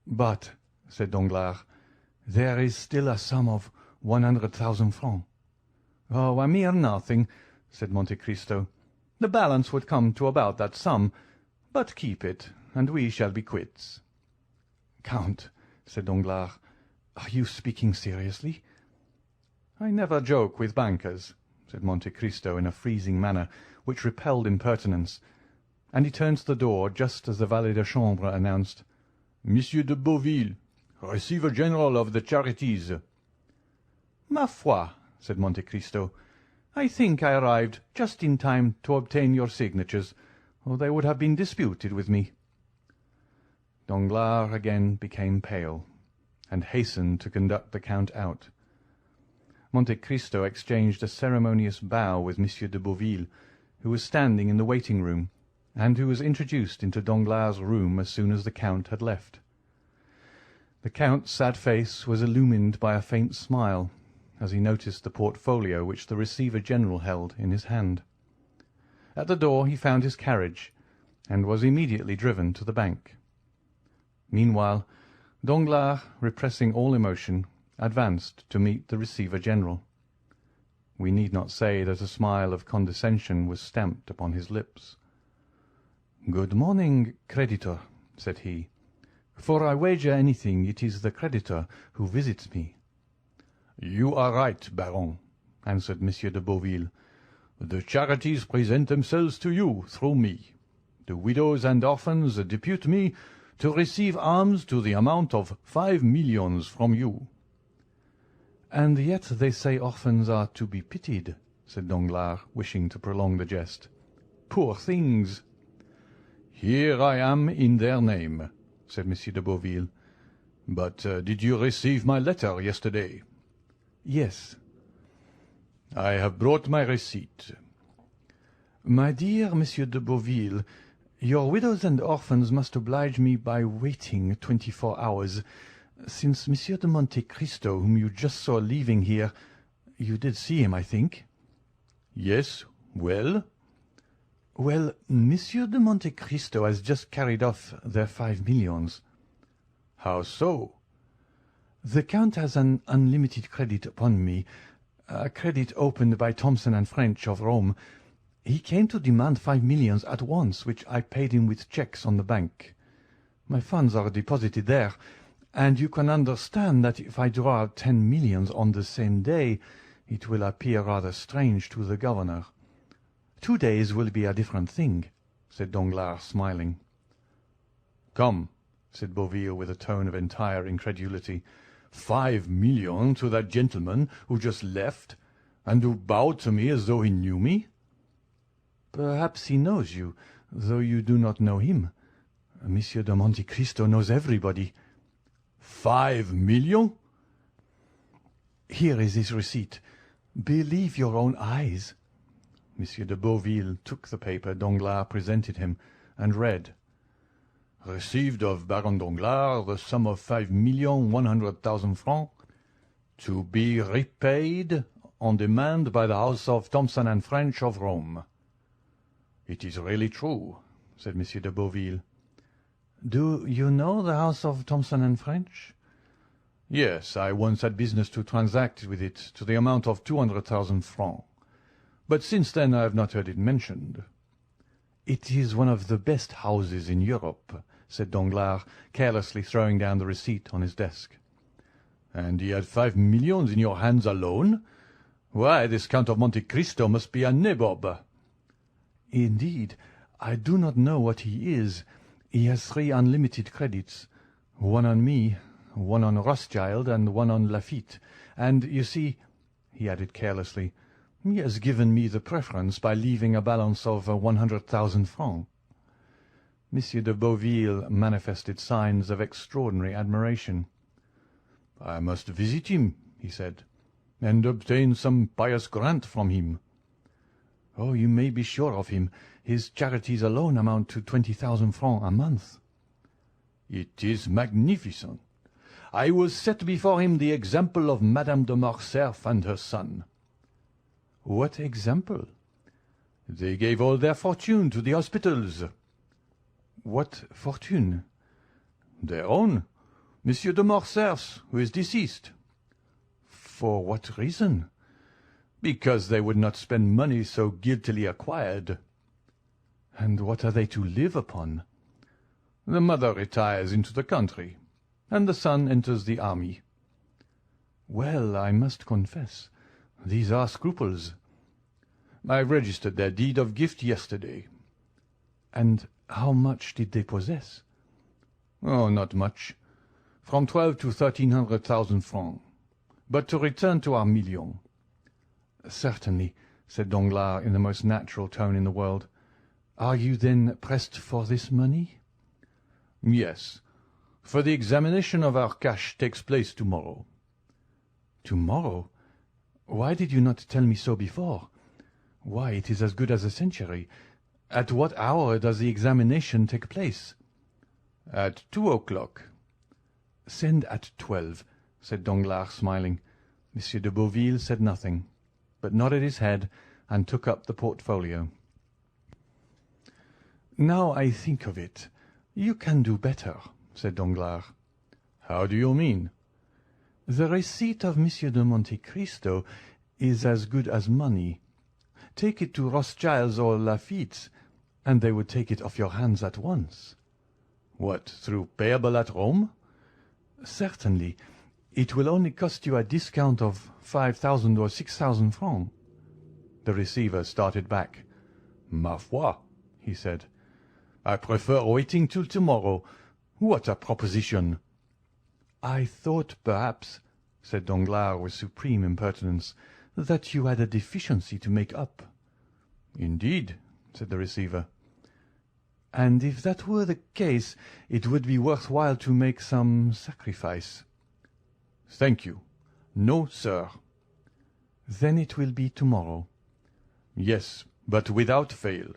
"But," said Danglars, "there is still a sum of 100,000 francs." "Oh, a mere nothing," said Monte Cristo. "The balance would come to about that sum. But keep it, and we shall be quits." "Count," said Danglars, "are you speaking seriously?" "I never joke with bankers," said Monte Cristo in a freezing manner which repelled impertinence, and he turned to the door just as the valet de chambre announced, "Monsieur de Beauville, Receiver General of the Charities." "Ma foi," said Monte Cristo, "I think I arrived just in time to obtain your signatures, or they would have been disputed with me." Danglars again became pale, and hastened to conduct the count out. Monte Cristo exchanged a ceremonious bow with Monsieur de Beauville, who was standing in the waiting-room, and who was introduced into Danglars' room as soon as the count had left. The count's sad face was illumined by a faint smile, as he noticed the portfolio which the Receiver-General held in his hand. At the door he found his carriage, and was immediately driven to the bank. Meanwhile, Danglars, repressing all emotion, advanced to meet the Receiver-General. We need not say that a smile of condescension was stamped upon his lips. "Good morning, creditor," said he. "For I wager anything it is the creditor who visits me." "You are right, Baron," answered Monsieur de Beauville. "The charities present themselves to you through me. The widows and orphans depute me to receive alms to the amount of 5 millions from you." "And yet they say orphans are to be pitied," said Danglars, wishing to prolong the jest. "Poor things!" "Here I am in their name," said Monsieur de Beauville. "But did you receive my letter yesterday?" "Yes." "I have brought my receipt." "My dear Monsieur de Beauville, your widows and orphans must oblige me by waiting 24 hours, since Monsieur de Monte Cristo, whom you just saw leaving here— you did see him, I think?" "Yes, well?" "Well, Monsieur de Monte Cristo has just carried off their 5 millions." "How so?" "The Count has an unlimited credit upon me, a credit opened by Thomson and French of Rome. He came to demand 5 millions at once, which I paid him with cheques on the bank. My funds are deposited there, and you can understand that if I draw out 10 millions on the same day, it will appear rather strange to the governor. 2 days will be a different thing," said Danglars, smiling. "Come," said Beauville, with a tone of entire incredulity, 5 millions to that gentleman who just left, and who bowed to me as though he knew me?" "Perhaps he knows you, though you do not know him. Monsieur de Monte Cristo knows everybody." 5 millions? "Here is his receipt. Believe your own eyes." Monsieur de Beauville took the paper Danglars presented him, and read: "Received of Baron Danglars the sum of 5,100,000 francs, to be repaid on demand by the house of Thomson and French of Rome." "It is really true," said Monsieur de Beauville. "Do you know the house of Thomson and French?" "Yes, I once had business to transact with it to the amount of 200,000 francs. But since then I have not heard it mentioned." "It is one of the best houses in Europe," said Danglars, carelessly throwing down the receipt on his desk. "And he had 5 millions in your hands alone? Why, this Count of Monte Cristo must be a nabob." "Indeed, I do not know what he is. He has 3 unlimited credits, one on me, one on Rothschild, and one on Lafitte. And, you see," he added carelessly, "he has given me the preference by leaving a balance of 100,000 francs." Monsieur de Beauville manifested signs of extraordinary admiration. "I must visit him," he said, "and obtain some pious grant from him." "Oh, you may be sure of him. His charities alone amount to 20,000 francs a month." "It is magnificent. I will set before him the example of Madame de Morcerf and her son." "What example?" "They gave all their fortune to the hospitals." "What fortune?" "Their own. Monsieur de Morcerf's, who is deceased." "For what reason?" "Because they would not spend money so guiltily acquired." "And what are they to live upon?" "The mother retires into the country, and the son enters the army." "Well, I must confess, these are scruples." "I registered their deed of gift yesterday." "And how much did they possess?" "Oh, not much. From 12 to 1,300,000 francs. But to return to our million." "Certainly," said Danglars in the most natural tone in the world. "Are you then pressed for this money?" "Yes, for the examination of our cash takes place tomorrow." "Tomorrow? Why did you not tell me so before? Why, it is as good as a century. At what hour does the examination take place?" "At 2 o'clock." "Send at 12," said Danglars, smiling. Monsieur de Beauville said nothing, but nodded his head and took up the portfolio. "Now I think of it, you can do better," said Danglars. "How do you mean?" "The receipt of Monsieur de Monte Cristo is as good as money. Take it to Rothschild's or Lafitte's, and they would take it off your hands at once." "What, through payable at Rome?" "Certainly. It will only cost you a discount of 5,000 or 6,000 francs." The receiver started back. "Ma foi," he said, "I prefer waiting till tomorrow. What a proposition!" "I thought, perhaps," said Danglars with supreme impertinence, "that you had a deficiency to make up." "Indeed," said the receiver. "And if that were the case, it would be worth while to make some sacrifice." "Thank you. No, sir." "Then it will be tomorrow." "Yes, but without fail."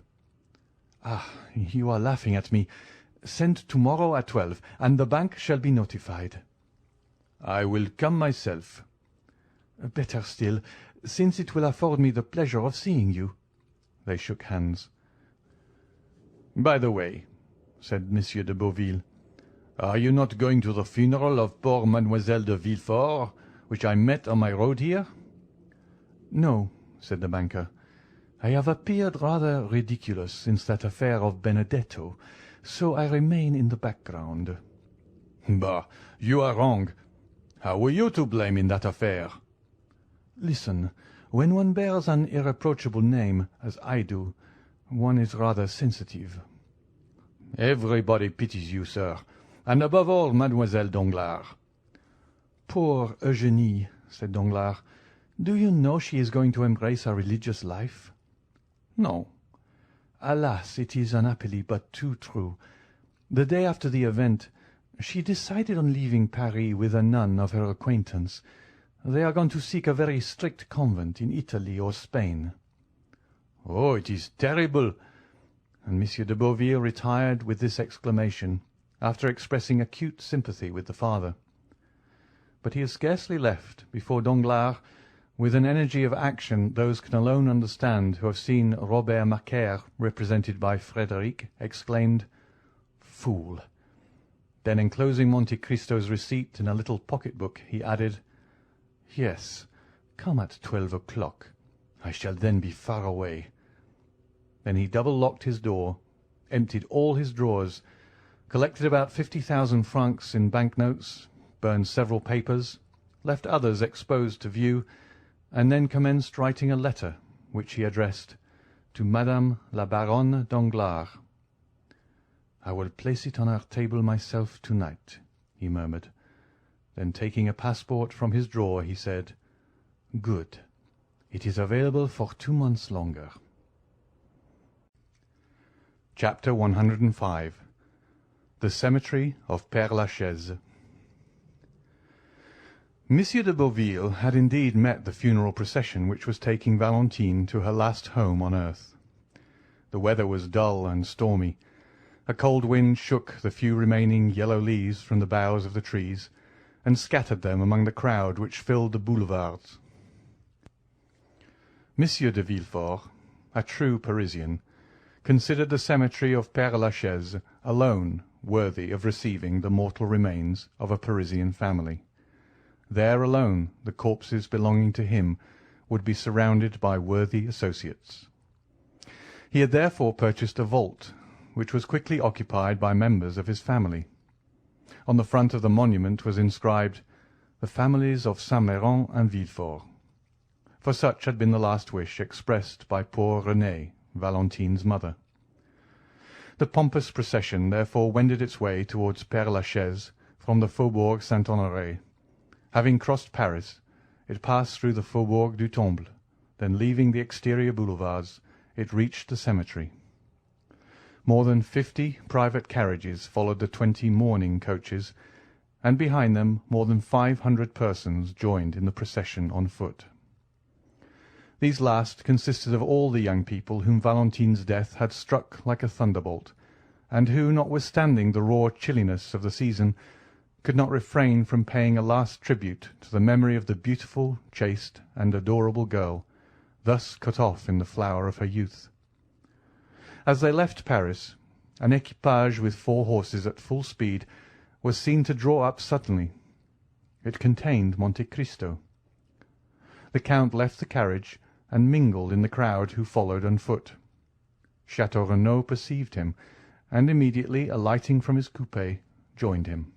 "Ah, you are laughing at me. Send tomorrow at 12, and the bank shall be notified." "I will come myself." "Better still, since it will afford me the pleasure of seeing you." They shook hands. "By the way," said Monsieur de Beauville, "are you not going to the funeral of poor Mademoiselle de Villefort, which I met on my road here?" "No," said the banker. "I have appeared rather ridiculous since that affair of Benedetto, so I remain in the background." "Bah, you are wrong. How were you to blame in that affair?" "Listen, when one bears an irreproachable name, as I do, one is rather sensitive." "Everybody pities you, sir, and above all Mademoiselle Danglars." "Poor Eugénie," said Danglars. "Do you know she is going to embrace a religious life?" "No." "Alas, it is unhappily but too true. The day after the event, she decided on leaving Paris with a nun of her acquaintance. They are going to seek a very strict convent in Italy or Spain." "Oh, it is terrible!" And Monsieur de Beauville retired with this exclamation, after expressing acute sympathy with the father. But he had scarcely left before Danglars, with an energy of action those can alone understand who have seen Robert Macaire represented by Frederick, exclaimed, "Fool!" Then, enclosing Monte Cristo's receipt in a little pocket-book, he added, "Yes, come at 12 o'clock. I shall then be far away." Then he double-locked his door, emptied all his drawers, collected about 50,000 francs in banknotes, burned several papers, left others exposed to view, and then commenced writing a letter, which he addressed to Madame la Baronne Danglars. "I will place it on her table myself to-night," he murmured. Then, taking a passport from his drawer, he said, "Good. It is available for 2 months longer." Chapter 105. The Cemetery of Père-Lachaise. Monsieur de Beauville had indeed met the funeral procession which was taking Valentine to her last home on earth. The weather was dull and stormy. A cold wind shook the few remaining yellow leaves from the boughs of the trees, and scattered them among the crowd which filled the boulevards. Monsieur de Villefort, a true Parisian, considered the cemetery of Père-Lachaise alone worthy of receiving the mortal remains of a Parisian family. There alone the corpses belonging to him would be surrounded by worthy associates. He had therefore purchased a vault, which was quickly occupied by members of his family. On the front of the monument was inscribed, "The families of Saint-Méran and Villefort," for such had been the last wish expressed by poor Renée, Valentine's mother. The pompous procession therefore wended its way towards Père-Lachaise from the Faubourg Saint-Honoré. Having crossed Paris, it passed through the Faubourg du Temple, then leaving the exterior boulevards, it reached the cemetery. More than 50 private carriages followed the 20 mourning coaches, and behind them more than 500 persons joined in the procession on foot. These last consisted of all the young people whom Valentine's death had struck like a thunderbolt, and who, notwithstanding the raw chilliness of the season, could not refrain from paying a last tribute to the memory of the beautiful, chaste, and adorable girl, thus cut off in the flower of her youth. As they left Paris, an equipage with 4 horses at full speed was seen to draw up suddenly. It contained Monte Cristo. The Count left the carriage and mingled in the crowd who followed on foot. Château Renaud perceived him, and immediately alighting from his coupé, joined him.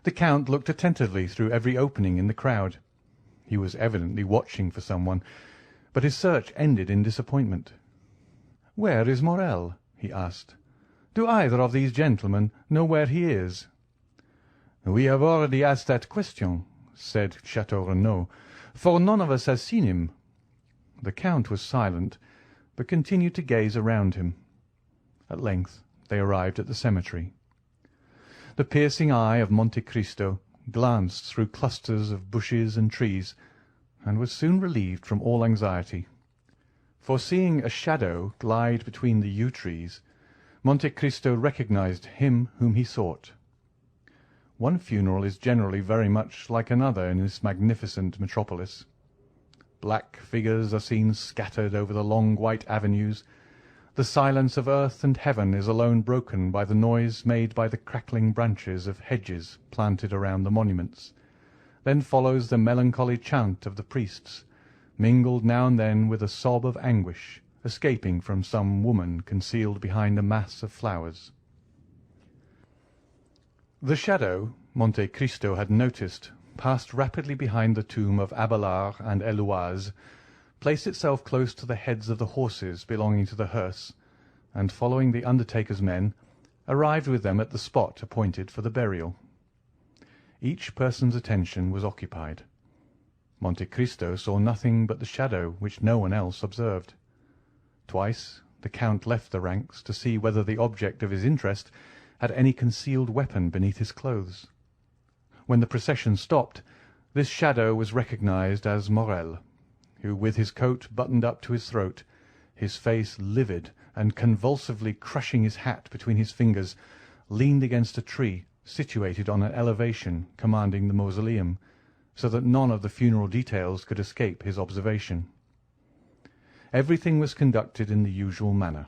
The Count looked attentively through every opening in the crowd. He was evidently watching for someone, but his search ended in disappointment. "Where is Morel?" he asked. "Do either of these gentlemen know where he is?" "We have already asked that question," said Château Renaud, "for none of us has seen him." The Count was silent, but continued to gaze around him. At length they arrived at the cemetery. The piercing eye of Monte Cristo glanced through clusters of bushes and trees, and was soon relieved from all anxiety. For seeing a shadow glide between the yew trees, Monte Cristo recognized him whom he sought. One funeral is generally very much like another in this magnificent metropolis. Black figures are seen scattered over the long white avenues. The silence of earth and heaven is alone broken by the noise made by the crackling branches of hedges planted around the monuments. Then follows the melancholy chant of the priests, mingled now and then with a sob of anguish escaping from some woman concealed behind a mass of flowers. The shadow Monte Cristo had noticed passed rapidly behind the tomb of Abelard and Heloise, placed itself close to the heads of the horses belonging to the hearse, and, following the undertaker's men, arrived with them at the spot appointed for the burial. Each person's attention was occupied. Monte Cristo saw nothing but the shadow which no one else observed. Twice the Count left the ranks to see whether the object of his interest had any concealed weapon beneath his clothes. When the procession stopped, this shadow was recognized as Morel, who, with his coat buttoned up to his throat, his face livid and convulsively crushing his hat between his fingers, leaned against a tree situated on an elevation commanding the mausoleum, so that none of the funeral details could escape his observation. Everything was conducted in the usual manner.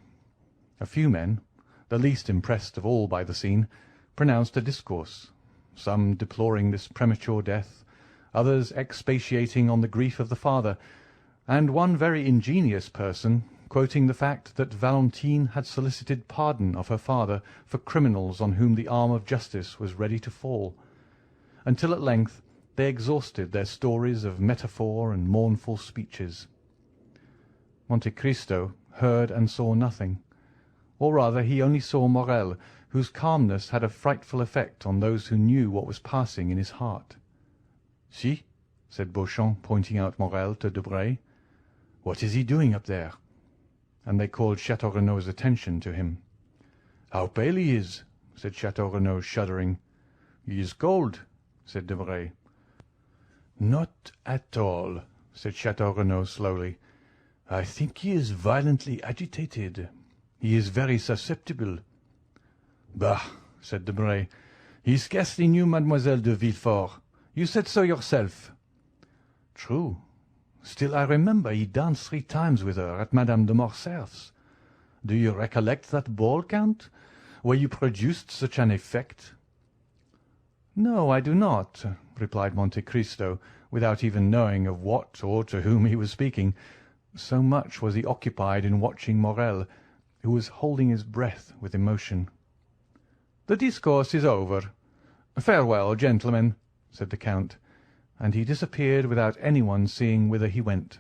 A few men, the least impressed of all by the scene, pronounced a discourse, some deploring this premature death, others expatiating on the grief of the father, and one very ingenious person quoting the fact that Valentine had solicited pardon of her father for criminals on whom the arm of justice was ready to fall, until at length they exhausted their stories of metaphor and mournful speeches. Monte Cristo heard and saw nothing, or rather he only saw Morel, whose calmness had a frightful effect on those who knew what was passing in his heart. "See," said Beauchamp, pointing out Morel to Debray. "What is he doing up there?" And they called Château Renaud's attention to him. "How pale he is," said Château Renaud, shuddering. "He is cold," said Debray. "Not at all," said Château Renaud slowly. "I think he is violently agitated. He is very susceptible." "Bah!" said Debray. "He scarcely knew Mademoiselle de Villefort. You said so yourself." "True. Still, I remember he danced 3 times with her at Madame de Morcerf's. Do you recollect that ball, Count, where you produced such an effect?" "No, I do not," replied Monte Cristo, without even knowing of what or to whom he was speaking, so much was he occupied in watching Morel, who was holding his breath with emotion. "The discourse is over. Farewell, gentlemen," said the Count, and he disappeared without anyone seeing whither he went.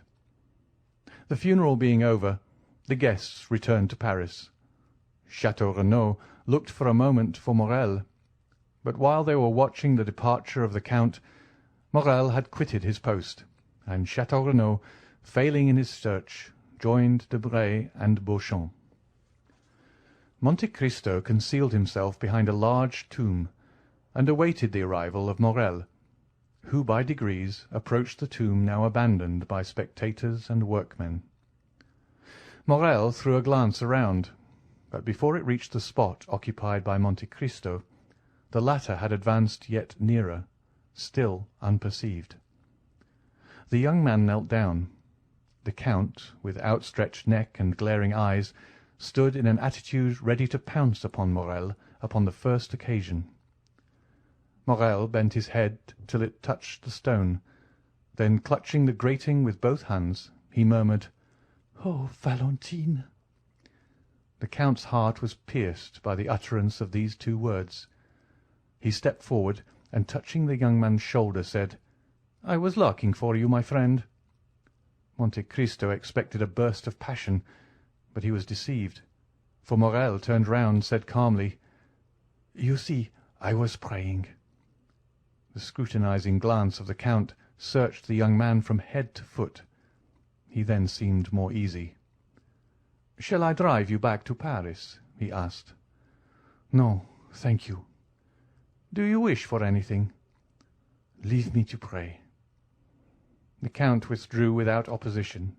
The funeral being over, the guests returned to Paris. Château Renaud looked for a moment for Morel, but while they were watching the departure of the Count, Morel had quitted his post, and Château Renaud, failing in his search, joined Debray and Beauchamp. Monte Cristo concealed himself behind a large tomb, and awaited the arrival of Morel, who by degrees approached the tomb now abandoned by spectators and workmen. Morel threw a glance around, but before it reached the spot occupied by Monte Cristo, the latter had advanced yet nearer, still unperceived. The young man knelt down. The Count, with outstretched neck and glaring eyes, stood in an attitude ready to pounce upon Morel upon the first occasion. Morel bent his head till it touched the stone, then clutching the grating with both hands, he murmured, "Oh, Valentine!" The Count's heart was pierced by the utterance of these 2 words. He stepped forward and touching the young man's shoulder, said, "I was looking for you, my friend." Monte Cristo expected a burst of passion, but he was deceived, for Morrel turned round, said calmly, "You see, I was praying." The scrutinizing glance of the Count searched the young man from head to foot. He then seemed more easy. "Shall I drive you back to Paris?" he asked. "No, thank you." "Do you wish for anything?" "Leave me to pray." The Count withdrew without opposition,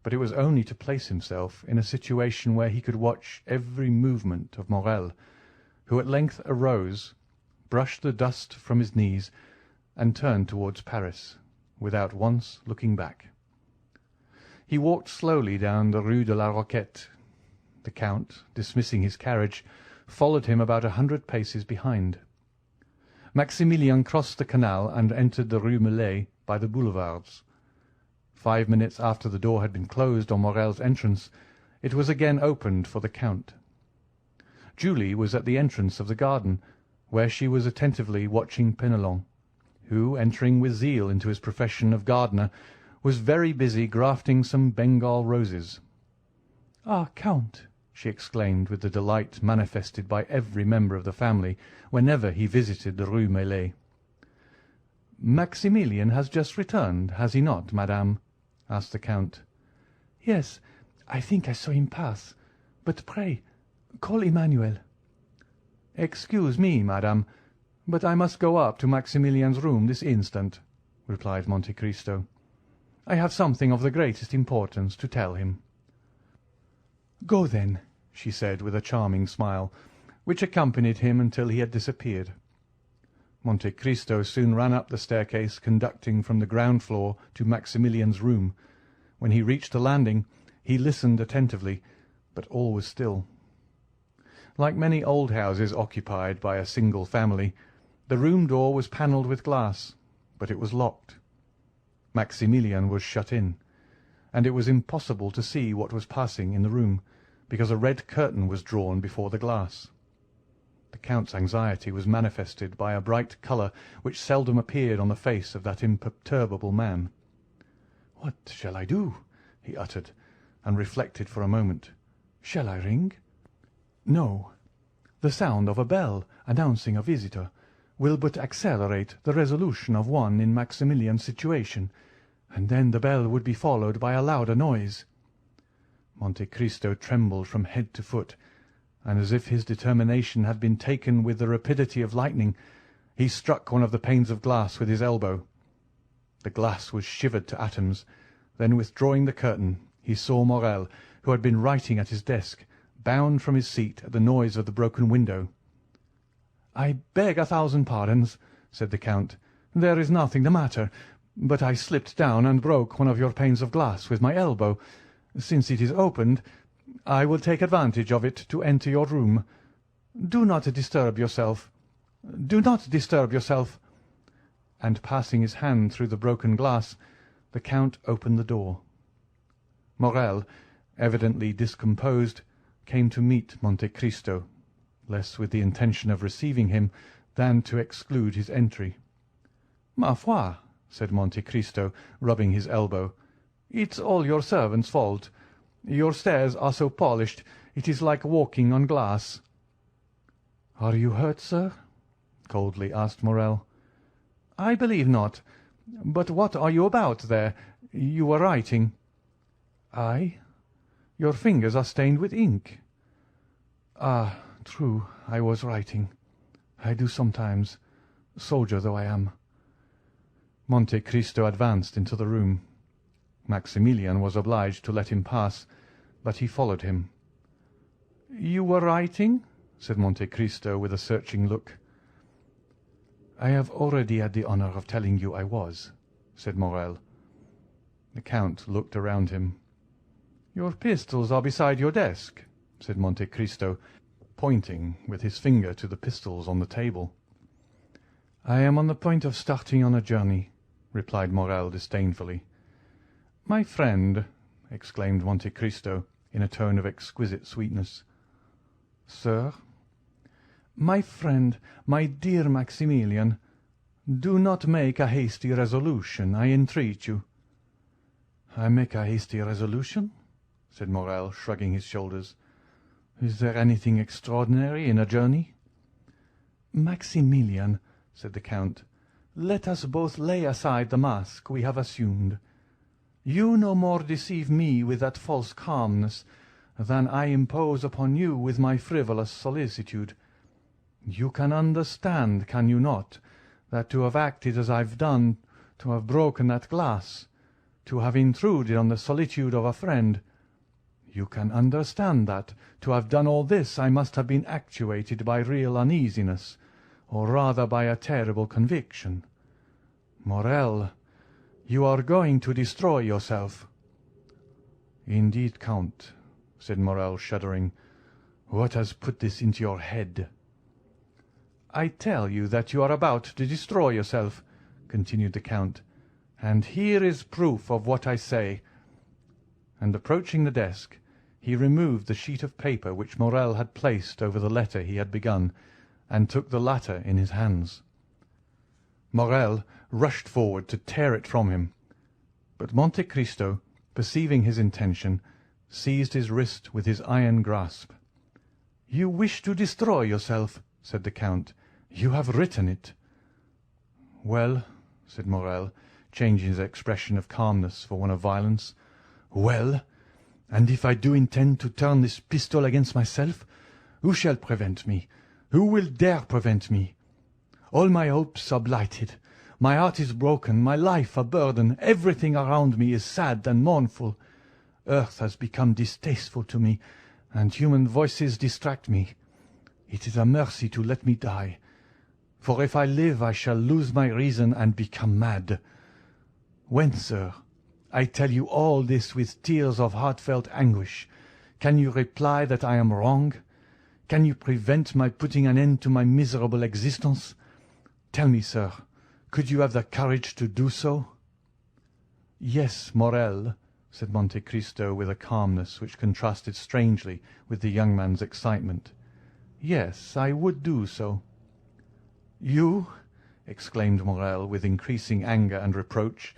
but it was only to place himself in a situation where he could watch every movement of Morrel, who at length arose, brushed the dust from his knees, and turned towards Paris, without once looking back. He walked slowly down the Rue de la Roquette. The Count, dismissing his carriage, followed him about 100 paces behind. Maximilian crossed the canal and entered the Rue Meslay by the boulevards. 5 minutes after the door had been closed on Morrel's entrance, it was again opened for the Count. Julie was at the entrance of the garden, where she was attentively watching Penelon, who, entering with zeal into his profession of gardener, was very busy grafting some Bengal roses. "Ah, Count!" she exclaimed with the delight manifested by every member of the family whenever he visited the Rue Meslay. "Maximilian has just returned, has he not, madame?" asked the Count. "Yes, I think I saw him pass. But pray, call Emmanuel." "Excuse me, madame, but I must go up to Maximilian's room this instant," replied Monte Cristo. "I have something of the greatest importance to tell him." "Go, then," she said with a charming smile, which accompanied him until he had disappeared. Monte Cristo soon ran up the staircase conducting from the ground floor to Maximilian's room. When he reached the landing, he listened attentively, but all was still. Like many old houses occupied by a single family, the room door was panelled with glass, but it was locked. Maximilian was shut in, and it was impossible to see what was passing in the room, because a red curtain was drawn before the glass. The Count's anxiety was manifested by a bright colour which seldom appeared on the face of that imperturbable man. "What shall I do?" he uttered, and reflected for a moment. "Shall I ring? No. The sound of a bell announcing a visitor will but accelerate the resolution of one in Maximilian's situation, and then the bell would be followed by a louder noise." Monte Cristo trembled from head to foot, and as if his determination had been taken with the rapidity of lightning, he struck one of the panes of glass with his elbow. The glass was shivered to atoms. Then, withdrawing the curtain, he saw Morrel, who had been writing at his desk, bound from his seat at the noise of the broken window. "I beg 1,000 pardons," said the Count. "There is nothing the matter, but I slipped down and broke one of your panes of glass with my elbow. Since it is opened, I will take advantage of it to enter your room. Do not disturb yourself. Do not disturb yourself." And passing his hand through the broken glass, the Count opened the door. Morrel, evidently discomposed, came to meet Monte Cristo, less with the intention of receiving him than to exclude his entry. "Ma foi," said Monte Cristo, rubbing his elbow, "it's all your servant's fault. Your stairs are so polished, it is like walking on glass." "Are you hurt, sir?" coldly asked Morrel. "I believe not. But what are you about there? You were writing." "I? Your fingers are stained with ink." "Ah, true, I was writing. I do sometimes, soldier though I am." Monte Cristo advanced into the room. Maximilian was obliged to let him pass, but he followed him. "You were writing?" said Monte Cristo with a searching look. "I have already had the honor of telling you I was," said Morrel. The Count looked around him. "Your pistols are beside your desk," said Monte Cristo, pointing with his finger to the pistols on the table. "I am on the point of starting on a journey," replied Morrel disdainfully. "My friend," exclaimed Monte Cristo in a tone of exquisite sweetness. "Sir?" "My friend, my dear Maximilian, Do not make a hasty resolution, I entreat you." "I make a hasty resolution?" said Morrel, shrugging his shoulders. "Is there anything extraordinary in a journey?" "Maximilian," said the Count, "let us both lay aside the mask we have assumed. You no more deceive me with that false calmness than I impose upon you with my frivolous solicitude. You can understand, can you not, that to have acted as I've done, to have broken that glass, to have intruded on the solitude of a friend, you can understand that, to have done all this, I must have been actuated by real uneasiness, or rather by a terrible conviction. Morrel, you are going to destroy yourself." "Indeed, Count," said Morrel, shuddering, "what has put this into your head?" "I tell you that you are about to destroy yourself," continued the Count, "and here is proof of what I say." And approaching the desk, he removed the sheet of paper which Morrel had placed over the letter he had begun, and took the latter in his hands. Morrel rushed forward to tear it from him, but Monte Cristo, perceiving his intention, seized his wrist with his iron grasp. "You wish to destroy yourself," said the Count. "You have written it." "Well," said Morrel, changing his expression of calmness for one of violence. "Well, and if I do intend to turn this pistol against myself, who shall prevent me? Who will dare prevent me? All my hopes are blighted. My heart is broken, my life a burden. Everything around me is sad and mournful. Earth has become distasteful to me, and human voices distract me. It is a mercy to let me die, for if I live I shall lose my reason and become mad. When, sir, I tell you all this with tears of heartfelt anguish, can you reply that I am wrong? Can you prevent my putting an end to my miserable existence? Tell me, sir, could you have the courage to do so?" "Yes, Morrel," said Monte Cristo with a calmness which contrasted strangely with the young man's excitement. "Yes, I would do so." "You!" exclaimed Morrel with increasing anger and reproach.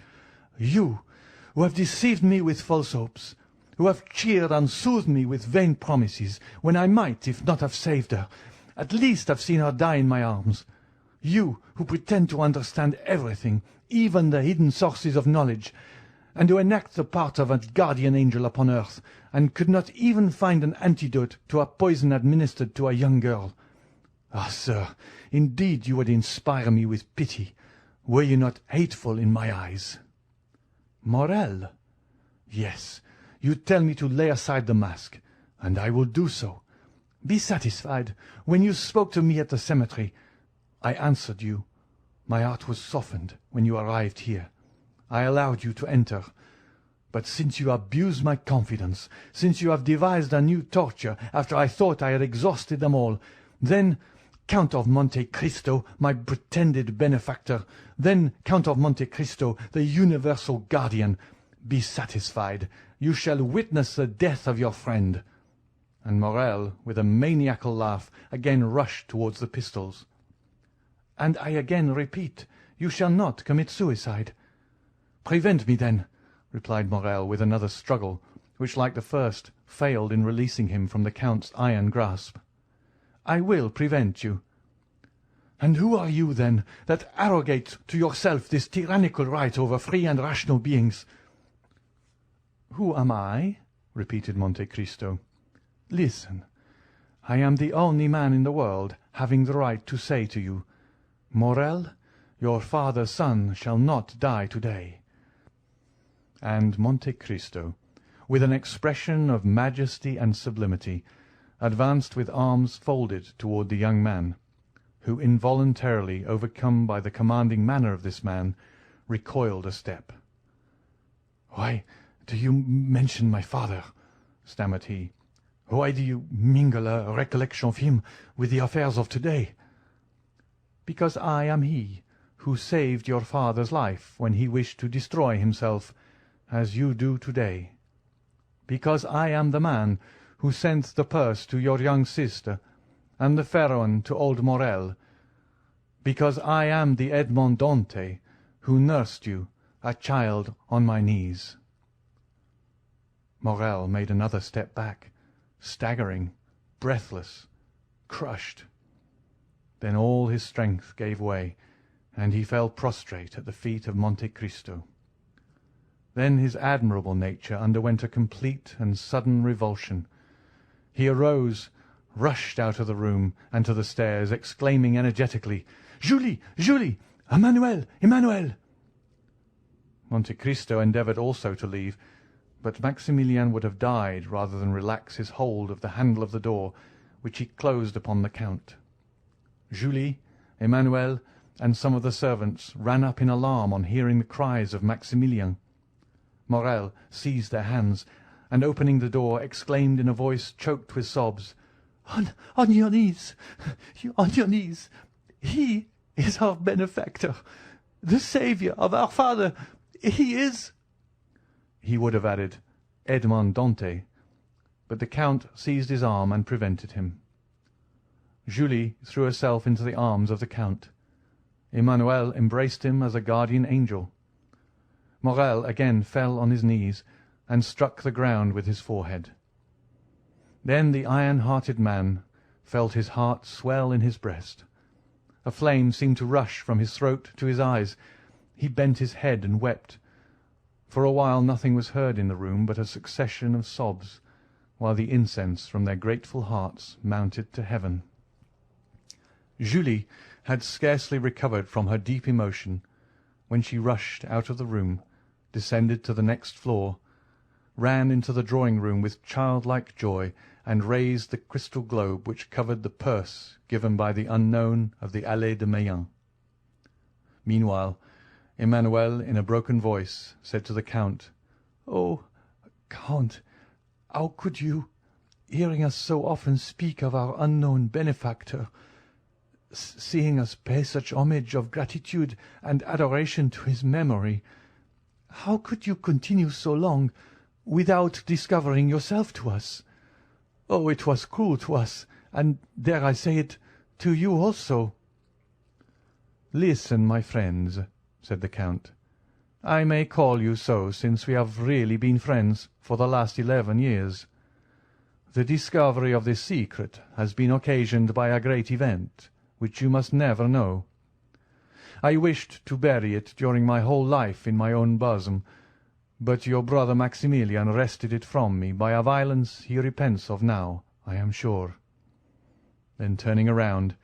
"You, who have deceived me with false hopes, who have cheered and soothed me with vain promises, when I might, if not have saved her, at least have seen her die in my arms. You, who pretend to understand everything, even the hidden sources of knowledge, and who enact the part of a guardian angel upon earth, and could not even find an antidote to a poison administered to a young girl. Ah, sir, indeed you would inspire me with pity, were you not hateful in my eyes." "Morrel!" "Yes, you tell me to lay aside the mask, and I will do so. Be satisfied. When you spoke to me at the cemetery, I answered you. My heart was softened when you arrived here. I allowed you to enter. But since you abuse my confidence, since you have devised a new torture after I thought I had exhausted them all, then, Count of Monte Cristo, my pretended benefactor, then, Count of Monte Cristo, the universal guardian, be satisfied. You shall witness the death of your friend." And Morrel, with a maniacal laugh, again rushed towards the pistols. "And I again repeat, you shall not commit suicide." "Prevent me, then," replied Morrel with another struggle, which, like the first, failed in releasing him from the Count's iron grasp. "I will prevent you." "And who are you, then, that arrogate to yourself this tyrannical right over free and rational beings?" "Who am I?" repeated Monte Cristo. "Listen. I am the only man in the world having the right to say to you, 'Morrel, your father's son shall not die today.'" And Monte Cristo, with an expression of majesty and sublimity, advanced with arms folded toward the young man, who, involuntarily overcome by the commanding manner of this man, recoiled a step. "Why do you mention my father?" stammered he. "Why do you mingle a recollection of him with the affairs of today?" "Because I am he who saved your father's life when he wished to destroy himself, as you do today. Because I am the man who sent the purse to your young sister, and the Pharaon to old Morrel. because I am the Edmond Dantès who nursed you, a child, on my knees." Morrel made another step back, staggering, breathless, crushed. Then all his strength gave way, and he fell prostrate at the feet of Monte Cristo. Then his admirable nature underwent a complete and sudden revulsion. He arose, rushed out of the room and to the stairs, exclaiming energetically, "Julie! Julie! Emmanuel! Emmanuel!" Monte Cristo endeavoured also to leave, but Maximilian would have died rather than relax his hold of the handle of the door, which he closed upon the Count. Julie, Emmanuel, and some of the servants ran up in alarm on hearing the cries of Maximilian. Morrel seized their hands, and opening the door, exclaimed in a voice choked with sobs, On your knees, on your knees! He is our benefactor, the saviour of our father. He is—" He would have added, "Edmond Dantès," but the Count seized his arm and prevented him. Julie threw herself into the arms of the Count. Emmanuel embraced him as a guardian angel. Morrel again fell on his knees and struck the ground with his forehead. Then the iron-hearted man felt his heart swell in his breast. A flame seemed to rush from his throat to his eyes. He bent his head and wept. For a while nothing was heard in the room but a succession of sobs, while the incense from their grateful hearts mounted to heaven. Julie had scarcely recovered from her deep emotion when she rushed out of the room, descended to the next floor, ran into the drawing-room with childlike joy, and raised the crystal globe which covered the purse given by the unknown of the Allées de Meilhan. Meanwhile, Emmanuel, in a broken voice, said to the Count, "Oh, Count, how could you, hearing us so often speak of our unknown benefactor, seeing us pay such homage of gratitude and adoration to his memory, how could you continue so long without discovering yourself to us? Oh, it was cruel to us, and, dare I say it, to you also." "Listen, my friends," said the Count. "I may call you so since we have really been friends for the last 11 years. The discovery of this secret has been occasioned by a great event, which you must never know. I wished to bury it during my whole life in my own bosom, but your brother Maximilian wrested it from me by a violence he repents of now, I am sure." Then turning around,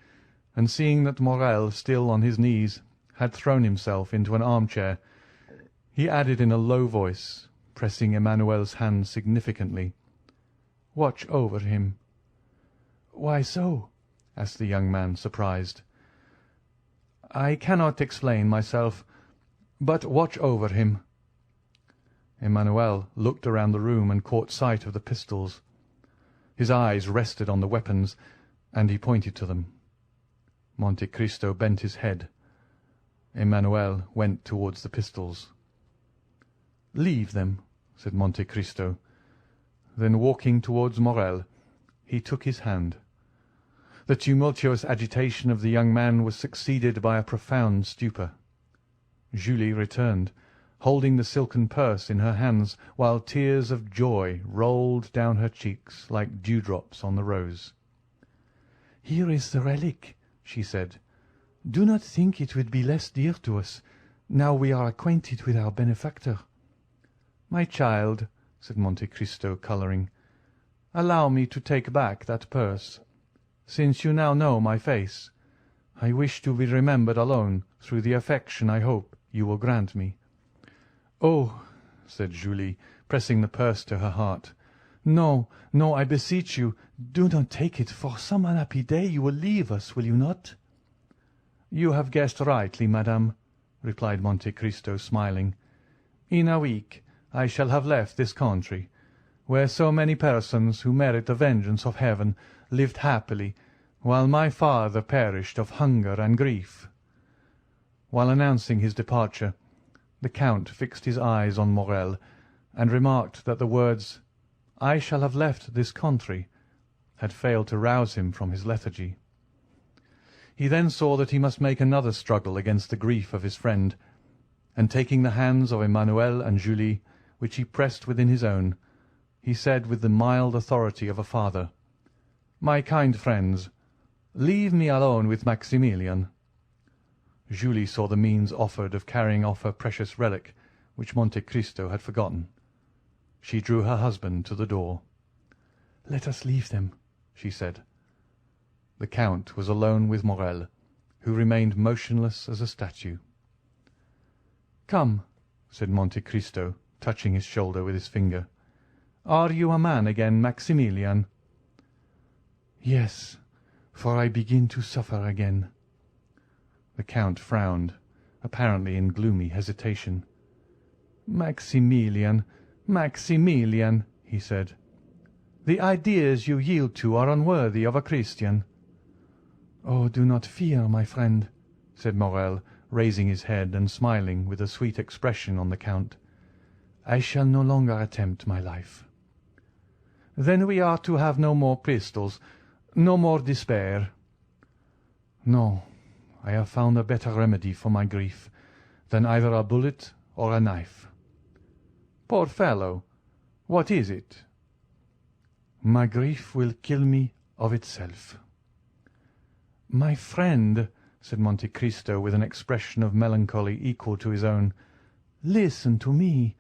and seeing that Morrel, still on his knees, had thrown himself into an armchair, he added in a low voice, pressing Emmanuel's hand significantly, "Watch over him." "Why so?" asked the young man, surprised. "I cannot explain myself, but watch over him." Emmanuel looked around the room and caught sight of the pistols. His eyes rested on the weapons, and he pointed to them. Monte Cristo bent his head. Emmanuel went towards the pistols. "Leave them," said Monte Cristo. Then walking towards Morrel, he took his hand. The tumultuous agitation of the young man was succeeded by a profound stupor. Julie returned, holding the silken purse in her hands, while tears of joy rolled down her cheeks like dewdrops on the rose. "Here is the relic," she said. "Do not think it would be less dear to us, now we are acquainted with our benefactor." "My child," said Monte Cristo, colouring, "allow me to take back that purse. Since you now know my face, I wish to be remembered alone through the affection I hope you will grant me." "Oh," said Julie, pressing the purse to her heart, "no, no, I beseech you, do not take it. For some unhappy day you will leave us, will you not?" "You have guessed rightly, madame," replied Monte Cristo, smiling. "In a week I shall have left this country, where so many persons who merit the vengeance of heaven lived happily, while my father perished of hunger and grief." While announcing his departure, the Count fixed his eyes on Morrel, and remarked that the words, "I shall have left this country," had failed to rouse him from his lethargy. He then saw that he must make another struggle against the grief of his friend, and taking the hands of Emmanuel and Julie, which he pressed within his own, he said with the mild authority of a father, "My kind friends, leave me alone with Maximilian." Julie saw the means offered of carrying off her precious relic, which Monte Cristo had forgotten. She drew her husband to the door. "Let us leave them," she said. The Count was alone with Morrel, who remained motionless as a statue. "Come," said Monte Cristo, touching his shoulder with his finger. "Are you a man again, Maximilian?" "Yes, for I begin to suffer again." The Count frowned, apparently in gloomy hesitation. "Maximilian, Maximilian," he said, "the ideas you yield to are unworthy of a Christian." "Oh, do not fear, my friend," said Morrel, raising his head and smiling with a sweet expression on the Count. "I shall no longer attempt my life." "Then we are to have no more pistols, no more despair." "No, I have found a better remedy for my grief than either a bullet or a knife." "Poor fellow! What is it?" "My grief will kill me of itself." "My friend," said Monte Cristo with an expression of melancholy equal to his own, "listen to me.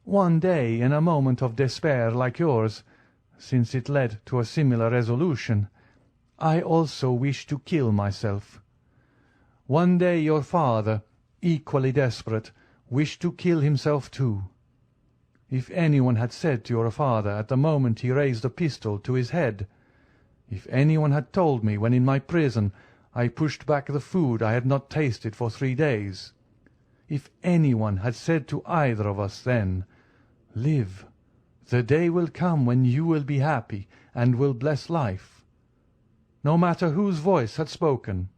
One day, in a moment of despair like yours, since it led to a similar resolution, I also wished to kill myself. One day your father, equally desperate, wished to kill himself too. If anyone had said to your father at the moment he raised a pistol to his head, if anyone had told me when in my prison I pushed back the food I had not tasted for 3 days, if anyone had said to either of us then, 'Live, the day will come when you will be happy and will bless life,' no matter whose voice had spoken,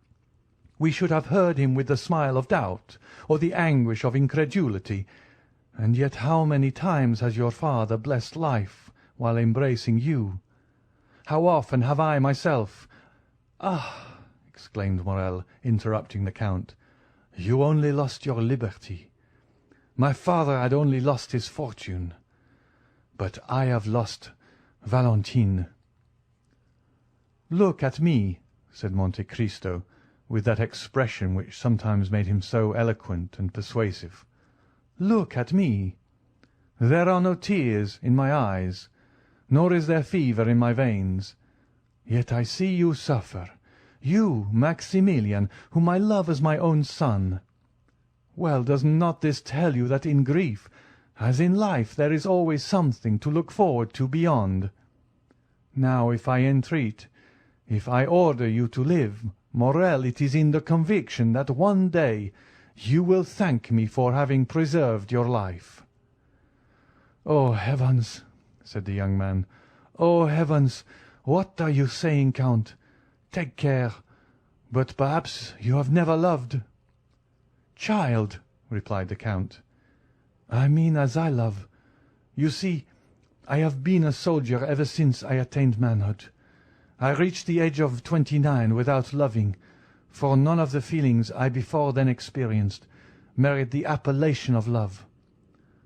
we should have heard him with the smile of doubt or the anguish of incredulity. And yet how many times has your father blessed life while embracing you? How often have I myself—" "Ah!" exclaimed Morrel, interrupting the Count, "you only lost your liberty. My father had only lost his fortune. But I have lost Valentine." "Look at me," said Monte Cristo, with that expression which sometimes made him so eloquent and persuasive. "Look at me. There are no tears in my eyes, nor is there fever in my veins. Yet I see you suffer, you, Maximilian, whom I love as my own son. Well, does not this tell you that in grief, as in life, there is always something to look forward to beyond? Now, if I entreat, if I order you to live, Morrel, it is in the conviction that one day you will thank me for having preserved your life." "Oh, heavens!" said the young man. "Oh, heavens! What are you saying, Count? Take care. But perhaps you have never loved." "Child," replied the Count, "I mean as I love. You see, I have been a soldier ever since I attained manhood. I reached the age of 29 without loving, for none of the feelings I before then experienced merit the appellation of love.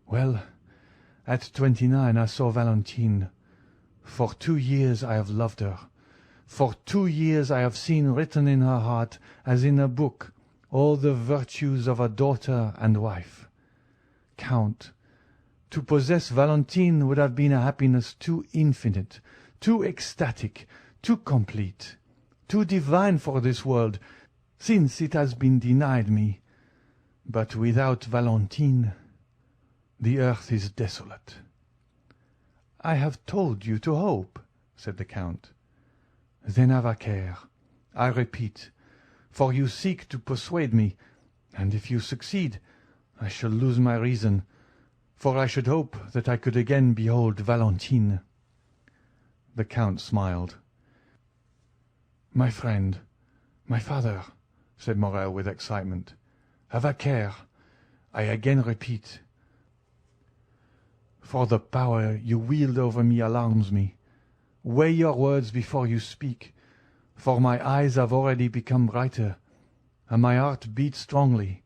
Well, at 29 I saw Valentine. For 2 years I have loved her. For 2 years I have seen written in her heart, as in a book, all the virtues of a daughter and wife. Count, to possess Valentine would have been a happiness too infinite, too ecstatic, too complete, too divine for this world, since it has been denied me. But without Valentine, the earth is desolate." "I have told you to hope," said the Count. "Then have a care, I repeat, for you seek to persuade me, and if you succeed, I shall lose my reason, for I should hope that I could again behold Valentine." The Count smiled. "My friend, my father," said Morrel with excitement, "have a care, I again repeat, for the power you wield over me alarms me. Weigh your words before you speak, for my eyes have already become brighter, and my heart beats strongly.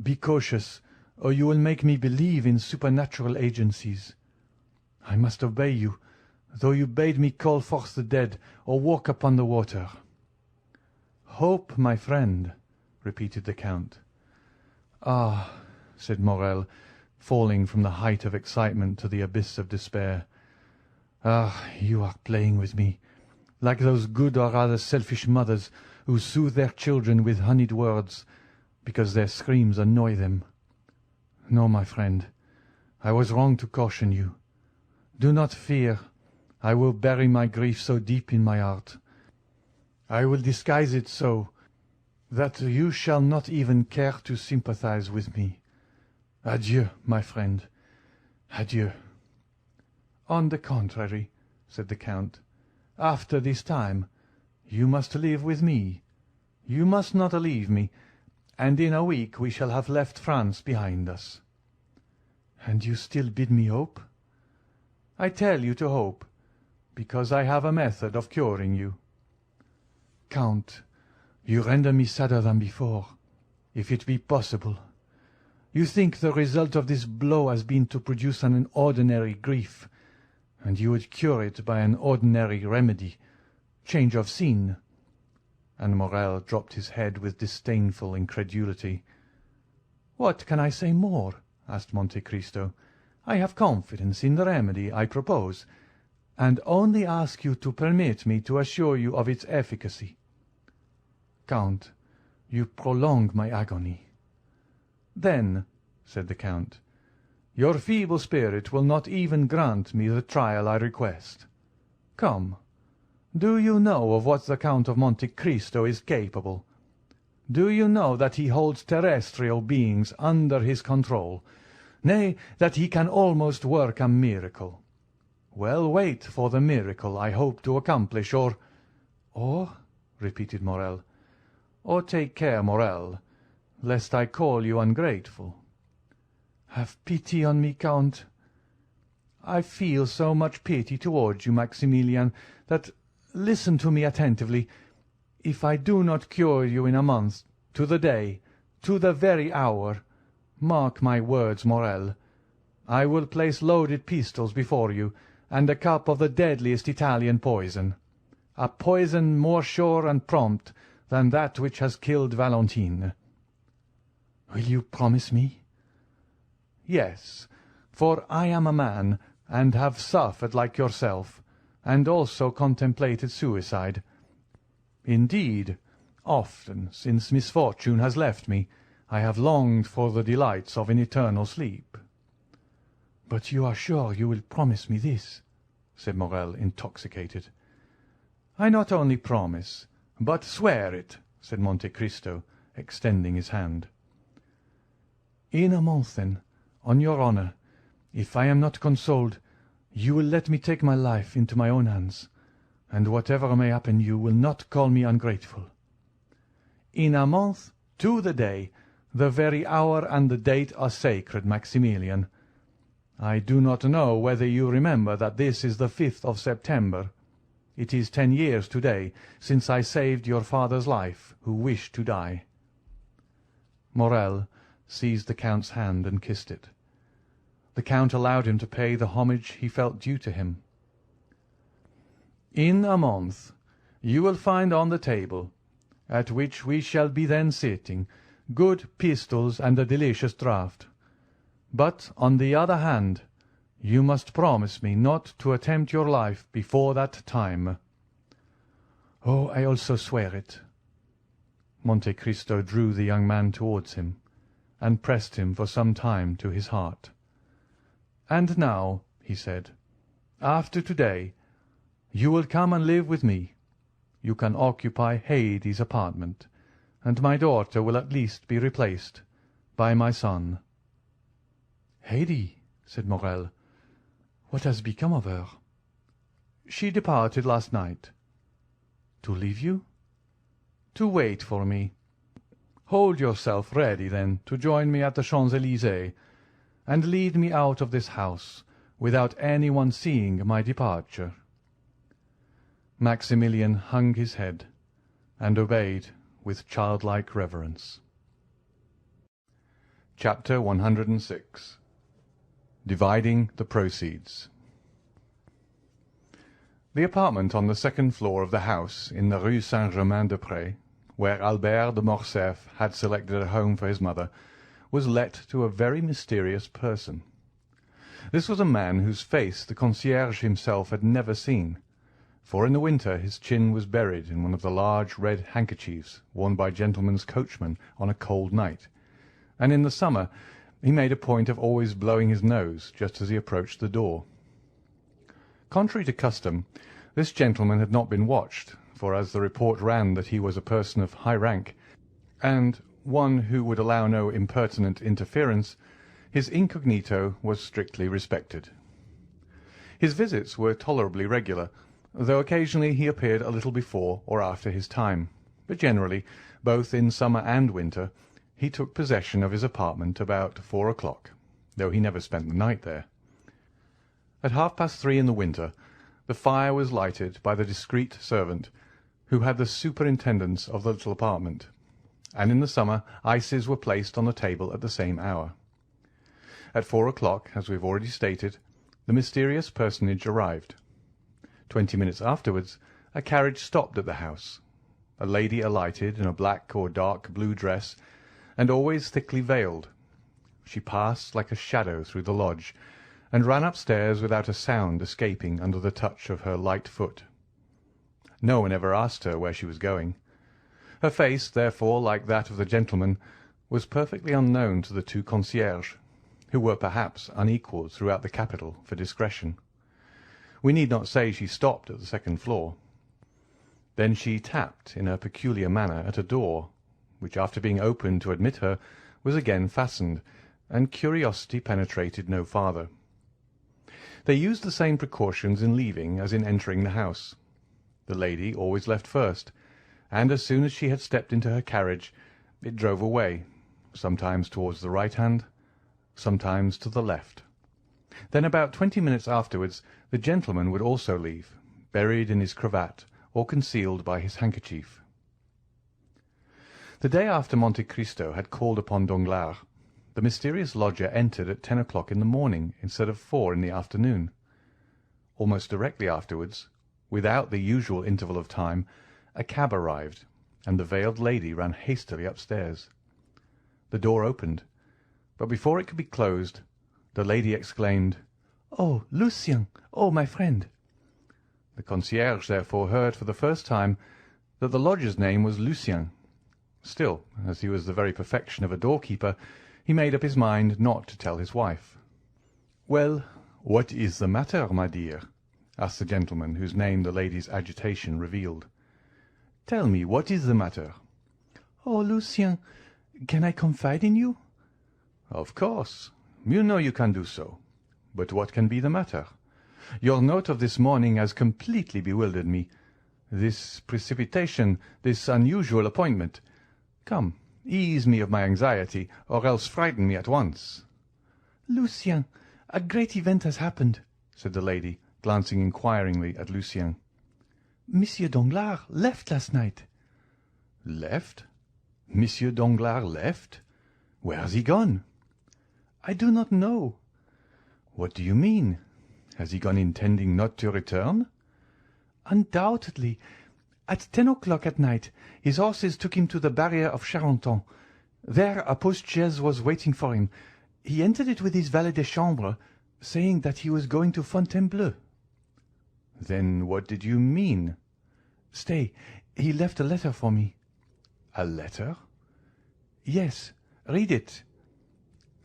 Be cautious, or you will make me believe in supernatural agencies. I must obey you, though you bade me call forth the dead or walk upon the water." "Hope, my friend," repeated the Count. "Ah," said Morrel, falling from the height of excitement to the abyss of despair. "Ah, you are playing with me, like those good or rather selfish mothers who soothe their children with honeyed words, because their screams annoy them. No, my friend, I was wrong to caution you. Do not fear. I will bury my grief so deep in my heart. I will disguise it so that you shall not even care to sympathize with me. Adieu, my friend, adieu." "On the contrary," said the Count, "after this time you must live with me. You must not leave me, and in a week we shall have left France behind us." "And you still bid me hope?" "I tell you to hope, because I have a method of curing you." "Count, you render me sadder than before, if it be possible. You think the result of this blow has been to produce an ordinary grief, and you would cure it by an ordinary remedy, change of scene." And Morrel dropped his head with disdainful incredulity. "What can I say more?" asked Monte Cristo. "I have confidence in the remedy I propose, and only ask you to permit me to assure you of its efficacy." "Count, you prolong my agony." "Then," said the Count, "your feeble spirit will not even grant me the trial I request. Come, do you know of what the Count of Monte Cristo is capable? Do you know that he holds terrestrial beings under his control, nay, that he can almost work a miracle? Well, wait for the miracle I hope to accomplish, or—" "Or?" repeated Morrel. "Or take care, Morrel, lest I call you ungrateful." "Have pity on me, Count." "I feel so much pity towards you, Maximilian, that, listen to me attentively, if I do not cure you in a month, to the day, to the very hour, mark my words, Morrel, I will place loaded pistols before you, and a cup of the deadliest Italian poison, a poison more sure and prompt than that which has killed Valentine." "Will you promise me?" "Yes, for I am a man, and have suffered like yourself, and also contemplated suicide. Indeed, often since misfortune has left me, I have longed for the delights of an eternal sleep." "But you are sure you will promise me this?" said Morrel, intoxicated. "I not only promise, but swear it," said Monte Cristo, extending his hand. "In a month, then, on your honour, if I am not consoled, you will let me take my life into my own hands, and whatever may happen you will not call me ungrateful." "In a month, to the day, the very hour and the date are sacred, Maximilian. I do not know whether you remember that this is the 5th of September. It is 10 years to-day since I saved your father's life, who wished to die." Morrel seized the Count's hand and kissed it. The Count allowed him to pay the homage he felt due to him. "In a month you will find on the table, at which we shall be then sitting, good pistols and a delicious draught. But, on the other hand, you must promise me not to attempt your life before that time." "Oh, I also swear it." Monte Cristo drew the young man towards him, and pressed him for some time to his heart. "And now," he said, "after to-day, you will come and live with me. You can occupy Haydée's apartment, and my daughter will at least be replaced by my son." "Haydée," said Morrel. "What has become of her?" "She departed last night." "To leave you?" "To wait for me. Hold yourself ready, then, to join me at the Champs-Élysées, and lead me out of this house without anyone seeing my departure." Maximilian hung his head and obeyed with childlike reverence. Chapter 106. Dividing the Proceeds. The apartment on the second floor of the house in the Rue Saint-Germain-des-Prés, where Albert de Morcerf had selected a home for his mother, was let to a very mysterious person. This was a man whose face the concierge himself had never seen, for in the winter his chin was buried in one of the large red handkerchiefs worn by gentlemen's coachmen on a cold night, and in the summer he made a point of always blowing his nose just as he approached the door. Contrary to custom, this gentleman had not been watched, for as the report ran that he was a person of high rank, and one who would allow no impertinent interference, his incognito was strictly respected. His visits were tolerably regular, though occasionally he appeared a little before or after his time, but generally, both in summer and winter, he took possession of his apartment about 4 o'clock, though he never spent the night there. At 3:30 in the winter, the fire was lighted by the discreet servant who had the superintendence of the little apartment, and in the summer ices were placed on the table at the same hour. At 4 o'clock, as we have already stated, the mysterious personage arrived. 20 minutes afterwards, a carriage stopped at the house. A lady alighted in a black or dark blue dress, and always thickly veiled. She passed like a shadow through the lodge, and ran upstairs without a sound escaping under the touch of her light foot. No one ever asked her where she was going. Her face, therefore, like that of the gentleman, was perfectly unknown to the two concierges, who were perhaps unequalled throughout the capital for discretion. We need not say she stopped at the second floor. Then she tapped in her peculiar manner at a door, which, after being opened to admit her, was again fastened, and curiosity penetrated no farther. They used the same precautions in leaving as in entering the house. The lady always left first, and as soon as she had stepped into her carriage, it drove away, sometimes towards the right hand, sometimes to the left. Then about 20 minutes afterwards the gentleman would also leave, buried in his cravat or concealed by his handkerchief. The day after Monte Cristo had called upon Danglars, the mysterious lodger entered at 10 o'clock in the morning instead of 4 in the afternoon. Almost directly afterwards, without the usual interval of time, a cab arrived, and the veiled lady ran hastily upstairs. The door opened, but before it could be closed, the lady exclaimed, "Oh, Lucien! Oh, my friend!" The concierge therefore heard for the first time that the lodger's name was Lucien. Still, as he was the very perfection of a doorkeeper, he made up his mind not to tell his wife. "Well, what is the matter, my dear?" asked the gentleman, whose name the lady's agitation revealed. "Tell me, what is the matter?" "Oh, Lucien, can I confide in you?" "Of course. You know you can do so. But what can be the matter? Your note of this morning has completely bewildered me. This precipitation, this unusual appointment. Come, ease me of my anxiety, or else frighten me at once." "Lucien, a great event has happened," said the lady, glancing inquiringly at Lucien. "Monsieur Danglars left last night." "Left? Monsieur Danglars left? Where has he gone?" "I do not know." "What do you mean? Has he gone intending not to return?" "Undoubtedly. At 10 o'clock at night his horses took him to the barrier of Charenton. There a post-chaise was waiting for him. He entered it with his valet de chambre, saying that he was going to Fontainebleau." "Then what did you mean?" "Stay, he left a letter for me." "A letter?" "Yes, read it."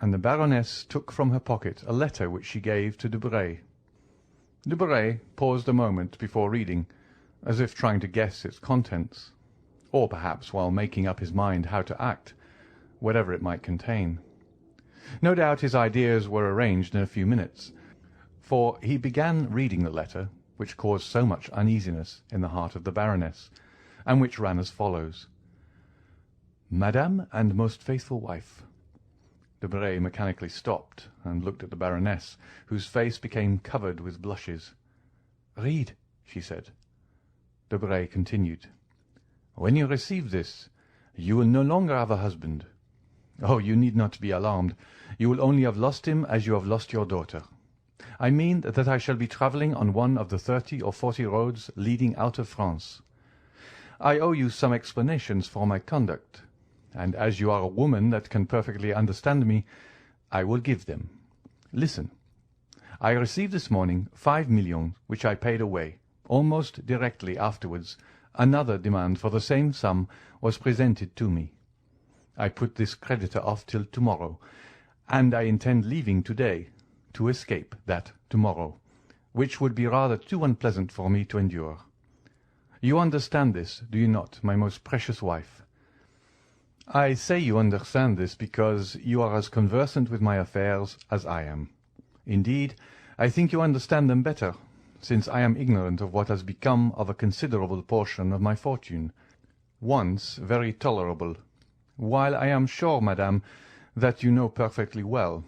And the Baroness took from her pocket a letter which she gave to Debray. Debray paused a moment before reading, as if trying to guess its contents, or perhaps while making up his mind how to act, whatever it might contain. No doubt his ideas were arranged in a few minutes, for he began reading the letter which caused so much uneasiness in the heart of the Baroness, and which ran as follows: "Madame and most faithful wife." Debray mechanically stopped and looked at the Baroness, whose face became covered with blushes. "Read," she said. Debray continued. "When you receive this, you will no longer have a husband. Oh, you need not be alarmed. You will only have lost him as you have lost your daughter. I mean that I shall be travelling on one of the 30 or 40 roads leading out of France. I owe you some explanations for my conduct, and as you are a woman that can perfectly understand me, I will give them. Listen. I received this morning 5 millions, which I paid away. Almost directly afterwards, another demand for the same sum was presented to me. I put this creditor off till tomorrow, and I intend leaving today, to escape that tomorrow, which would be rather too unpleasant for me to endure. You understand this, do you not, my most precious wife? I say you understand this because you are as conversant with my affairs as I am. Indeed, I think you understand them better, since I am ignorant of what has become of a considerable portion of my fortune, once very tolerable, while I am sure, madame, that you know perfectly well.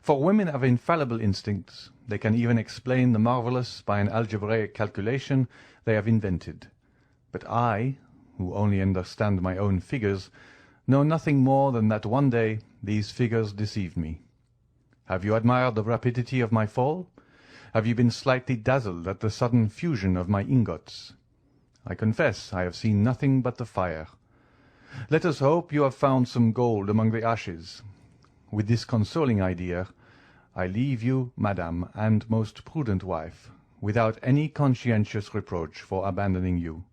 For women have infallible instincts. They can even explain the marvellous by an algebraic calculation they have invented. But I, who only understand my own figures, know nothing more than that one day these figures deceived me. Have you admired the rapidity of my fall? Have you been slightly dazzled at the sudden fusion of my ingots? I confess I have seen nothing but the fire. Let us hope you have found some gold among the ashes. With this consoling idea, I leave you, madame, and most prudent wife, without any conscientious reproach for abandoning you.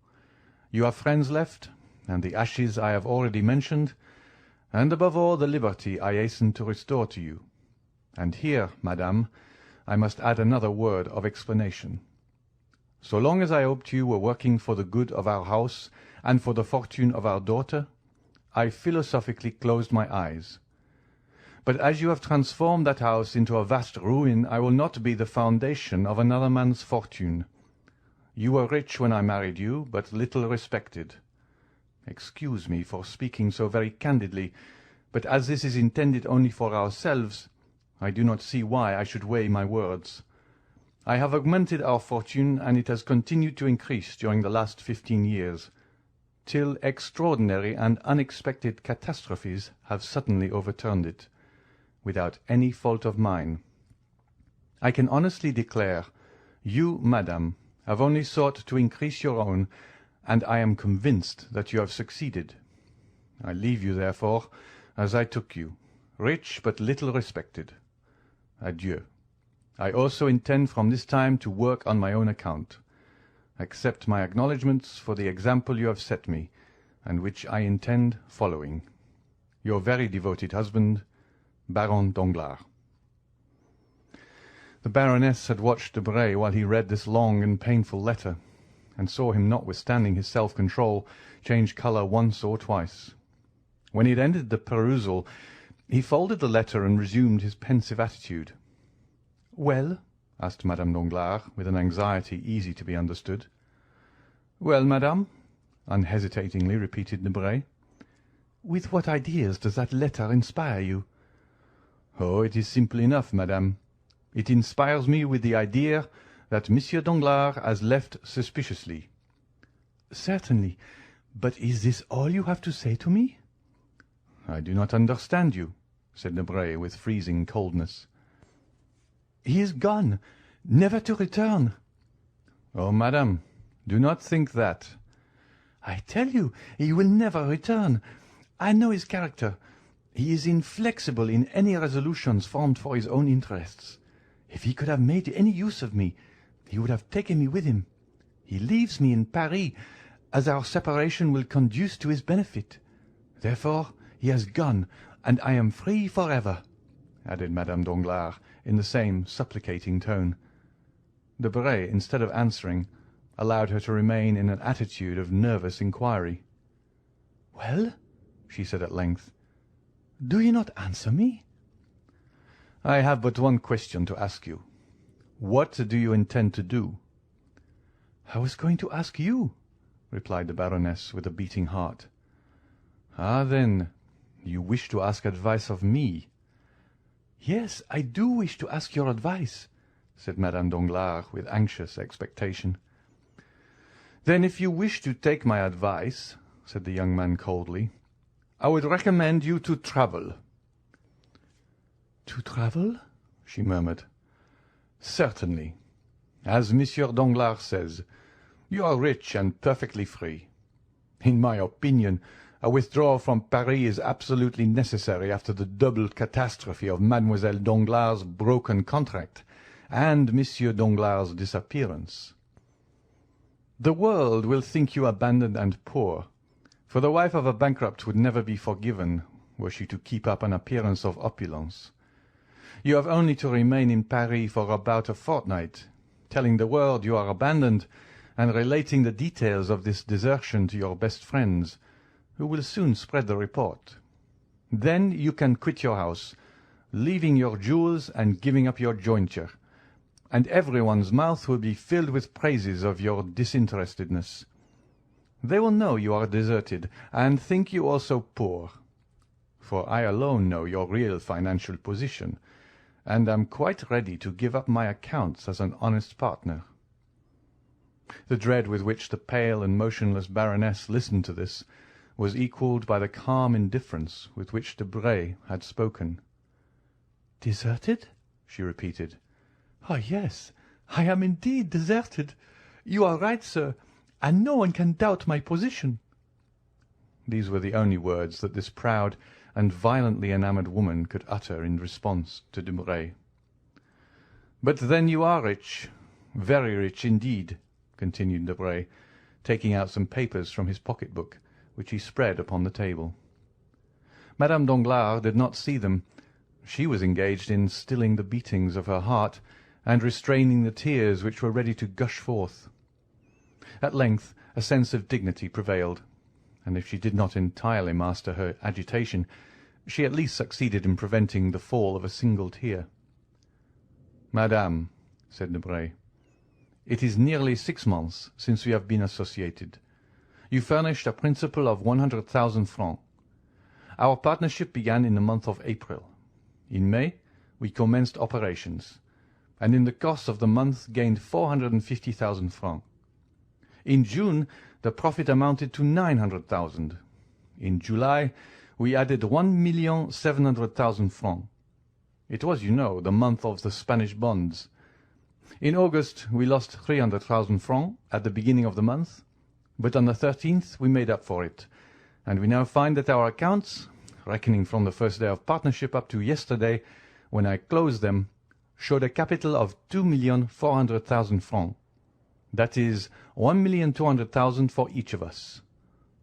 You have friends left, and the ashes I have already mentioned, and above all the liberty I hasten to restore to you. And here, madame, I must add another word of explanation. So long as I hoped you were working for the good of our house and for the fortune of our daughter, I philosophically closed my eyes. But as you have transformed that house into a vast ruin, I will not be the foundation of another man's fortune. You were rich when I married you, but little respected. Excuse me for speaking so very candidly, but as this is intended only for ourselves, I do not see why I should weigh my words. I have augmented our fortune, and it has continued to increase during the last 15 years, till extraordinary and unexpected catastrophes have suddenly overturned it, without any fault of mine. I can honestly declare, you, madame, have only sought to increase your own, and I am convinced that you have succeeded. I leave you, therefore, as I took you, rich but little respected. Adieu. I also intend from this time to work on my own account. Accept my acknowledgments for the example you have set me, and which I intend following. Your very devoted husband, Baron Danglars. The Baroness had watched Debray while he read this long and painful letter, and saw him, notwithstanding his self-control, change colour once or twice. When he had ended the perusal, he folded the letter and resumed his pensive attitude. "Well?" asked Madame Danglars, with an anxiety easy to be understood. "Well, madame?" unhesitatingly repeated Debray. "With what ideas does that letter inspire you?" "Oh, it is simple enough, madame. It inspires me with the idea that Monsieur Danglars has left suspiciously." "Certainly. But is this all you have to say to me?" "I do not understand you," said Debray with freezing coldness. "He is gone, never to return." "Oh, madame, do not think that." "I tell you, he will never return. I know his character. He is inflexible in any resolutions formed for his own interests. If he could have made any use of me, he would have taken me with him. He leaves me in Paris, as our separation will conduce to his benefit. Therefore he has gone, and I am free for ever," added Madame Danglars in the same supplicating tone. Debray, instead of answering, allowed her to remain in an attitude of nervous inquiry. "Well?" she said at length. "Do you not answer me?" "I have but one question to ask you. What do you intend to do?" "I was going to ask you," replied the Baroness with a beating heart. "Ah, then, you wish to ask advice of me?" "Yes, I do wish to ask your advice," said Madame Danglars with anxious expectation. "Then if you wish to take my advice," said the young man coldly, "I would recommend you to travel." "To travel?" she murmured. "Certainly. As Monsieur Danglars says, you are rich and perfectly free. In my opinion, a withdrawal from Paris is absolutely necessary after the double catastrophe of Mademoiselle Danglars' broken contract and Monsieur Danglars' disappearance. The world will think you abandoned and poor, for the wife of a bankrupt would never be forgiven were she to keep up an appearance of opulence. You have only to remain in Paris for about a fortnight, telling the world you are abandoned, and relating the details of this desertion to your best friends, who will soon spread the report. Then you can quit your house, leaving your jewels and giving up your jointure, and everyone's mouth will be filled with praises of your disinterestedness. They will know you are deserted, and think you also poor, for I alone know your real financial position, and am quite ready to give up my accounts as an honest partner." The dread with which the pale and motionless Baroness listened to this was equalled by the calm indifference with which Debray had spoken. "Deserted?" she repeated. "Ah, yes, I am indeed deserted. You are right, sir, and no one can doubt my position." These were the only words that this proud and violently enamoured woman could utter in response to Debray. "But then you are rich, very rich indeed," continued Debray, taking out some papers from his pocket-book, which he spread upon the table. Madame Danglars did not see them. She was engaged in stilling the beatings of her heart and restraining the tears which were ready to gush forth. At length a sense of dignity prevailed, and if she did not entirely master her agitation, she at least succeeded in preventing the fall of a single tear. "Madame," said Debray, "it is nearly 6 months since we have been associated. You furnished a principal of 100,000 francs. Our partnership began in the month of April. In May we commenced operations, and in the course of the month gained 450,000 francs. In June the profit amounted to 900,000. In July we added 1,700,000 francs. It was, you know, the month of the Spanish bonds. In August we lost 300,000 francs at the beginning of the month, but on the 13th we made up for it, and we now find that our accounts, reckoning from the first day of partnership up to yesterday, when I closed them, showed a capital of 2,400,000 francs. That is 1,200,000 for each of us.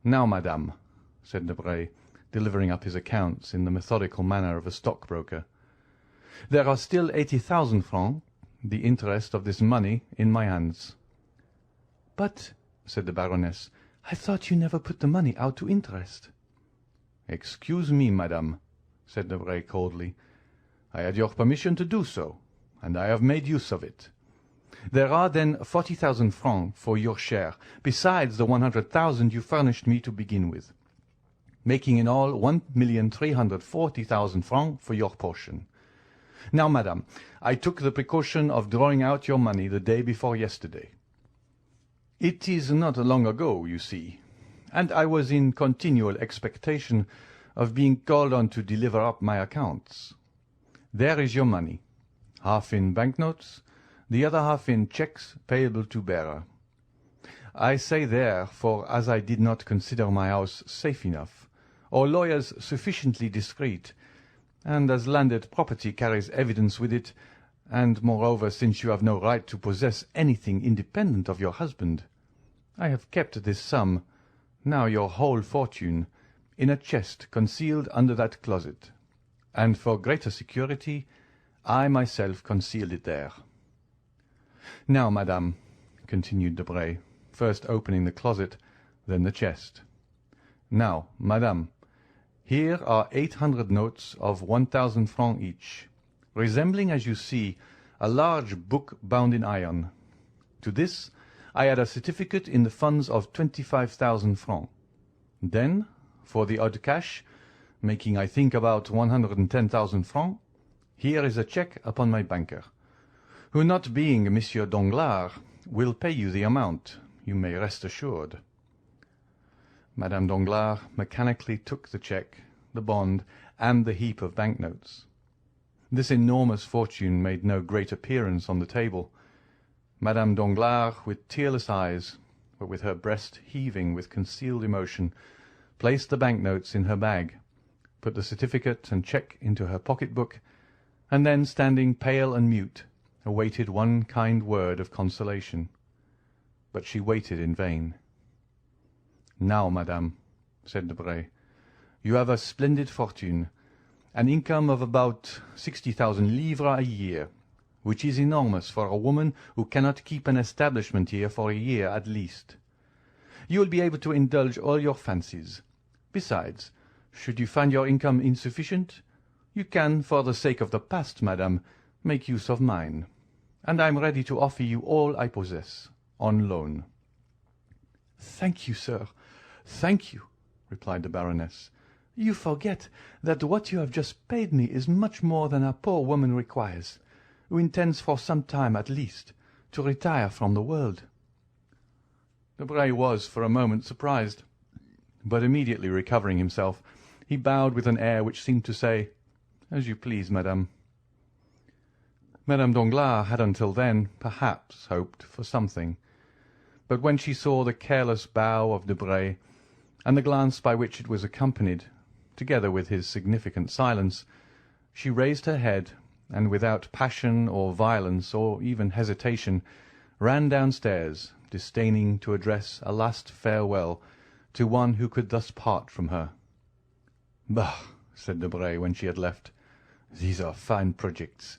Now, madame," said Debray, delivering up his accounts in the methodical manner of a stockbroker, "there are still 80,000 francs, the interest of this money, in my hands." "But," said the Baroness, "I thought you never put the money out to interest." "Excuse me, madame," said Debray coldly. "I had your permission to do so, and I have made use of it. There are then 40,000 francs for your share, besides the 100,000 you furnished me to begin with, making in all 1,340,000 francs for your portion. Now, madame, I took the precaution of drawing out your money the day before yesterday. It is not long ago, you see, and I was in continual expectation of being called on to deliver up my accounts. There is your money, half in banknotes, the other half in cheques payable to bearer. I say there, for as I did not consider my house safe enough, or lawyers sufficiently discreet, and as landed property carries evidence with it, and moreover, since you have no right to possess anything independent of your husband, I have kept this sum, now your whole fortune, in a chest concealed under that closet, and for greater security I myself concealed it there. Now, madame," continued Debray, first opening the closet, then the chest, "now, madame, here are 800 notes of 1,000 francs each, resembling, as you see, a large book bound in iron. To this I add a certificate in the funds of 25,000 francs. Then, for the odd cash, making I think about 110,000 francs, here is a cheque upon my banker, who, not being Monsieur Danglars, will pay you the amount, you may rest assured." Madame Danglars mechanically took the cheque, the bond, and the heap of banknotes. This enormous fortune made no great appearance on the table. Madame Danglars, with tearless eyes, but with her breast heaving with concealed emotion, placed the banknotes in her bag, put the certificate and cheque into her pocket-book, and then, standing pale and mute, awaited one kind word of consolation. But she waited in vain. "Now, madame," said Debray, "you have a splendid fortune, an income of about 60,000 livres a year, which is enormous for a woman who cannot keep an establishment here for a year at least. You will be able to indulge all your fancies. Besides, should you find your income insufficient, you can, for the sake of the past, madame, make use of mine, and I am ready to offer you all I possess, on loan." "Thank you, sir, thank you," replied the Baroness. "You forget that what you have just paid me is much more than a poor woman requires, who intends for some time at least to retire from the world." Debray was for a moment surprised, but immediately recovering himself, he bowed with an air which seemed to say, "As you please, madame." Madame Danglars had until then, perhaps, hoped for something, but when she saw the careless bow of Debray, and the glance by which it was accompanied, together with his significant silence, she raised her head, and without passion or violence or even hesitation, ran downstairs, disdaining to address a last farewell to one who could thus part from her. "Bah!" said Debray, when she had left, "these are fine projects.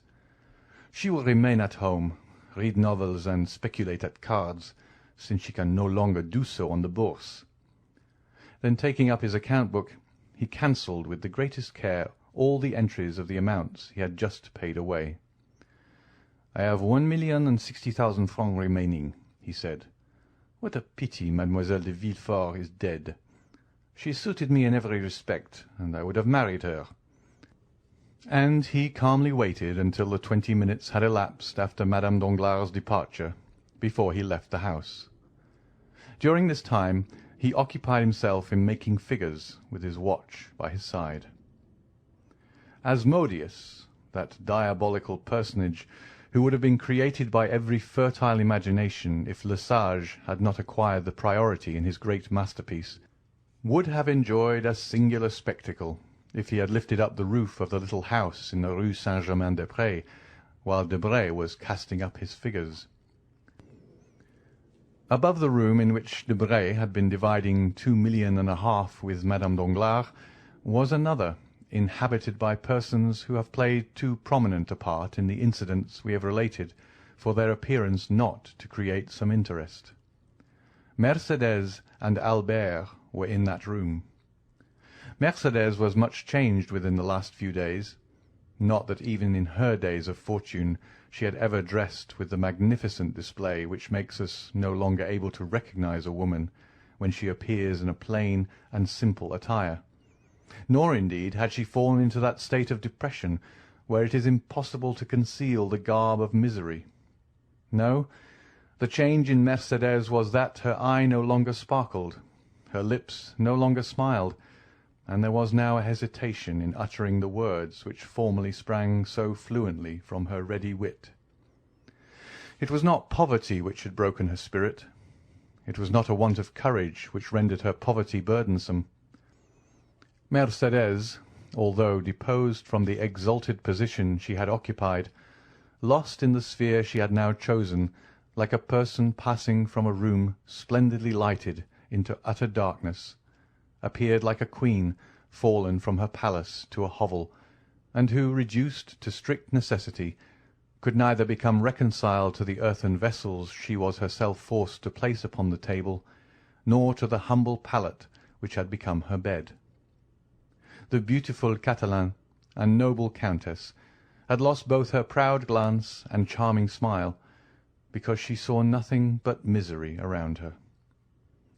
She will remain at home, read novels and speculate at cards, since she can no longer do so on the Bourse." Then, taking up his account-book, he cancelled with the greatest care all the entries of the amounts he had just paid away. "I have 1,060,000 francs remaining," he said. "What a pity Mademoiselle de Villefort is dead. She suited me in every respect, and I would have married her." And he calmly waited until the 20 minutes had elapsed after Madame Danglars' departure, before he left the house. During this time he occupied himself in making figures with his watch by his side. Asmodeus, that diabolical personage who would have been created by every fertile imagination if Lesage had not acquired the priority in his great masterpiece, would have enjoyed a singular spectacle if he had lifted up the roof of the little house in the Rue Saint-Germain-des-Prés, while Debray was casting up his figures. Above the room in which Debray had been dividing 2,5 millions with Madame Danglars was another, inhabited by persons who have played too prominent a part in the incidents we have related for their appearance not to create some interest. Mercédès and Albert were in that room. Mercédès was much changed within the last few days. Not that even in her days of fortune she had ever dressed with the magnificent display which makes us no longer able to recognize a woman when she appears in a plain and simple attire. Nor, indeed, had she fallen into that state of depression where it is impossible to conceal the garb of misery. No, the change in Mercédès was that her eye no longer sparkled, her lips no longer smiled, and there was now a hesitation in uttering the words which formerly sprang so fluently from her ready wit. It was not poverty which had broken her spirit. It was not a want of courage which rendered her poverty burdensome. Mercédès, although deposed from the exalted position she had occupied, lost in the sphere she had now chosen, like a person passing from a room splendidly lighted into utter darkness, appeared like a queen fallen from her palace to a hovel, and who, reduced to strict necessity, could neither become reconciled to the earthen vessels she was herself forced to place upon the table, nor to the humble pallet which had become her bed. The beautiful Catalan and noble Countess had lost both her proud glance and charming smile, because she saw nothing but misery around her.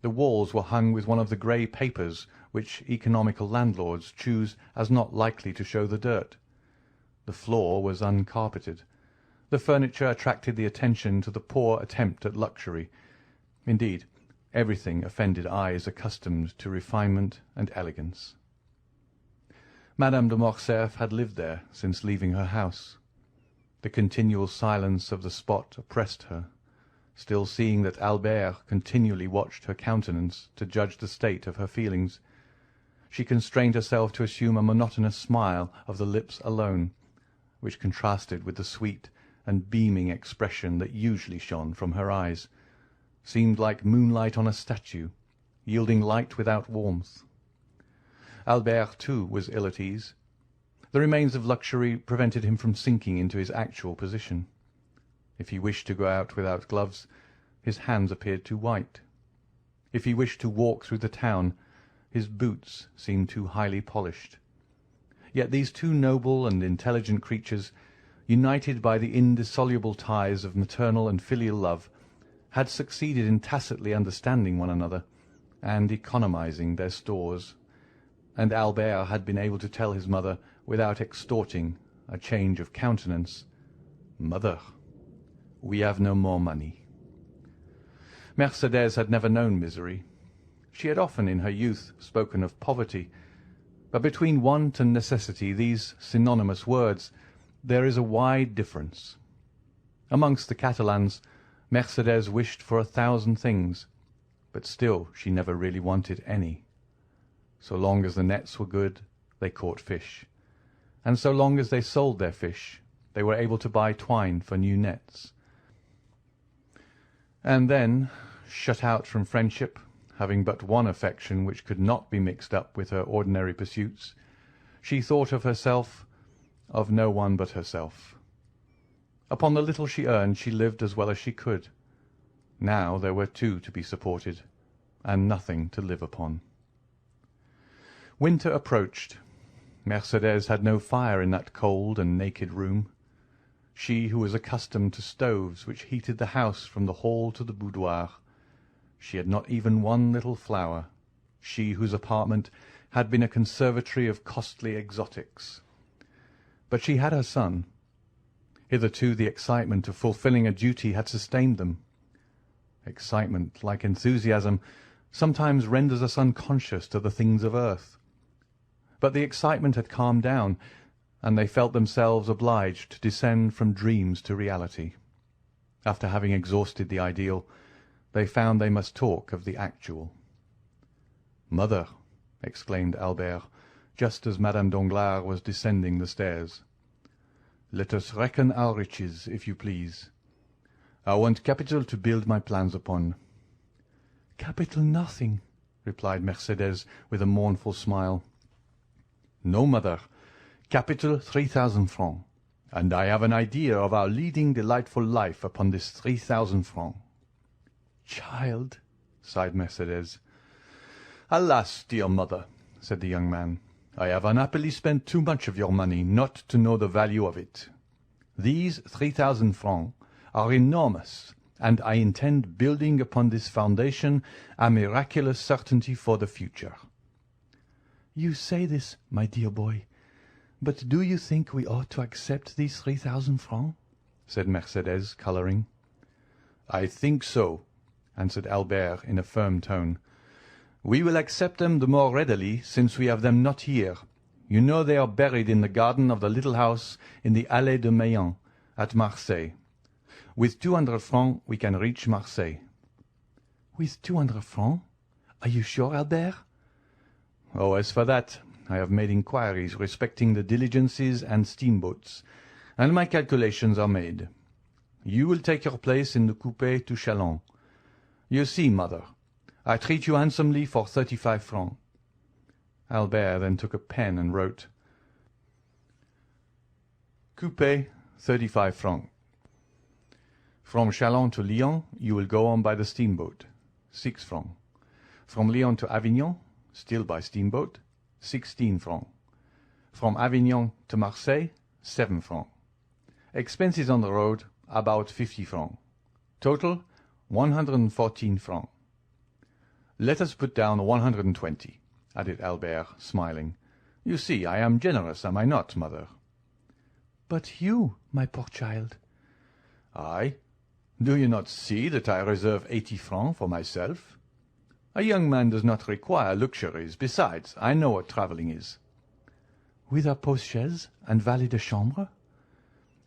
The walls were hung with one of the grey papers which economical landlords choose as not likely to show the dirt. The floor was uncarpeted. The furniture attracted the attention to the poor attempt at luxury, Indeed, everything offended eyes accustomed to refinement and elegance. Madame de Morcerf had lived there since leaving her house. The continual silence of the spot oppressed her. Still seeing that Albert continually watched her countenance to judge the state of her feelings, she constrained herself to assume a monotonous smile of the lips alone, which contrasted with the sweet and beaming expression that usually shone from her eyes, seemed like moonlight on a statue, yielding light without warmth. Albert, too, was ill at ease. The remains of luxury prevented him from sinking into his actual position. If he wished to go out without gloves, his hands appeared too white. If he wished to walk through the town, his boots seemed too highly polished. Yet these two noble and intelligent creatures, united by the indissoluble ties of maternal and filial love, had succeeded in tacitly understanding one another and economizing their stores, and Albert had been able to tell his mother, without extorting a change of countenance, "Mother, we have no more money." Mercédès had never known misery. She had often in her youth spoken of poverty, but between want and necessity, these synonymous words, there is a wide difference. Amongst the Catalans, Mercédès wished for 1,000 things, but still she never really wanted any. So long as the nets were good, they caught fish, and so long as they sold their fish, they were able to buy twine for new nets. And then, shut out from friendship, having but one affection which could not be mixed up with her ordinary pursuits, she thought of herself, of no one but herself. Upon the little she earned she lived as well as she could. Now there were two to be supported, and nothing to live upon. Winter approached. Mercédès had no fire in that cold and naked room. She who was accustomed to stoves which heated the house from the hall to the boudoir. She had not even one little flower, she whose apartment had been a conservatory of costly exotics. But she had her son. Hitherto the excitement of fulfilling a duty had sustained them. Excitement, like enthusiasm, sometimes renders us unconscious to the things of earth. But the excitement had calmed down, and they felt themselves obliged to descend from dreams to reality. After having exhausted the ideal, they found they must talk of the actual. "Mother," exclaimed Albert, just as Madame Danglars was descending the stairs, "let us reckon our riches, if you please. I want capital to build my plans upon." "Capital nothing," replied Mercédès with a mournful smile. "No, mother, capital 3,000 francs, and I have an idea of our leading delightful life upon this 3,000 francs." "Child," sighed Mercédès. "Alas, dear mother," said the young man, "I have unhappily spent too much of your money not to know the value of it. These 3,000 francs are enormous, and I intend building upon this foundation a miraculous certainty for the future." "You say this, my dear boy, but do you think we ought to accept these 3,000 francs?" said Mercédès, colouring. "I think so," answered Albert in a firm tone. "We will accept them the more readily since we have them not here. You know they are buried in the garden of the little house in the Allée de Meilhan, at Marseille. With 200 francs we can reach Marseille." "With 200 francs? Are you sure, Albert?" "Oh, as for that, I have made inquiries respecting the diligences and steamboats, and my calculations are made. You will take your place in the coupé to Châlons. You see, mother, I treat you handsomely for 35 francs." Albert then took a pen and wrote, "Coupé, 35 francs. From Châlons to Lyon you will go on by the steamboat, 6 francs. From Lyon to Avignon, still by steamboat, 16 francs. From Avignon to Marseille, 7 francs. Expenses on the road, about 50 francs. Total, 114 francs. Let us put down 120, added Albert, smiling. You see, I am generous, am I not, mother? But you, my poor child? I? Do you not see that I reserve 80 francs for myself? A young man does not require luxuries. Besides, I know what travelling is." "With a post-chaise and valet de chambre?"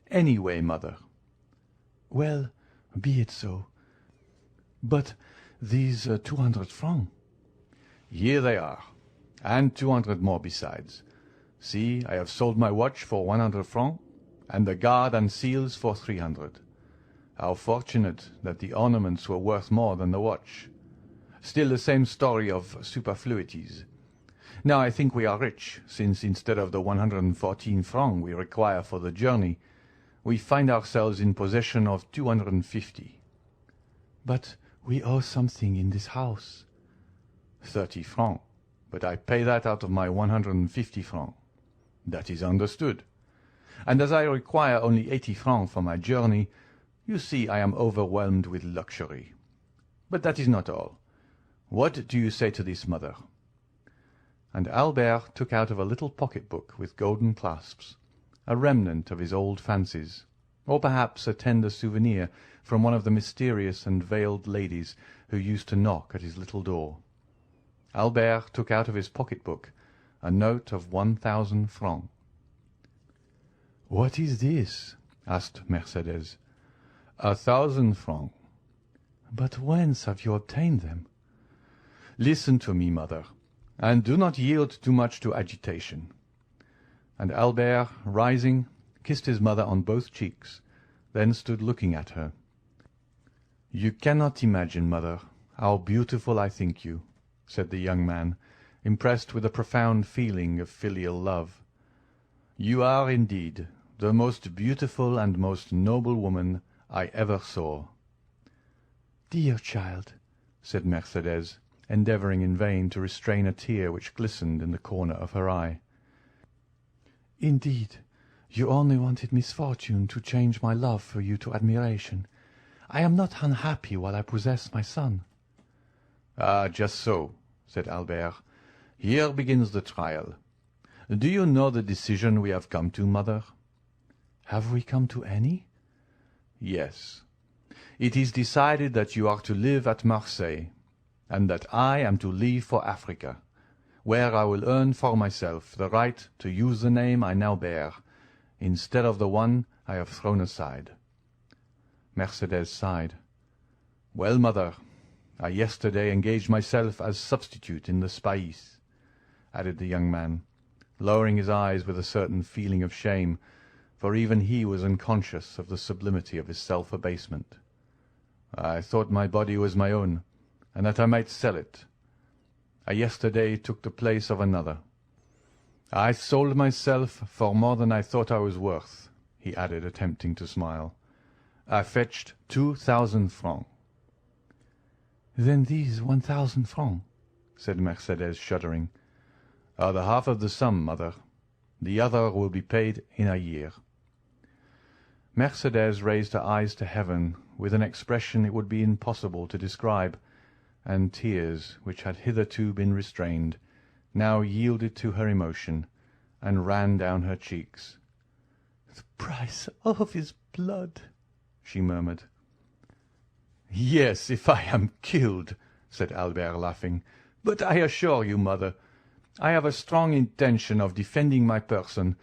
"Any way, mother." "Well, be it so. But these 200 francs?" "Here they are, and 200 more besides. See, I have sold my watch for 100 francs, and the guard and seals for 300. How fortunate that the ornaments were worth more than the watch. Still the same story of superfluities. Now I think we are rich, since instead of the 114 francs we require for the journey, we find ourselves in possession of 250. "But we owe something in this house." 30 francs, but I pay that out of my 150 francs. That is understood. And as I require only 80 francs for my journey, you see I am overwhelmed with luxury. But that is not all. What do you say to this, mother?" And Albert took out of a little pocket-book with golden clasps, a remnant of his old fancies, or perhaps a tender souvenir from one of the mysterious and veiled ladies who used to knock at his little door. Albert took out of his pocket-book a note of 1,000 francs. "What is this?" asked Mercédès. 1,000 francs. "But whence have you obtained them?" "Listen to me, mother, and do not yield too much to agitation." And Albert, rising, kissed his mother on both cheeks, then stood looking at her. "You cannot imagine, mother, how beautiful I think you," said the young man, impressed with a profound feeling of filial love. "You are, indeed, the most beautiful and most noble woman I ever saw." "Dear child," said Mercédès, endeavouring in vain to restrain a tear which glistened in the corner of her eye. "Indeed, you only wanted misfortune to change my love for you to admiration. I am not unhappy while I possess my son." "Ah, just so," said Albert. "Here begins the trial. Do you know the decision we have come to, mother?" "Have we come to any?" "Yes. It is decided that you are to live at Marseilles, and that I am to leave for Africa, where I will earn for myself the right to use the name I now bear, instead of the one I have thrown aside." Mercédès sighed. "Well, mother, I yesterday engaged myself as substitute in the Spahis," added the young man, lowering his eyes with a certain feeling of shame, for even he was unconscious of the sublimity of his self-abasement. "I thought my body was my own, and that I might sell it. I yesterday took the place of another. I sold myself for more than I thought I was worth," he added, attempting to smile. "I fetched 2,000 francs." "Then these 1,000 francs," said Mercédès, shuddering, "are the half of the sum, mother. The other will be paid in a year." Mercédès raised her eyes to heaven with an expression it would be impossible to describe, and tears, which had hitherto been restrained, now yielded to her emotion, and ran down her cheeks. "The price of his blood," she murmured. "Yes, if I am killed," said Albert, laughing. "But I assure you, mother, I have a strong intention of defending my person,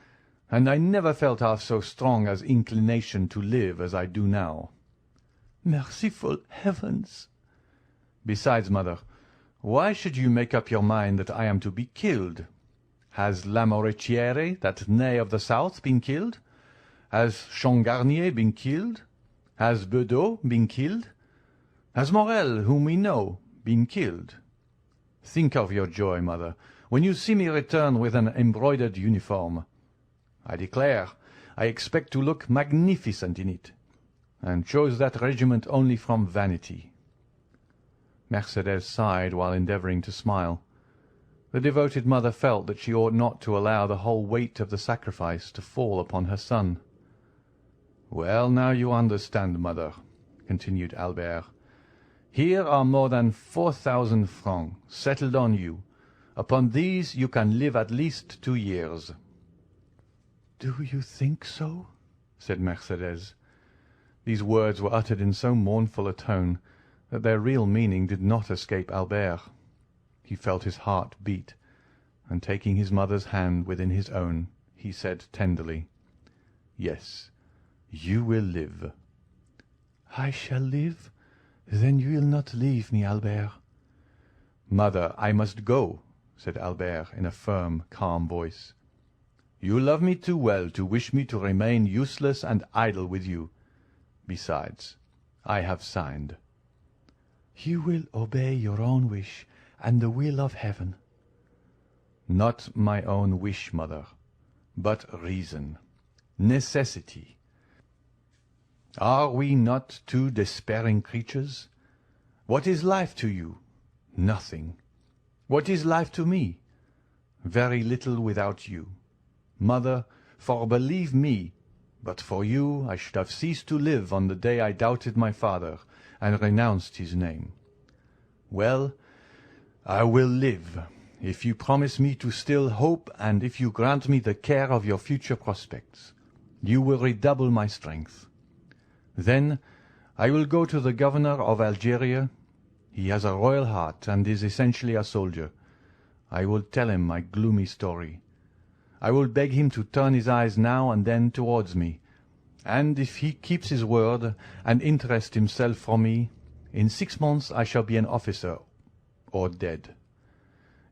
and I never felt half so strong as inclination to live as I do now." "Merciful heavens!" "Besides, mother, why should you make up your mind that I am to be killed? Has Lamoricière, that nay of the south, been killed? Has Changarnier been killed? Has Bedeau been killed? Has Morel, whom we know, been killed? Think of your joy, mother, when you see me return with an embroidered uniform. I declare, I expect to look magnificent in it, and chose that regiment only from vanity." Mercédès sighed while endeavouring to smile. The devoted mother felt that she ought not to allow the whole weight of the sacrifice to fall upon her son. "Well, now you understand, mother," continued Albert. "Here are more than 4,000 francs settled on you. Upon these you can live at least 2 years." "Do you think so?" said Mercédès. These words were uttered in so mournful a tone that their real meaning did not escape Albert. He felt his heart beat, and taking his mother's hand within his own, he said tenderly, "Yes, you will live." "I shall live? Then you will not leave me, Albert." "Mother, I must go," said Albert in a firm, calm voice. "You love me too well to wish me to remain useless and idle with you. Besides, I have signed." "You will obey your own wish and the will of heaven." "Not my own wish, mother, but reason, necessity. Are we not two despairing creatures? What is life to you? Nothing. What is life to me? Very little without you. Mother, for believe me, but for you I should have ceased to live on the day I doubted my father and renounced his name. Well, I will live, if you promise me to still hope, and if you grant me the care of your future prospects. You will redouble my strength. Then I will go to the governor of Algeria. He has a royal heart and is essentially a soldier. I will tell him my gloomy story. I will beg him to turn his eyes now and then towards me, and if he keeps his word and interests himself for me, in 6 months I shall be an officer or dead.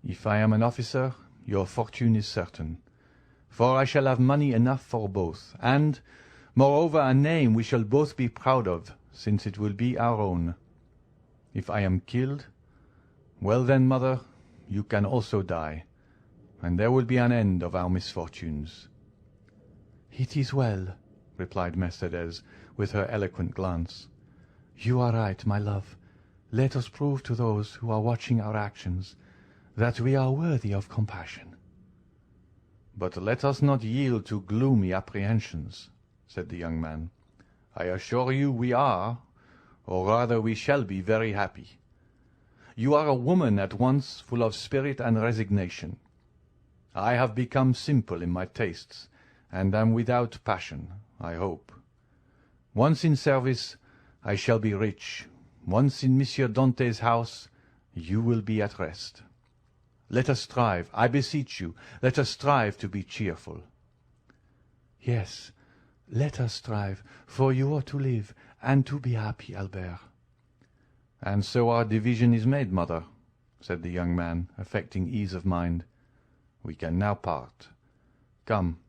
If I am an officer, your fortune is certain, for I shall have money enough for both, and, moreover, a name we shall both be proud of, since it will be our own. If I am killed, well then, mother, you can also die, and there will be an end of our misfortunes." "It is well," replied Mercédès with her eloquent glance. "You are right, my love. Let us prove to those who are watching our actions that we are worthy of compassion." "But let us not yield to gloomy apprehensions," said the young man. "I assure you we are, or rather we shall be very happy. You are a woman at once full of spirit and resignation. I have become simple in my tastes, and am without passion, I hope. Once in service, I shall be rich. Once in Monsieur Dante's house, you will be at rest. Let us strive, I beseech you, let us strive to be cheerful." "Yes, let us strive, for you are to live and to be happy, Albert." "And so our division is made, mother," said the young man, affecting ease of mind. "We can now part. Come,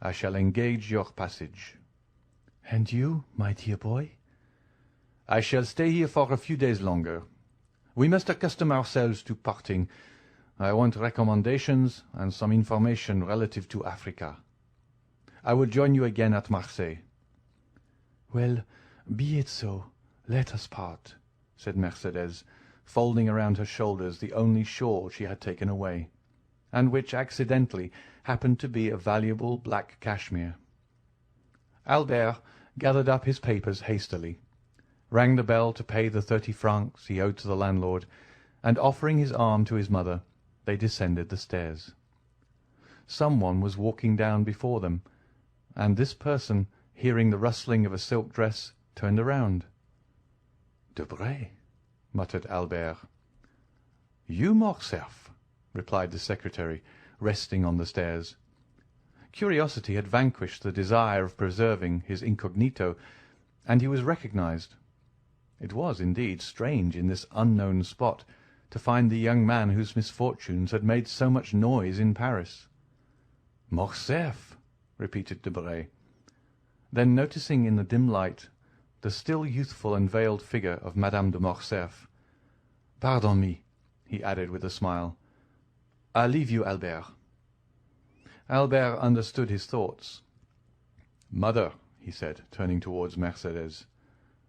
I shall engage your passage." "And you, my dear boy?" "I shall stay here for a few days longer. We must accustom ourselves to parting. I want recommendations and some information relative to Africa. I will join you again at Marseilles." "Well, be it so. Let us part," said Mercédès, folding around her shoulders the only shawl she had taken away, and which accidentally happened to be a valuable black cashmere. Albert gathered up his papers hastily, rang the bell to pay the 30 francs he owed to the landlord, and offering his arm to his mother, they descended the stairs. Some one was walking down before them, and this person, hearing the rustling of a silk dress, turned around. "Debray," muttered Albert. "You, Morcerf," replied the secretary, resting on the stairs. Curiosity had vanquished the desire of preserving his incognito, and he was recognized. It was, indeed, strange in this unknown spot to find the young man whose misfortunes had made so much noise in Paris. "Morcerf," repeated Debray. Then, noticing in the dim light the still youthful and veiled figure of Madame de Morcerf, "Pardon me," he added with a smile. "I leave you, Albert." Albert understood his thoughts. "Mother," he said, turning towards Mercédès,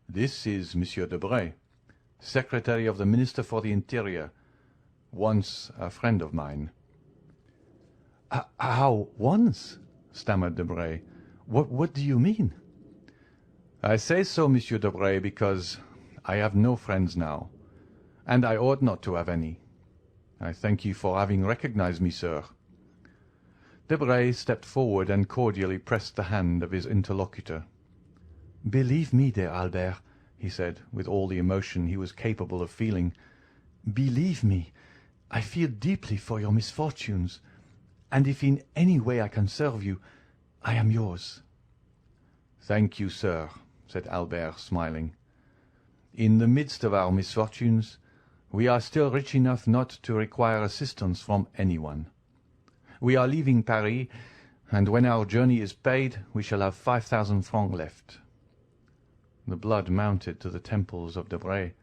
"this is Monsieur Debray, secretary of the Minister for the Interior, once a friend of mine." "How once?" stammered Debray. What do you mean?" "I say so, Monsieur Debray, because I have no friends now, and I ought not to have any. I thank you for having recognized me, sir." Debray stepped forward and cordially pressed the hand of his interlocutor. "Believe me, dear Albert," he said, with all the emotion he was capable of feeling, "believe me, I feel deeply for your misfortunes, and if in any way I can serve you, I am yours." "Thank you, sir," said Albert, smiling. "In the midst of our misfortunes, we are still rich enough not to require assistance from anyone. We are leaving Paris, and when our journey is paid, we shall have 5,000 francs left." The blood mounted to the temples of Debray,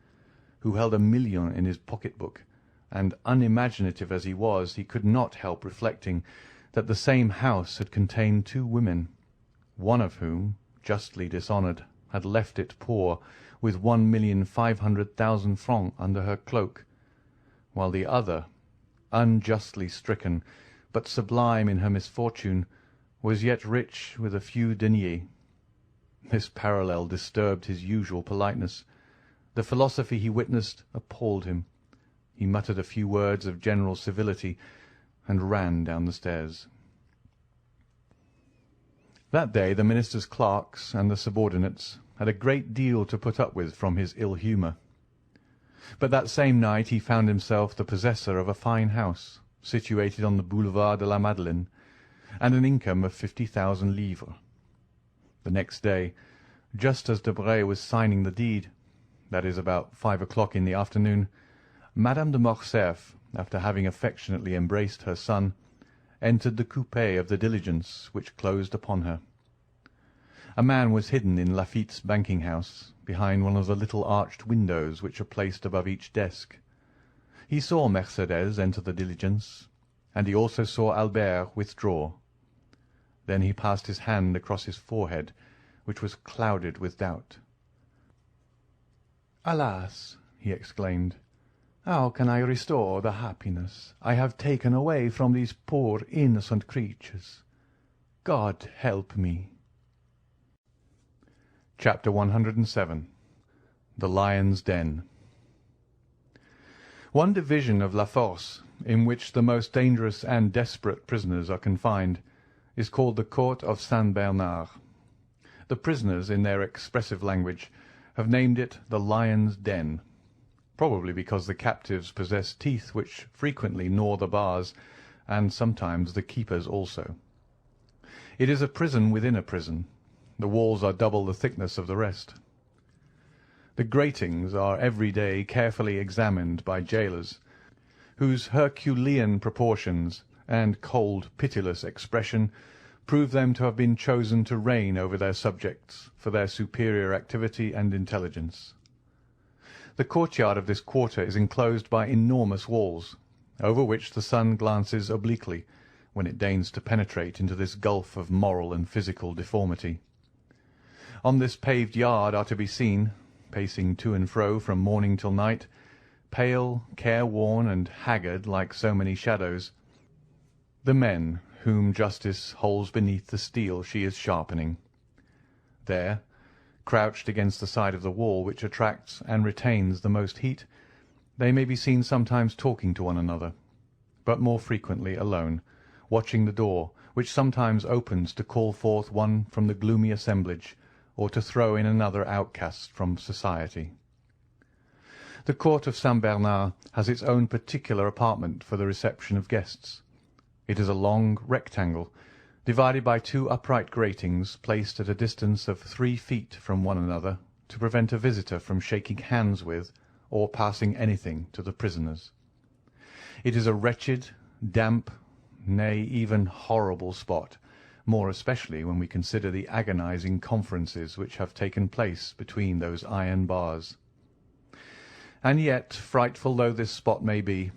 who held 1,000,000 in his pocket-book, and unimaginative as he was, he could not help reflecting that the same house had contained 2 women, one of whom, justly dishonoured, had left it poor, with 1,500,000 francs under her cloak, while the other, unjustly stricken, but sublime in her misfortune, was yet rich with a few deniers. This parallel disturbed his usual politeness. The philosophy he witnessed appalled him. He muttered a few words of general civility, and ran down the stairs. That day the minister's clerks and the subordinates had a great deal to put up with from his ill humour. But that same night he found himself the possessor of a fine house, situated on the Boulevard de la Madeleine, and an income of 50,000 livres. The next day, just as Debray was signing the deed, that is about 5 o'clock in the afternoon, Madame de Morcerf, after having affectionately embraced her son, entered the coupé of the diligence which closed upon her. A man was hidden in Laffitte's banking-house, behind one of the little arched windows which are placed above each desk. He saw Mercédès enter the diligence, and he also saw Albert withdraw. Then he passed his hand across his forehead, which was clouded with doubt. "Alas!" he exclaimed, "how can I restore the happiness I have taken away from these poor innocent creatures? God help me!" Chapter 107. The Lion's Den. One division of La Force, in which the most dangerous and desperate prisoners are confined, is called the Court of Saint Bernard. The prisoners, in their expressive language, have named it the Lion's Den, probably because the captives possess teeth which frequently gnaw the bars, and sometimes the keepers also. It is a prison within a prison. The walls are double the thickness of the rest. The gratings are every day carefully examined by jailers, whose Herculean proportions and cold, pitiless expression prove them to have been chosen to reign over their subjects for their superior activity and intelligence. The courtyard of this quarter is enclosed by enormous walls, over which the sun glances obliquely when it deigns to penetrate into this gulf of moral and physical deformity. On this paved yard are to be seen, pacing to and fro from morning till night, pale, careworn, and haggard like so many shadows, the men whom justice holds beneath the steel she is sharpening. There, crouched against the side of the wall which attracts and retains the most heat, they may be seen sometimes talking to one another, but more frequently alone, watching the door, which sometimes opens to call forth one from the gloomy assemblage, or to throw in another outcast from society. The Court of Saint Bernard has its own particular apartment for the reception of guests. It is a long rectangle, divided by 2 upright gratings placed at a distance of 3 feet from one another, to prevent a visitor from shaking hands with or passing anything to the prisoners. It is a wretched, damp, nay, even horrible spot, more especially when we consider the agonizing conferences which have taken place between those iron bars. And yet, frightful though this spot may be,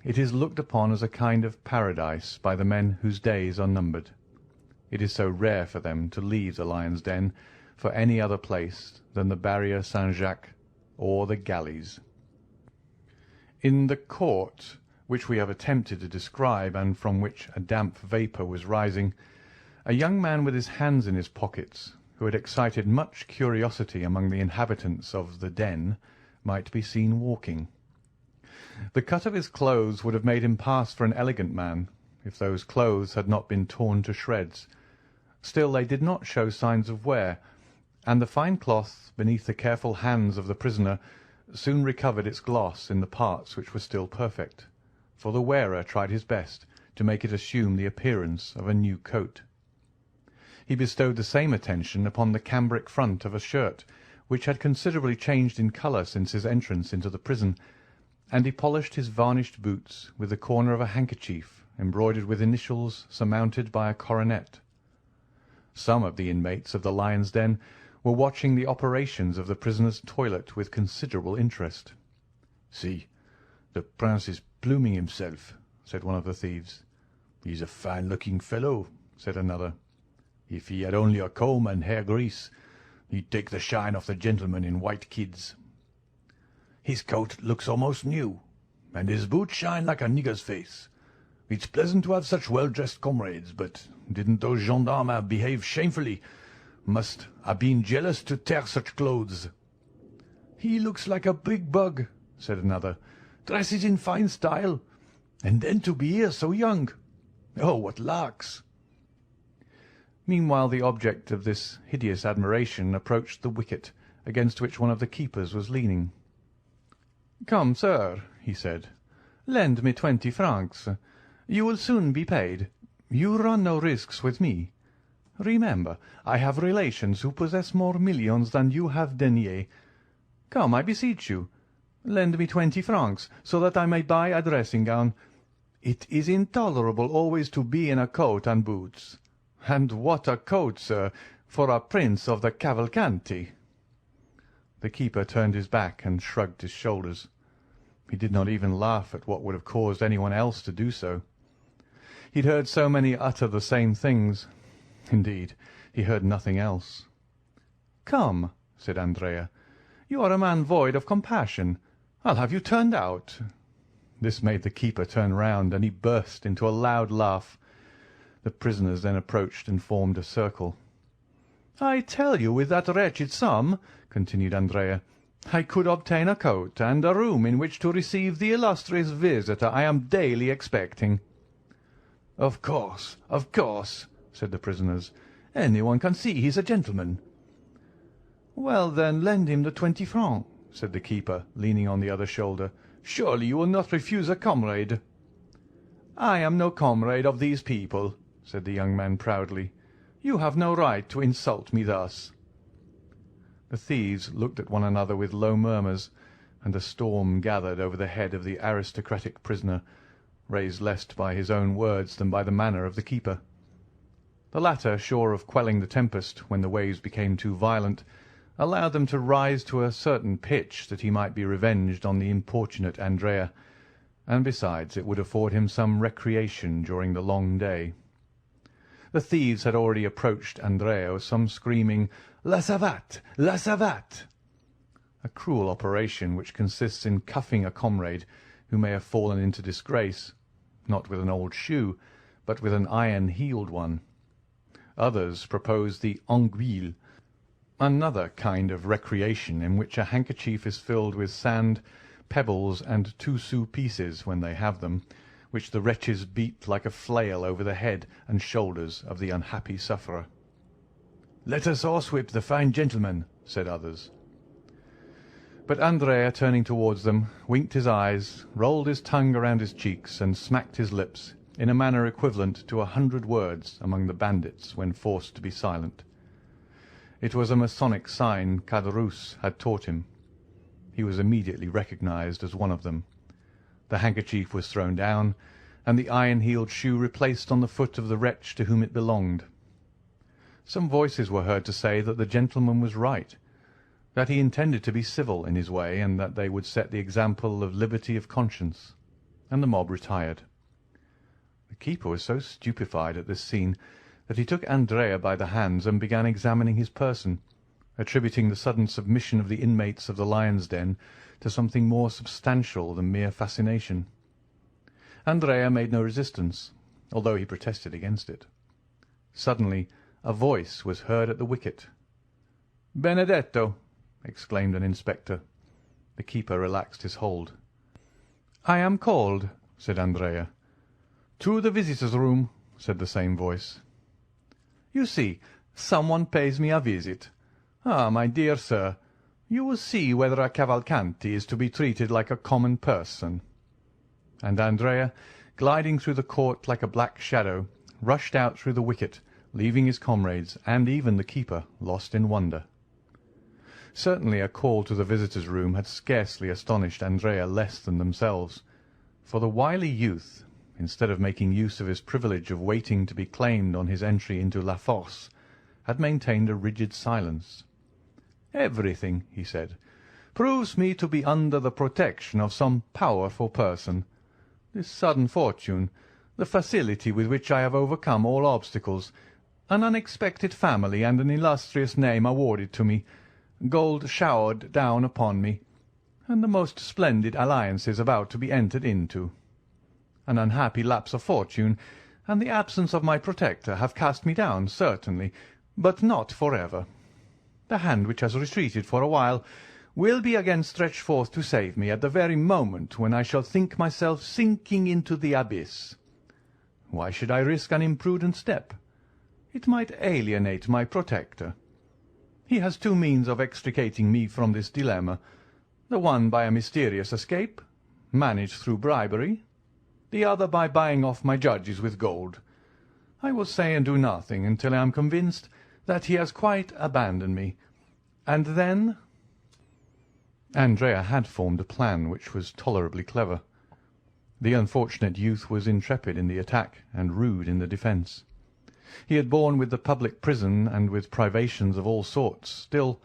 it is looked upon as a kind of paradise by the men whose days are numbered. It is so rare for them to leave the Lion's Den for any other place than the Barrier Saint-Jacques or the galleys. In the court, which we have attempted to describe and from which a damp vapour was rising, a young man with his hands in his pockets, who had excited much curiosity among the inhabitants of the den, might be seen walking. The cut of his clothes would have made him pass for an elegant man, if those clothes had not been torn to shreds. Still they did not show signs of wear, and the fine cloth beneath the careful hands of the prisoner soon recovered its gloss in the parts which were still perfect, for the wearer tried his best to make it assume the appearance of a new coat. He bestowed the same attention upon the cambric front of a shirt, which had considerably changed in colour since his entrance into the prison, and he polished his varnished boots with the corner of a handkerchief embroidered with initials surmounted by a coronet. Some of the inmates of the Lion's Den were watching the operations of the prisoner's toilet with considerable interest. "See, the prince is pluming himself," said one of the thieves. "He's a fine-looking fellow," said another. "If he had only a comb and hair grease, he'd take the shine off the gentleman in white kids. His coat looks almost new, and his boots shine like a nigger's face. It's pleasant to have such well-dressed comrades, but didn't those gendarmes behave shamefully? Must have been jealous to tear such clothes." "He looks like a big bug," said another. "Dresses in fine style, and then to be here so young. Oh, what larks!" Meanwhile the object of this hideous admiration approached the wicket, against which one of the keepers was leaning. "Come, sir," he said, "lend me 20 francs. You will soon be paid. You run no risks with me. Remember, I have relations who possess more millions than you have deniers. Come, I beseech you. Lend me 20 francs, so that I may buy a dressing-gown. It is intolerable always to be in a coat and boots. And what a coat, sir, for a prince of the Cavalcanti!" The keeper turned his back and shrugged his shoulders. He did not even laugh at what would have caused anyone else to do so. He'd heard so many utter the same things. Indeed, he heard nothing else. "Come," said Andrea, "you are a man void of compassion. I'll have you turned out." This made the keeper turn round, and he burst into a loud laugh. The prisoners then approached and formed a circle. "I tell you, with that wretched sum," continued Andrea, "I could obtain a coat and a room in which to receive the illustrious visitor I am daily expecting." Of course," said the prisoners. "Anyone can see he's a gentleman." "Well, then, lend him the 20 francs," said the keeper, leaning on the other shoulder. "Surely you will not refuse a comrade." "I am no comrade of these people," said the young man proudly. "You have no right to insult me thus." The thieves looked at one another with low murmurs, and a storm gathered over the head of the aristocratic prisoner, raised less by his own words than by the manner of the keeper. The latter, sure of quelling the tempest when the waves became too violent, allowed them to rise to a certain pitch that he might be revenged on the importunate Andrea, and besides it would afford him some recreation during the long day. The thieves had already approached Andrea with some screaming "La savate! La savate!" a cruel operation which consists in cuffing a comrade who may have fallen into disgrace, not with an old shoe, but with an iron-heeled one. Others proposed the anguille, another kind of recreation in which a handkerchief is filled with sand, pebbles, and 2-sou pieces when they have them, which the wretches beat like a flail over the head and shoulders of the unhappy sufferer. "Let us horsewhip the fine gentleman," said others. But Andrea, turning towards them, winked his eyes, rolled his tongue around his cheeks, and smacked his lips, in a manner equivalent to 100 words among the bandits when forced to be silent. It was a Masonic sign Caderousse had taught him. He was immediately recognized as one of them. The handkerchief was thrown down, and the iron-heeled shoe replaced on the foot of the wretch to whom it belonged. Some voices were heard to say that the gentleman was right, that he intended to be civil in his way, and that they would set the example of liberty of conscience, and the mob retired. The keeper was so stupefied at this scene that he took Andrea by the hands and began examining his person, attributing the sudden submission of the inmates of the Lion's Den to something more substantial than mere fascination. Andrea made no resistance, although he protested against it. Suddenly a voice was heard at the wicket. "Benedetto!" exclaimed an inspector. The keeper relaxed his hold. "I am called," said Andrea. "To the visitors' room," said the same voice. "You see, someone pays me a visit. "Ah, my dear sir, you will see whether a Cavalcanti is to be treated like a common person." And Andrea, gliding through the court like a black shadow, rushed out through the wicket, leaving his comrades, and even the keeper, lost in wonder. Certainly a call to the visitors' room had scarcely astonished Andrea less than themselves, for the wily youth, instead of making use of his privilege of waiting to be claimed on his entry into La Force, had maintained a rigid silence. "Everything," he said, "proves me to be under the protection of some powerful person. This sudden fortune, the facility with which I have overcome all obstacles, an unexpected family and an illustrious name awarded to me, gold showered down upon me, and the most splendid alliances about to be entered into. An unhappy lapse of fortune and the absence of my protector have cast me down, certainly, but not for ever. The hand which has retreated for a while will be again stretched forth to save me at the very moment when I shall think myself sinking into the abyss. Why should I risk an imprudent step? It might alienate my protector. He has two means of extricating me from this dilemma, the one by a mysterious escape, managed through bribery, the other by buying off my judges with gold. I will say and do nothing until I am convinced that he has quite abandoned me, and then—" Andrea had formed a plan which was tolerably clever. The unfortunate youth was intrepid in the attack and rude in the defence. He had borne with the public prison and with privations of all sorts. Still,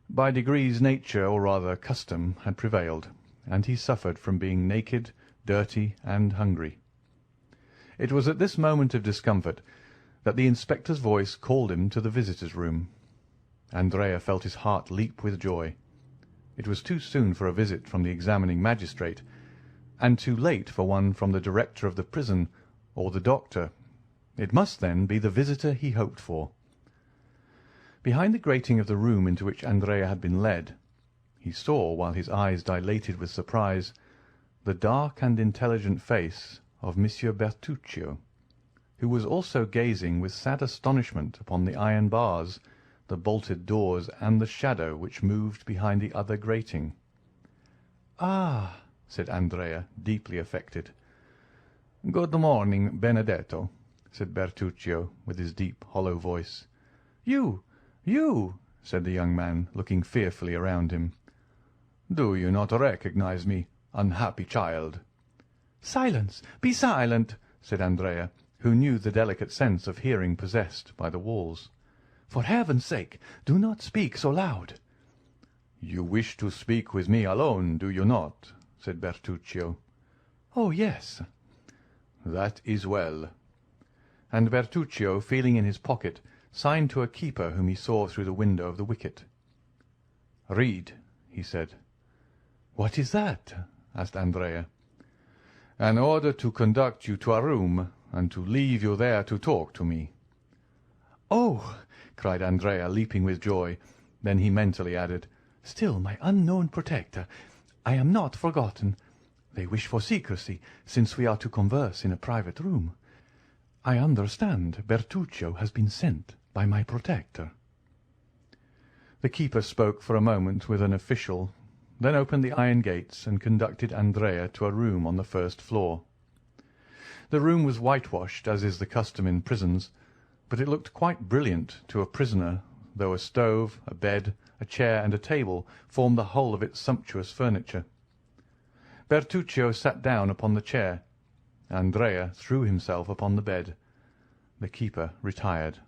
by degrees nature, or rather custom, had prevailed, and he suffered from being naked, dirty, and hungry. It was at this moment of discomfort that the inspector's voice called him to the visitors' room. Andrea felt his heart leap with joy. It was too soon for a visit from the examining magistrate, and too late for one from the director of the prison or the doctor. It must, then, be the visitor he hoped for. Behind the grating of the room into which Andrea had been led, he saw, while his eyes dilated with surprise, the dark and intelligent face of Monsieur Bertuccio, who was also gazing with sad astonishment upon the iron bars, the bolted doors, and the shadow which moved behind the other grating. "Ah," said Andrea, deeply affected. "Good morning, Benedetto," said Bertuccio, with his deep, hollow voice. "You! said the young man, looking fearfully around him. "Do you not recognize me, unhappy child?" "Silence! Be silent!" said Andrea, who knew the delicate sense of hearing possessed by the walls. "For heaven's sake, do not speak so loud." "You wish to speak with me alone, do you not?" said Bertuccio. "Oh, yes." "That is well." And Bertuccio, feeling in his pocket, signed to a keeper whom he saw through the window of the wicket. "Read," he said. "What is that?" asked Andrea. "An order to conduct you to a room, and to leave you there to talk to me." "Oh!" cried Andrea, leaping with joy. Then he mentally added, "Still, my unknown protector, I am not forgotten. They wish for secrecy, since we are to converse in a private room. I understand Bertuccio has been sent by my protector." The keeper spoke for a moment with an official, then opened the iron gates and conducted Andrea to a room on the first floor. The room was whitewashed, as is the custom in prisons, but it looked quite brilliant to a prisoner, though a stove, a bed, a chair, and a table formed the whole of its sumptuous furniture. Bertuccio sat down upon the chair. Andrea threw himself upon the bed. The keeper retired.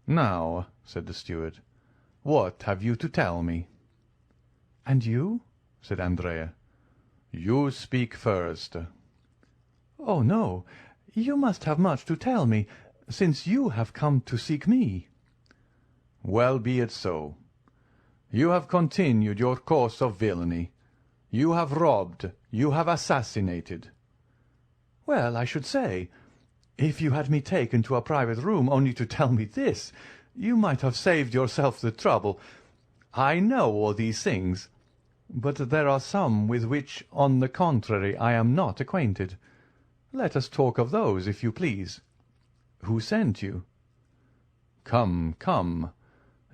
"Now," said the steward, "what have you to tell me?" "And you?" said Andrea. "You speak first." "Oh, no, you must have much to tell me, since you have come to seek me." "Well, be it so. You have continued your course of villainy. You have robbed, you have assassinated." "Well, I should say, if you had me taken to a private room only to tell me this, you might have saved yourself the trouble. I know all these things, but there are some with which, on the contrary, I am not acquainted. Let us talk of those, if you please. Who sent you?" "Come, come.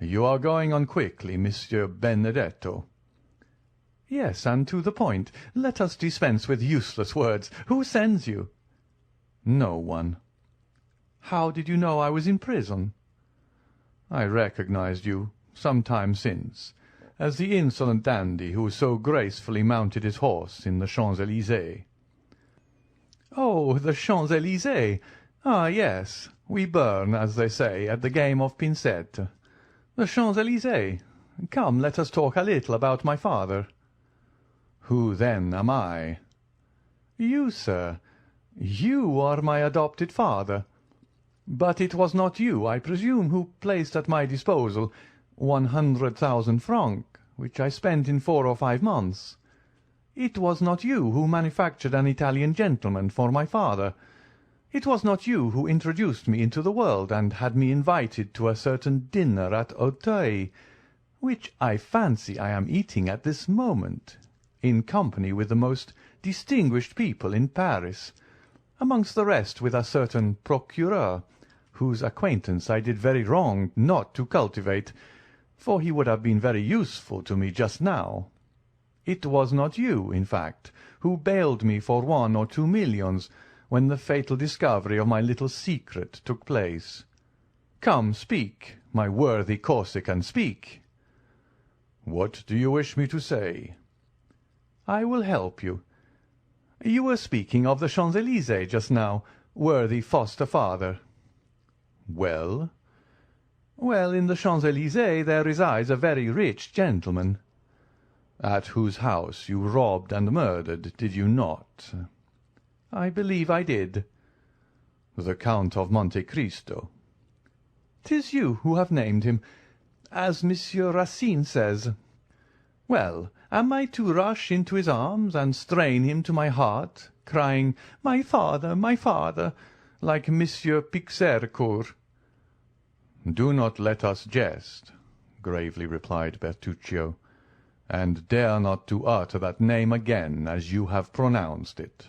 "You are going on quickly, Monsieur Benedetto." "Yes, and to the point. Let us dispense with useless words. Who sends you?" "No one." "How did you know I was in prison?" "I recognized you, some time since, as the insolent dandy who so gracefully mounted his horse in the Champs-Élysées." "Oh, the Champs-Élysées! Ah, yes. We burn, as they say, at the game of pincette. The Champs-Élysées. Come, let us talk a little about my father." "Who, then, am I?" "You, sir. You are my adopted father. But it was not you, I presume, who placed at my disposal 100,000 francs, which I spent in 4 or 5 months. It was not you who manufactured an Italian gentleman for my father. It was not you who introduced me into the world and had me invited to a certain dinner at Auteuil, which I fancy I am eating at this moment, in company with the most distinguished people in Paris, amongst the rest with a certain procureur, whose acquaintance I did very wrong not to cultivate, for he would have been very useful to me just now. It was not you, in fact, who bailed me for 1 or 2 millions when the fatal discovery of my little secret took place. Come, speak, my worthy Corsican, speak." "What do you wish me to say?" "I will help you. You were speaking of the Champs-Élysées just now, worthy foster father." "Well?" "Well, in the Champs-Élysées there resides a very rich gentleman." "At whose house you robbed and murdered, did you not?" "I believe I did." "The Count of Monte Cristo." "'Tis you who have named him, as Monsieur Racine says. Well, am I to rush into his arms and strain him to my heart, crying, 'My father,' like Monsieur Pixercourt?" "Do not let us jest," gravely replied Bertuccio, "and dare not to utter that name again as you have pronounced it."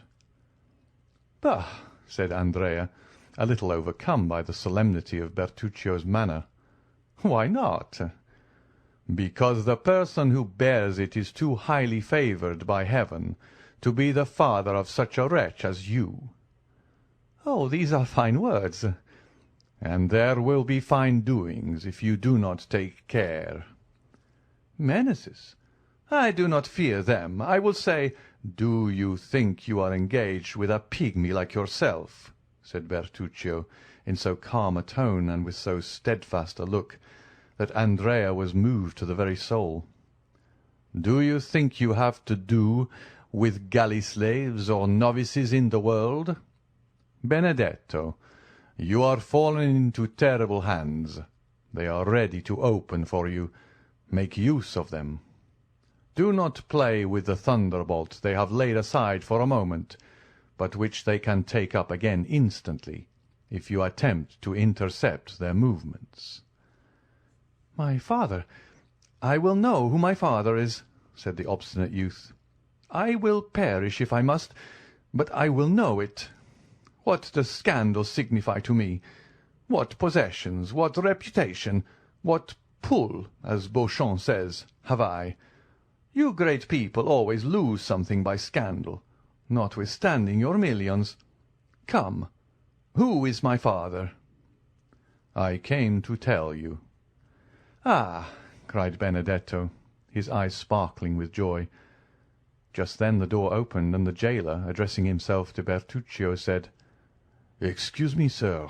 "Bah!" said Andrea, a little overcome by the solemnity of Bertuccio's manner. "Why not?" "Because the person who bears it is too highly favoured by heaven to be the father of such a wretch as you." "Oh, these are fine words." "And there will be fine doings if you do not take care." "Menaces? I do not fear them. I will say—" "Do you think you are engaged with a pygmy like yourself?" said Bertuccio, in so calm a tone and with so steadfast a look that Andrea was moved to the very soul. "Do you think you have to do with galley slaves or novices in the world? Benedetto, you are fallen into terrible hands. They are ready to open for you. Make use of them. Do not play with the thunderbolt they have laid aside for a moment, but which they can take up again instantly, if you attempt to intercept their movements." "My father! I will know who my father is," said the obstinate youth. "I will perish if I must, but I will know it. What does scandal signify to me? What possessions, what reputation, what pull, as Beauchamp says, have I? You great people always lose something by scandal, notwithstanding your millions. Come, who is my father?" "I came to tell you." "Ah!" cried Benedetto, his eyes sparkling with joy. Just then the door opened, and the jailer, addressing himself to Bertuccio, said, "Excuse me, sir,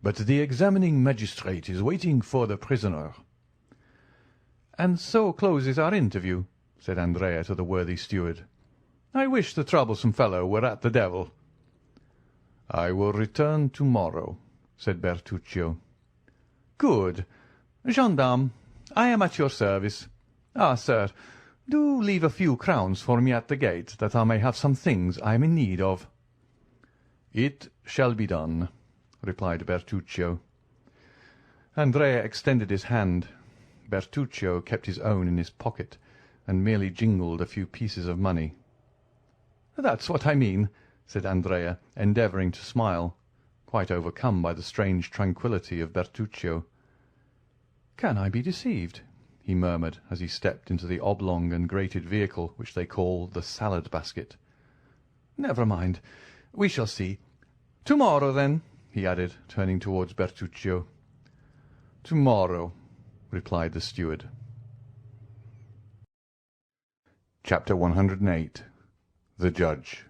but the examining magistrate is waiting for the prisoner." "And so closes our interview," said Andrea to the worthy steward. "I wish the troublesome fellow were at the devil." "I will return to-morrow," said Bertuccio. "Good. Gendarme, I am at your service. Ah, sir, do leave a few crowns for me at the gate, that I may have some things I am in need of." "It shall be done," replied Bertuccio. Andrea extended his hand. Bertuccio kept his own in his pocket, and merely jingled a few pieces of money. "That's what I mean," said Andrea, endeavouring to smile, quite overcome by the strange tranquillity of Bertuccio. "Can I be deceived?" he murmured as he stepped into the oblong and grated vehicle which they call the salad basket. "Never mind. We shall see. To-morrow, then," he added, turning towards Bertuccio. "To-morrow," replied the steward. Chapter 108. The Judge.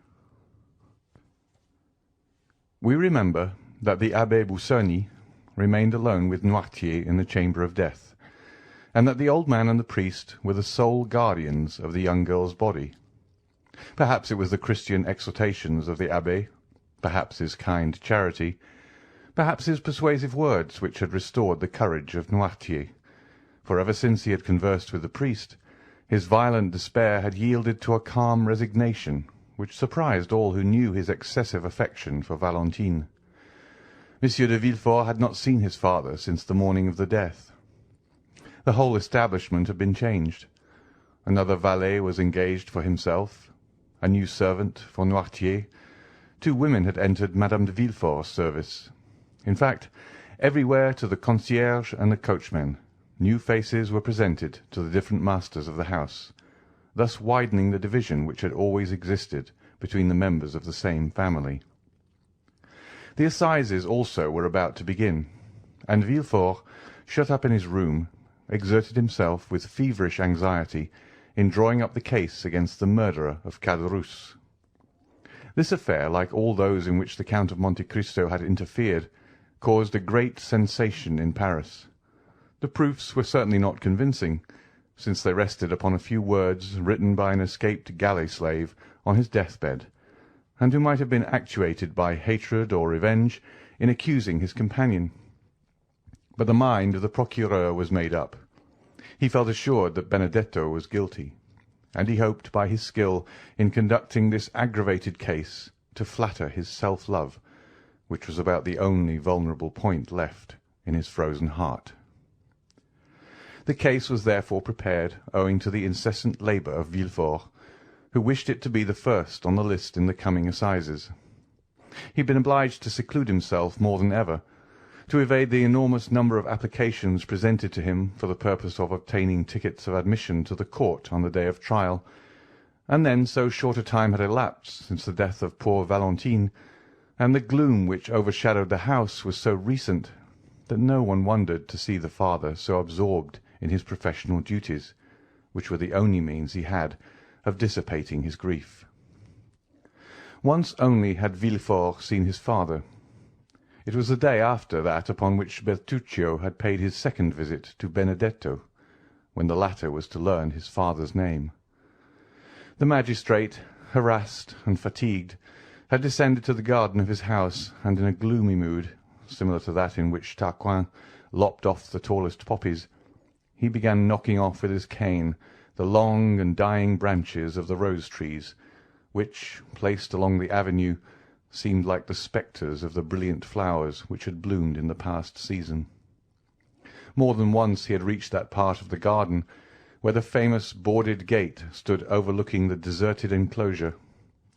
We remember that the Abbé Busoni remained alone with Noirtier in the chamber of death, and that the old man and the priest were the sole guardians of the young girl's body. Perhaps it was the Christian exhortations of the abbé, perhaps his kind charity, perhaps his persuasive words which had restored the courage of Noirtier, for ever since he had conversed with the priest, his violent despair had yielded to a calm resignation which surprised all who knew his excessive affection for Valentine. Monsieur de Villefort had not seen his father since the morning of the death. The whole establishment had been changed. Another valet was engaged for himself, a new servant for Noirtier. 2 women had entered Madame de Villefort's service. In fact, everywhere to the concierge and the coachman, new faces were presented to the different masters of the house, thus widening the division which had always existed between the members of the same family. The Assizes also were about to begin, and Villefort, shut up in his room, exerted himself with feverish anxiety in drawing up the case against the murderer of Caderousse. This affair, like all those in which the Count of Monte Cristo had interfered, caused a great sensation in Paris. The proofs were certainly not convincing, since they rested upon a few words written by an escaped galley slave on his deathbed, and who might have been actuated by hatred or revenge in accusing his companion. But the mind of the procureur was made up. He felt assured that Benedetto was guilty, and he hoped by his skill in conducting this aggravated case to flatter his self-love, which was about the only vulnerable point left in his frozen heart. The case was therefore prepared owing to the incessant labour of Villefort, who wished it to be the first on the list in the coming Assizes. He had been obliged to seclude himself more than ever, to evade the enormous number of applications presented to him for the purpose of obtaining tickets of admission to the court on the day of trial, and then so short a time had elapsed since the death of poor Valentine, and the gloom which overshadowed the house was so recent, that no one wondered to see the father so absorbed in his professional duties, which were the only means he had of dissipating his grief. Once only had Villefort seen his father. It was the day after that upon which Bertuccio had paid his second visit to Benedetto, when the latter was to learn his father's name. The magistrate, harassed and fatigued, had descended to the garden of his house, and in a gloomy mood, similar to that in which Tarquin lopped off the tallest poppies, he began knocking off with his cane the long and dying branches of the rose-trees, which, placed along the avenue, seemed like the spectres of the brilliant flowers which had bloomed in the past season. More than once he had reached that part of the garden where the famous boarded gate stood overlooking the deserted enclosure,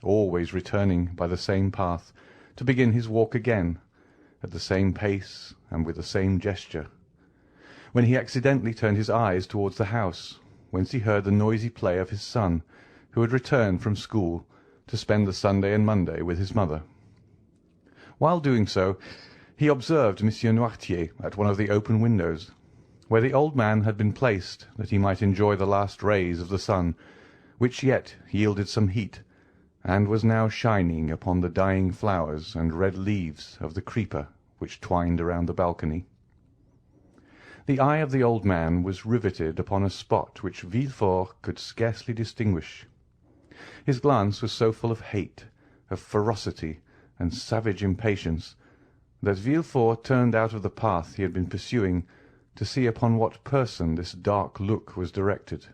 always returning by the same path to begin his walk again, at the same pace and with the same gesture, when he accidentally turned his eyes towards the house, whence he heard the noisy play of his son, who had returned from school to spend the Sunday and Monday with his mother. While doing so, he observed Monsieur Noirtier at one of the open windows, where the old man had been placed that he might enjoy the last rays of the sun, which yet yielded some heat, and was now shining upon the dying flowers and red leaves of the creeper which twined around the balcony. The eye of the old man was riveted upon a spot which Villefort could scarcely distinguish. His glance was so full of hate, of ferocity, and savage impatience, that Villefort turned out of the path he had been pursuing to see upon what person this dark look was directed.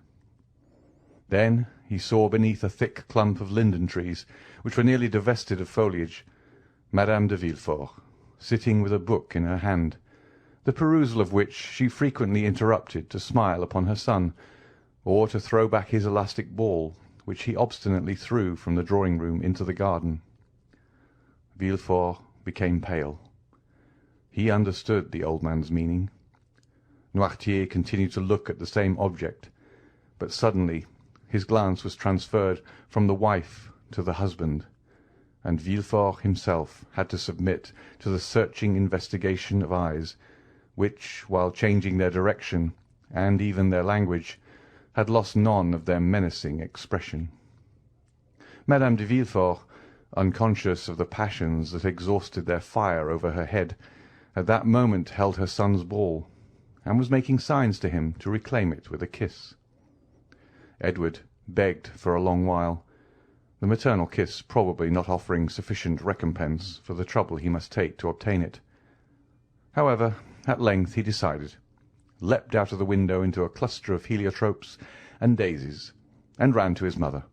Then he saw beneath a thick clump of linden trees, which were nearly divested of foliage, Madame de Villefort, sitting with a book in her hand, the perusal of which she frequently interrupted to smile upon her son, or to throw back his elastic ball, which he obstinately threw from the drawing-room into the garden. Villefort became pale. He understood the old man's meaning. Noirtier continued to look at the same object, but suddenly his glance was transferred from the wife to the husband, and Villefort himself had to submit to the searching investigation of eyes, which, while changing their direction and even their language, had lost none of their menacing expression. Madame de Villefort, unconscious of the passions that exhausted their fire over her head, at that moment held her son's ball, and was making signs to him to reclaim it with a kiss. Edward begged for a long while, the maternal kiss probably not offering sufficient recompense for the trouble he must take to obtain it. However, at length he decided, leapt out of the window into a cluster of heliotropes and daisies, and ran to his mother,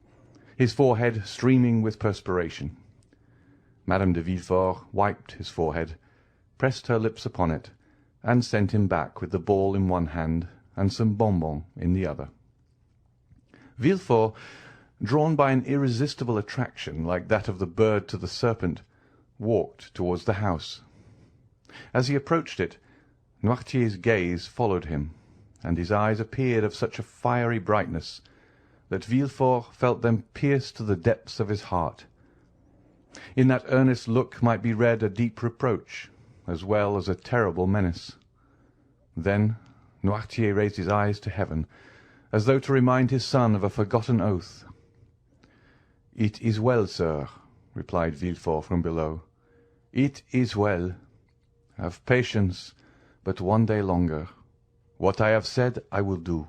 his forehead streaming with perspiration. Madame de Villefort wiped his forehead, pressed her lips upon it, and sent him back with the ball in one hand and some bonbons in the other. Villefort, drawn by an irresistible attraction like that of the bird to the serpent, walked towards the house. As he approached it, Noirtier's gaze followed him, and his eyes appeared of such a fiery brightness that Villefort felt them pierce to the depths of his heart. In that earnest look might be read a deep reproach, as well as a terrible menace. Then Noirtier raised his eyes to heaven, as though to remind his son of a forgotten oath. "It is well, sir," replied Villefort from below. "It is well. Have patience but one day longer. What I have said I will do."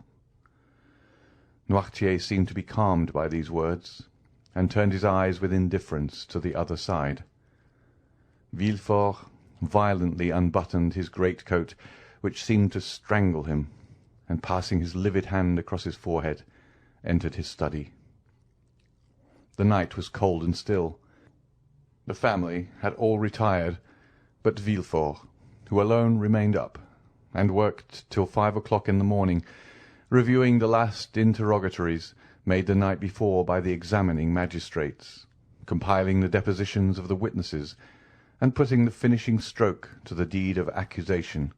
Noirtier seemed to be calmed by these words, and turned his eyes with indifference to the other side. Villefort violently unbuttoned his greatcoat, which seemed to strangle him, and passing his livid hand across his forehead, entered his study. The night was cold and still. The family had all retired but Villefort, who alone remained up, and worked till 5 o'clock in the morning, reviewing the last interrogatories made the night before by the examining magistrates, compiling the depositions of the witnesses, and putting the finishing stroke to the deed of accusation,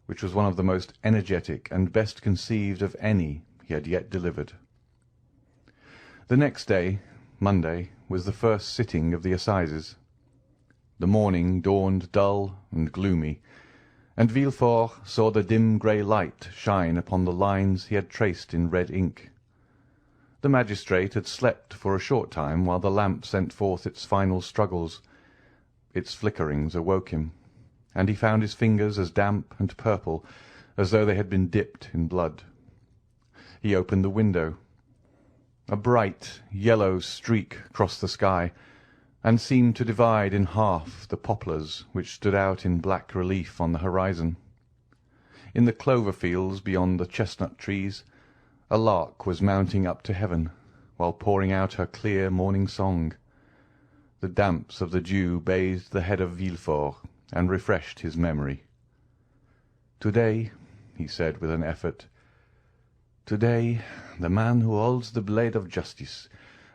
which was one of the most energetic and best conceived of any he had yet delivered. The next day, Monday, was the first sitting of the Assizes. The morning dawned dull and gloomy, and Villefort saw the dim grey light shine upon the lines he had traced in red ink. The magistrate had slept for a short time while the lamp sent forth its final struggles. Its flickerings awoke him, and he found his fingers as damp and purple as though they had been dipped in blood. He opened the window. A bright yellow streak crossed the sky, and seemed to divide in half the poplars which stood out in black relief on the horizon. In the clover fields beyond the chestnut trees, a lark was mounting up to heaven, while pouring out her clear morning song. The damps of the dew bathed the head of Villefort and refreshed his memory. "Today," he said with an effort, "today the man who holds the blade of justice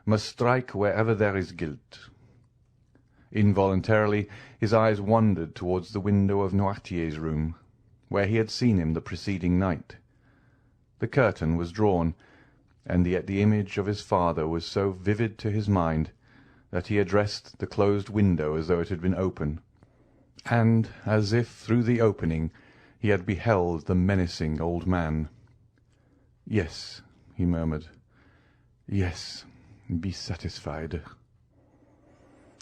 must strike wherever there is guilt." Involuntarily his eyes wandered towards the window of Noirtier's room, where he had seen him the preceding night. The curtain was drawn, and yet the image of his father was so vivid to his mind that he addressed the closed window as though it had been open, and as if through the opening he had beheld the menacing old man. "Yes," he murmured, "yes, be satisfied."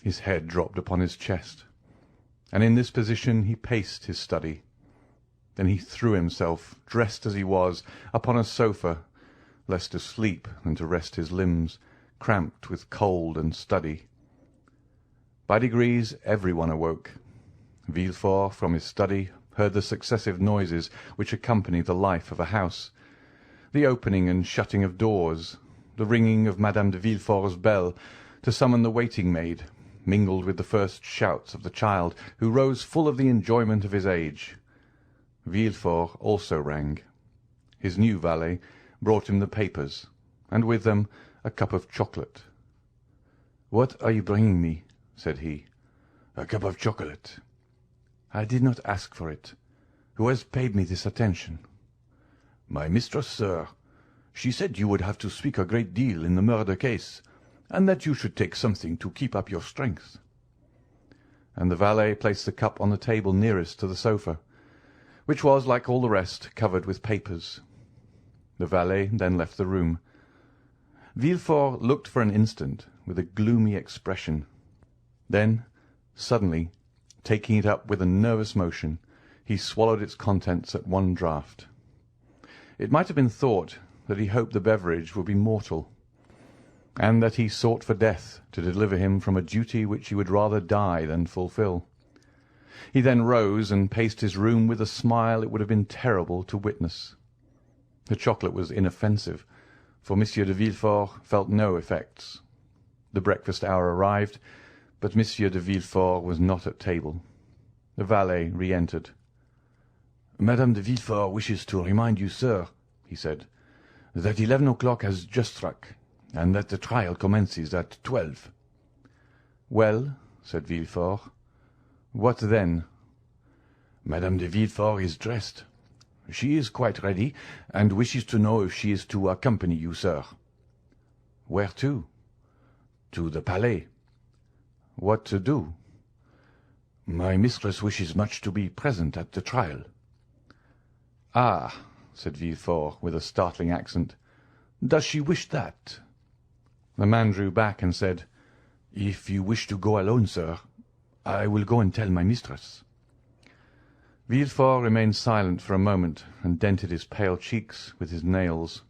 His head dropped upon his chest, and in this position he paced his study. Then he threw himself, dressed as he was, upon a sofa, less to sleep than to rest his limbs, cramped with cold and study. By degrees everyone awoke. Villefort, from his study, heard the successive noises which accompany the life of a house, the opening and shutting of doors, the ringing of Madame de Villefort's bell to summon the waiting-maid, mingled with the first shouts of the child, who rose full of the enjoyment of his age. Villefort also rang. His new valet brought him the papers, and with them a cup of chocolate. "What are you bringing me?" said he. "A cup of chocolate." "I did not ask for it. who has paid me this attention?" "My mistress, sir. She said you would have to speak a great deal in the murder case, and that you should take something to keep up your strength." And the valet placed the cup on the table nearest to the sofa, which was, like all the rest, covered with papers. The valet then left the room. Villefort looked for an instant with a gloomy expression. Then, suddenly, taking it up with a nervous motion, he swallowed its contents at one draught. It might have been thought that he hoped the beverage would be mortal, and that he sought for death to deliver him from a duty which he would rather die than fulfil. He then rose and paced his room with a smile it would have been terrible to witness. The chocolate was inoffensive, for Monsieur de Villefort felt no effects. The breakfast hour arrived, but Monsieur de Villefort was not at table. The valet re-entered. "Madame de Villefort wishes to remind you, sir," he said, "that 11 o'clock has just struck, and that the trial commences at 12. "Well," said Villefort, "what then?" "Madame de Villefort is dressed. She is quite ready, and wishes to know if she is to accompany you, sir." "Where to?" "To the Palais." "What to do?" "My mistress wishes much to be present at the trial." "Ah," said Villefort, with a startling accent, "does she wish that?" The man drew back and said, "If you wish to go alone, sir, I will go and tell my mistress." Villefort remained silent for a moment and dented his pale cheeks with his nails.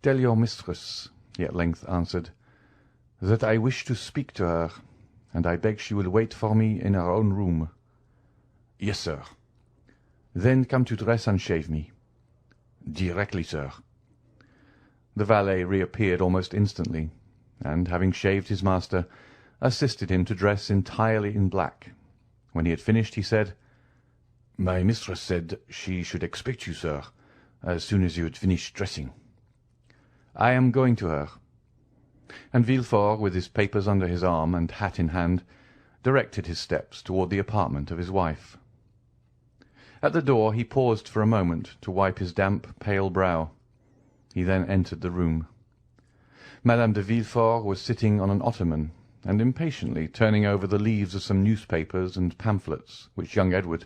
"Tell your mistress," he at length answered, "that I wish to speak to her, and I beg she will wait for me in her own room." "Yes, sir." "Then come to dress and shave me." "Directly, sir." The valet reappeared almost instantly, and, having shaved his master, assisted him to dress entirely in black. When he had finished, he said, "My mistress said she should expect you, sir, as soon as you had finished dressing." "I am going to her." And Villefort, with his papers under his arm and hat in hand, directed his steps toward the apartment of his wife. At the door he paused for a moment to wipe his damp, pale brow. He then entered the room. Madame de Villefort was sitting on an ottoman, and impatiently turning over the leaves of some newspapers and pamphlets, which young Edward,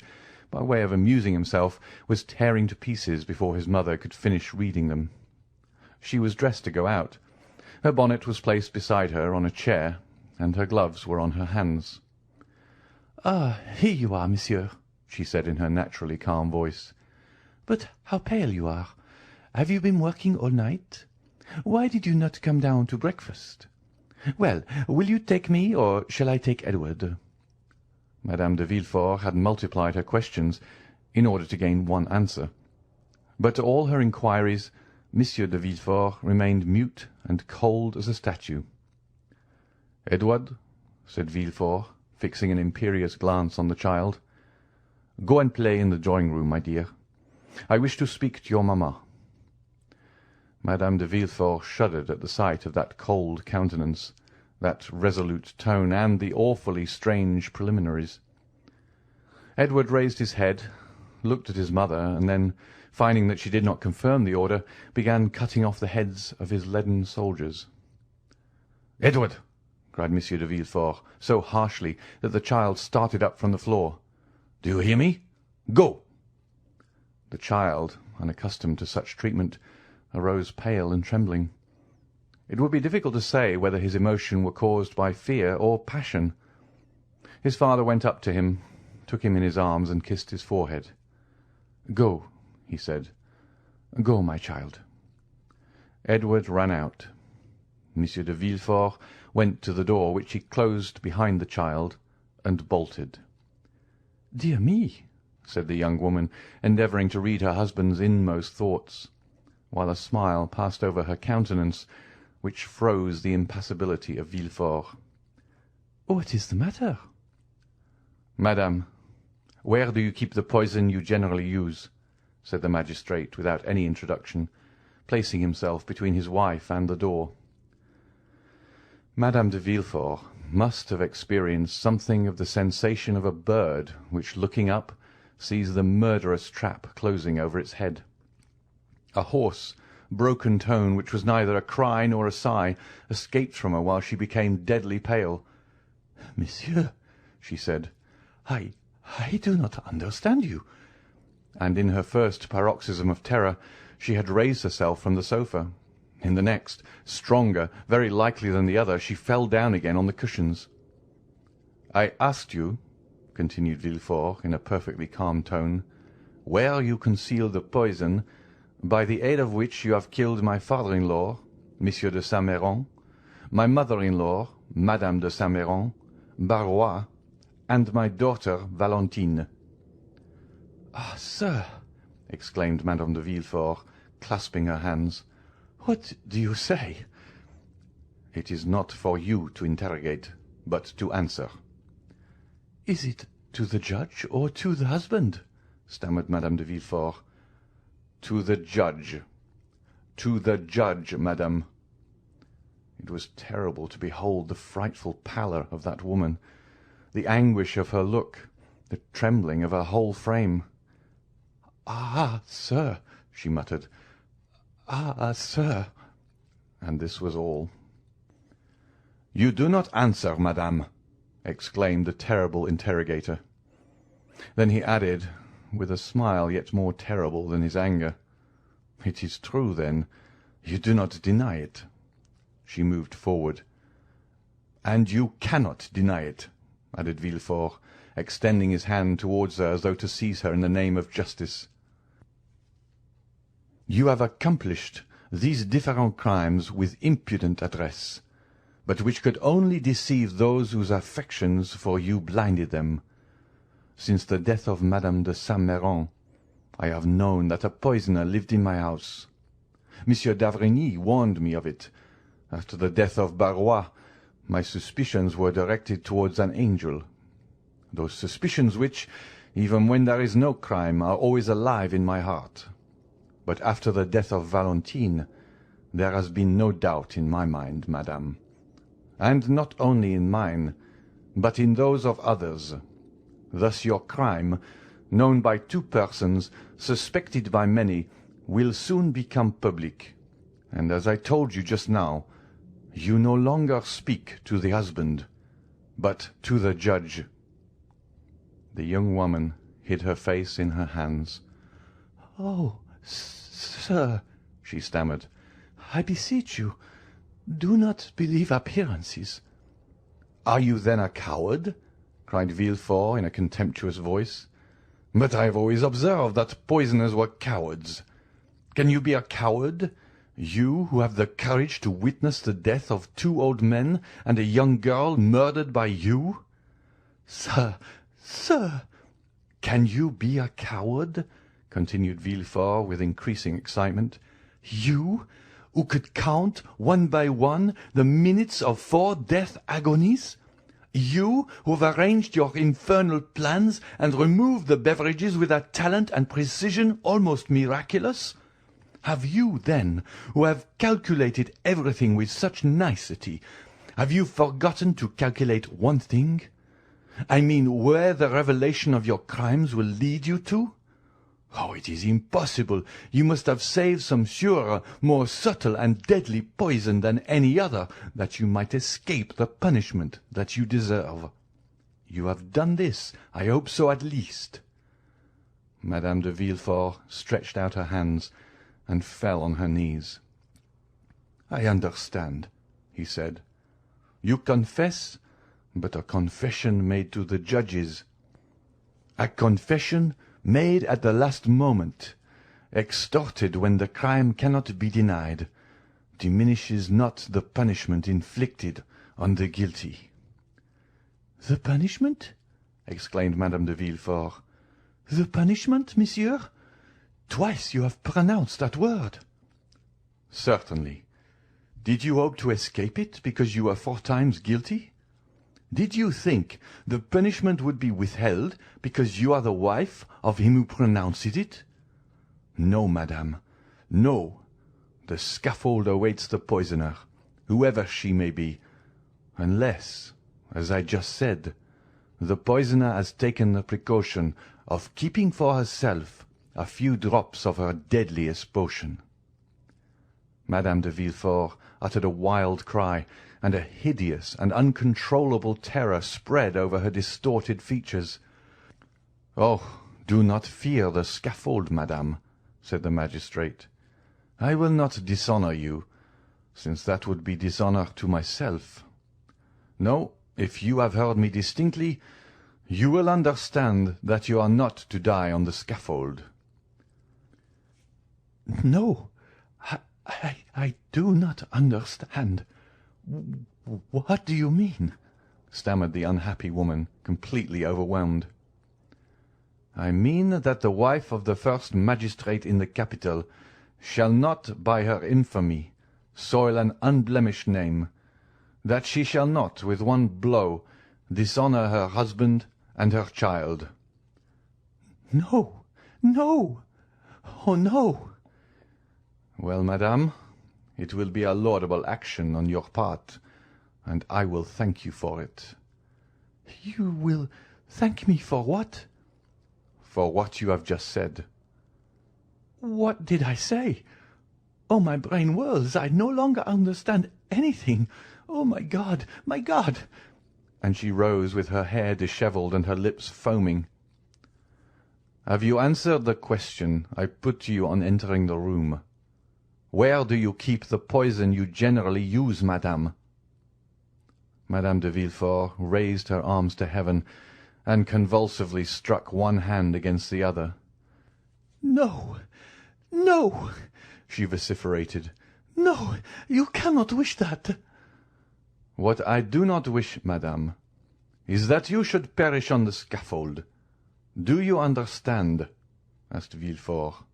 by way of amusing himself, was tearing to pieces before his mother could finish reading them. She was dressed to go out. Her bonnet was placed beside her on a chair, and her gloves were on her hands. "Ah, here you are, monsieur," she said in her naturally calm voice. "But how pale you are! Have you been working all night? Why did you not come down to breakfast? Well, will you take me, or shall I take Edward?" Madame de Villefort had multiplied her questions in order to gain one answer, but to all her inquiries Monsieur de Villefort remained mute and cold as a statue. "Edward," said Villefort, fixing an imperious glance on the child, "go and play in the drawing-room, my dear. I wish to speak to your mamma." Madame de Villefort shuddered at the sight of that cold countenance, that resolute tone, and the awfully strange preliminaries. Edward raised his head, looked at his mother, and then, finding that she did not confirm the order, began cutting off the heads of his leaden soldiers. "Edward!" cried Monsieur de Villefort, so harshly that the child started up from the floor. "Do you hear me? Go!" The child, unaccustomed to such treatment, arose pale and trembling. It would be difficult to say whether his emotion were caused by fear or passion. His father went up to him, took him in his arms, and kissed his forehead. "Go," he said. "Go, my child." Edward ran out. Monsieur de Villefort went to the door, which he closed behind the child, and bolted. "Dear me," said the young woman, endeavouring to read her husband's inmost thoughts, while a smile passed over her countenance, which froze the impassibility of Villefort. "What is the matter?" "Madame, where do you keep the poison you generally use?" said the magistrate, without any introduction, placing himself between his wife and the door. Madame de Villefort must have experienced something of the sensation of a bird which, looking up, sees the murderous trap closing over its head. A hoarse, broken tone, which was neither a cry nor a sigh, escaped from her while she became deadly pale. "Monsieur," she said, I do not understand you." And in her first paroxysm of terror she had raised herself from the sofa. In the next, stronger, very likely than the other, she fell down again on the cushions. "I asked you," continued Villefort in a perfectly calm tone, "where you concealed the poison by the aid of which you have killed my father-in-law, Monsieur de Saint-Méran, my mother-in-law, Madame de Saint-Méran, Barrois, and my daughter Valentine." "Ah, sir," exclaimed Madame de Villefort, clasping her hands, "what do you say?" "It is not for you to interrogate, but to answer." "Is it to the judge or to the husband?" stammered Madame de Villefort. "To the judge. To the judge, madame." It was terrible to behold the frightful pallor of that woman, the anguish of her look, the trembling of her whole frame. "Ah, sir," she muttered. "Ah, sir." And this was all. "You do not answer, madame," exclaimed the terrible interrogator. Then he added, with a smile yet more terrible than his anger, "It is true, then. You do not deny it." She moved forward. "And you cannot deny it," added Villefort, extending his hand towards her as though to seize her in the name of justice. "You have accomplished these different crimes with impudent address, but which could only deceive those whose affections for you blinded them. Since the death of Madame de Saint-Méran, I have known that a poisoner lived in my house. Monsieur d'Avrigny warned me of it. After the death of Barrois, my suspicions were directed towards an angel. Those suspicions which, even when there is no crime, are always alive in my heart. But after the death of Valentine, there has been no doubt in my mind, madame. And not only in mine, but in those of others. Thus your crime, known by two persons, suspected by many, will soon become public. And as I told you just now, you no longer speak to the husband, but to the judge." The young woman hid her face in her hands. "Oh, sir," she stammered, "I beseech you, do not believe appearances." "Are you then a coward?" cried Villefort in a contemptuous voice. "But I have always observed that poisoners were cowards. Can you be a coward, you who have the courage to witness the death of two old men and a young girl murdered by you?" "Sir, sir!" "Can you be a coward?" continued Villefort with increasing excitement. "You, who could count one by one the minutes of 4 death agonies? You, who have arranged your infernal plans and removed the beverages with a talent and precision almost miraculous? Have you, then, who have calculated everything with such nicety, have you forgotten to calculate one thing? I mean, where the revelation of your crimes will lead you to? Oh, it is impossible! You must have saved some surer, more subtle and deadly poison than any other, that you might escape the punishment that you deserve. You have done this, I hope so at least." Madame de Villefort stretched out her hands and fell on her knees. "I understand," he said. "You confess, but a confession made to the judges. A confession made at the last moment, extorted when the crime cannot be denied, diminishes not the punishment inflicted on the guilty." "The punishment?" exclaimed Madame de Villefort. "The punishment, monsieur? Twice you have pronounced that word." "Certainly. Did you hope to escape it because you were 4 times guilty? Did you think the punishment would be withheld because you are the wife of him who pronounced it? No, madame, no. The scaffold awaits the poisoner, whoever she may be, unless, as I just said, the poisoner has taken the precaution of keeping for herself a few drops of her deadliest potion." Madame de Villefort uttered a wild cry, and a hideous and uncontrollable terror spread over her distorted features. "Oh, do not fear the scaffold, madame," said the magistrate. "I will not dishonour you, since that would be dishonour to myself. No, if you have heard me distinctly, you will understand that you are not to die on the scaffold." "No, I do not understand. What do you mean?" stammered the unhappy woman, completely overwhelmed. "I mean that the wife of the first magistrate in the capital shall not, by her infamy, soil an unblemished name, that she shall not, with one blow, dishonour her husband and her child." "No, no! Oh, no!" "Well, madame, it will be a laudable action on your part, and I will thank you for it." "You will thank me for what?" "For what you have just said." "What did I say? Oh, my brain whirls. I no longer understand anything. Oh, my God, my God!" And she rose with her hair dishevelled and her lips foaming. "Have you answered the question I put to you on entering the room? Where do you keep the poison you generally use, madame?" Madame de Villefort raised her arms to heaven, and convulsively struck one hand against the other. "No, no!" she vociferated. "No, you cannot wish that." "What I do not wish, madame, is that you should perish on the scaffold. Do you understand?" asked Villefort.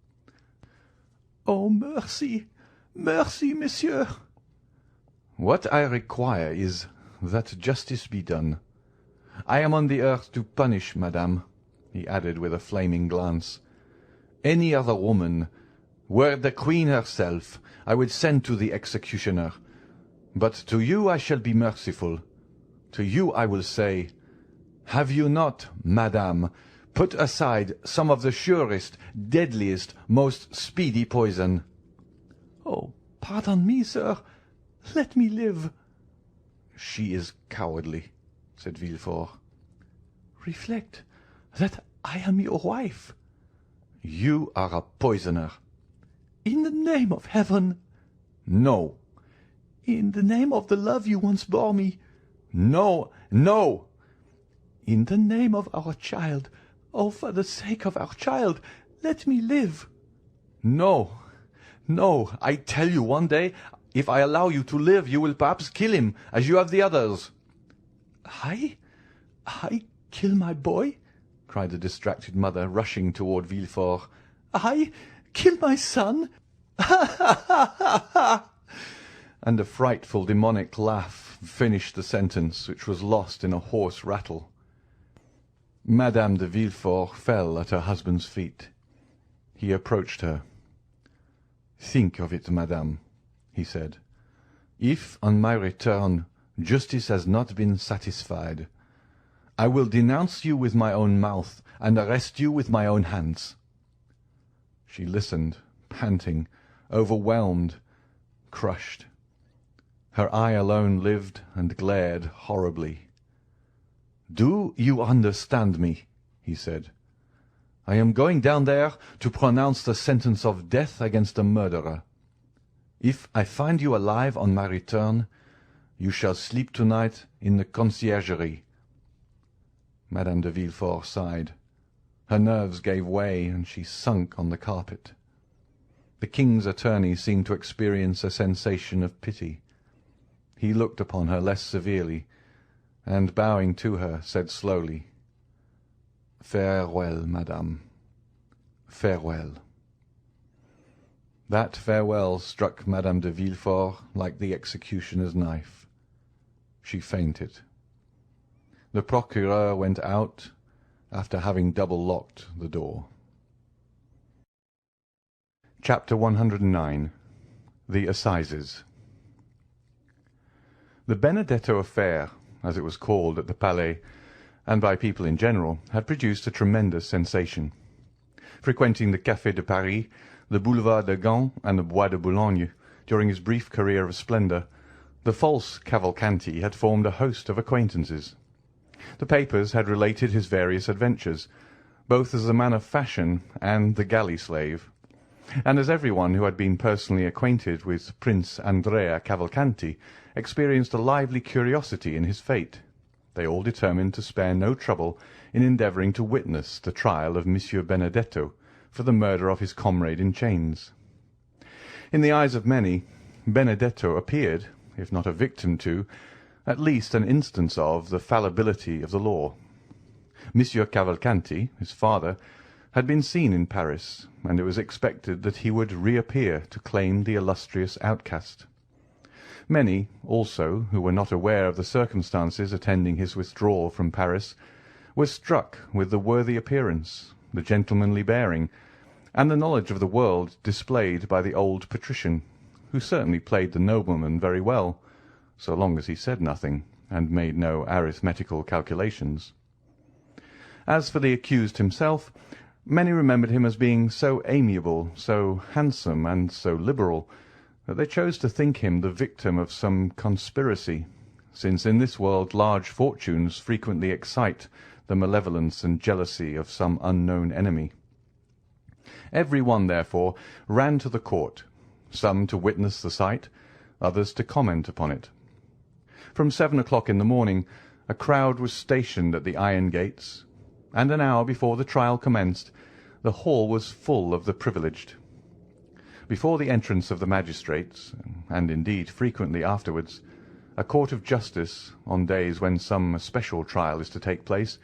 "Oh, mercy, mercy, monsieur!" "What I require is that justice be done. I am on the earth to punish, madame," he added with a flaming glance. "Any other woman, were it the queen herself, I would send to the executioner. But to you I shall be merciful. To you I will say, have you not, madame, put aside some of the surest, deadliest, most speedy poison?" "Oh, pardon me, sir. Let me live." "She is cowardly," said Villefort. "Reflect that I am your wife." "You are a poisoner." "In the name of heaven." "No." "In the name of the love you once bore me." "No, no." "In the name of our child. Oh, for the sake of our child, let me live." "No, no. I tell you, one day, if I allow you to live, you will perhaps kill him, as you have the others." I kill my boy?" cried the distracted mother, rushing toward Villefort. "I kill my son? Ha, ha, ha, ha, ha!" And a frightful demonic laugh finished the sentence, which was lost in a hoarse rattle. Madame de Villefort fell at her husband's feet. He approached her. "Think of it, madame," he said. "If, on my return, justice has not been satisfied, I will denounce you with my own mouth and arrest you with my own hands." She listened, panting, overwhelmed, crushed. Her eye alone lived and glared horribly. "Do you understand me?" he said. "I am going down there to pronounce the sentence of death against a murderer. If I find you alive on my return, you shall sleep tonight in the conciergerie." Madame de Villefort sighed. Her nerves gave way, and she sunk on the carpet. The king's attorney seemed to experience a sensation of pity. He looked upon her less severely, and, bowing to her, said slowly, "Farewell, madame, farewell." That farewell struck Madame de Villefort like the executioner's knife. She fainted. The procureur went out, after having double-locked the door. Chapter 109. The Assizes. The Benedetto affair, as it was called at the Palais, and by people in general, had produced a tremendous sensation. Frequenting the Café de Paris, the Boulevard de Gand, and the Bois de Boulogne, during his brief career of splendour, the false Cavalcanti had formed a host of acquaintances. The papers had related his various adventures, both as a man of fashion and the galley slave, and as every one who had been personally acquainted with Prince Andrea Cavalcanti experienced a lively curiosity in his fate, they all determined to spare no trouble in endeavouring to witness the trial of Monsieur Benedetto for the murder of his comrade in chains. In the eyes of many, Benedetto appeared, if not a victim to, at least an instance of, the fallibility of the law. Monsieur Cavalcanti, his father, had been seen in Paris, and it was expected that he would reappear to claim the illustrious outcast. Many, also, who were not aware of the circumstances attending his withdrawal from Paris, were struck with the worthy appearance, the gentlemanly bearing, and the knowledge of the world displayed by the old patrician, who certainly played the nobleman very well, so long as he said nothing, and made no arithmetical calculations. As for the accused himself, many remembered him as being so amiable, so handsome, and so liberal, that they chose to think him the victim of some conspiracy, since in this world large fortunes frequently excite the malevolence and jealousy of some unknown enemy. Every one, therefore, ran to the court, some to witness the sight, others to comment upon it. From 7 o'clock in the morning a crowd was stationed at the iron gates, and an hour before the trial commenced the hall was full of the privileged. Before the entrance of the magistrates, and indeed frequently afterwards, a court of justice, on days when some special trial is to take place,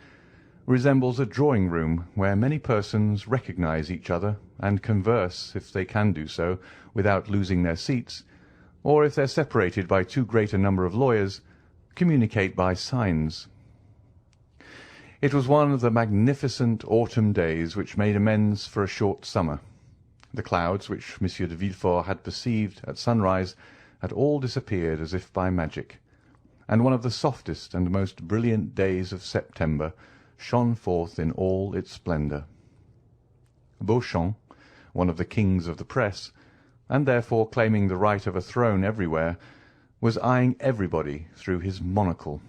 resembles a drawing-room where many persons recognise each other and converse, if they can do so, without losing their seats, or if they are separated by too great a number of lawyers, communicate by signs. It was one of the magnificent autumn days which made amends for a short summer. The clouds which Monsieur de Villefort had perceived at sunrise had all disappeared as if by magic, and one of the softest and most brilliant days of September shone forth in all its splendour. Beauchamp, one of the kings of the press, and therefore claiming the right of a throne everywhere, was eyeing everybody through his monocle.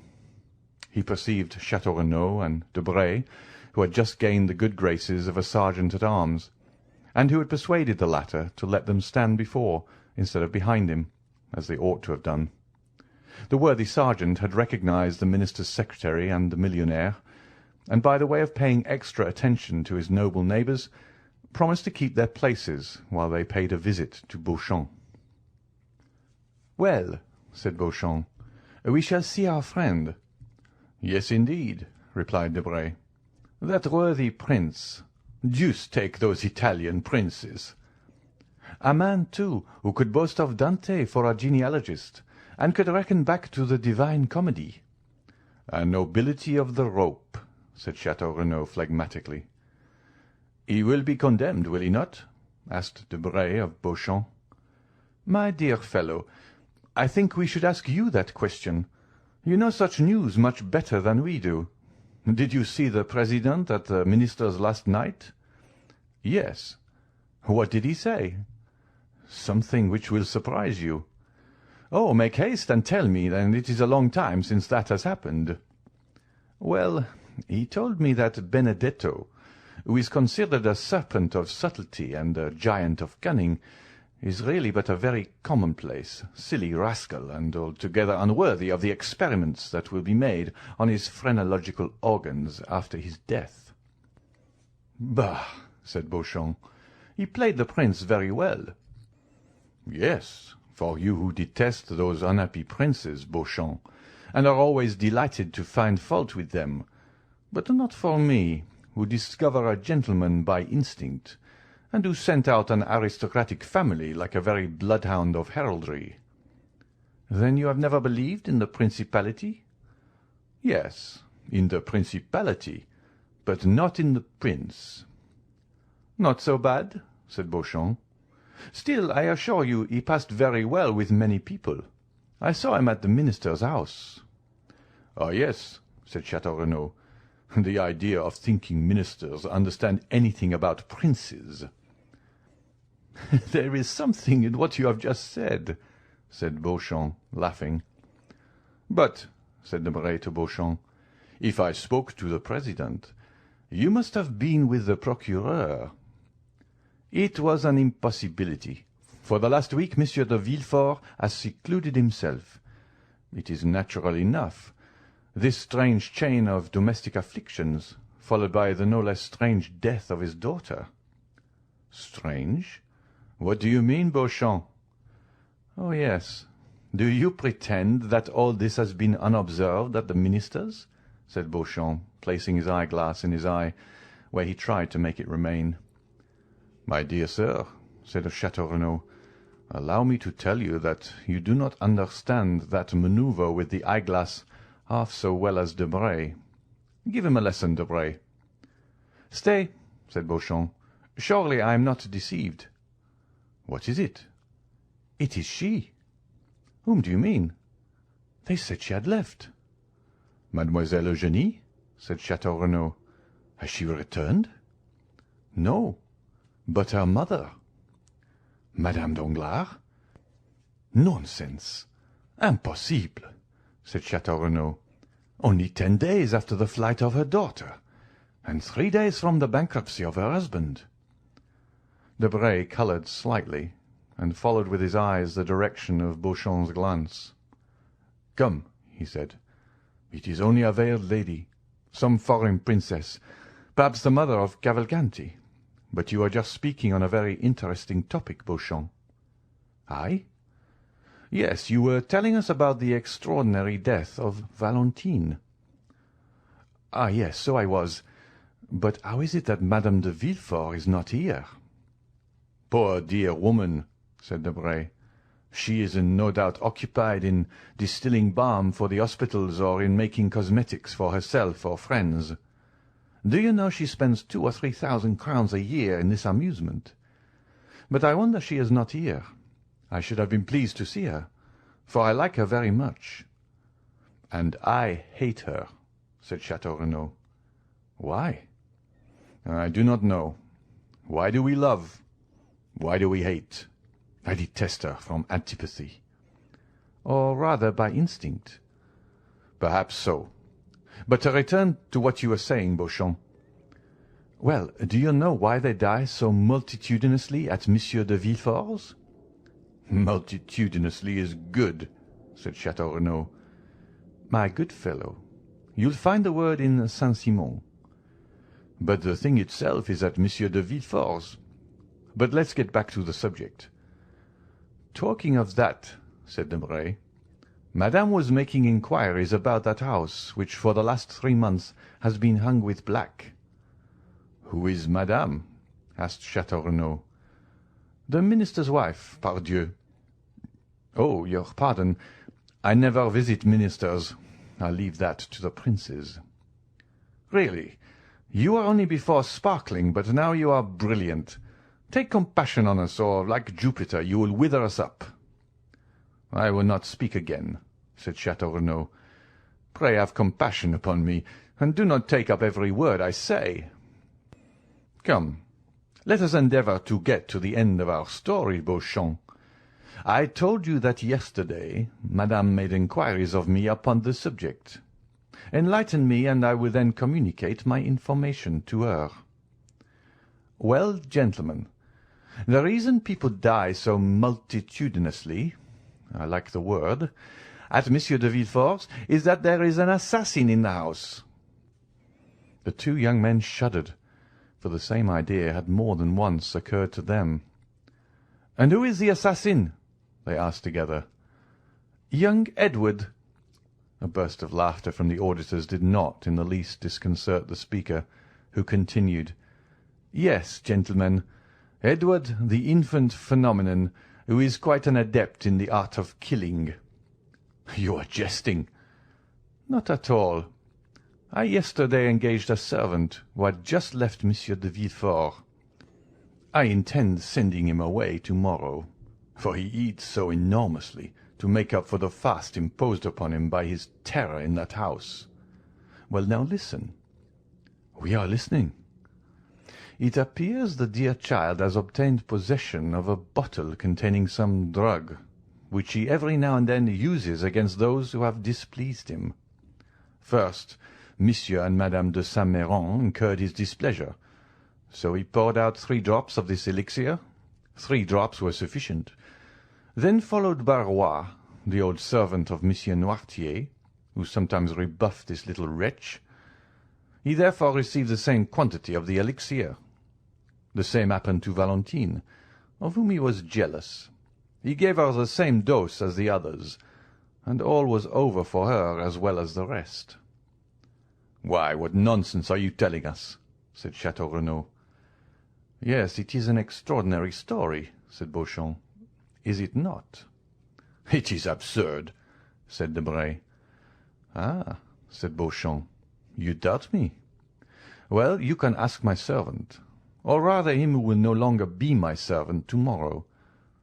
He perceived Château Renaud and Debray, who had just gained the good graces of a sergeant-at-arms, and who had persuaded the latter to let them stand before, instead of behind him, as they ought to have done. The worthy sergeant had recognized the minister's secretary and the millionaire, and by the way of paying extra attention to his noble neighbours, promised to keep their places while they paid a visit to Beauchamp. "Well," said Beauchamp, "we shall see our friend." "Yes, indeed," replied Debray. "That worthy prince. Deuce take those Italian princes! A man, too, who could boast of Dante for a genealogist, and could reckon back to the Divine Comedy." "A nobility of the rope," said Château Renaud phlegmatically. "He will be condemned, will he not?" asked Debray of Beauchamp. "My dear fellow, I think we should ask you that question. You know such news much better than we do. Did you see the President at the minister's last night?" "Yes." "What did he say?" "Something which will surprise you." "Oh, make haste and tell me, then. It is a long time since that has happened." "Well, he told me that Benedetto, who is considered a serpent of subtlety and a giant of cunning, is really but a very commonplace, silly rascal, and altogether unworthy of the experiments that will be made on his phrenological organs after his death." "Bah!" said Beauchamp. "He played the prince very well." "Yes, for you who detest those unhappy princes, Beauchamp, and are always delighted to find fault with them, but not for me, who discover a gentleman by instinct, and who scent out an aristocratic family like a very bloodhound of heraldry." "Then you have never believed in the principality?" "Yes, in the principality, but not in the prince." "Not so bad," said Beauchamp. "Still, I assure you he passed very well with many people. I saw him at the minister's house." "Oh, yes," said Château Renaud. The idea of thinking ministers understand anything about princes." "There is something in what you have just said," said Beauchamp, laughing. "But," said Debray to Beauchamp, "if I spoke to the president, you must have been with the procureur." "It was an impossibility. For the last week Monsieur de Villefort has secluded himself. It is natural enough. This strange chain of domestic afflictions, followed by the no less strange death of his daughter." "Strange? What do you mean, Beauchamp?" "Oh, yes. Do you pretend that all this has been unobserved at the minister's?" said Beauchamp, placing his eyeglass in his eye, where he tried to make it remain. "My dear sir," said Château Renaud, "allow me to tell you that you do not understand that manoeuvre with the eyeglass half so well as Debray. Give him a lesson, Debray." "Stay," said Beauchamp. "Surely I am not deceived." "What is it?" "It is she." "Whom do you mean?" "They said she had left." "Mademoiselle Eugénie?" said Château Renaud. "Has she returned?" "No." "But her mother?" "Madame Danglars?" "Nonsense! Impossible!" said Château Renaud. "Only 10 days after the flight of her daughter, and 3 days from the bankruptcy of her husband." Debray coloured slightly, and followed with his eyes the direction of Beauchamp's glance. "Come," he said, "it is only a veiled lady, some foreign princess, perhaps the mother of Cavalcanti. But you are just speaking on a very interesting topic, Beauchamp." "I?" "Yes, you were telling us about the extraordinary death of Valentine." "Ah, yes, so I was. But how is it that Madame de Villefort is not here?" "Poor dear woman," said Debray. "She is no doubt occupied in distilling balm for the hospitals or in making cosmetics for herself or friends. Do you know she spends 2,000 or 3,000 crowns a year in this amusement? But I wonder she is not here. I should have been pleased to see her, for I like her very much." "And I hate her," said Château Renaud. "Why?" "I do not know. Why do we love? Why do we hate? I detest her from antipathy." "Or rather by instinct." "Perhaps so. But to return to what you were saying, Beauchamp." "Well, do you know why they die so multitudinously at Monsieur de Villefort's?" "Multitudinously is good," said Château Renaud. "My good fellow, you'll find the word in Saint-Simon." "But the thing itself is at Monsieur de Villefort's. But let's get back to the subject." "Talking of that," said Debray, "Madame was making inquiries about that house which for the last 3 months has been hung with black." "Who is Madame?" asked Château Renaud. "The minister's wife, pardieu." "Oh, your pardon. I never visit ministers. I leave that to the princes." "Really, you were only before sparkling, but now you are brilliant. Take compassion on us, or, like Jupiter, you will wither us up." "I will not speak again," said Château Renaud. "Pray have compassion upon me, and do not take up every word I say. Come, let us endeavour to get to the end of our story, Beauchamp. I told you that yesterday Madame made inquiries of me upon the subject. Enlighten me, and I will then communicate my information to her." "Well, gentlemen, the reason people die so multitudinously, I like the word, at Monsieur de Villefort's is that there is an assassin in the house." The 2 young men shuddered, for the same idea had more than once occurred to them. "And who is the assassin?" they asked together. "Young Edward." A burst of laughter from the auditors did not in the least disconcert the speaker, who continued, "Yes, gentlemen, Edward, the infant phenomenon, who is quite an adept in the art of killing." "You are jesting." "Not at all. I yesterday engaged a servant who had just left Monsieur de Villefort. I intend sending him away tomorrow, for he eats so enormously to make up for the fast imposed upon him by his terror in that house. Well, now listen. We are listening." "It appears the dear child has obtained possession of a bottle containing some drug, which he every now and then uses against those who have displeased him. First, Monsieur and Madame de Saint-Méran incurred his displeasure, so he poured out 3 drops of this elixir. 3 drops were sufficient. Then followed Barrois, the old servant of Monsieur Noirtier, who sometimes rebuffed this little wretch. He therefore received the same quantity of the elixir. The same happened to Valentine, of whom he was jealous. He gave her the same dose as the others, and all was over for her as well as the rest." "Why, what nonsense are you telling us?" said Château Renaud. "Yes, it is an extraordinary story," said Beauchamp. "Is it not?" "It is absurd," said Debray. "Ah," said Beauchamp, "you doubt me. Well, you can ask my servant, or rather him who will no longer be my servant tomorrow.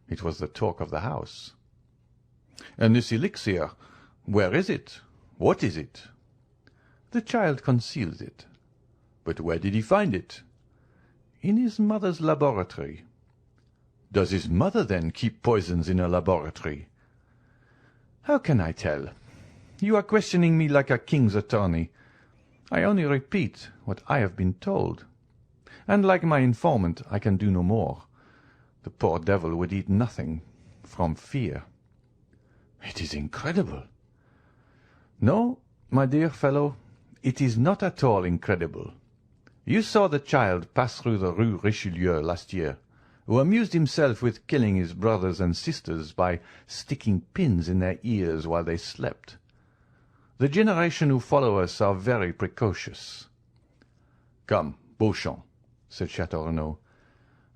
It was the talk of the house." "And this elixir, where is it? What is it?" "The child conceals it." "But where did he find it?" "In his mother's laboratory." "Does his mother, then, keep poisons in her laboratory?" "How can I tell? You are questioning me like a king's attorney. I only repeat what I have been told, and like my informant I can do no more. The poor devil would eat nothing, from fear." "It is incredible." "No, my dear fellow, it is not at all incredible. You saw the child pass through the Rue Richelieu last year, who amused himself with killing his brothers and sisters by sticking pins in their ears while they slept. The generation who follow us are very precocious." "Come, Beauchamp," said Château Renaud,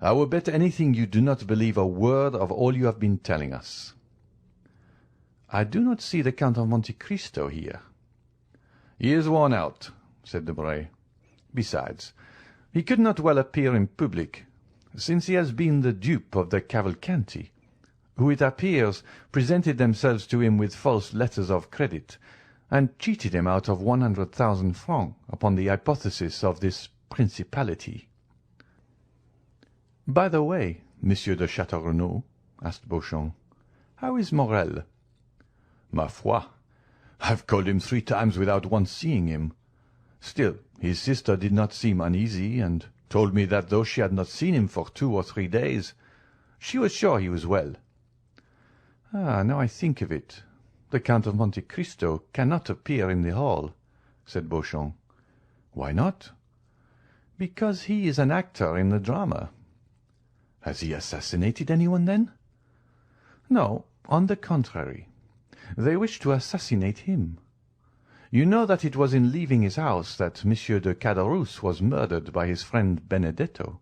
"I will bet anything you do not believe a word of all you have been telling us." "I do not see the Count of Monte Cristo here." "He is worn out," said Debray. "Besides, he could not well appear in public, since he has been the dupe of the Cavalcanti, who, it appears, presented themselves to him with false letters of credit, and cheated him out of 100,000 francs upon the hypothesis of this principality." "By the way, Monsieur de Château Renaud," asked Beauchamp, "how is Morel?" "Ma foi, I've called him 3 times without once seeing him. Still, his sister did not seem uneasy, and told me that though she had not seen him for 2 or 3 days, she was sure he was well." "Ah, now I think of it, the Count of Monte Cristo cannot appear in the hall," said Beauchamp. "Why not?" "Because he is an actor in the drama." "Has he assassinated anyone, then?" "No, on the contrary. They wish to assassinate him. You know that it was in leaving his house that Monsieur de Caderousse was murdered by his friend Benedetto.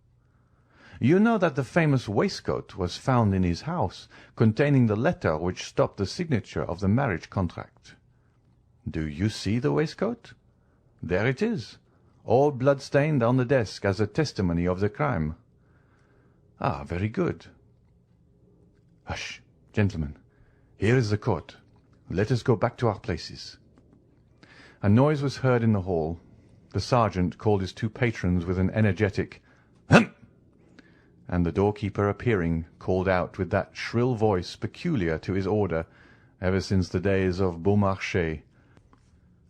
You know that the famous waistcoat was found in his house, containing the letter which stopped the signature of the marriage contract. Do you see the waistcoat? There it is, all blood-stained on the desk as a testimony of the crime." "Ah, very good." "Hush, gentlemen, here is the court. Let us go back to our places." A noise was heard in the hall. The sergeant called his 2 patrons with an energetic "Hem!" and the doorkeeper appearing, called out with that shrill voice peculiar to his order ever since the days of Beaumarchais,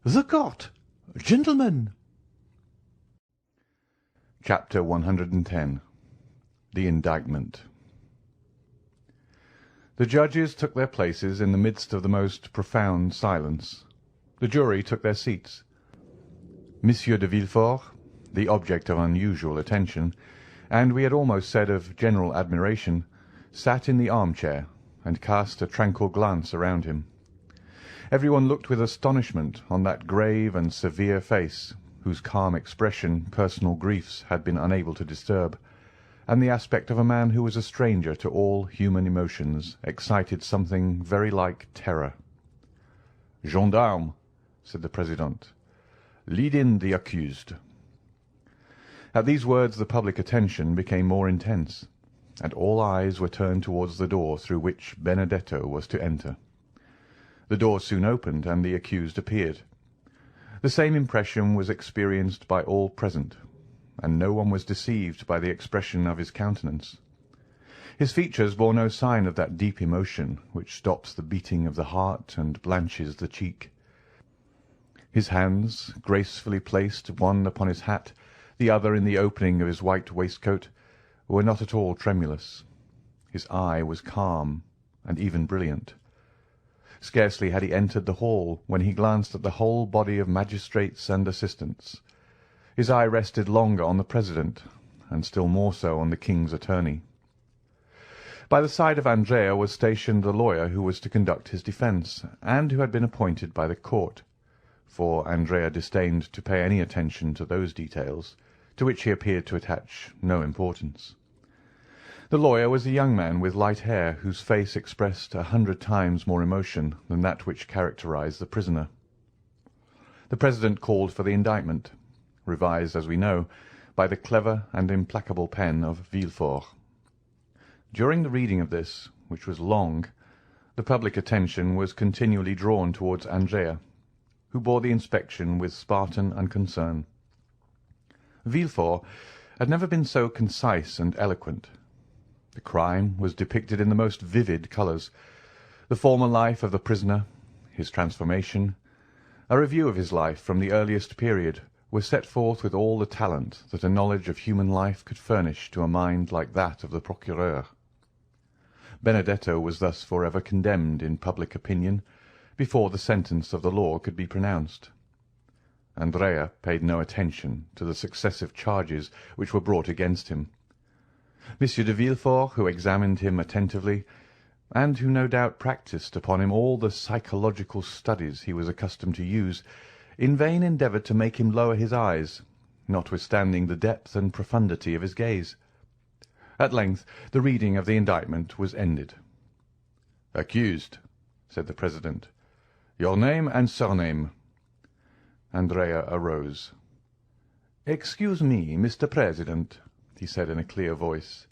"The court! Gentlemen!" Chapter 110. The Indictment. The judges took their places in the midst of the most profound silence. The jury took their seats. Monsieur de Villefort, the object of unusual attention, and we had almost said of general admiration, sat in the armchair and cast a tranquil glance around him. Everyone looked with astonishment on that grave and severe face, whose calm expression personal griefs had been unable to disturb, and the aspect of a man who was a stranger to all human emotions excited something very like terror. "Gendarmes," said the President, "lead in the accused." At these words the public attention became more intense, and all eyes were turned towards the door through which Benedetto was to enter. The door soon opened, and the accused appeared. The same impression was experienced by all present, and no one was deceived by the expression of his countenance. His features bore no sign of that deep emotion which stops the beating of the heart and blanches the cheek. His hands, gracefully placed one upon his hat, the other in the opening of his white waistcoat, were not at all tremulous. His eye was calm and even brilliant. Scarcely had he entered the hall when he glanced at the whole body of magistrates and assistants. His eye rested longer on the president, and still more so on the king's attorney. By the side of Andrea was stationed the lawyer who was to conduct his defence, and who had been appointed by the court, for Andrea disdained to pay any attention to those details, to which he appeared to attach no importance. The lawyer was a young man with light hair, whose face expressed 100 times more emotion than that which characterized the prisoner. The president called for the indictment, revised, as we know, by the clever and implacable pen of Villefort. During the reading of this, which was long, the public attention was continually drawn towards Andrea, who bore the inspection with Spartan unconcern. Villefort had never been so concise and eloquent. The crime was depicted in the most vivid colours, the former life of the prisoner, his transformation, a review of his life from the earliest period, was set forth with all the talent that a knowledge of human life could furnish to a mind like that of the procureur. Benedetto was thus forever condemned in public opinion, before the sentence of the law could be pronounced. Andrea paid no attention to the successive charges which were brought against him. Monsieur de Villefort, who examined him attentively, and who no doubt practised upon him all the psychological studies he was accustomed to use, in vain endeavoured to make him lower his eyes, notwithstanding the depth and profundity of his gaze. At length the reading of the indictment was ended. "Accused," said the president, "your name and surname." Andrea arose. "Excuse me, Mr. President," he said in a clear voice,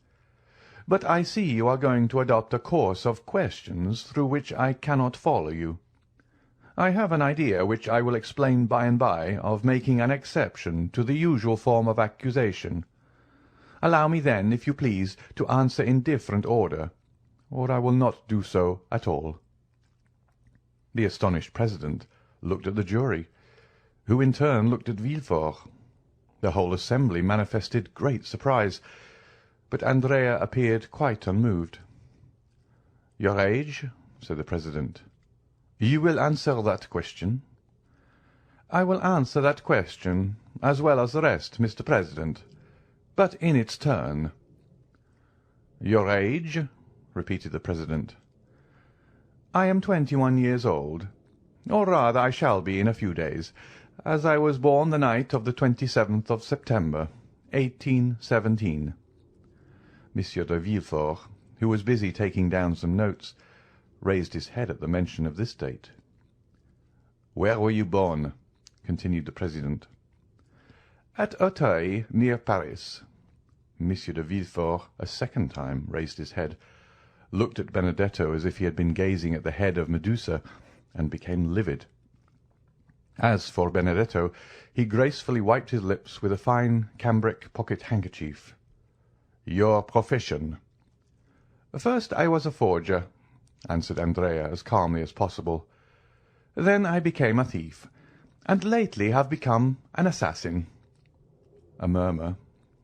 "but I see you are going to adopt a course of questions through which I cannot follow you. I have an idea, which I will explain by and by, of making an exception to the usual form of accusation. Allow me then, if you please, to answer in different order, or I will not do so at all." The astonished president looked at the jury, who in turn looked at Villefort. The whole assembly manifested great surprise, but Andrea appeared quite unmoved. "Your age?" said the president. "You will answer that question?" "I will answer that question, as well as the rest, Mr. President, but in its turn." "Your age?" repeated the president. "I am 21 years old, or rather I shall be in a few days, as I was born the night of the 27th of September, 1817. Monsieur de Villefort, who was busy taking down some notes, raised his head at the mention of this date. "Where were you born?" continued the president. "At Auteuil, near Paris." Monsieur de Villefort a second time raised his head, looked at Benedetto as if he had been gazing at the head of Medusa, and became livid. As for Benedetto, he gracefully wiped his lips with a fine cambric pocket-handkerchief. "Your profession?" "First I was a forger," answered Andrea as calmly as possible. "Then I became a thief, and lately have become an assassin." A murmur,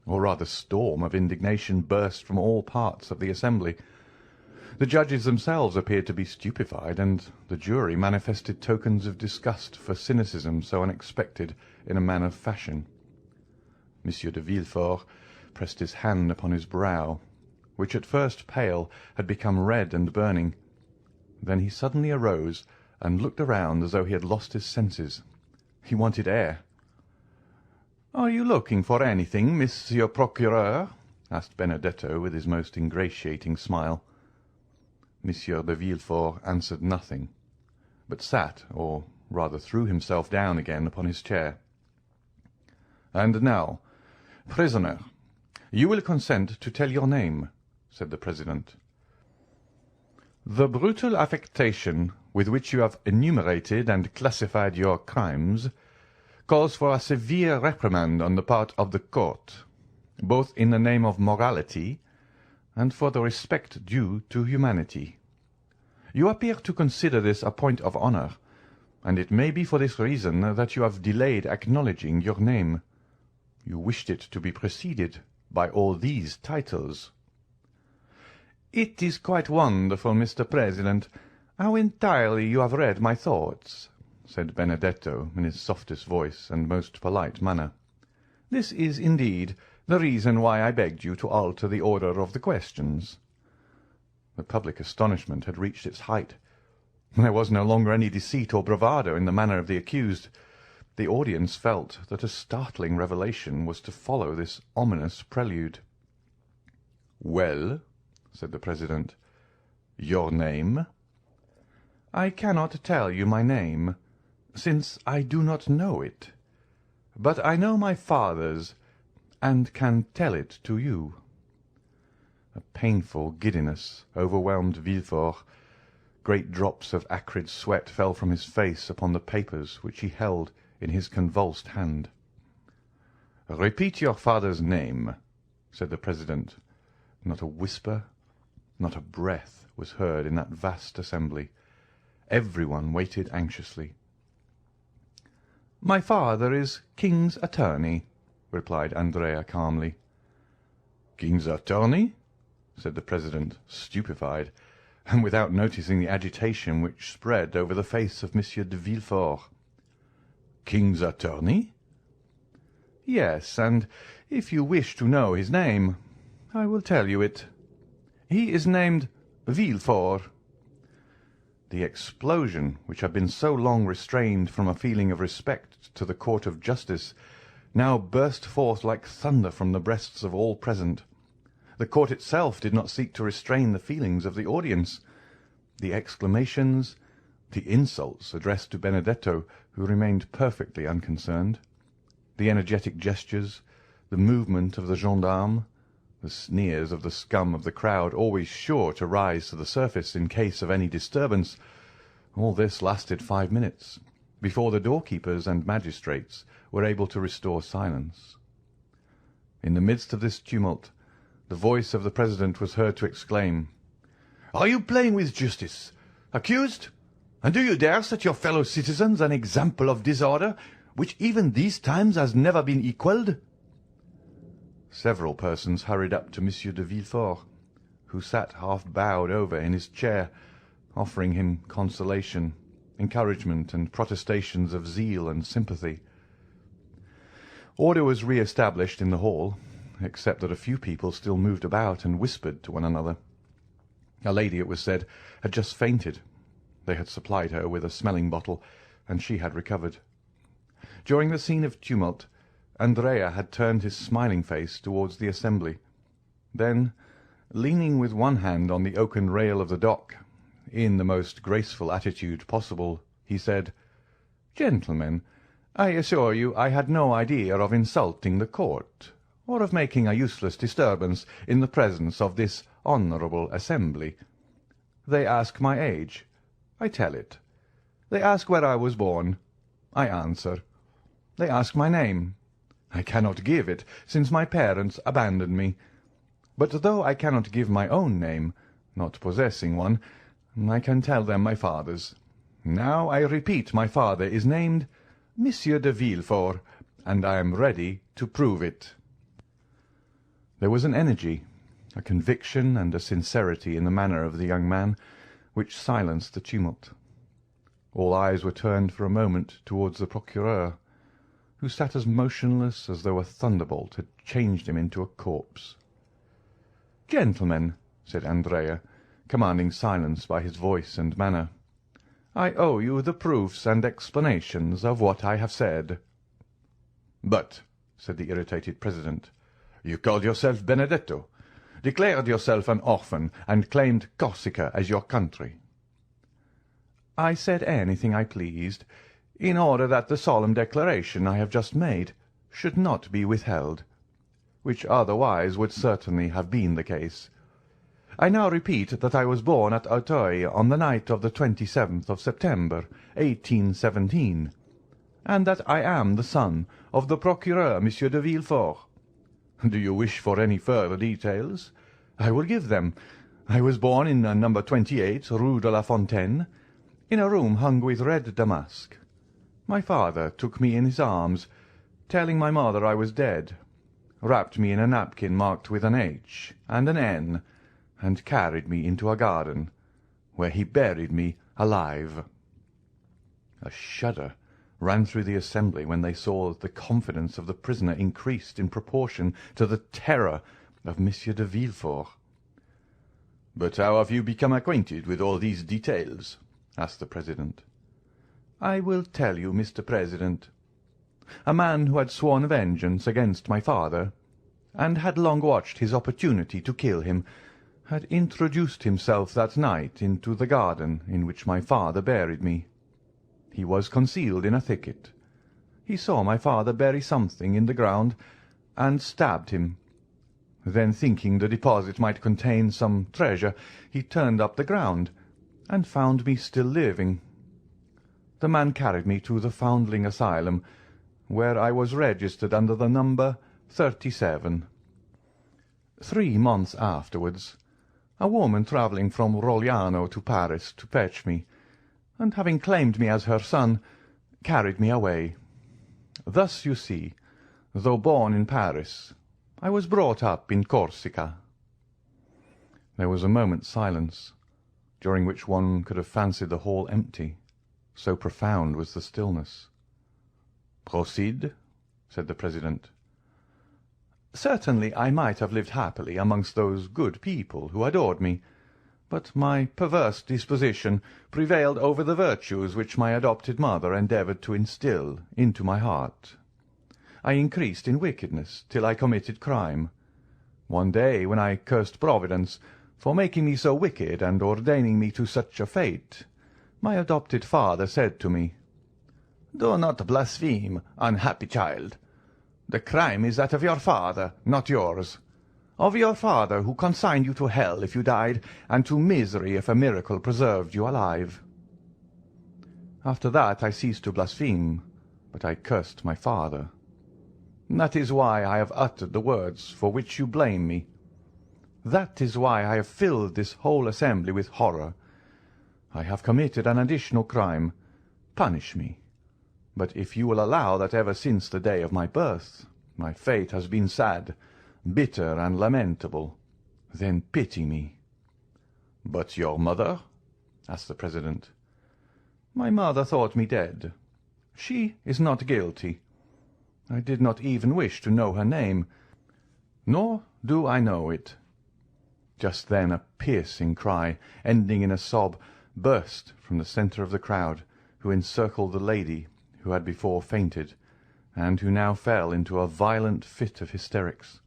or rather storm, of indignation burst from all parts of the assembly. The judges themselves appeared to be stupefied, and the jury manifested tokens of disgust for cynicism so unexpected in a man of fashion. Monsieur de Villefort pressed his hand upon his brow, which at first pale had become red and burning. Then he suddenly arose and looked around as though he had lost his senses. He wanted air. "Are you looking for anything, Monsieur Procureur?" asked Benedetto with his most ingratiating smile. Monsieur de Villefort answered nothing, but sat, or rather threw himself down again upon his chair. "And now, prisoner, you will consent to tell your name," said the president. "The brutal affectation with which you have enumerated and classified your crimes calls for a severe reprimand on the part of the court, both in the name of morality and for the respect due to humanity. You appear to consider this a point of honour, and it may be for this reason that you have delayed acknowledging your name. You wished it to be preceded by all these titles. It is quite wonderful, Mr. President, how entirely you have read my thoughts, said Benedetto in his softest voice and most polite manner. This is indeed the reason why I begged you to alter the order of the questions. The public astonishment had reached its height. There was no longer any deceit or bravado in the manner of the accused. The audience felt that a startling revelation was to follow this ominous prelude. "Well," said the President, "your name?" "I cannot tell you my name, since I do not know it. But I know my father's, and can tell it to you." A painful giddiness overwhelmed Villefort. Great drops of acrid sweat fell from his face upon the papers which he held in his convulsed hand. "Repeat your father's name," said the President. Not a whisper, not a breath was heard in that vast assembly. Everyone waited anxiously. "My father is King's attorney," replied Andrea calmly. "King's attorney?" said the President, stupefied, and without noticing the agitation which spread over the face of Monsieur de Villefort. "King's attorney?" "Yes, and if you wish to know his name, I will tell you it. He is named Villefort." The explosion, which had been so long restrained from a feeling of respect to the court of justice, now burst forth like thunder from the breasts of all present. The court itself did not seek to restrain the feelings of the audience. The exclamations, the insults addressed to Benedetto, who remained perfectly unconcerned, the energetic gestures, the movement of the gendarme, the sneers of the scum of the crowd, always sure to rise to the surface in case of any disturbance, all this lasted 5 minutes, before the doorkeepers and magistrates were able to restore silence. In the midst of this tumult, the voice of the President was heard to exclaim, "Are you playing with justice, accused? And do you dare set your fellow citizens an example of disorder, which even these times has never been equalled?" Several persons hurried up to Monsieur de Villefort, who sat half bowed over in his chair, offering him consolation, encouragement, and protestations of zeal and sympathy. Order was re-established in the hall, except that a few people still moved about and whispered to one another. A lady, it was said, had just fainted. They had supplied her with a smelling bottle, and she had recovered. During the scene of tumult, Andrea had turned his smiling face towards the assembly. Then, leaning with one hand on the oaken rail of the dock, in the most graceful attitude possible, he said, "Gentlemen, I assure you I had no idea of insulting the court, or of making a useless disturbance in the presence of this honourable assembly. They ask my age. I tell it. They ask where I was born. I answer. They ask my name. I cannot give it, since my parents abandoned me. But though I cannot give my own name, not possessing one, I can tell them my father's. Now I repeat, my father is named Monsieur de Villefort, and I am ready to prove it." There was an energy, a conviction, and a sincerity in the manner of the young man, which silenced the tumult. All eyes were turned for a moment towards the procureur, who sat as motionless as though a thunderbolt had changed him into a corpse. "Gentlemen," said Andrea, commanding silence by his voice and manner, "I owe you the proofs and explanations of what I have said." "But," said the irritated President, "you called yourself Benedetto, declared yourself an orphan, and claimed Corsica as your country." "I said anything I pleased, in order that the solemn declaration I have just made should not be withheld, which otherwise would certainly have been the case. I now repeat that I was born at Auteuil on the night of the 27th of September, 1817. and that I am the son of the Procureur, Monsieur de Villefort. Do you wish for any further details? I will give them. I was born in number 28, Rue de la Fontaine, in a room hung with red damask. My father took me in his arms, telling my mother I was dead, wrapped me in a napkin marked with an H and an N, and carried me into a garden, where he buried me alive. A shudder ran through the assembly when they saw that the confidence of the prisoner increased in proportion to the terror of Monsieur de Villefort. "But how have you become acquainted with all these details?" asked the president. "I will tell you, Mr. President. A man who had sworn vengeance against my father, and had long watched his opportunity to kill him, had introduced himself that night into the garden in which my father buried me. He was concealed in a thicket. He saw my father bury something in the ground, and stabbed him. Then, thinking the deposit might contain some treasure, he turned up the ground, and found me still living. The man carried me to the Foundling Asylum, where I was registered under the number 37. 3 months afterwards, a woman travelling from Rogliano to Paris to fetch me, and having claimed me as her son, carried me away. Thus, you see, though born in Paris, I was brought up in Corsica." There was a moment's silence, during which one could have fancied the hall empty, so profound was the stillness. "Proceed," said the president. "Certainly I might have lived happily amongst those good people who adored me, but my perverse disposition prevailed over the virtues which my adopted mother endeavoured to instil into my heart. I increased in wickedness till I committed crime. One day, when I cursed Providence for making me so wicked and ordaining me to such a fate, my adopted father said to me, 'Do not blaspheme, unhappy child. The crime is that of your father, not yours. Of your father, who consigned you to hell if you died, and to misery if a miracle preserved you alive.' After that I ceased to blaspheme, but I cursed my father. That is why I have uttered the words for which you blame me. That is why I have filled this whole assembly with horror. I have committed an additional crime. Punish me. But if you will allow that ever since the day of my birth my fate has been sad, bitter, and lamentable, then pity me." "But your mother?" asked the president. "My mother thought me dead. She is not guilty. I did not even wish to know her name, nor do I know it." Just then a piercing cry, ending in a sob, burst from the centre of the crowd, who encircled the lady who had before fainted, and who now fell into a violent fit of hysterics.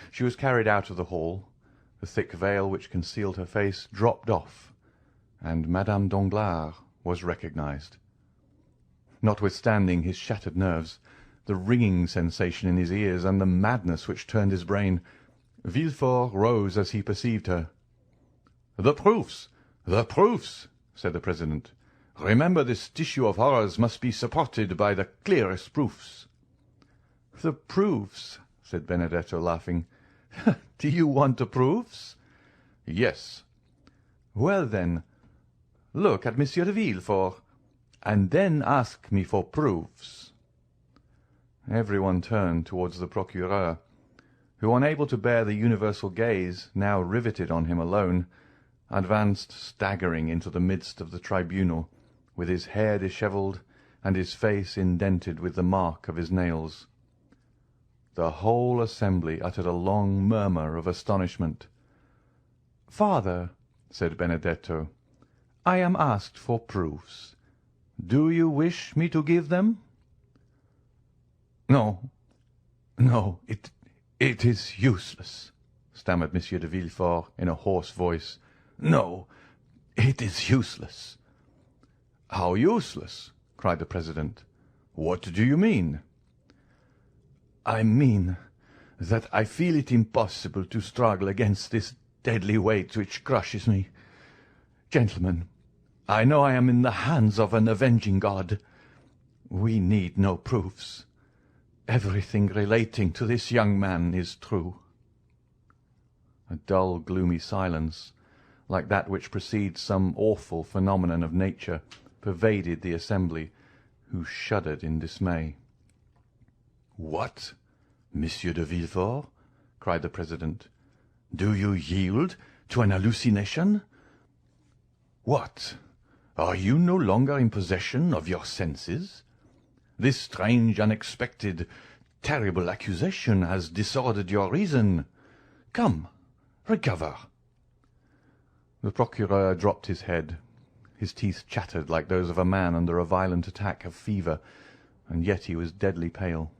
She was carried out of the hall, the thick veil which concealed her face dropped off, and Madame Danglars was recognized. Notwithstanding his shattered nerves, the ringing sensation in his ears, and the madness which turned his brain, Villefort rose as he perceived her. "The proofs! The proofs!" said the president. "Remember, this tissue of horrors must be supported by the clearest proofs." "The proofs!" said Benedetto, laughing. "Do you want the proofs?" "Yes." "Well, then, look at Monsieur de Villefort, and then ask me for proofs." Everyone turned towards the Procureur, who, unable to bear the universal gaze now riveted on him alone, advanced staggering into the midst of the tribunal, with his hair dishevelled and his face indented with the mark of his nails. The whole assembly uttered a long murmur of astonishment. "Father," said Benedetto, "I am asked for proofs. Do you wish me to give them?" "No, no, it is useless," stammered Monsieur de Villefort in a hoarse voice. "No, it is useless." "How useless?" cried the president. "What do you mean?" "I mean that I feel it impossible to struggle against this deadly weight which crushes me. Gentlemen, I know I am in the hands of an avenging God. We need no proofs. Everything relating to this young man is true." A dull, gloomy silence, like that which precedes some awful phenomenon of nature, pervaded the assembly, who shuddered in dismay. "What, Monsieur de Villefort?" cried the president. "Do you yield to an hallucination? What, are you no longer in possession of your senses? This strange, unexpected, terrible accusation has disordered your reason. Come, recover." The procureur dropped his head. His teeth chattered like those of a man under a violent attack of fever, and yet he was deadly pale.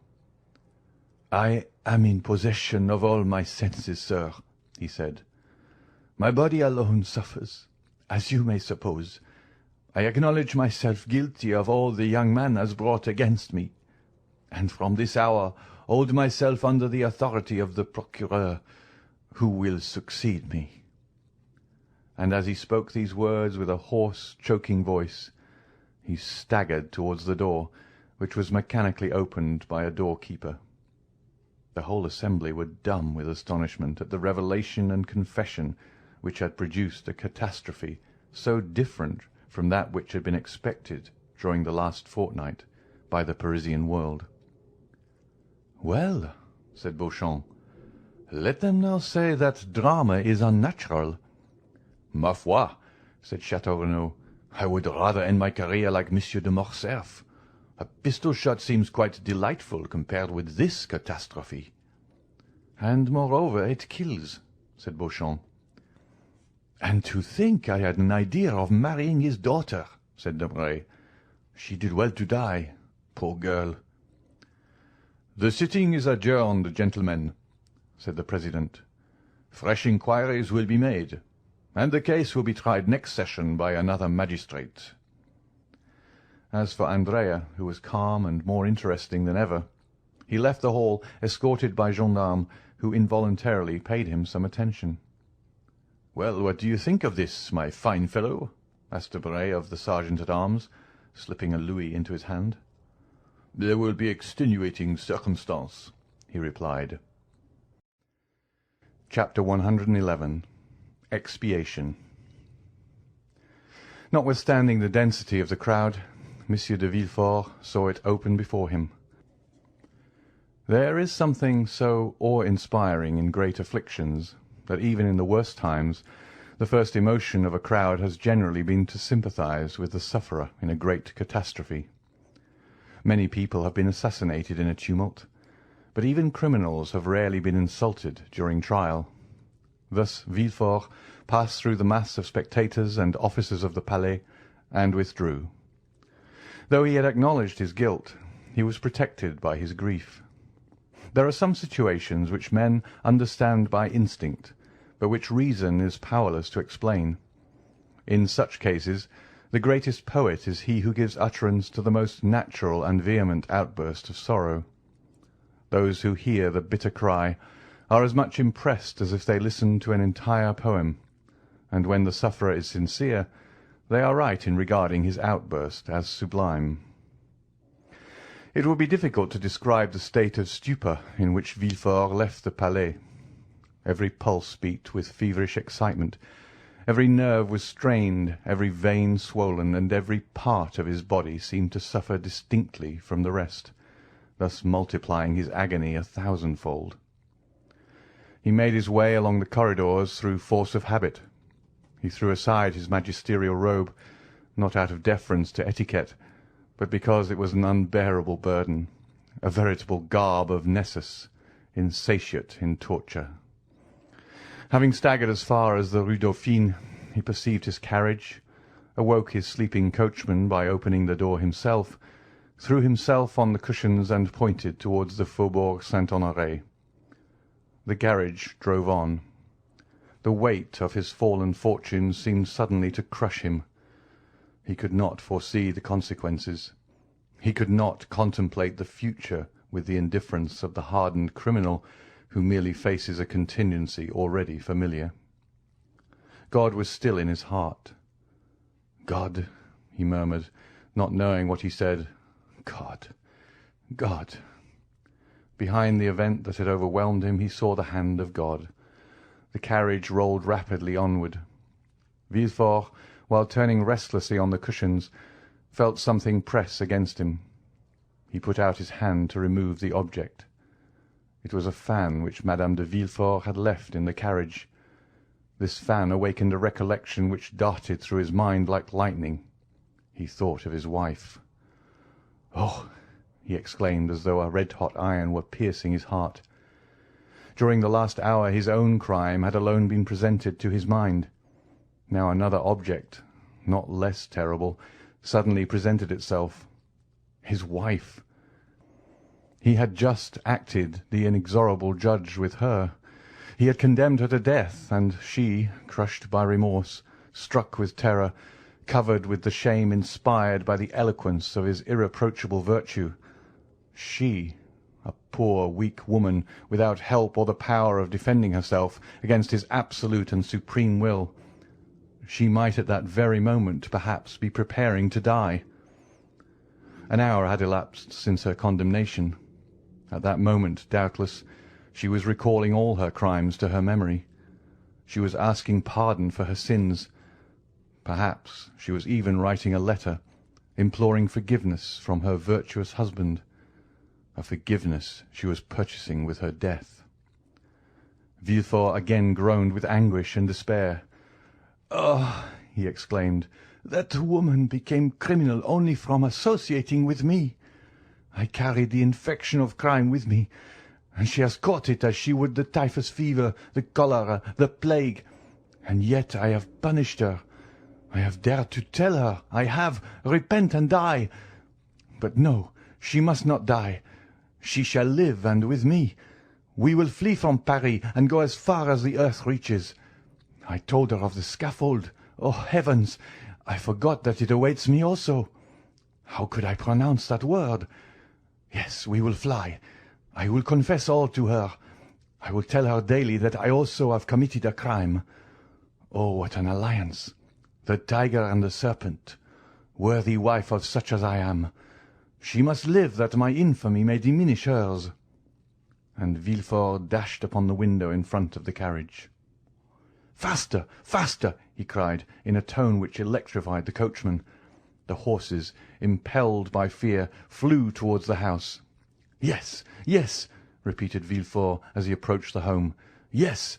"I am in possession of all my senses, sir," he said. "My body alone suffers, as you may suppose. I acknowledge myself guilty of all the young man has brought against me, and from this hour hold myself under the authority of the procureur, who will succeed me." And as he spoke these words with a hoarse, choking voice, he staggered towards the door, which was mechanically opened by a doorkeeper. The whole assembly were dumb with astonishment at the revelation and confession which had produced a catastrophe so different from that which had been expected during the last fortnight by the Parisian world. "Well," said Beauchamp, "let them now say that drama is unnatural." "Ma foi," said Chateau Renaud, "I would rather end my career like Monsieur de Morcerf. A pistol shot seems quite delightful compared with this catastrophe." "And moreover it kills," said Beauchamp. "And to think I had an idea of marrying his daughter," said Debray. "She did well to die, poor girl." "The sitting is adjourned, gentlemen," said the president. "Fresh inquiries will be made, and the case will be tried next session by another magistrate." As for Andrea, who was calm and more interesting than ever, he left the hall escorted by gendarmes who involuntarily paid him some attention. "Well, what do you think of this, my fine fellow?" asked Debray of the sergeant-at-arms, slipping a louis into his hand. "There will be extenuating circumstance," he replied. Chapter 111. Expiation. Notwithstanding the density of the crowd, Monsieur de Villefort saw it open before him. There is something so awe-inspiring in great afflictions that even in the worst times the first emotion of a crowd has generally been to sympathize with the sufferer in a great catastrophe. Many people have been assassinated in a tumult, but even criminals have rarely been insulted during trial. Thus Villefort passed through the mass of spectators and officers of the Palais, and withdrew. Though he had acknowledged his guilt, he was protected by his grief. There are some situations which men understand by instinct, but which reason is powerless to explain. In such cases, the greatest poet is he who gives utterance to the most natural and vehement outburst of sorrow. Those who hear the bitter cry are as much impressed as if they listened to an entire poem, and when the sufferer is sincere, they are right in regarding his outburst as sublime. It would be difficult to describe the state of stupor in which Villefort left the Palais. Every pulse beat with feverish excitement, every nerve was strained, every vein swollen, and every part of his body seemed to suffer distinctly from the rest, thus multiplying his agony 1,000-fold. He made his way along the corridors through force of habit. He threw aside his magisterial robe, not out of deference to etiquette, but because it was an unbearable burden, a veritable garb of Nessus, insatiate in torture. Having staggered as far as the Rue Dauphine, he perceived his carriage, awoke his sleeping coachman by opening the door himself, threw himself on the cushions and pointed towards the Faubourg Saint-Honoré. The carriage drove on. The weight of his fallen fortunes seemed suddenly to crush him. He could not foresee the consequences. He could not contemplate the future with the indifference of the hardened criminal who merely faces a contingency already familiar. God was still in his heart. "God," he murmured, not knowing what he said, God! God! Behind the event that had overwhelmed him he saw the hand of God. The carriage rolled rapidly onward. Villefort, while turning restlessly on the cushions, felt something press against him. He put out his hand to remove the object. It was a fan which Madame de Villefort had left in the carriage. This fan awakened a recollection which darted through his mind like lightning. He thought of his wife. "Oh!" he exclaimed, as though a red-hot iron were piercing his heart. During the last hour his own crime had alone been presented to his mind. Now another object, not less terrible, suddenly presented itself. His wife! He had just acted the inexorable judge with her. He had condemned her to death, and she, crushed by remorse, struck with terror, covered with the shame inspired by the eloquence of his irreproachable virtue, she, a poor weak woman, without help or the power of defending herself against his absolute and supreme will, she might at that very moment perhaps be preparing to die. An hour had elapsed since her condemnation. At that moment, doubtless, she was recalling all her crimes to her memory. She was asking pardon for her sins. Perhaps she was even writing a letter, imploring forgiveness from her virtuous husband, a forgiveness she was purchasing with her death. Villefort again groaned with anguish and despair. "Ah!" he exclaimed, "that woman became criminal only from associating with me. I carried the infection of crime with me, and she has caught it as she would the typhus fever, the cholera, the plague. And yet I have punished her. I have dared to tell her, I have, repent and die. But no, she must not die. She shall live, and with me. We will flee from Paris and go as far as the earth reaches. I told her of the scaffold. Oh, heavens! I forgot that it awaits me also. How could I pronounce that word? Yes, we will fly. I will confess all to her. I will tell her daily that I also have committed a crime. Oh, what an alliance! The tiger and the serpent. Worthy wife of such as I am. She must live that my infamy may diminish hers." And Villefort dashed upon the window in front of the carriage. "Faster, faster!" he cried, in a tone which electrified the coachman. The horses, impelled by fear, flew towards the house. "Yes, yes," repeated Villefort as he approached the home. "Yes,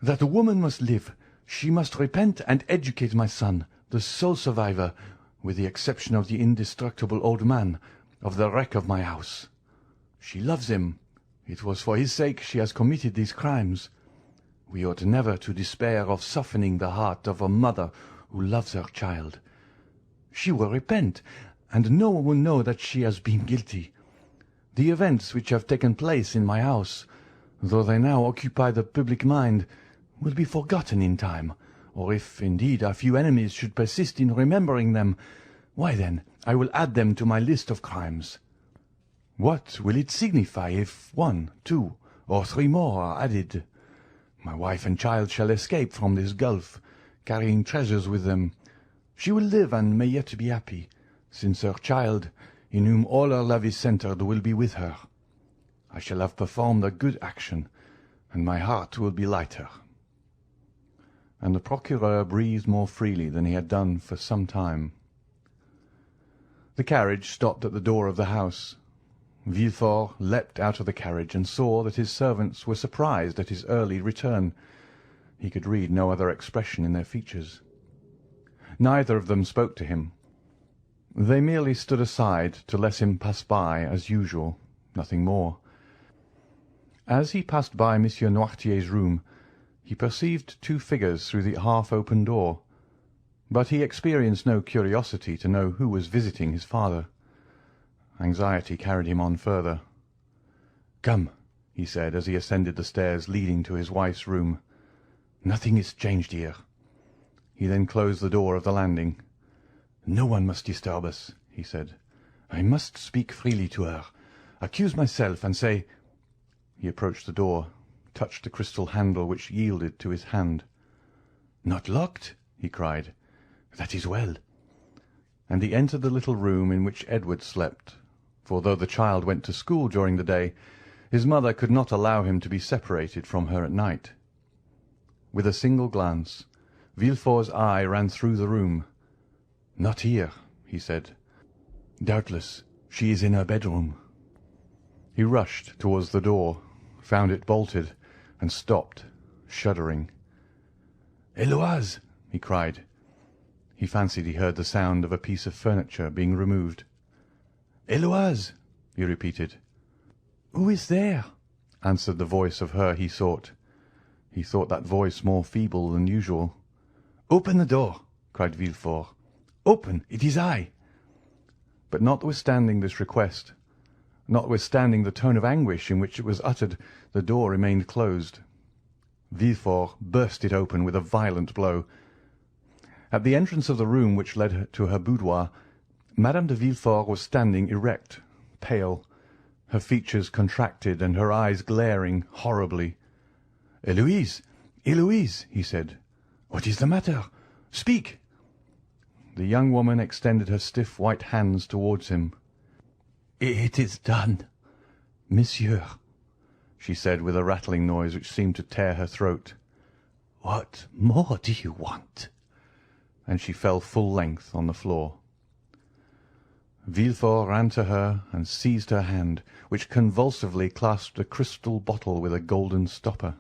that woman must live. She must repent and educate my son, the sole survivor, with the exception of the indestructible old man, of the wreck of my house. She loves him. It was for his sake she has committed these crimes. We ought never to despair of softening the heart of a mother who loves her child. She will repent, and no one will know that she has been guilty. The events which have taken place in my house, though they now occupy the public mind, will be forgotten in time, or if, indeed, a few enemies should persist in remembering them, why then I will add them to my list of crimes. What will it signify if 1, 2, or 3 more are added? My wife and child shall escape from this gulf, carrying treasures with them. She will live and may yet be happy, since her child, in whom all her love is centred, will be with her. I shall have performed a good action, and my heart will be lighter." And the procureur breathed more freely than he had done for some time. The carriage stopped at the door of the house. Villefort leapt out of the carriage and saw that his servants were surprised at his early return. He could read no other expression in their features. Neither of them spoke to him. They merely stood aside to let him pass by as usual, nothing more. As he passed by Monsieur Noirtier's room, he perceived 2 figures through the half-open door, but he experienced no curiosity to know who was visiting his father. Anxiety carried him on further. "Come," he said as he ascended the stairs leading to his wife's room. "Nothing is changed here." He then closed the door of the landing. "No one must disturb us," he said. "I must speak freely to her, accuse myself, and say—" He approached the door, touched the crystal handle, which yielded to his hand. "Not locked?" he cried. "That is well." And he entered the little room in which Edward slept, for though the child went to school during the day, his mother could not allow him to be separated from her at night. With a single glance, Villefort's eye ran through the room. "Not here," he said. "Doubtless she is in her bedroom." He rushed towards the door, found it bolted, and stopped, shuddering. "Héloise!" he cried. He fancied he heard the sound of a piece of furniture being removed. "Héloise!" he repeated. "Who is there?" answered the voice of her he sought. He thought that voice more feeble than usual. "Open the door!" cried Villefort. "Open! It is I!" But notwithstanding this request, notwithstanding the tone of anguish in which it was uttered, the door remained closed. Villefort burst it open with a violent blow. At the entrance of the room which led to her boudoir, Madame de Villefort was standing erect, pale, her features contracted and her eyes glaring horribly. "Héloise! Héloise!" he said. "What is the matter? Speak!" The young woman extended her stiff white hands towards him. "It is done, monsieur," she said with a rattling noise which seemed to tear her throat. "What more do you want?" And she fell full length on the floor. Villefort ran to her and seized her hand, which convulsively clasped a crystal bottle with a golden stopper.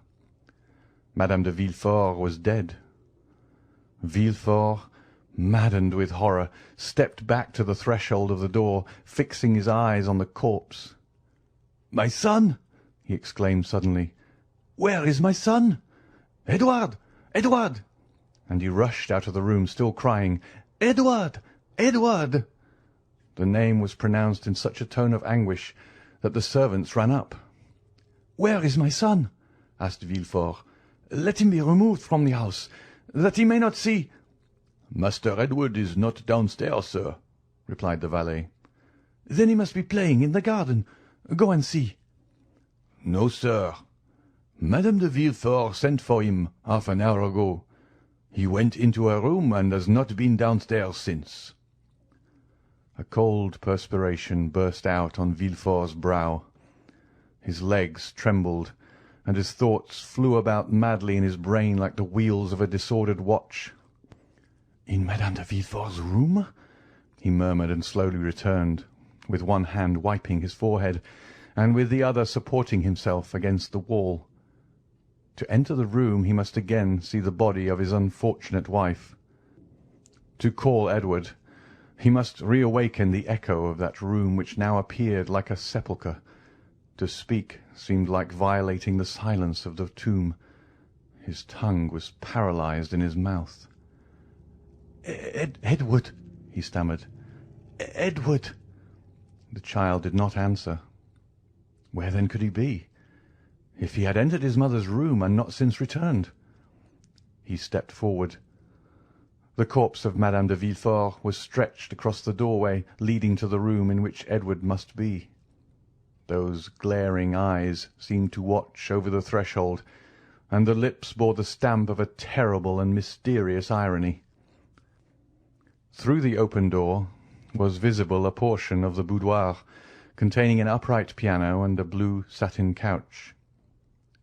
Madame de Villefort was dead. Villefort, maddened with horror, stepped back to the threshold of the door, fixing his eyes on the corpse. "My son!" he exclaimed suddenly. "Where is my son? Edward! Edward!" And he rushed out of the room, still crying, "Edward! Edward!" The name was pronounced in such a tone of anguish that the servants ran up. "Where is my son?" asked Villefort. "Let him be removed from the house, that he may not see—" "Master Edward is not downstairs, sir," replied the valet. "Then he must be playing in the garden. Go and see." "No, sir. Madame de Villefort sent for him half an hour ago. He went into her room and has not been downstairs since." A cold perspiration burst out on Villefort's brow. His legs trembled, and his thoughts flew about madly in his brain like the wheels of a disordered watch. "In Madame de Villefort's room?" he murmured, and slowly returned, with one hand wiping his forehead, and with the other supporting himself against the wall. To enter the room he must again see the body of his unfortunate wife. To call Edward, he must reawaken the echo of that room which now appeared like a sepulchre. To speak seemed like violating the silence of the tomb. His tongue was paralyzed in his mouth. Edward," he stammered. "Edward!" The child did not answer. Where then could he be? If he had entered his mother's room and not since returned? He stepped forward. The corpse of Madame de Villefort was stretched across the doorway leading to the room in which Edward must be. Those glaring eyes seemed to watch over the threshold, and the lips bore the stamp of a terrible and mysterious irony. Through the open door was visible a portion of the boudoir, containing an upright piano and a blue satin couch.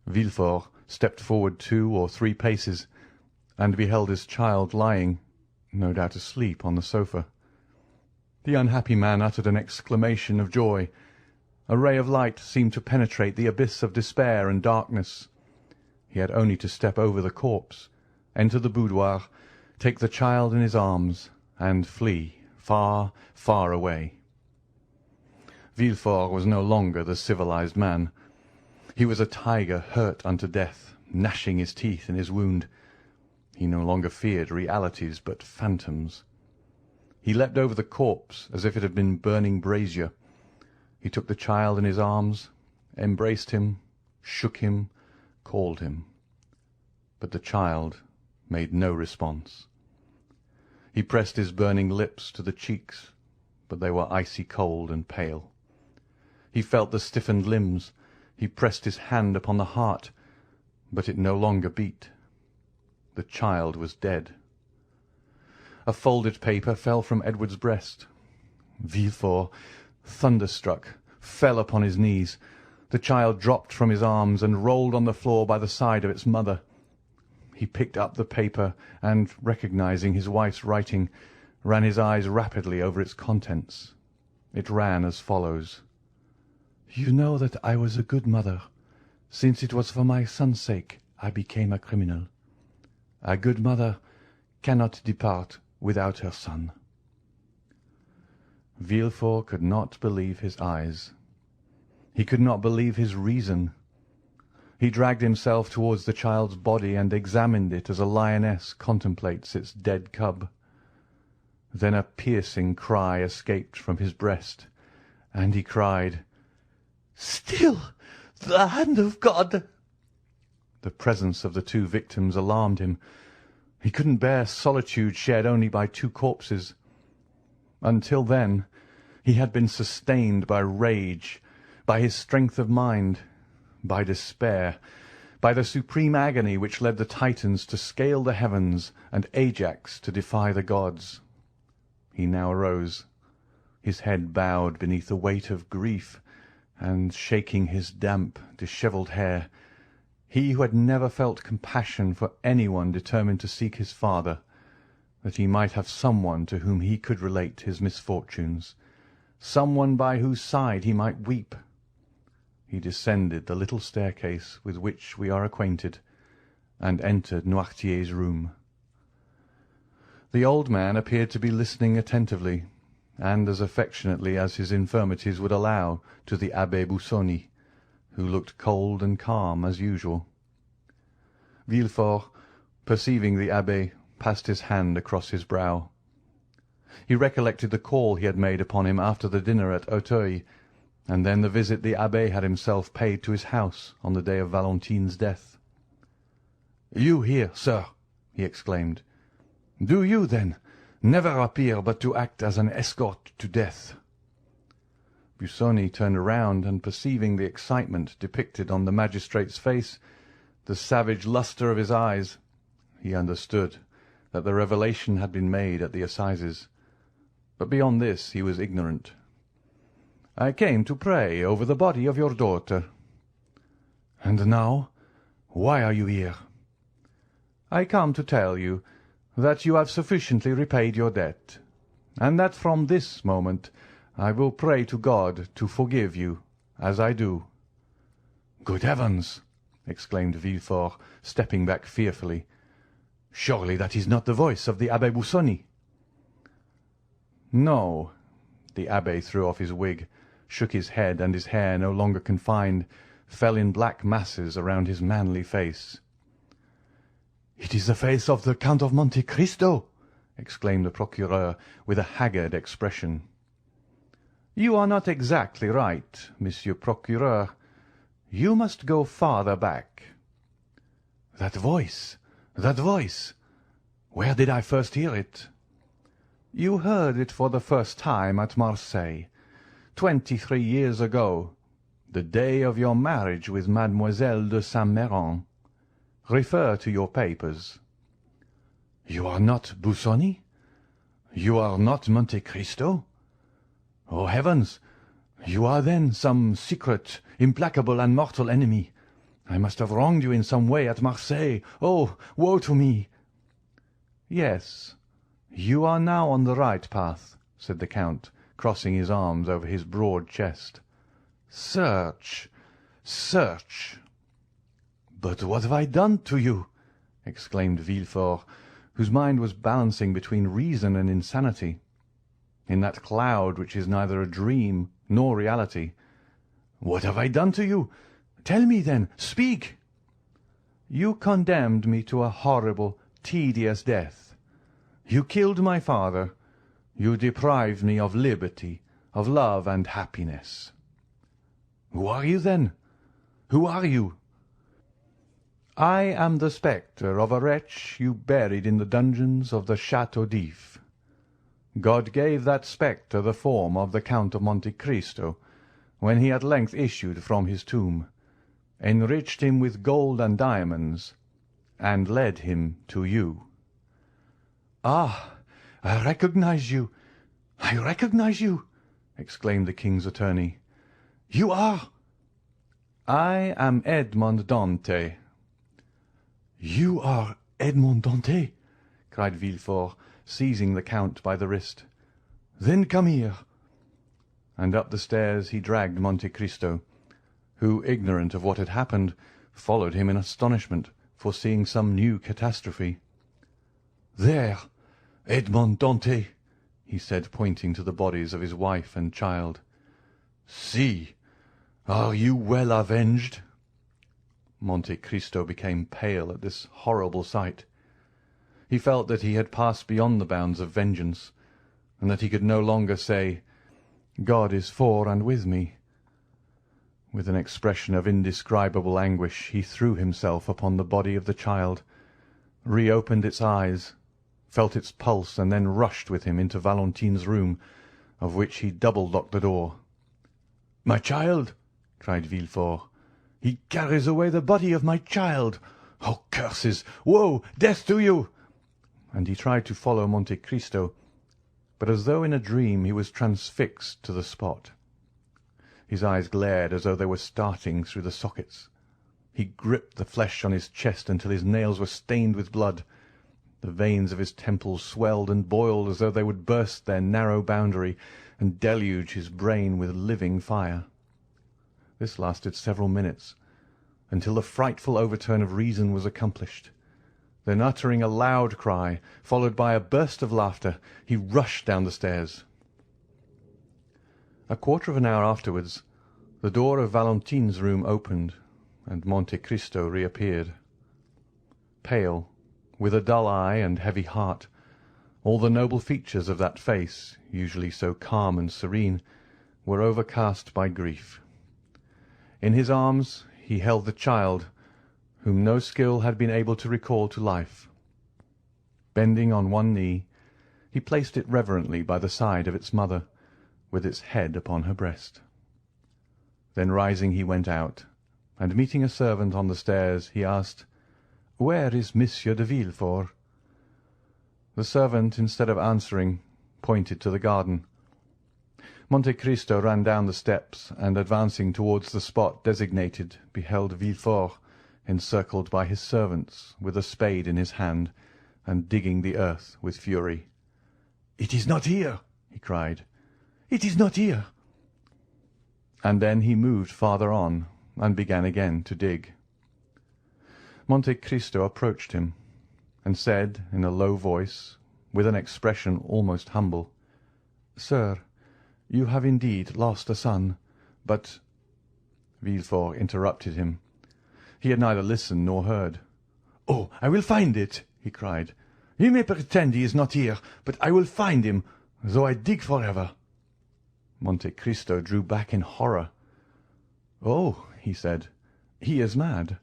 Villefort stepped forward 2 or 3 paces, and beheld his child lying, no doubt asleep, on the sofa. The unhappy man uttered an exclamation of joy. A ray of light seemed to penetrate the abyss of despair and darkness. He had only to step over the corpse, enter the boudoir, take the child in his arms, and flee far, far away. Villefort was no longer the civilized man. He was a tiger hurt unto death, gnashing his teeth in his wound. He no longer feared realities but phantoms. He leapt over the corpse as if it had been burning brazier. He took the child in his arms, embraced him, shook him, called him. But the child made no response. He pressed his burning lips to the cheeks, but they were icy cold and pale. He felt the stiffened limbs. He pressed his hand upon the heart, but it no longer beat. The child was dead. A folded paper fell from Edward's breast. Villefort, thunderstruck, fell upon his knees. The child dropped from his arms and rolled on the floor by the side of its mother. He picked up the paper and, recognizing his wife's writing, ran his eyes rapidly over its contents. It ran as follows: "You know that I was a good mother, since it was for my son's sake I became a criminal. A good mother cannot depart without her son." Villefort could not believe his eyes. He could not believe his reason. He dragged himself towards the child's body and examined it as a lioness contemplates its dead cub. Then a piercing cry escaped from his breast, and he cried, "Still the hand of God!" The presence of the two victims alarmed him. He couldn't bear solitude shared only by two corpses. Until then he had been sustained by rage, by his strength of mind, by despair, by the supreme agony which led the Titans to scale the heavens and Ajax to defy the gods. He now arose, his head bowed beneath the weight of grief, and shaking his damp, dishevelled hair, he who had never felt compassion for anyone determined to seek his father, that he might have someone to whom he could relate his misfortunes, someone by whose side he might weep. He descended the little staircase with which we are acquainted, and entered Noirtier's room. The old man appeared to be listening attentively, and as affectionately as his infirmities would allow, to the Abbé Busoni, who looked cold and calm as usual. Villefort, perceiving the abbé, passed his hand across his brow. He recollected the call he had made upon him after the dinner at Auteuil, and then the visit the abbé had himself paid to his house on the day of Valentine's death. "You here, sir!" he exclaimed. "Do you, then, never appear but to act as an escort to death?" Busoni turned around, and perceiving the excitement depicted on the magistrate's face, the savage lustre of his eyes, he understood that the revelation had been made at the Assizes, but beyond this he was ignorant. "I came to pray over the body of your daughter." "And now, why are you here?" "I come to tell you that you have sufficiently repaid your debt, and that from this moment I will pray to God to forgive you, as I do." "Good heavens!" exclaimed Villefort, stepping back fearfully. "Surely that is not the voice of the Abbé Busoni?" "No." The abbé threw off his wig, shook his head, and his hair, no longer confined, fell in black masses around his manly face. "It is the face of the Count of Monte Cristo!" exclaimed the procureur, with a haggard expression. "You are not exactly right, Monsieur Procureur. You must go farther back." That voice! That voice! Where did I first hear it?" "You heard it for the first time at Marseilles, 23 years ago, the day of your marriage with Mademoiselle de Saint-Méran. Refer to your papers." "You are not Busoni? You are not Monte Cristo? Oh, heavens! You are then some secret, implacable, and mortal enemy. I must have wronged you in some way at Marseilles. Oh, woe to me!" "Yes, you are now on the right path," said the Count, crossing his arms over his broad chest. "Search, search." "But what have I done to you?" exclaimed Villefort, whose mind was balancing between reason and insanity. In that cloud which is neither a dream nor reality. "What have I done to you? Tell me, then, speak." "You condemned me to a horrible, tedious death. You killed my father. You deprived me of liberty, of love and happiness." "Who are you, then? Who are you?" "I am the spectre of a wretch you buried in the dungeons of the Château d'If. God gave that spectre the form of the Count of Monte Cristo when he at length issued from his tomb, enriched him with gold and diamonds, and led him to you." "Ah, I recognize you! I recognize you!" exclaimed the king's attorney. "You are—" "I am Edmond Dantès." "You are Edmond Dantès?" cried Villefort, seizing the count by the wrist. "Then come here." And up the stairs he dragged Monte Cristo, who, ignorant of what had happened, followed him in astonishment, foreseeing some new catastrophe. "There, Edmond Dantès," he said, pointing to the bodies of his wife and child. "See, are you well avenged?" Monte Cristo became pale at this horrible sight. He felt that he had passed beyond the bounds of vengeance, and that he could no longer say, "God is for and with me." With an expression of indescribable anguish he threw himself upon the body of the child, reopened its eyes, felt its pulse, and then rushed with him into Valentine's room, of which he double-locked the door. "My child!" cried Villefort. "He carries away the body of my child! Oh, curses! Woe! Death to you!" And he tried to follow Monte Cristo, but as though in a dream he was transfixed to the spot. His eyes glared as though they were starting through the sockets. He gripped the flesh on his chest until his nails were stained with blood. The veins of his temples swelled and boiled as though they would burst their narrow boundary and deluge his brain with living fire. This lasted several minutes, until the frightful overturn of reason was accomplished. Then, uttering a loud cry, followed by a burst of laughter, he rushed down the stairs. A quarter of an hour afterwards, the door of Valentine's room opened, and Monte Cristo reappeared. Pale, with a dull eye and heavy heart, all the noble features of that face, usually so calm and serene, were overcast by grief. In his arms he held the child, whom no skill had been able to recall to life. Bending on one knee, he placed it reverently by the side of its mother, with its head upon her breast. Then rising he went out, and meeting a servant on the stairs, he asked, "Where is Monsieur de Villefort?" The servant, instead of answering, pointed to the garden. Monte Cristo ran down the steps, and advancing towards the spot designated, beheld Villefort encircled by his servants, with a spade in his hand, and digging the earth with fury. "It is not here!" he cried. "It is not here!" And then he moved farther on, and began again to dig. Monte Cristo approached him, and said in a low voice, with an expression almost humble, "Sir, you have indeed lost a son, but—" Villefort interrupted him. He had neither listened nor heard. "Oh, I will find it!" he cried. "You may pretend he is not here, but I will find him, though I dig forever." Monte Cristo drew back in horror. "Oh," he said, "he is mad."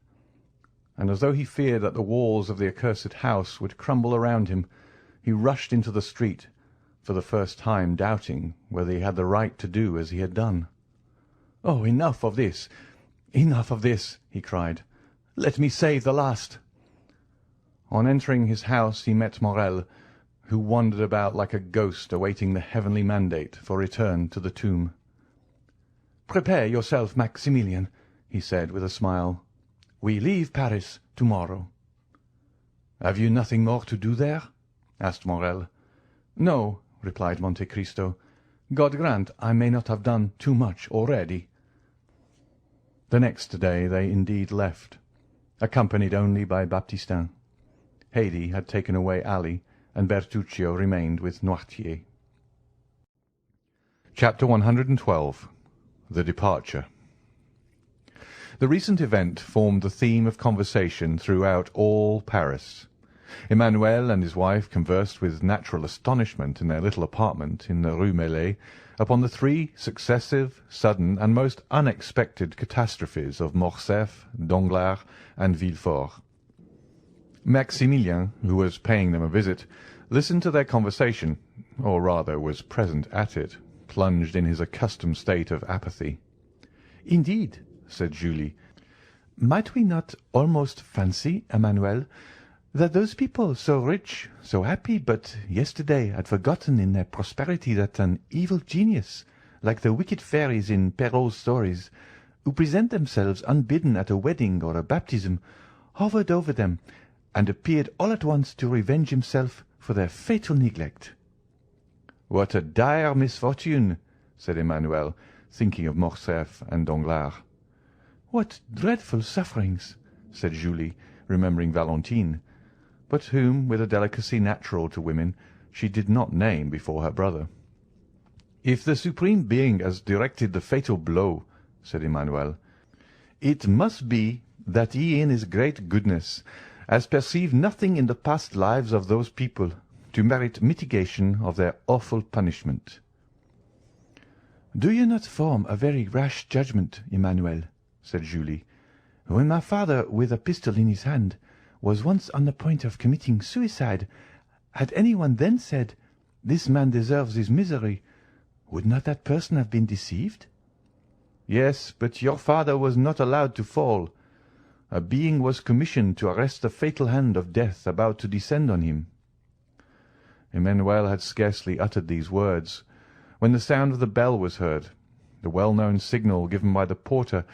And as though he feared that the walls of the accursed house would crumble around him, he rushed into the street, for the first time doubting whether he had the right to do as he had done. "Oh, enough of this! Enough of this!" he cried. "Let me save the last." On entering his house he met Morrel, who wandered about like a ghost awaiting the heavenly mandate for return to the tomb. "Prepare yourself, Maximilian," he said with a smile. "We leave Paris tomorrow." "Have you nothing more to do there?" asked Morrel. "No," replied Monte Cristo. "God grant I may not have done too much already." The next day they indeed left, accompanied only by Baptistin. Haydée had taken away Ali, and Bertuccio remained with Noirtier. Chapter 112. The Departure. The recent event formed the theme of conversation throughout all Paris. Emmanuel and his wife conversed with natural astonishment in their little apartment in the Rue Meslay upon the 3 successive, sudden, and most unexpected catastrophes of Morcerf, Danglars, and Villefort. Maximilian, who was paying them a visit, listened to their conversation, or rather was present at it, plunged in his accustomed state of apathy. "Indeed," said Julie, "might we not almost fancy, Emmanuel, that those people so rich, so happy, but yesterday had forgotten in their prosperity that an evil genius, like the wicked fairies in Perrault's stories, who present themselves unbidden at a wedding or a baptism, hovered over them, and appeared all at once to revenge himself for their fatal neglect." "What a dire misfortune!" said Emmanuel, thinking of Morcerf and Danglars. "What dreadful sufferings!" said Julie, remembering Valentine, but whom, with a delicacy natural to women, she did not name before her brother. "If the Supreme Being has directed the fatal blow," said Emmanuel, "it must be that he in his great goodness has perceived nothing in the past lives of those people to merit mitigation of their awful punishment." "Do you not form a very rash judgment, Emmanuel?" said Julie. "When my father, with a pistol in his hand, was once on the point of committing suicide, had anyone then said, 'This man deserves his misery,' would not that person have been deceived?" "Yes, but your father was not allowed to fall. A being was commissioned to arrest the fatal hand of death about to descend on him." Emmanuel had scarcely uttered these words when the sound of the bell was heard, the well-known signal given by the porter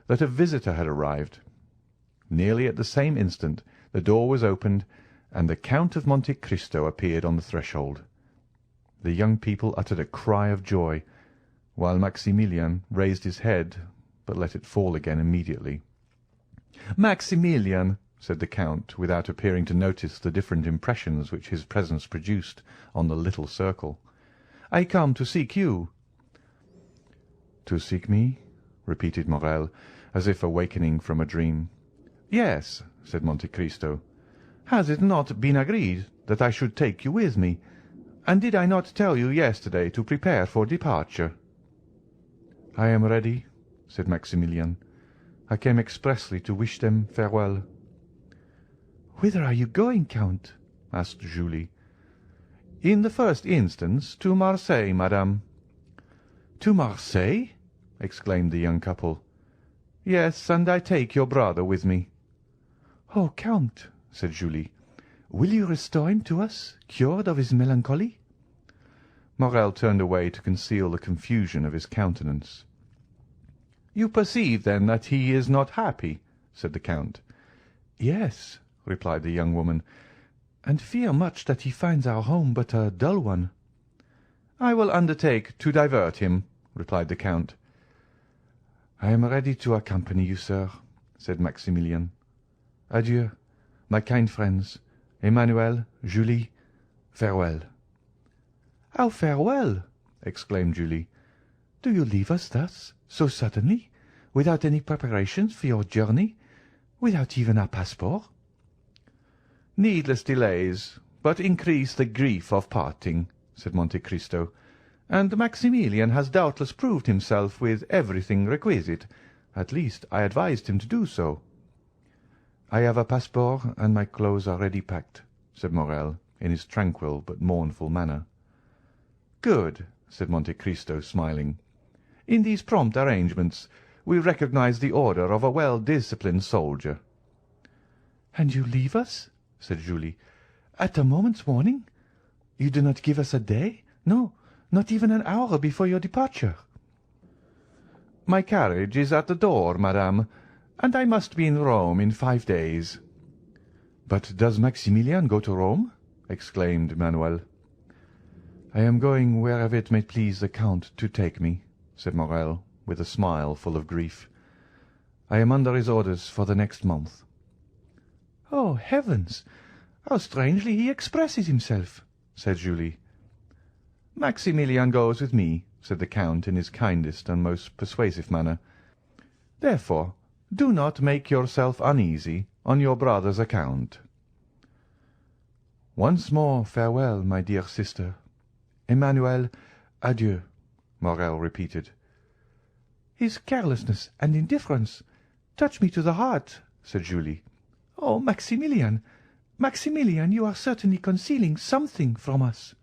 that a visitor had arrived. Nearly at the same instant the door was opened, and the Count of Monte Cristo appeared on the threshold. The young people uttered a cry of joy, while Maximilian raised his head, but let it fall again immediately. "Maximilian," said the Count, without appearing to notice the different impressions which his presence produced on the little circle, "I come to seek you." "To seek me?" repeated Morrel, as if awakening from a dream. "Yes," said Monte Cristo. "Has it not been agreed that I should take you with me? And did I not tell you yesterday to prepare for departure?" "I am ready," said Maximilian. "I came expressly to wish them farewell." "Whither are you going, Count?" asked Julie. "In the first instance to Marseilles, madame." "To Marseilles?" exclaimed the young couple. "Yes, and I take your brother with me." "Oh, Count," said Julie, "will you restore him to us, cured of his melancholy?" Morrel turned away to conceal the confusion of his countenance. "You perceive, then, that he is not happy?" said the Count. "Yes," replied the young woman, "and fear much that he finds our home but a dull one." "I will undertake to divert him," replied the Count. "I am ready to accompany you, sir," said Maximilian. "Adieu, my kind friends. Emmanuel, Julie, farewell." "How farewell?" exclaimed Julie. "Do you leave us thus, so suddenly, without any preparations for your journey, without even our passport?" "Needless delays but increase the grief of parting," said Monte Cristo, "and Maximilian has doubtless proved himself with everything requisite. At least, I advised him to do so." "I have a passport, and my clothes are ready packed," said Morrel, in his tranquil but mournful manner. "Good," said Monte Cristo, smiling. "In these prompt arrangements we recognize the order of a well-disciplined soldier." "And you leave us," said Julie, "at a moment's warning? You do not give us a day, no, not even an hour before your departure?" "My carriage is at the door, madame, and I must be in Rome in 5 days." "But does Maximilian go to Rome?" exclaimed Emmanuel. "I am going wherever it may please the Count to take me," said Morrel, with a smile full of grief. "I am under his orders for the next month." "Oh, heavens! How strangely he expresses himself!" said Julie. "Maximilian goes with me," said the Count in his kindest and most persuasive manner. "Therefore, do not make yourself uneasy on your brother's account." "Once more farewell, my dear sister. Emmanuel, adieu," Morrel repeated. "His carelessness and indifference touch me to the heart," said Julie. "Oh, Maximilian, Maximilian, you are certainly concealing something from us."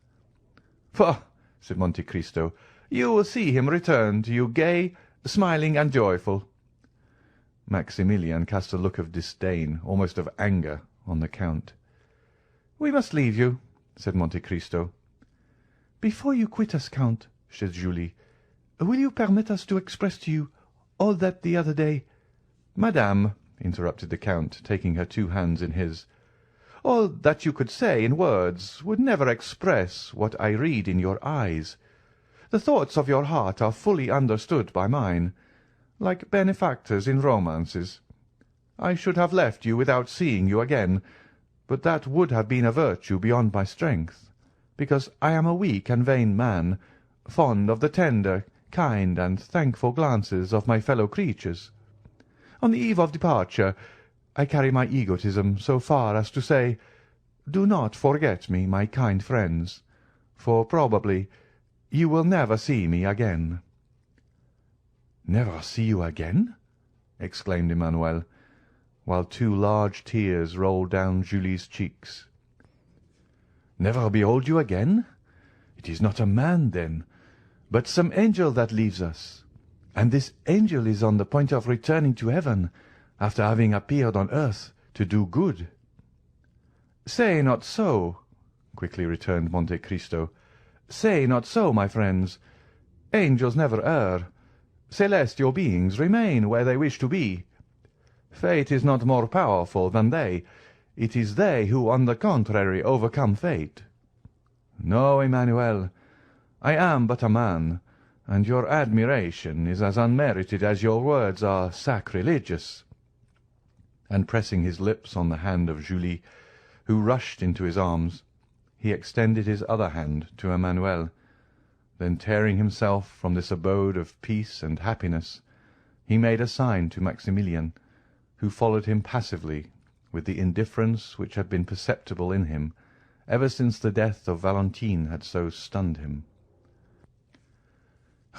"Pah!" said Monte Cristo. "You will see him return to you gay, smiling, and joyful." Maximilian cast a look of disdain, almost of anger, on the Count. "We must leave you," said Monte Cristo. "Before you quit us, Count," said Julie, will you permit us to express to you all that the other day—" "Madame," interrupted the Count, taking her two hands in his, "all that you could say in words would never express what I read in your eyes. The thoughts of your heart are fully understood by mine, like benefactors in romances. I should have left you without seeing you again, but that would have been a virtue beyond my strength, because I am a weak and vain man, fond of the tender, kind, and thankful glances of my fellow creatures. On the eve of departure, I carry my egotism so far as to say, do not forget me, my kind friends, for probably you will never see me again." "Never see you again?" exclaimed Emmanuel, while two large tears rolled down Julie's cheeks. "Never behold you again? It is not a man, then, but some angel that leaves us, and this angel is on the point of returning to heaven after having appeared on earth to do good." "Say not so," quickly returned Monte Cristo. "Say not so, my friends. Angels never err. Celestial beings remain where they wish to be. Fate is not more powerful than they. It is they who, on the contrary, overcome fate. No, Emmanuel, I am but a man, and your admiration is as unmerited as your words are sacrilegious." And pressing his lips on the hand of Julie, who rushed into his arms, he extended his other hand to Emmanuel. Then, tearing himself from this abode of peace and happiness, he made a sign to Maximilian, who followed him passively, with the indifference which had been perceptible in him ever since the death of Valentine had so stunned him.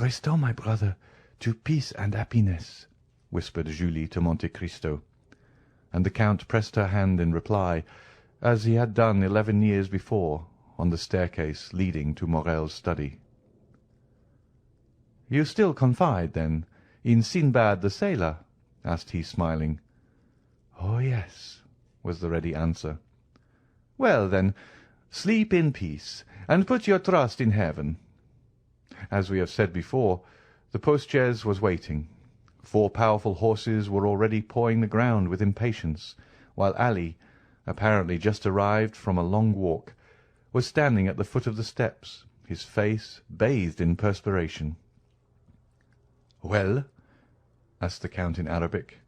"Restore my brother to peace and happiness," whispered Julie to Monte Cristo, and the Count pressed her hand in reply, as he had done 11 years before on the staircase leading to Morrel's study. "You still confide, then, in Sinbad the sailor?" asked he, smiling. "Oh, yes," was the ready answer. "Well, then, sleep in peace, and put your trust in heaven." As we have said before, the post-chaise was waiting. 4 powerful horses were already pawing the ground with impatience, while Ali, apparently just arrived from a long walk, was standing at the foot of the steps, his face bathed in perspiration. "Well," asked the Count in Arabic,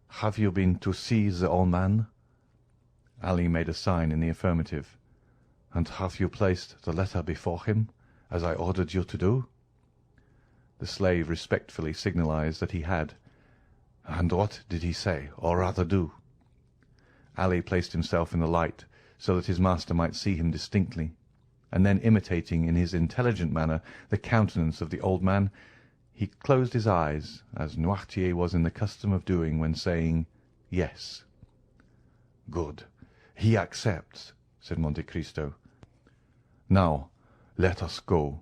"have you been to see the old man?" Ali made a sign in the affirmative. "And have you placed the letter before him, as I ordered you to do?" The slave respectfully signalized that he had. "And what did he say, or rather do?" Ali placed himself in the light so that his master might see him distinctly, and then, imitating in his intelligent manner the countenance of the old man, he closed his eyes, as Noirtier was in the custom of doing when saying "yes." "Good. He accepts," said Monte Cristo. "Now let us go."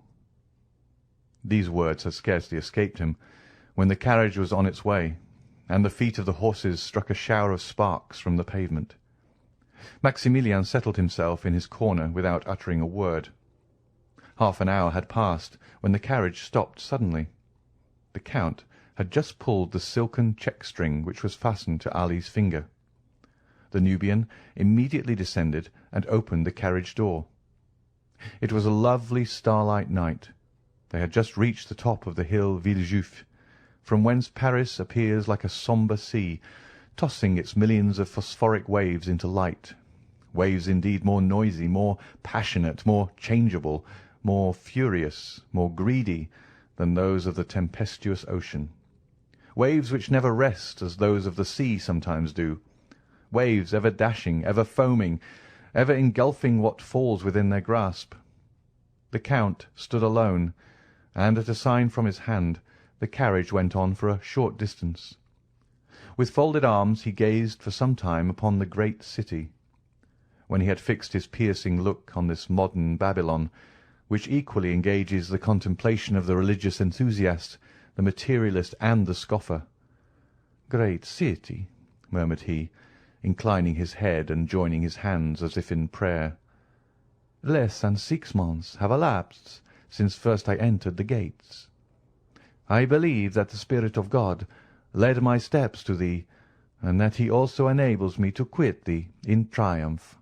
These words had scarcely escaped him when the carriage was on its way, and the feet of the horses struck a shower of sparks from the pavement. Maximilian settled himself in his corner without uttering a word. Half an hour had passed when the carriage stopped suddenly. The Count had just pulled the silken check-string which was fastened to Ali's finger. The Nubian immediately descended and opened the carriage door. It was a lovely starlight night. They had just reached the top of the hill Villejuif, from whence Paris appears like a sombre sea, tossing its millions of phosphoric waves into light, waves indeed more noisy, more passionate, more changeable, more furious, more greedy than those of the tempestuous ocean, waves which never rest as those of the sea sometimes do, waves ever dashing, ever foaming, ever engulfing what falls within their grasp. The Count stood alone, and at a sign from his hand the carriage went on for a short distance. With folded arms he gazed for some time upon the great city. When he had fixed his piercing look on this modern Babylon, which equally engages the contemplation of the religious enthusiast, the materialist, and the scoffer. "Great city," murmured he, inclining his head and joining his hands as if in prayer. "Less than 6 months have elapsed since first I entered the gates. I believe that the Spirit of God led my steps to thee, and that he also enables me to quit thee in triumph.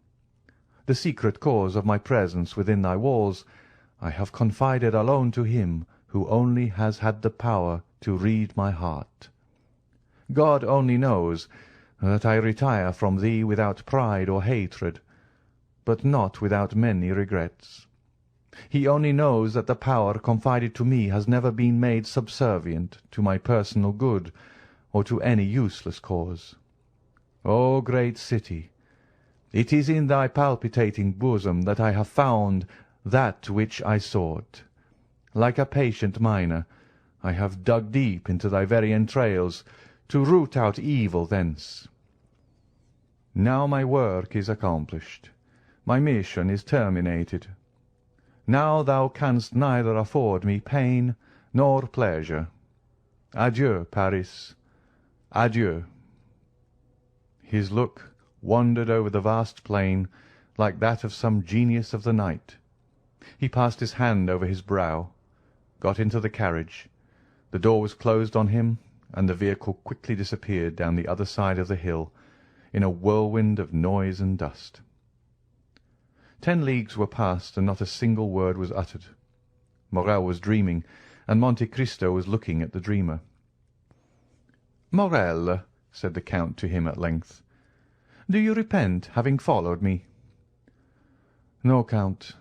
The secret cause of my presence within thy walls I have confided alone to him who only has had the power to read my heart. God only knows that I retire from thee without pride or hatred, but not without many regrets. He only knows that the power confided to me has never been made subservient to my personal good or to any useless cause. O great city, it is in thy palpitating bosom that I have found that which I sought. Like a patient miner, I have dug deep into thy very entrails to root out evil thence. Now my work is accomplished. My mission is terminated. Now thou canst neither afford me pain nor pleasure. Adieu, Paris. Adieu. His look wandered over the vast plain like that of some genius of the night. He passed his hand over his brow, got into the carriage. The door was closed on him, and the vehicle quickly disappeared down the other side of the hill in a whirlwind of noise and dust. 10 leagues were passed, and not a single word was uttered. Morrel was dreaming, and Monte Cristo was looking at the dreamer. "Morrel," said the Count to him at length, "do you repent having followed me?" "No, Count,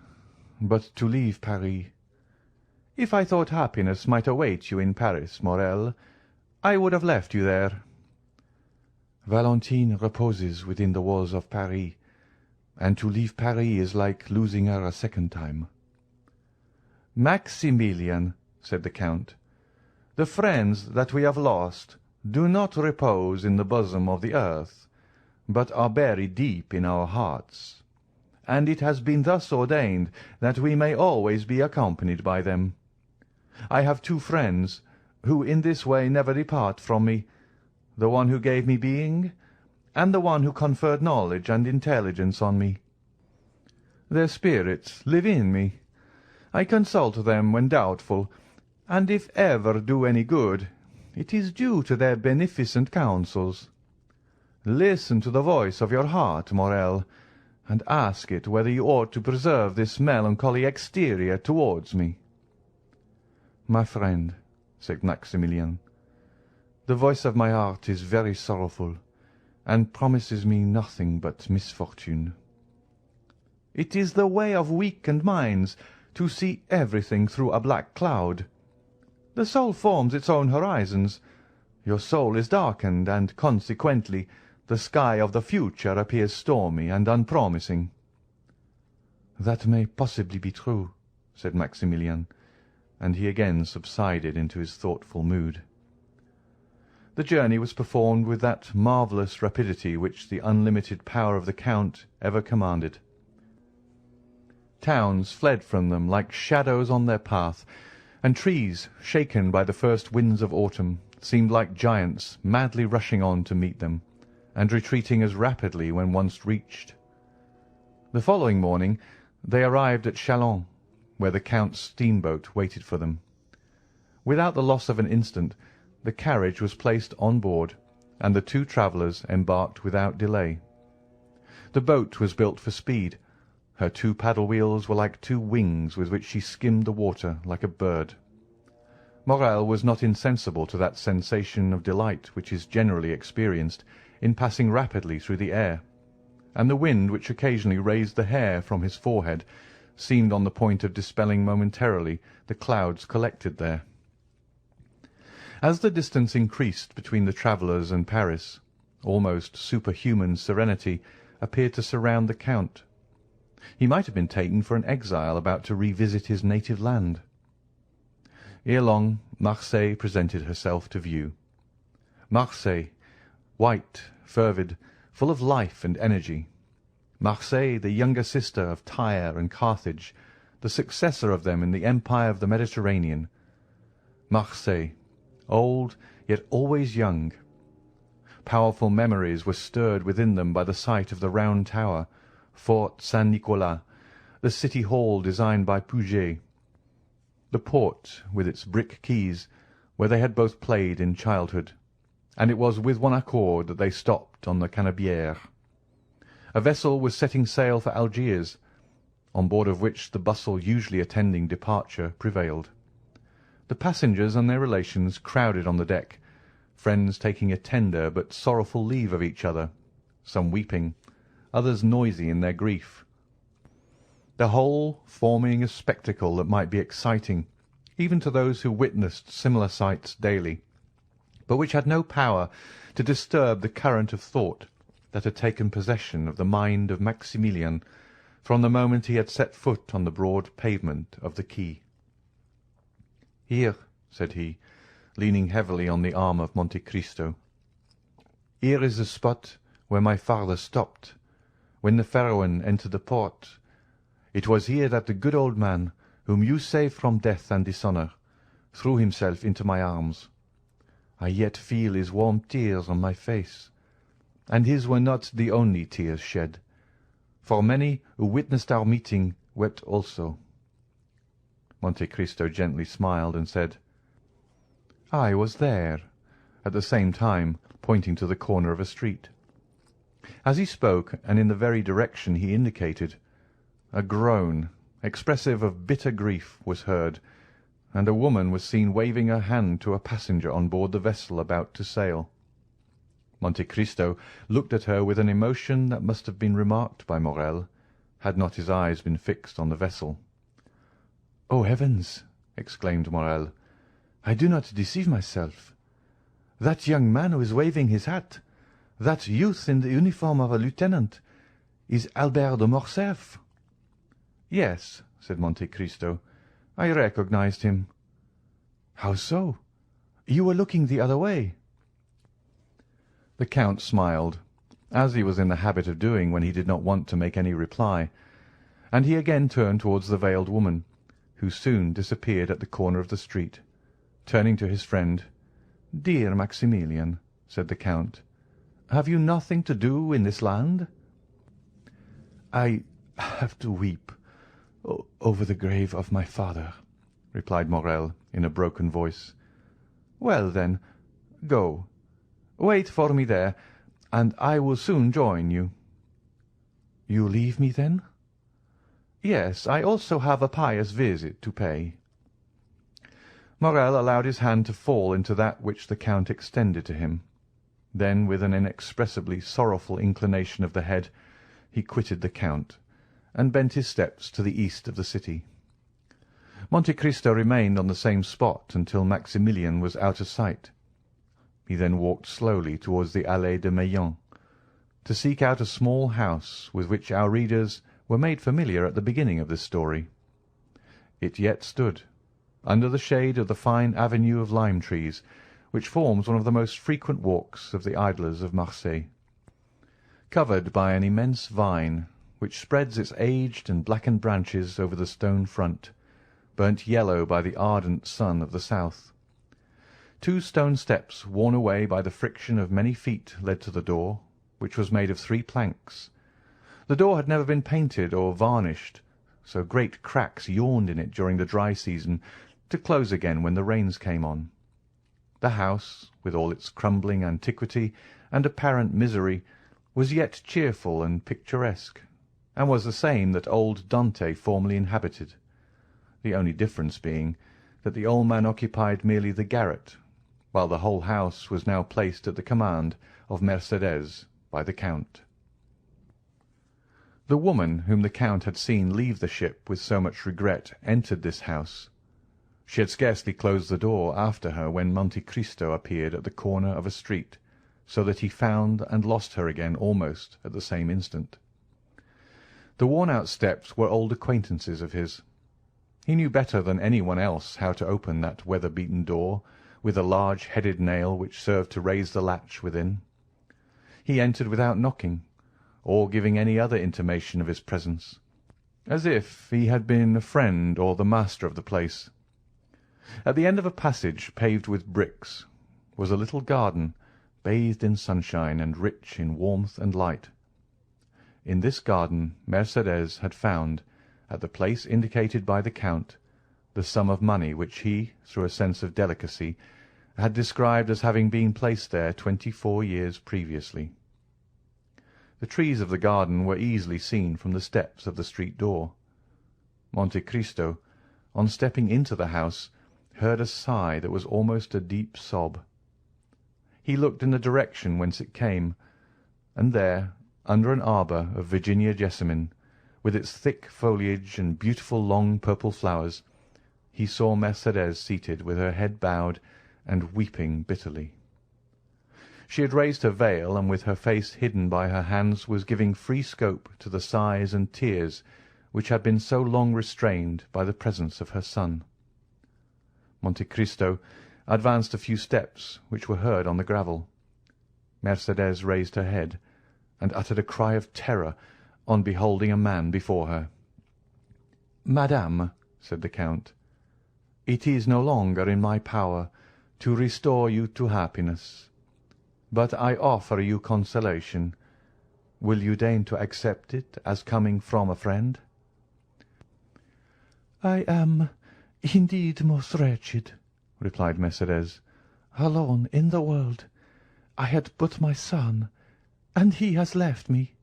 but to leave Paris." "If I thought happiness might await you in Paris, Morrel, I would have left you there." "Valentine reposes within the walls of Paris, and to leave Paris is like losing her a second time." "Maximilian," said the Count, "the friends that we have lost do not repose in the bosom of the earth, but are buried deep in our hearts, and it has been thus ordained that we may always be accompanied by them. I have 2 friends, who in this way never depart from me, the one who gave me being, and the one who conferred knowledge and intelligence on me. Their spirits live in me. I consult them when doubtful, and if ever do any good, it is due to their beneficent counsels. Listen to the voice of your heart, Morrel, and ask it whether you ought to preserve this melancholy exterior towards me." "My friend," said Maximilian, "the voice of my heart is very sorrowful, and promises me nothing but misfortune." "It is the way of weakened minds to see everything through a black cloud. The soul forms its own horizons. Your soul is darkened, and consequently the sky of the future appears stormy and unpromising." "That may possibly be true," said Maximilian, and he again subsided into his thoughtful mood. The journey was performed with that marvellous rapidity which the unlimited power of the Count ever commanded. Towns fled from them like shadows on their path, and trees, shaken by the first winds of autumn, seemed like giants madly rushing on to meet them, and retreating as rapidly when once reached. The following morning they arrived at Châlons, where the Count's steamboat waited for them. Without the loss of an instant, the carriage was placed on board, and the 2 travellers embarked without delay. The boat was built for speed. Her 2 paddle wheels were like 2 wings with which she skimmed the water like a bird. Morrel was not insensible to that sensation of delight which is generally experienced in passing rapidly through the air, and the wind which occasionally raised the hair from his forehead seemed on the point of dispelling momentarily the clouds collected there. As the distance increased between the travellers and Paris, almost superhuman serenity appeared to surround the Count. He might have been taken for an exile about to revisit his native land. Ere long Marseille presented herself to view. Marseille, white, fervid, full of life and energy. Marseille, the younger sister of Tyre and Carthage, the successor of them in the empire of the Mediterranean. Marseille, old yet always young. Powerful memories were stirred within them by the sight of the Round Tower, Fort Saint-Nicolas, the city hall designed by Puget. The port, with its brick quays, where they had both played in childhood, and it was with one accord that they stopped on the Canebière. A vessel was setting sail for Algiers, on board of which the bustle usually attending departure prevailed. The passengers and their relations crowded on the deck, friends taking a tender but sorrowful leave of each other, some weeping, others noisy in their grief, the whole forming a spectacle that might be exciting even to those who witnessed similar sights daily, but which had no power to disturb the current of thought that had taken possession of the mind of Maximilian from the moment he had set foot on the broad pavement of the quay. "Here," said he, leaning heavily on the arm of Monte Cristo, "here is the spot where my father stopped. When the Pharaon entered the port, it was here that the good old man, whom you saved from death and dishonour, threw himself into my arms. I yet feel his warm tears on my face, and his were not the only tears shed, for many who witnessed our meeting wept also." Monte Cristo gently smiled and said, "I was there," at the same time pointing to the corner of a street. As he spoke, and in the very direction he indicated, a groan, expressive of bitter grief, was heard, and a woman was seen waving her hand to a passenger on board the vessel about to sail. Monte Cristo looked at her with an emotion that must have been remarked by Morrel, had not his eyes been fixed on the vessel. "Oh, heavens!" exclaimed Morrel, "I do not deceive myself. That young man who is waving his hat, that youth in the uniform of a lieutenant, is Albert de Morcerf." "Yes," said Monte Cristo, "I recognized him." "How so? You were looking the other way." The Count smiled, as he was in the habit of doing when he did not want to make any reply, and he again turned towards the veiled woman, who soon disappeared at the corner of the street. Turning to his friend, "Dear Maximilian," said the Count, "have you nothing to do in this land?" "I have to weep over the grave of my father," replied Morrel in a broken voice. "Well, then, go. Wait for me there, and I will soon join you." "You leave me, then?" "Yes, I also have a pious visit to pay." Morrel allowed his hand to fall into that which the Count extended to him. Then, with an inexpressibly sorrowful inclination of the head, he quitted the Count, and bent his steps to the east of the city. Monte Cristo remained on the same spot until Maximilian was out of sight. He then walked slowly towards the Allée de Meilhan, to seek out a small house with which our readers were made familiar at the beginning of this story. It yet stood, under the shade of the fine avenue of lime trees, which forms one of the most frequent walks of the idlers of Marseille, covered by an immense vine, which spreads its aged and blackened branches over the stone front, burnt yellow by the ardent sun of the south. 2 stone steps, worn away by the friction of many feet, led to the door, which was made of 3 planks. The door had never been painted or varnished, so great cracks yawned in it during the dry season, to close again when the rains came on. The house, with all its crumbling antiquity and apparent misery, was yet cheerful and picturesque, and was the same that old Dante formerly inhabited, the only difference being that the old man occupied merely the garret, while the whole house was now placed at the command of Mercédès by the Count. The woman whom the Count had seen leave the ship with so much regret entered this house. She had scarcely closed the door after her when Monte Cristo appeared at the corner of a street, so that he found and lost her again almost at the same instant. The worn-out steps were old acquaintances of his. He knew better than any one else how to open that weather-beaten door, with a large-headed nail which served to raise the latch within. He entered without knocking, or giving any other intimation of his presence, as if he had been a friend or the master of the place. At the end of a passage paved with bricks was a little garden, bathed in sunshine and rich in warmth and light. In this garden Mercédès had found, at the place indicated by the Count, the sum of money which he, through a sense of delicacy, had described as having been placed there 24 years previously. The trees of the garden were easily seen from the steps of the street door. Monte Cristo, on stepping into the house, heard a sigh that was almost a deep sob. He looked in the direction whence it came, and there, under an arbour of Virginia jessamine, with its thick foliage and beautiful long purple flowers, he saw Mercédès seated with her head bowed and weeping bitterly. She had raised her veil, and with her face hidden by her hands was giving free scope to the sighs and tears which had been so long restrained by the presence of her son. Monte Cristo advanced a few steps, which were heard on the gravel. Mercédès raised her head, and uttered a cry of terror on beholding a man before her. "Madame," said the Count, "it is no longer in my power to restore you to happiness, but I offer you consolation. Will you deign to accept it as coming from a friend?" "I am indeed most wretched," replied Mercédès, "alone in the world. I had but my son, and he has left me."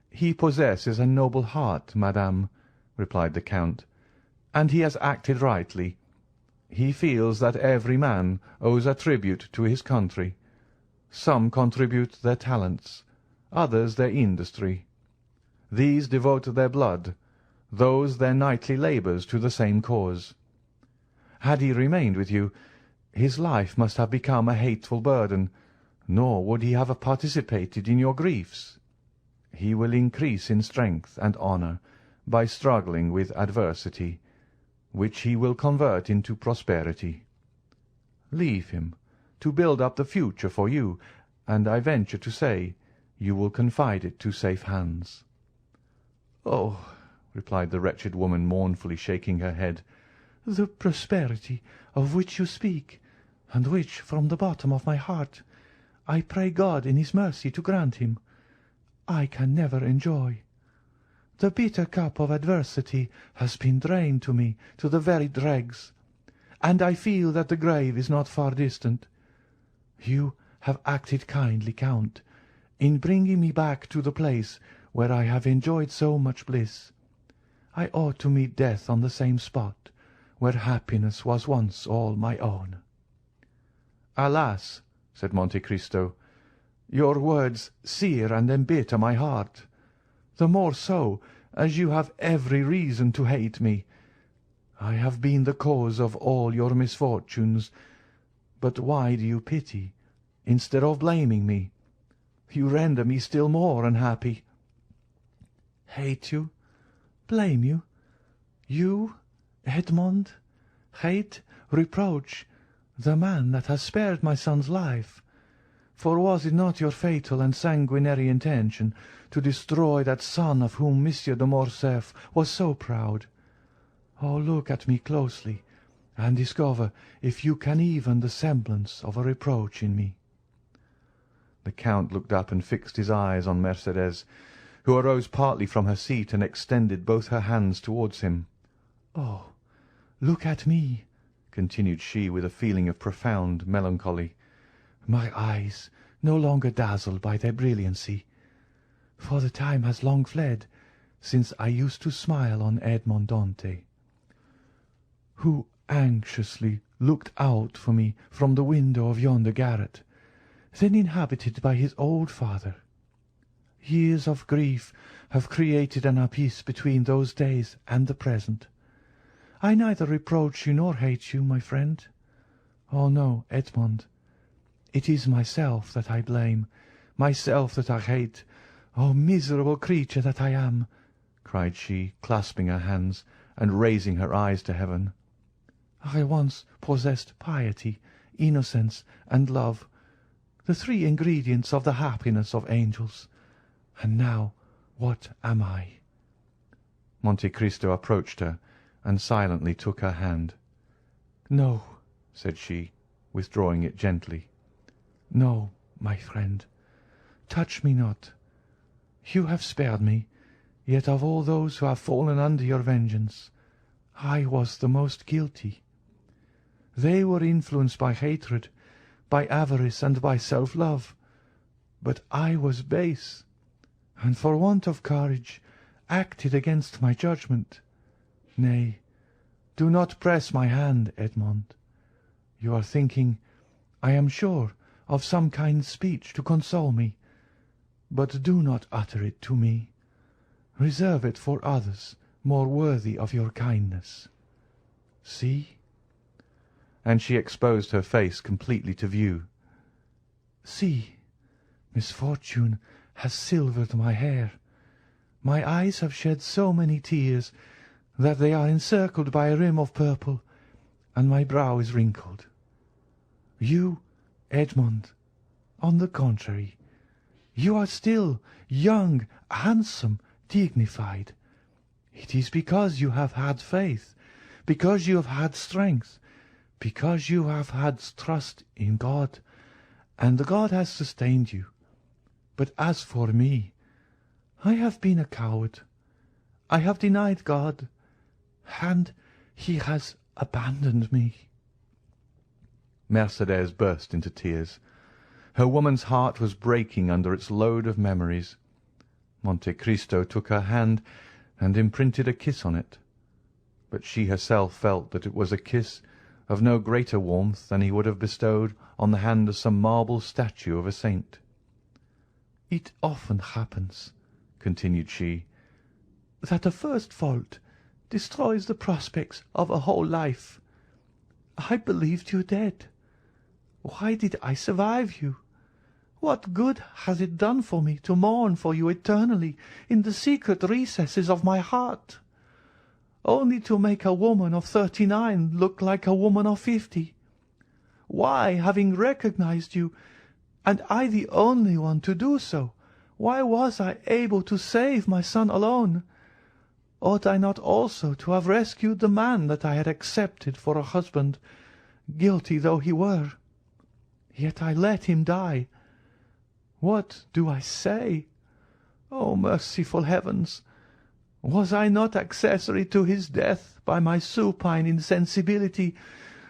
"He possesses a noble heart, madame," replied the Count, "and he has acted rightly. He feels that every man owes a tribute to his country. Some contribute their talents, others their industry. These devote their blood, those their nightly labours to the same cause. Had he remained with you, his life must have become a hateful burden, nor would he have participated in your griefs. He will increase in strength and honour by struggling with adversity, which he will convert into prosperity. Leave him to build up the future for you, and I venture to say you will confide it to safe hands." "Oh," replied the wretched woman, mournfully shaking her head, "the prosperity of which you speak, and which, from the bottom of my heart, I pray God in his mercy to grant him, I can never enjoy. The bitter cup of adversity has been drained to me to the very dregs, and I feel that the grave is not far distant. You have acted kindly, Count, in bringing me back to the place where I have enjoyed so much bliss. I ought to meet death on the same spot where happiness was once all my own." "Alas," said Monte Cristo, "your words sear and embitter my heart, the more so as you have every reason to hate me. I have been the cause of all your misfortunes, but why do you pity instead of blaming me? You render me still more unhappy." "Hate you? Blame you? You, Edmond? Hate, reproach, the man that has spared my son's life? For was it not your fatal and sanguinary intention to destroy that son of whom Monsieur de Morcerf was so proud? Oh, look at me closely, and discover if you can even the semblance of a reproach in me." The Count looked up and fixed his eyes on Mercédès, who arose partly from her seat and extended both her hands towards him. "Oh, look at me," continued she with a feeling of profound melancholy. "My eyes no longer dazzled by their brilliancy, for the time has long fled since I used to smile on Edmond Dantès, who anxiously looked out for me from the window of yonder garret, then inhabited by his old father. Years of grief have created an abyss between those days and the present. I neither reproach you nor hate you, my friend. Oh no, Edmond, it is myself that I blame, myself that I hate. Oh, miserable creature that I am!" cried she, clasping her hands and raising her eyes to heaven. "I once possessed piety, innocence, and love, the three ingredients of the happiness of angels. And now what am I?" Monte Cristo approached her and silently took her hand. "No," said she, withdrawing it gently. "No, my friend, touch me not. You have spared me, yet of all those who have fallen under your vengeance, I was the most guilty. They were influenced by hatred, by avarice, and by self-love. But I was base, and for want of courage acted against my judgment. Nay, do not press my hand, Edmond. You are thinking, I am sure, of some kind speech to console me, but do not utter it to me. Reserve it for others more worthy of your kindness. See," and she exposed her face completely to view. "See, misfortune has silvered my hair. My eyes have shed so many tears that they are encircled by a rim of purple, and my brow is wrinkled. You, Edmond, on the contrary, you are still young, handsome, dignified. It is because you have had faith, because you have had strength, because you have had trust in God, and God has sustained you. But as for me, I have been a coward. I have denied God, and he has abandoned me." Mercédès burst into tears. Her woman's heart was breaking under its load of memories. Monte Cristo took her hand and imprinted a kiss on it, but she herself felt that it was a kiss of no greater warmth than he would have bestowed on the hand of some marble statue of a saint. "It often happens," continued she, "that a first fault destroys the prospects of a whole life. I believed you dead. Why did I survive you? What good has it done for me to mourn for you eternally in the secret recesses of my heart, only to make a woman of 39 look like a woman of 50? Why, having recognized you, and I the only one to do so, why was I able to save my son alone? Ought I not also to have rescued the man that I had accepted for a husband, guilty though he were? Yet I let him die. What do I say? O merciful heavens! Was I not accessory to his death by my supine insensibility,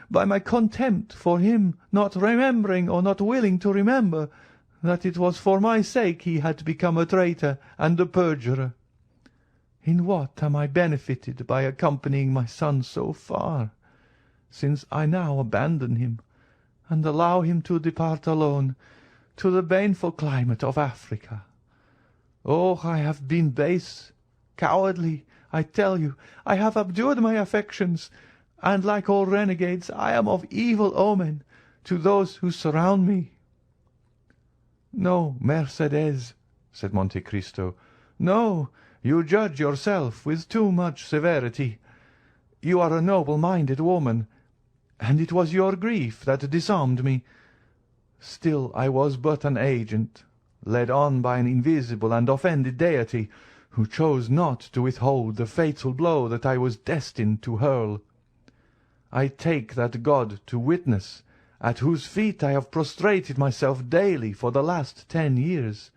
by my contempt for him, not remembering or not willing to remember that it was for my sake he had become a traitor and a perjurer? In what am I benefited by accompanying my son so far, since I now abandon him and allow him to depart alone to the baneful climate of Africa? Oh, I have been base, cowardly, I tell you. I have abjured my affections, and like all renegades I am of evil omen to those who surround me." "No, Mercédès," said Monte Cristo, "no, you judge yourself with too much severity. You are a noble-minded woman, and it was your grief that disarmed me. Still I was but an agent, led on by an invisible and offended deity, who chose not to withhold the fatal blow that I was destined to hurl. I take that God to witness, at whose feet I have prostrated myself daily for the last 10 years,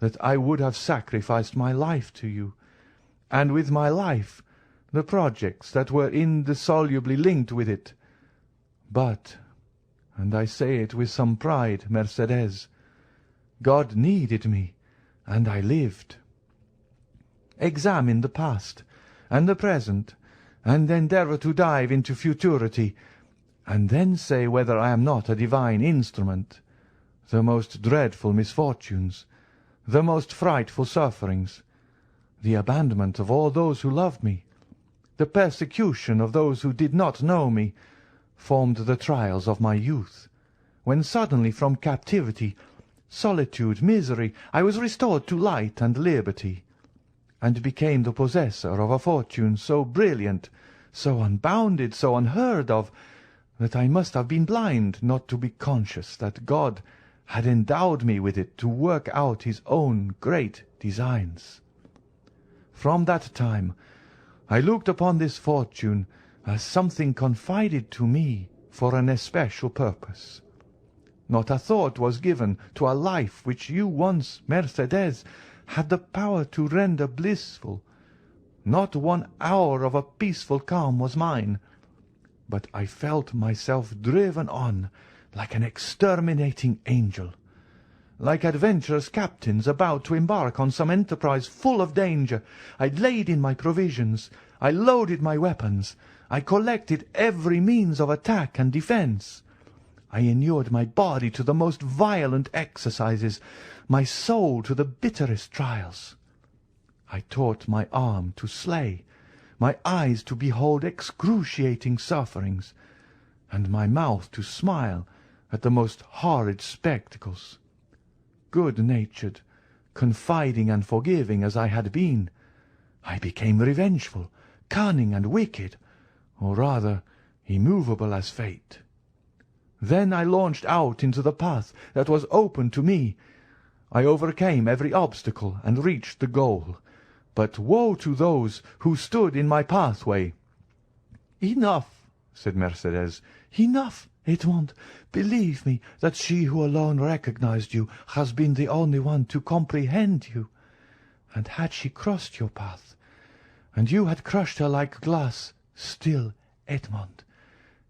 that I would have sacrificed my life to you, and with my life the projects that were indissolubly linked with it. But, and I say it with some pride, Mercédès, God needed me, and I lived. Examine the past and the present, and endeavour to dive into futurity, and then say whether I am not a divine instrument. The most dreadful misfortunes, the most frightful sufferings, the abandonment of all those who loved me, the persecution of those who did not know me, formed the trials of my youth, when suddenly from captivity, solitude, misery, I was restored to light and liberty, and became the possessor of a fortune so brilliant, so unbounded, so unheard of, that I must have been blind not to be conscious that God had endowed me with it to work out his own great designs. From that time I looked upon this fortune as something confided to me for an especial purpose. Not a thought was given to a life which you once, Mercédès, had the power to render blissful. Not 1 hour of a peaceful calm was mine. but I felt myself driven on like an exterminating angel. Like adventurous captains about to embark on some enterprise full of danger, I laid in my provisions, I loaded my weapons, I collected every means of attack and defence. I inured my body to the most violent exercises, my soul to the bitterest trials. I taught my arm to slay, my eyes to behold excruciating sufferings, and my mouth to smile at the most horrid spectacles. Good-natured, confiding and forgiving as I had been, I became revengeful, cunning and wicked, or rather immovable as fate. Then I launched out into the path that was open to me. I overcame every obstacle and reached the goal, but woe to those who stood in my pathway. "Enough," said Mercédès, "enough, Edmond. Believe me that she who alone recognized you has been the only one to comprehend you. And had she crossed your path, and you had crushed her like glass, still, Edmond,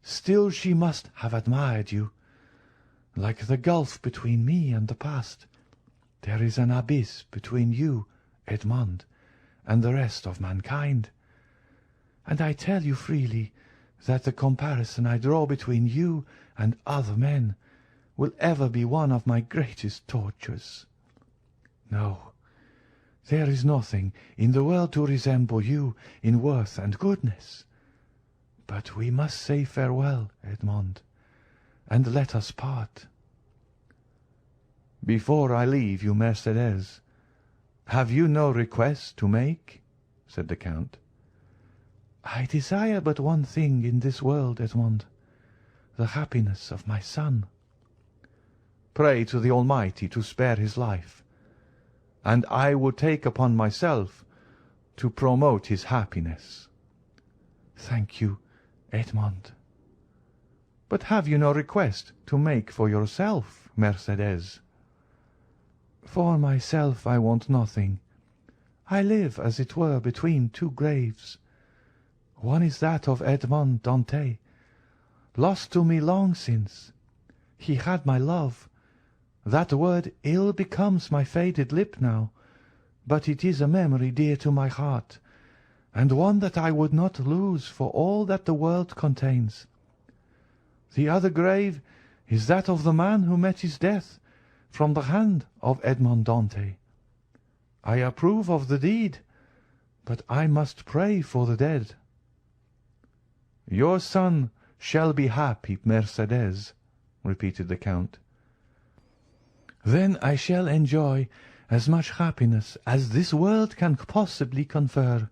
still she must have admired you. Like the gulf between me and the past, there is an abyss between you, Edmond, and the rest of mankind. And I tell you freely that the comparison I draw between you and other men will ever be one of my greatest tortures. No, there is nothing in the world to resemble you in worth and goodness. But we must say farewell, Edmond, and let us part." "Before I leave you, Mercédès, have you no request to make?" said the Count. "I desire but one thing in this world, Edmond, the happiness of my son." "Pray to the Almighty to spare his life, and I will take upon myself to promote his happiness." "Thank you, Edmond." "But have you no request to make for yourself, Mercédès?" "For myself I want nothing. I live, as it were, between two graves. One is that of Edmond Dantès, lost to me long since. He had my love. That word ill becomes my faded lip now, but it is a memory dear to my heart, and one that I would not lose for all that the world contains. The other grave is that of the man who met his death from the hand of Edmond Dantès. I approve of the deed, but I must pray for the dead." "Your son shall be happy, Mercédès," repeated the Count. "Then I shall enjoy as much happiness as this world can possibly confer."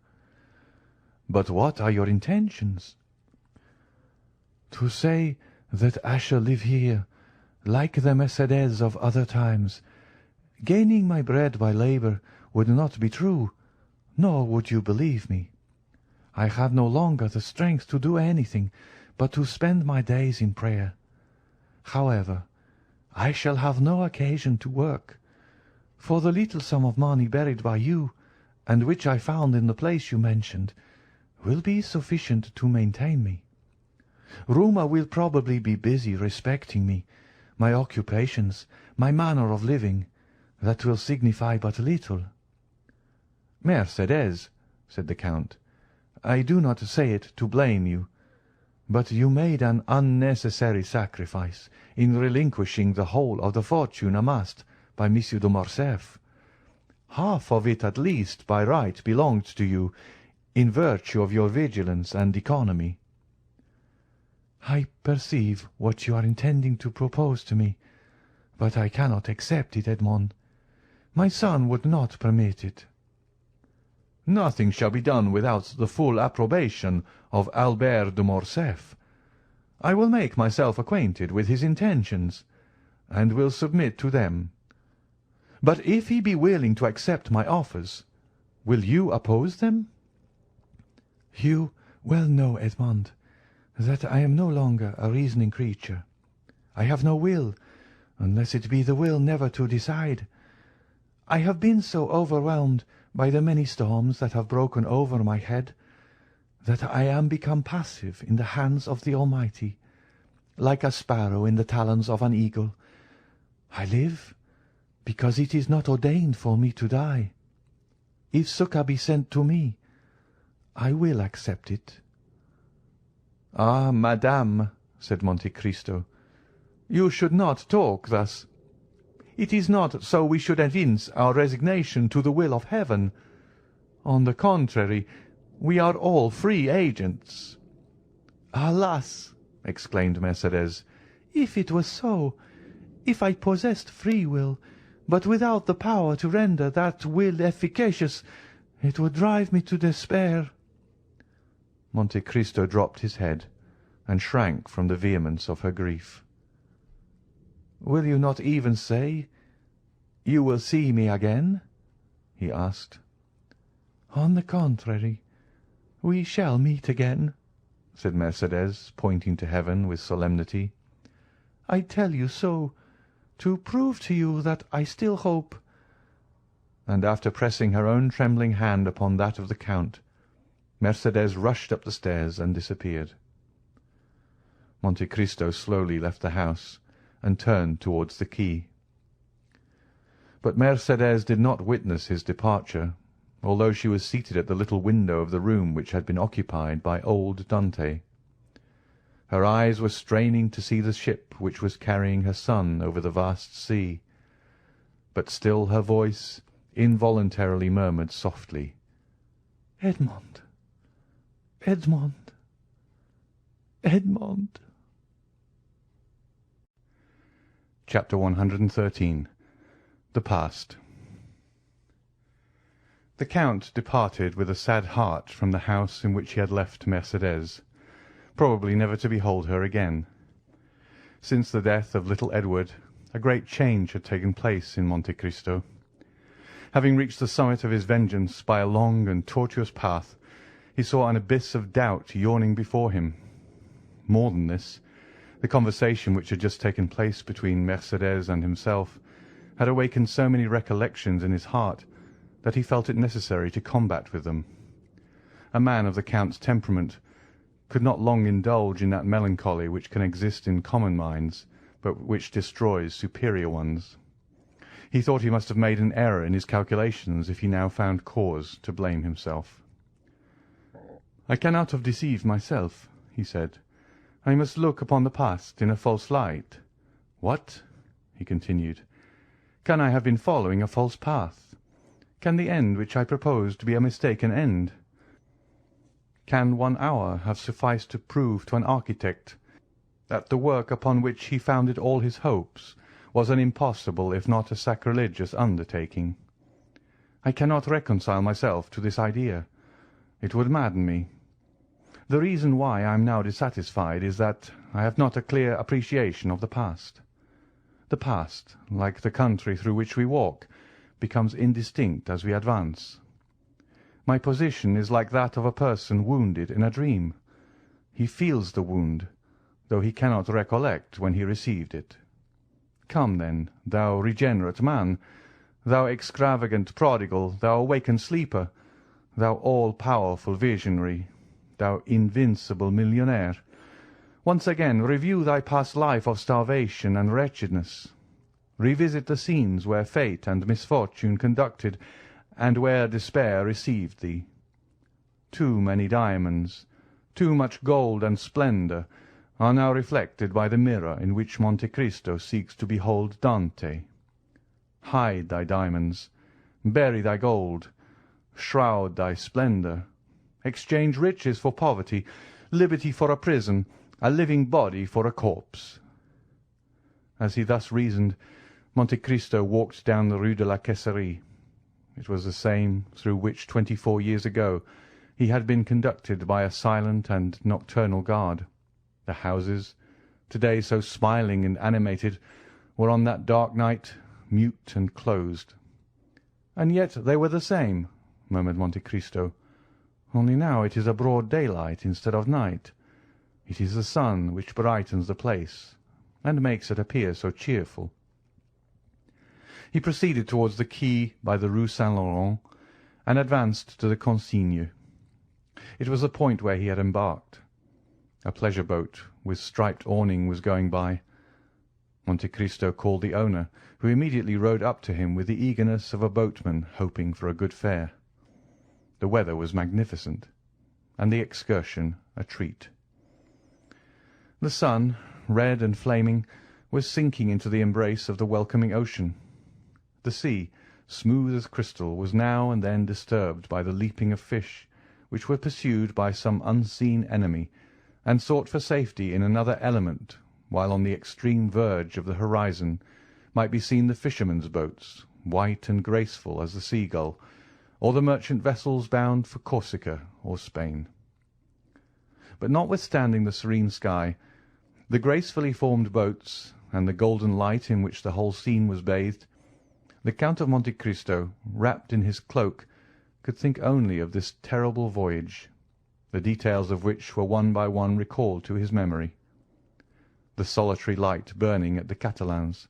"But what are your intentions?" "To say that I shall live here, like the Mercédès of other times. Gaining my bread by labour would not be true, nor would you believe me. I have no longer the strength to do anything but to spend my days in prayer. However, I shall have no occasion to work, for the little sum of money buried by you, and which I found in the place you mentioned, will be sufficient to maintain me. Rumour will probably be busy respecting me, my occupations, my manner of living. That will signify but little." "Mercédès," said the Count, "I do not say it to blame you, but you made an unnecessary sacrifice in relinquishing the whole of the fortune amassed by Monsieur de Morcerf. Half of it at least by right belonged to you, in virtue of your vigilance and economy." "I perceive what you are intending to propose to me, but I cannot accept it, Edmond. My son would not permit it." "Nothing shall be done without the full approbation of Albert de Morcerf. I will make myself acquainted with his intentions, and will submit to them. But if he be willing to accept my offers, will you oppose them?" "You well know, Edmond, that I am no longer a reasoning creature. I have no will, unless it be the will never to decide. I have been so overwhelmed by the many storms that have broken over my head that I am become passive in the hands of the Almighty, like a sparrow in the talons of an eagle. I live because it is not ordained for me to die. If succour be sent to me, I will accept it." "Ah, madame," said Monte Cristo, "you should not talk thus. It is not so we should evince our resignation to the will of heaven. On the contrary, we are all free agents." "Alas!" exclaimed Mercédès, "if it were so, if I possessed free will, but without the power to render that will efficacious, it would drive me to despair." Monte Cristo dropped his head, and shrank from the vehemence of her grief. "Will you not even say, 'You will see me again'?" he asked. "On the contrary, we shall meet again," said Mercédès, pointing to heaven with solemnity. "I tell you so, to prove to you that I still hope." And after pressing her own trembling hand upon that of the Count, Mercédès rushed up the stairs and disappeared. Monte Cristo slowly left the house and turned towards the quay. But Mercédès did not witness his departure, although she was seated at the little window of the room which had been occupied by old Dante. Her eyes were straining to see the ship which was carrying her son over the vast sea, but still her voice involuntarily murmured softly, "Edmond, Edmond, Edmond." Chapter 113. The Past. The Count departed with a sad heart from the house in which he had left Mercédès, probably never to behold her again. Since the death of little Edward, a great change had taken place in Monte Cristo. Having reached the summit of his vengeance by a long and tortuous path, he saw an abyss of doubt yawning before him. More than this, the conversation which had just taken place between Mercédès and himself had awakened so many recollections in his heart that he felt it necessary to combat with them. A man of the Count's temperament could not long indulge in that melancholy which can exist in common minds, but which destroys superior ones. He thought he must have made an error in his calculations if he now found cause to blame himself. "I cannot have deceived myself," he said. "I must look upon the past in a false light. What?" he continued. "Can I have been following a false path? Can the end which I proposed be a mistaken end? Can 1 hour have sufficed to prove to an architect that the work upon which he founded all his hopes was an impossible if not a sacrilegious undertaking? I cannot reconcile myself to this idea. It would madden me. The reason why I am now dissatisfied is that I have not a clear appreciation of the past. The past, like the country through which we walk, becomes indistinct as we advance. My position is like that of a person wounded in a dream. He feels the wound, though he cannot recollect when he received it. Come, then, thou regenerate man, thou extravagant prodigal, thou awakened sleeper, thou all-powerful visionary, thou invincible millionaire, once again review thy past life of starvation and wretchedness. Revisit the scenes where fate and misfortune conducted, and where despair received thee. Too many diamonds, too much gold and splendour, are now reflected by the mirror in which Monte Cristo seeks to behold Dante. Hide thy diamonds, bury thy gold, shroud thy splendour, exchange riches for poverty, liberty for a prison, a living body for a corpse. As he thus reasoned, Monte Cristo walked down the Rue de la Caisserie. It was the same through which 24 years ago he had been conducted by a silent and nocturnal guard. The houses, to-day so smiling and animated, were on that dark night mute and closed. "And yet they were the same," murmured Monte Cristo, "only now it is a broad daylight instead of night. It is the sun which brightens the place, and makes it appear so cheerful." He proceeded towards the quay by the Rue Saint-Laurent, and advanced to the Consigne. It was the point where he had embarked. A pleasure boat with striped awning was going by. Monte Cristo called the owner, who immediately rowed up to him with the eagerness of a boatman hoping for a good fare. The weather was magnificent, and the excursion a treat. The sun, red and flaming, was sinking into the embrace of the welcoming ocean. The sea, smooth as crystal, was now and then disturbed by the leaping of fish, which were pursued by some unseen enemy, and sought for safety in another element, while on the extreme verge of the horizon might be seen the fishermen's boats, white and graceful as the seagull, or the merchant vessels bound for Corsica or Spain. But notwithstanding the serene sky, the gracefully formed boats, and the golden light in which the whole scene was bathed, the Count of Monte Cristo, wrapped in his cloak, could think only of this terrible voyage, the details of which were one by one recalled to his memory. The solitary light burning at the Catalans,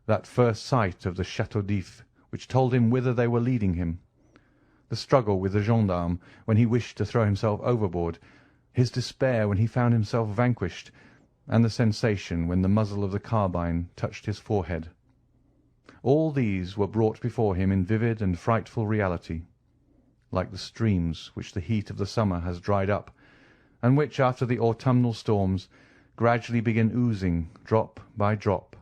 that first sight of the Château d'If, which told him whither they were leading him, the struggle with the gendarme when he wished to throw himself overboard, his despair when he found himself vanquished, and the sensation when the muzzle of the carbine touched his forehead. All these were brought before him in vivid and frightful reality, like the streams which the heat of the summer has dried up, and which, after the autumnal storms, gradually begin oozing drop by drop.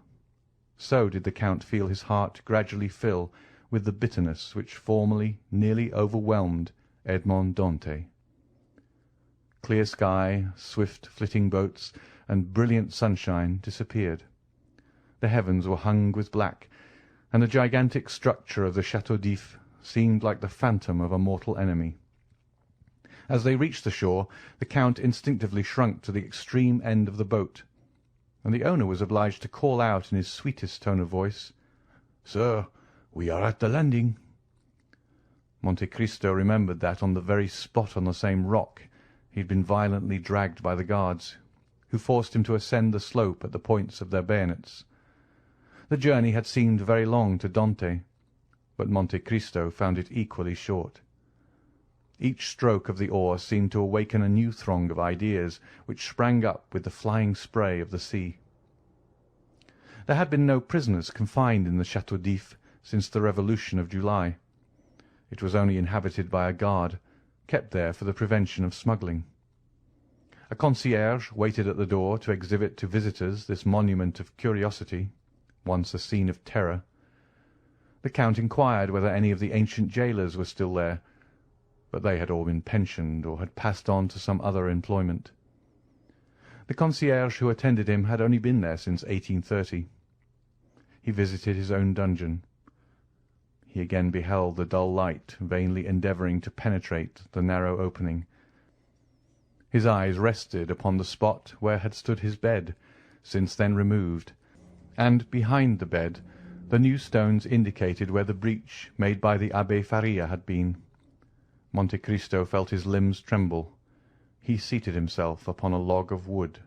So did the Count feel his heart gradually fill with the bitterness which formerly nearly overwhelmed Edmond Dantès. Clear sky, swift flitting boats, and brilliant sunshine disappeared. The heavens were hung with black, and the gigantic structure of the Château d'If seemed like the phantom of a mortal enemy. As they reached the shore, the Count instinctively shrunk to the extreme end of the boat, and the owner was obliged to call out in his sweetest tone of voice, "Sir, we are at the landing." Monte Cristo remembered that on the very spot on the same rock he had been violently dragged by the guards, who forced him to ascend the slope at the points of their bayonets. The journey had seemed very long to Dantès, but Monte Cristo found it equally short. Each stroke of the oar seemed to awaken a new throng of ideas which sprang up with the flying spray of the sea. There had been no prisoners confined in the Château d'If since the Revolution of July. It was only inhabited by a guard, kept there for the prevention of smuggling. A concierge waited at the door to exhibit to visitors this monument of curiosity, once a scene of terror. The Count inquired whether any of the ancient jailers were still there, but they had all been pensioned or had passed on to some other employment. The concierge who attended him had only been there since 1830. He visited his own dungeon. He again beheld the dull light vainly endeavouring to penetrate the narrow opening. His eyes rested upon the spot where had stood his bed, since then removed, and behind the bed the new stones indicated where the breach made by the Abbé Faria had been. Monte Cristo felt his limbs tremble. He seated himself upon a log of wood.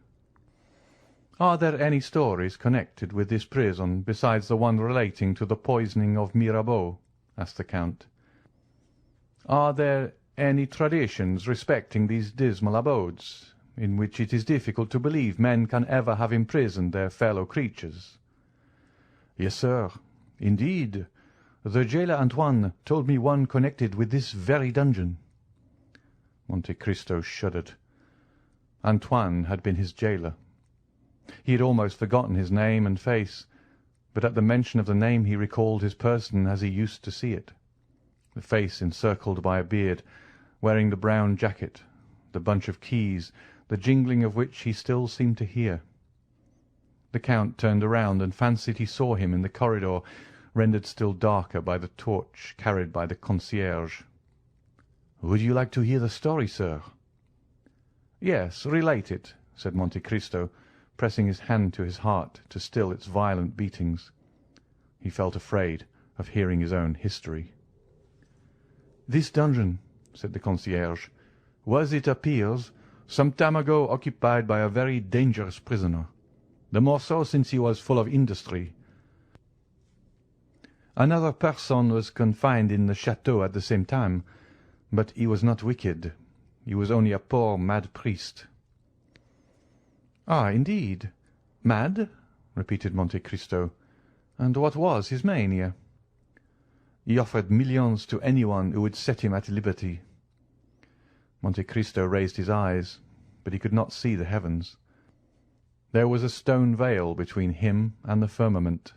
"Are there any stories connected with this prison besides the one relating to the poisoning of Mirabeau?" asked the Count. "Are there any traditions respecting these dismal abodes, in which it is difficult to believe men can ever have imprisoned their fellow creatures?" "Yes, sir. Indeed, the jailer Antoine told me one connected with this very dungeon." Monte Cristo shuddered. Antoine had been his jailer. He had almost forgotten his name and face, but at the mention of the name he recalled his person as he used to see it, the face encircled by a beard, wearing the brown jacket, the bunch of keys, the jingling of which he still seemed to hear. The Count turned around and fancied he saw him in the corridor, rendered still darker by the torch carried by the concierge. "Would you like to hear the story, sir?" "Yes, relate it," said Monte Cristo, pressing his hand to his heart to still its violent beatings. He felt afraid of hearing his own history. "This dungeon," said the concierge, "was, it appears, some time ago occupied by a very dangerous prisoner, the more so since he was full of industry. Another person was confined in the chateau at the same time, but he was not wicked. He was only a poor mad priest." "Ah, indeed. Mad?" repeated Monte Cristo. "And what was his mania?" "He offered millions to anyone who would set him at liberty." Monte Cristo raised his eyes, but he could not see the heavens. There was a stone veil between him and the firmament.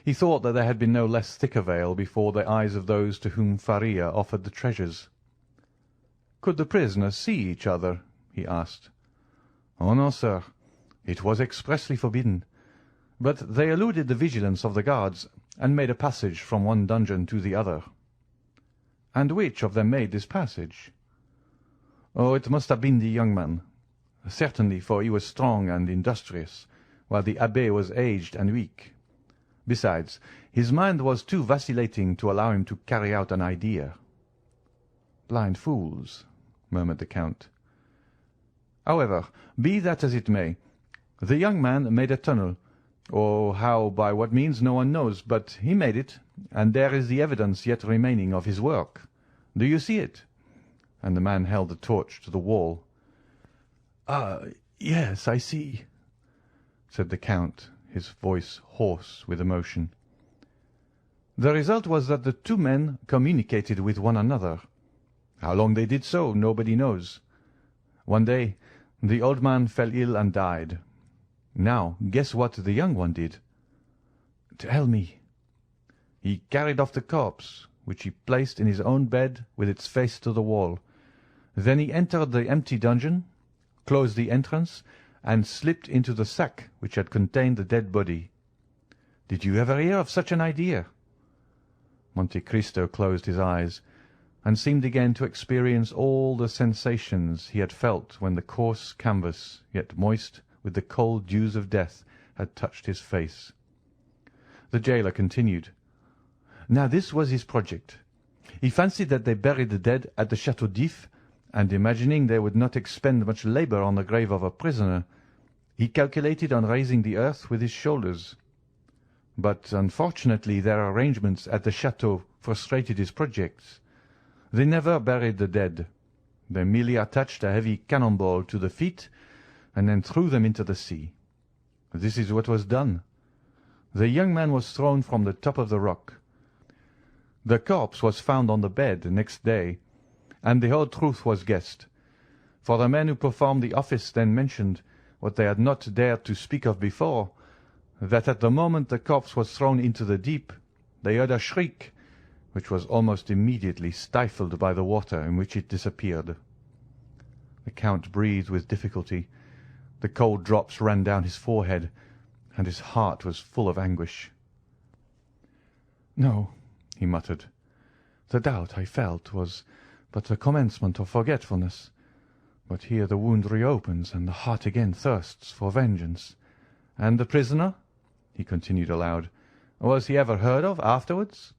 He thought that there had been no less thick a veil before the eyes of those to whom Faria offered the treasures. "Could the prisoners see each other?" he asked. "Oh, no, sir. It was expressly forbidden. But they eluded the vigilance of the guards, and made a passage from one dungeon to the other." "And which of them made this passage?" "Oh, it must have been the young man. Certainly, for he was strong and industrious, while the abbé was aged and weak. Besides, his mind was too vacillating to allow him to carry out an idea." "Blind fools," murmured the Count. "However, be that as it may, the young man made a tunnel. How, by what means, no one knows, but he made it, and there is the evidence yet remaining of his work. Do you see it?" And the man held the torch to the wall. "Ah, yes, I see," said the Count, his voice hoarse with emotion. "The result was that the two men communicated with one another. How long they did so, nobody knows. One day the old man fell ill and died. Now, guess what the young one did?" "Tell me." "He carried off the corpse, which he placed in his own bed with its face to the wall. Then he entered the empty dungeon, closed the entrance, and slipped into the sack which had contained the dead body. Did you ever hear of such an idea?" Monte Cristo closed his eyes, and seemed again to experience all the sensations he had felt when the coarse canvas, yet moist with the cold dews of death, had touched his face. The jailer continued. "Now this was his project. He fancied that they buried the dead at the Château d'If, and imagining they would not expend much labour on the grave of a prisoner, he calculated on raising the earth with his shoulders. But unfortunately their arrangements at the château frustrated his projects. They never buried the dead. They merely attached a heavy cannonball to the feet, and then threw them into the sea. This is what was done. The young man was thrown from the top of the rock. The corpse was found on the bed next day, and the whole truth was guessed. For the men who performed the office then mentioned, what they had not dared to speak of before, that at the moment the corpse was thrown into the deep, they heard a shriek, which was almost immediately stifled by the water in which it disappeared." The Count breathed with difficulty. The cold drops ran down his forehead, and his heart was full of anguish. "No," he muttered. "The doubt I felt was but the commencement of forgetfulness. But here the wound reopens, and the heart again thirsts for vengeance. And the prisoner?" he continued aloud. "Was he ever heard of afterwards?"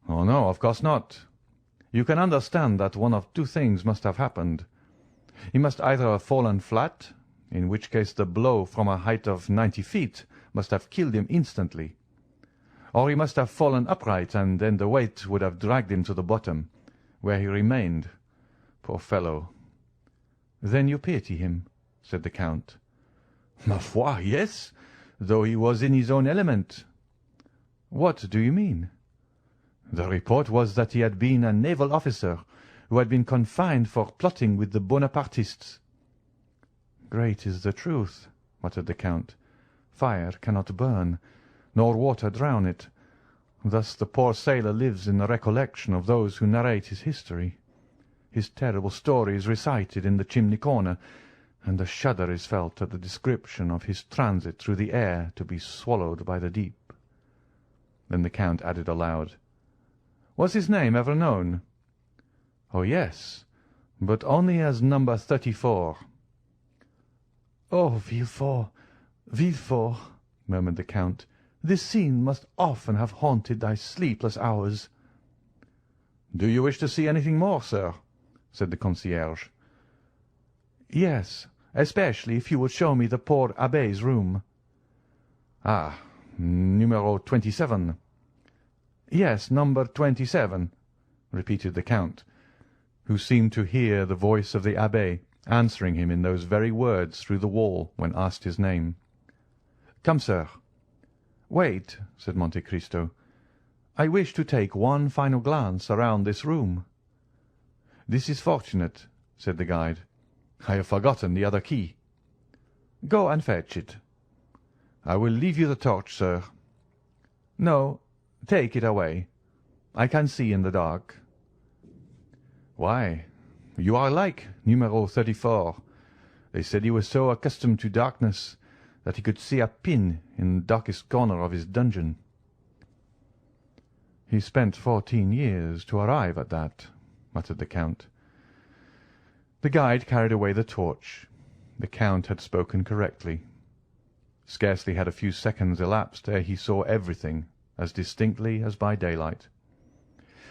"Oh, no, of course not. You can understand that one of two things must have happened. He must either have fallen flat, in which case the blow from a height of 90 feet must have killed him instantly, or he must have fallen upright, and then the weight would have dragged him to the bottom, where he remained. Poor fellow!" "Then you pity him?" said the Count. "Ma foi, yes, though he was in his own element." "What do you mean?" "The report was that he had been a naval officer who had been confined for plotting with the Bonapartists." "Great is the truth," muttered the Count. "Fire cannot burn, nor water drown it. Thus the poor sailor lives in the recollection of those who narrate his history. His terrible story is recited in the chimney corner, and a shudder is felt at the description of his transit through the air to be swallowed by the deep." Then the Count added aloud, "Was his name ever known?" "Oh, yes, but only as number 34. "Oh, Villefort, Villefort," murmured the Count, "this scene must often have haunted thy sleepless hours." "Do you wish to see anything more, sir?" said the concierge. "Yes, especially if you would show me the poor abbé's room." "Ah, numero 27. "Yes, number 27," repeated the Count. who seemed to hear the voice of the abbé answering him in those very words through the wall when asked his name. "Come, sir." "Wait," said Monte Cristo. "I wish to take one final glance around this room." "This is fortunate," said the guide. "I have forgotten the other key." "Go and fetch it." "I will leave you the torch, sir." "No, take it away. I can see in the dark." "Why, you are like numero 34. They said he was so accustomed to darkness that he could see a pin in the darkest corner of his dungeon." "He spent 14 years to arrive at that," muttered the Count. The guide carried away the torch. The Count had spoken correctly. Scarcely had a few seconds elapsed ere he saw everything as distinctly as by daylight.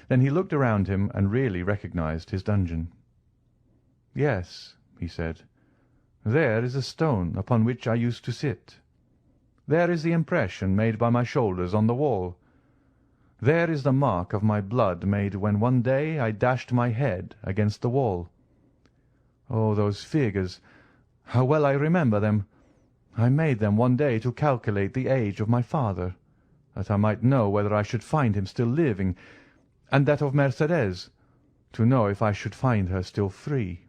Then he looked around him and really recognized his dungeon. "Yes," he said, "there is a stone upon which I used to sit. There is the impression made by my shoulders on the wall. There is the mark of my blood made when one day I dashed my head against the wall. Oh, those figures! How well I remember them! I made them one day to calculate the age of my father, that I might know whether I should find him still living, and that of Mercédès, to know if I should find her still free.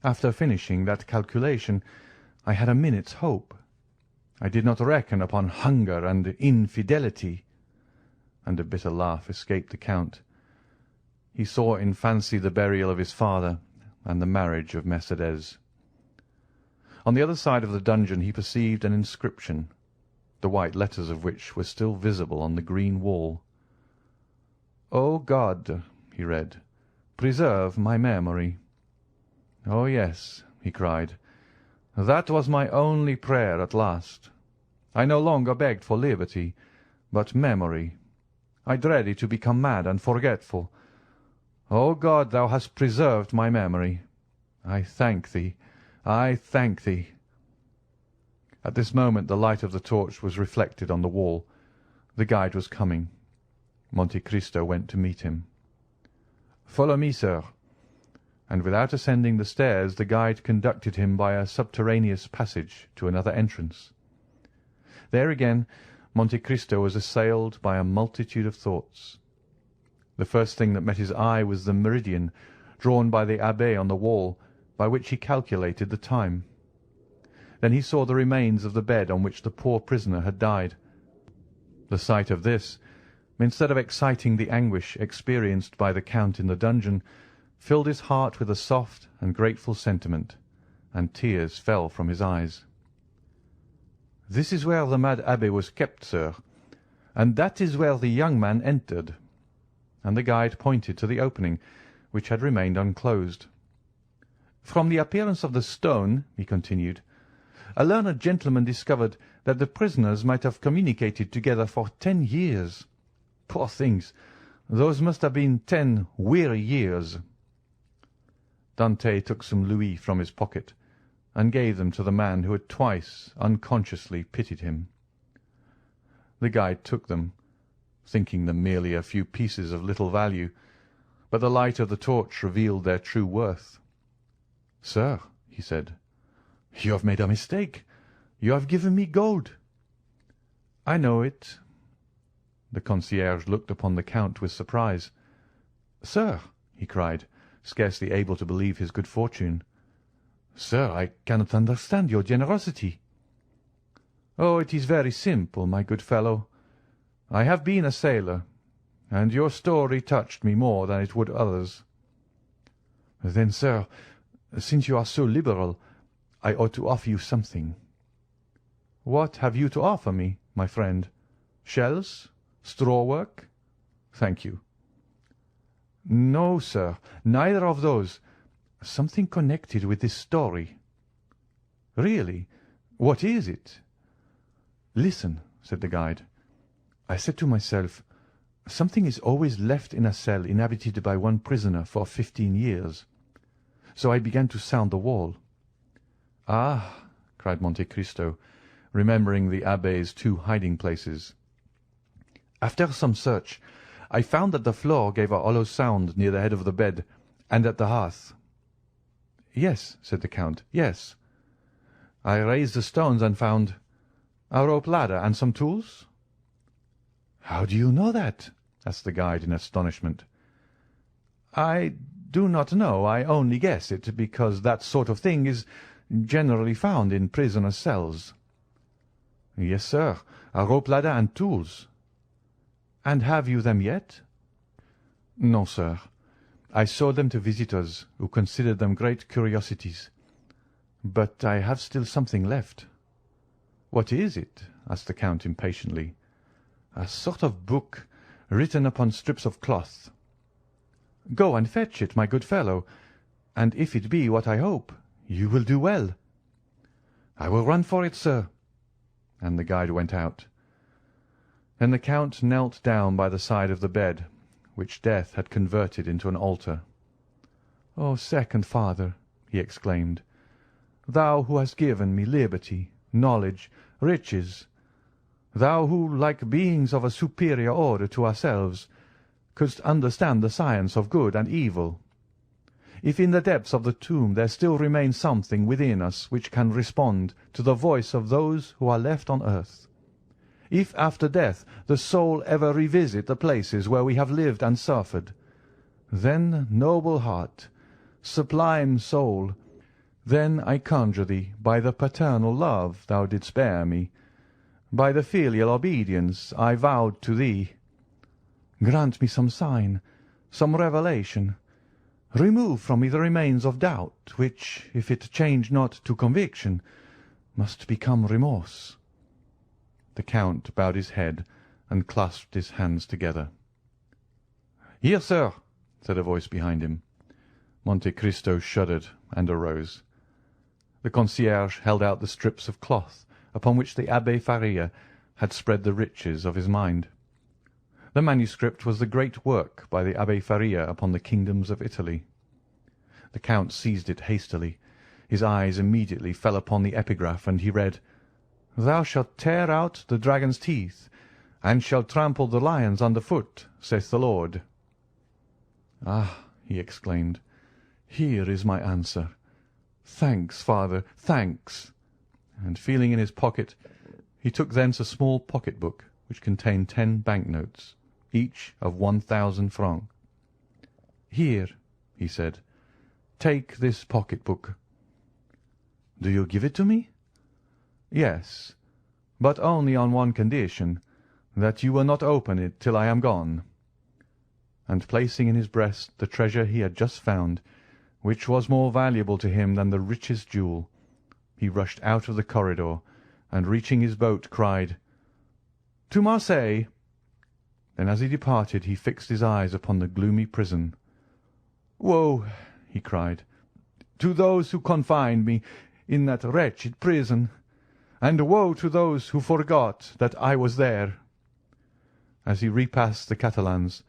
After finishing that calculation, I had a minute's hope. I did not reckon upon hunger and infidelity." And a bitter laugh escaped the Count. He saw in fancy the burial of his father and the marriage of Mercédès. On the other side of the dungeon he perceived an inscription, the white letters of which were still visible on the green wall. "O God," he read, "preserve my memory." "Oh, yes," he cried, "that was my only prayer at last. I no longer begged for liberty, but memory. I dreaded to become mad and forgetful. O God, thou hast preserved my memory. I thank thee, I thank thee." At this moment the light of the torch was reflected on the wall. The guide was coming. Monte Cristo went to meet him. "Follow me, sir." And without ascending the stairs, the guide conducted him by a subterraneous passage to another entrance. There again Monte Cristo was assailed by a multitude of thoughts. The first thing that met his eye was the meridian drawn by the abbé on the wall, by which he calculated the time. Then he saw the remains of the bed on which the poor prisoner had died. The sight of this, instead of exciting the anguish experienced by the Count in the dungeon, filled his heart with a soft and grateful sentiment, and tears fell from his eyes. "This is where the mad abbé was kept, sir, and that is where the young man entered." And the guide pointed to the opening, which had remained unclosed. "From the appearance of the stone," he continued, "a learned gentleman discovered that the prisoners might have communicated together for 10 years. Poor things! Those must have been 10 weary years." Dante took some louis from his pocket, and gave them to the man who had twice unconsciously pitied him. The guide took them, thinking them merely a few pieces of little value, but the light of the torch revealed their true worth. "Sir," he said, "you have made a mistake. You have given me gold." "I know it." The concierge looked upon the Count with surprise. "Sir," he cried, scarcely able to believe his good fortune. "Sir, I cannot understand your generosity." "Oh, it is very simple, my good fellow. I have been a sailor, and your story touched me more than it would others." "Then, sir, since you are so liberal, I ought to offer you something." "What have you to offer me, my friend? Shells? Straw work? Thank you." "No, sir, neither of those. Something connected with this story." "Really? What is it?" "Listen," said the guide. "I said to myself, something is always left in a cell inhabited by one prisoner for 15 years. So I began to sound the wall." "Ah!" cried Monte Cristo, remembering the abbé's 2 hiding-places. "After some search, I found that the floor gave a hollow sound near the head of the bed, And at the hearth?" "Yes," said the Count, "yes. I raised the stones and found a rope ladder and some tools." "How do you know that?" asked the guide in astonishment. "I do not know. I only guess it, because that sort of thing is generally found in prisoners' cells." "Yes, sir, a rope ladder and tools." "And have you them yet?" "No, sir. I showed them to visitors, who considered them great curiosities. But I have still something left." "What is it?" asked the Count impatiently. "A sort of book written upon strips of cloth." "Go and fetch it, my good fellow, and if it be what I hope, you will do well." "I will run for it, sir." And the guide went out. Then the Count knelt down by the side of the bed, which death had converted into an altar. "O second Father," he exclaimed, "thou who hast given me liberty, knowledge, riches, thou who, like beings of a superior order to ourselves, couldst understand the science of good and evil, if in the depths of the tomb there still remains something within us which can respond to the voice of those who are left on earth, if after death the soul ever revisit the places where we have lived and suffered, then, noble heart, sublime soul, then I conjure thee, by the paternal love thou didst bear me, by the filial obedience I vowed to thee, grant me some sign, some revelation. Remove from me the remains of doubt, which, if it change not to conviction, must become remorse." The Count bowed his head and clasped his hands together. "Here, sir," said a voice behind him. Monte Cristo shuddered and arose. The concierge held out the strips of cloth upon which the Abbé Faria had spread the riches of his mind. The manuscript was the great work by the Abbé Faria upon the kingdoms of Italy. The Count seized it hastily. His eyes immediately fell upon the epigraph, and he read, "Thou shalt tear out the dragon's teeth, and shalt trample the lions under foot, saith the Lord." "Ah," he exclaimed, "here is my answer. Thanks, father, thanks." And feeling in his pocket, he took thence a small pocket-book which contained 10 bank-notes, each of 1,000 francs. "Here," he said, "take this pocket-book." "Do you give it to me?" "Yes, but only on one condition, that you will not open it till I am gone." And placing in his breast the treasure he had just found, which was more valuable to him than the richest jewel, he rushed out of the corridor, and reaching his boat, cried, "To Marseille!" Then as he departed he fixed his eyes upon the gloomy prison. "Woe," he cried, "to those who confined me in that wretched prison, and woe to those who forgot that I was there!" As he repassed the Catalans,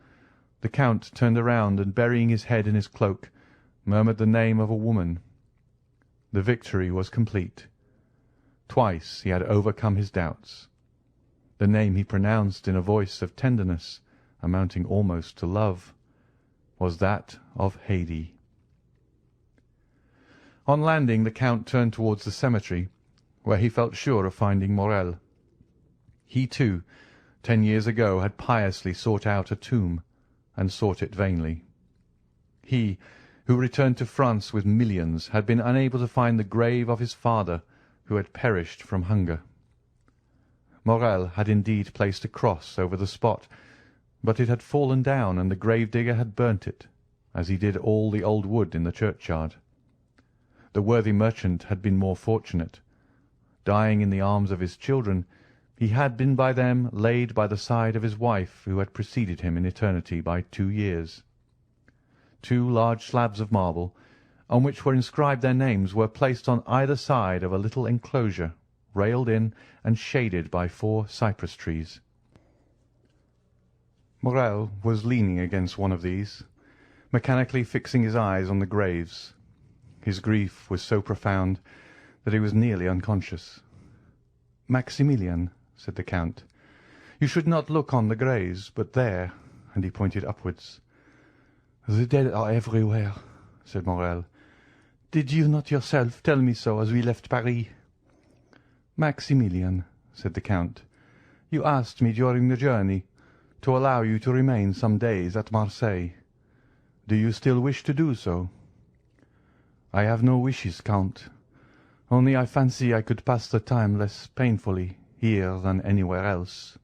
the Count turned around and, burying his head in his cloak, murmured the name of a woman. The victory was complete. Twice he had overcome his doubts. The name he pronounced in a voice of tenderness, amounting almost to love, was that of Haydée. On landing, the Count turned towards the cemetery, where he felt sure of finding Morrel. He, too, 10 years ago, had piously sought out a tomb, and sought it vainly. He, who returned to France with millions, had been unable to find the grave of his father, who had perished from hunger. Morrel had indeed placed a cross over the spot, but it had fallen down, and the grave-digger had burnt it, as he did all the old wood in the churchyard. The worthy merchant had been more fortunate. Dying in the arms of his children, he had been by them laid by the side of his wife, who had preceded him in eternity by 2 years. 2 large slabs of marble, on which were inscribed their names, were placed on either side of a little enclosure, railed in and shaded by 4 cypress trees. Morrel was leaning against one of these, mechanically fixing his eyes on the graves. His grief was so profound that he was nearly unconscious. "Maximilian," said the Count, "you should not look on the graves, but there," and he pointed upwards. "The dead are everywhere, said Morrel. "Did you not yourself tell me so as we left Paris?" "Maximilian," said the Count, "you asked me during the journey to allow you to remain some days at Marseilles. Do you still wish to do so?" "I have no wishes, Count. Only I fancy I could pass the time less painfully here than anywhere else."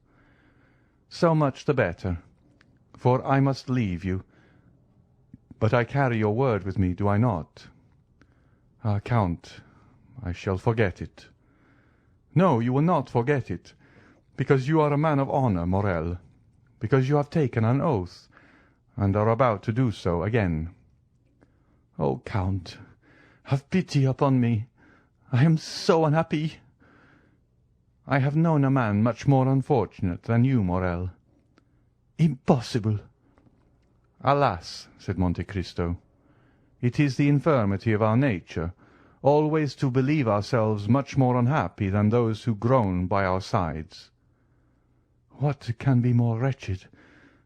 "So much the better, for I must leave you. But I carry your word with me, do I not?" "Ah, Count, I shall forget it." "No, you will not forget it, because you are a man of honour, Morrel, because you have taken an oath, and are about to do so again." "Oh, Count, have pity upon me. I am so unhappy." "I have known a man much more unfortunate than you, Morrel." "Impossible." "Alas," said Monte Cristo, "it is the infirmity of our nature always to believe ourselves much more unhappy than those who groan by our sides." "What can be more wretched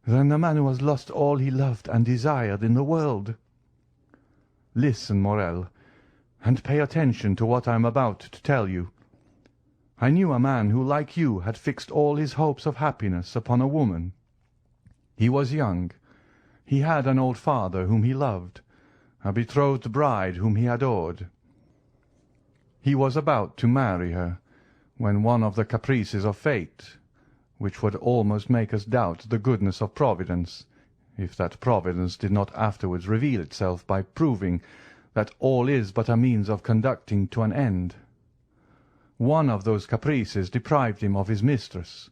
than the man who has lost all he loved and desired in the world?" "Listen, Morrel, and pay attention to what I am about to tell you. I knew a man who, like you, had fixed all his hopes of happiness upon a woman. He was young. He had an old father whom he loved, a betrothed bride whom he adored. He was about to marry her, when one of the caprices of fate, which would almost make us doubt the goodness of Providence, if that Providence did not afterwards reveal itself by proving that all is but a means of conducting to an end. One of those caprices deprived him of his mistress,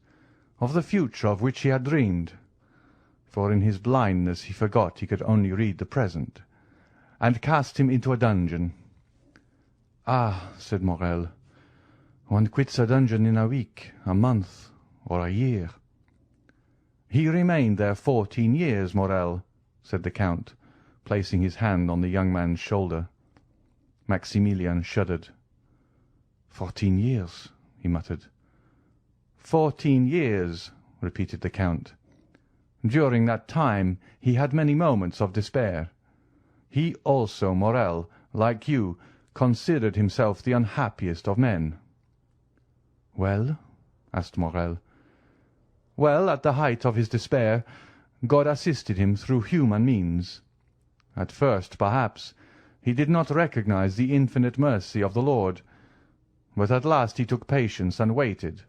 of the future of which he had dreamed, for in his blindness he forgot he could only read the present, and cast him into a dungeon." "Ah," said Morrel, "one quits a dungeon in a week, a month, or a year." "He remained there 14 years, Morrel," said the Count, placing his hand on the young man's shoulder. Maximilian shuddered. 14 years, he muttered. 14 years, repeated the Count. During that time he had many moments of despair. He also, Morrel, like you, considered himself the unhappiest of men. "Well?" asked Morrel. "Well, at the height of his despair, God assisted him through human means. At first, perhaps, he did not recognize the infinite mercy of the Lord, but at last he took patience and waited.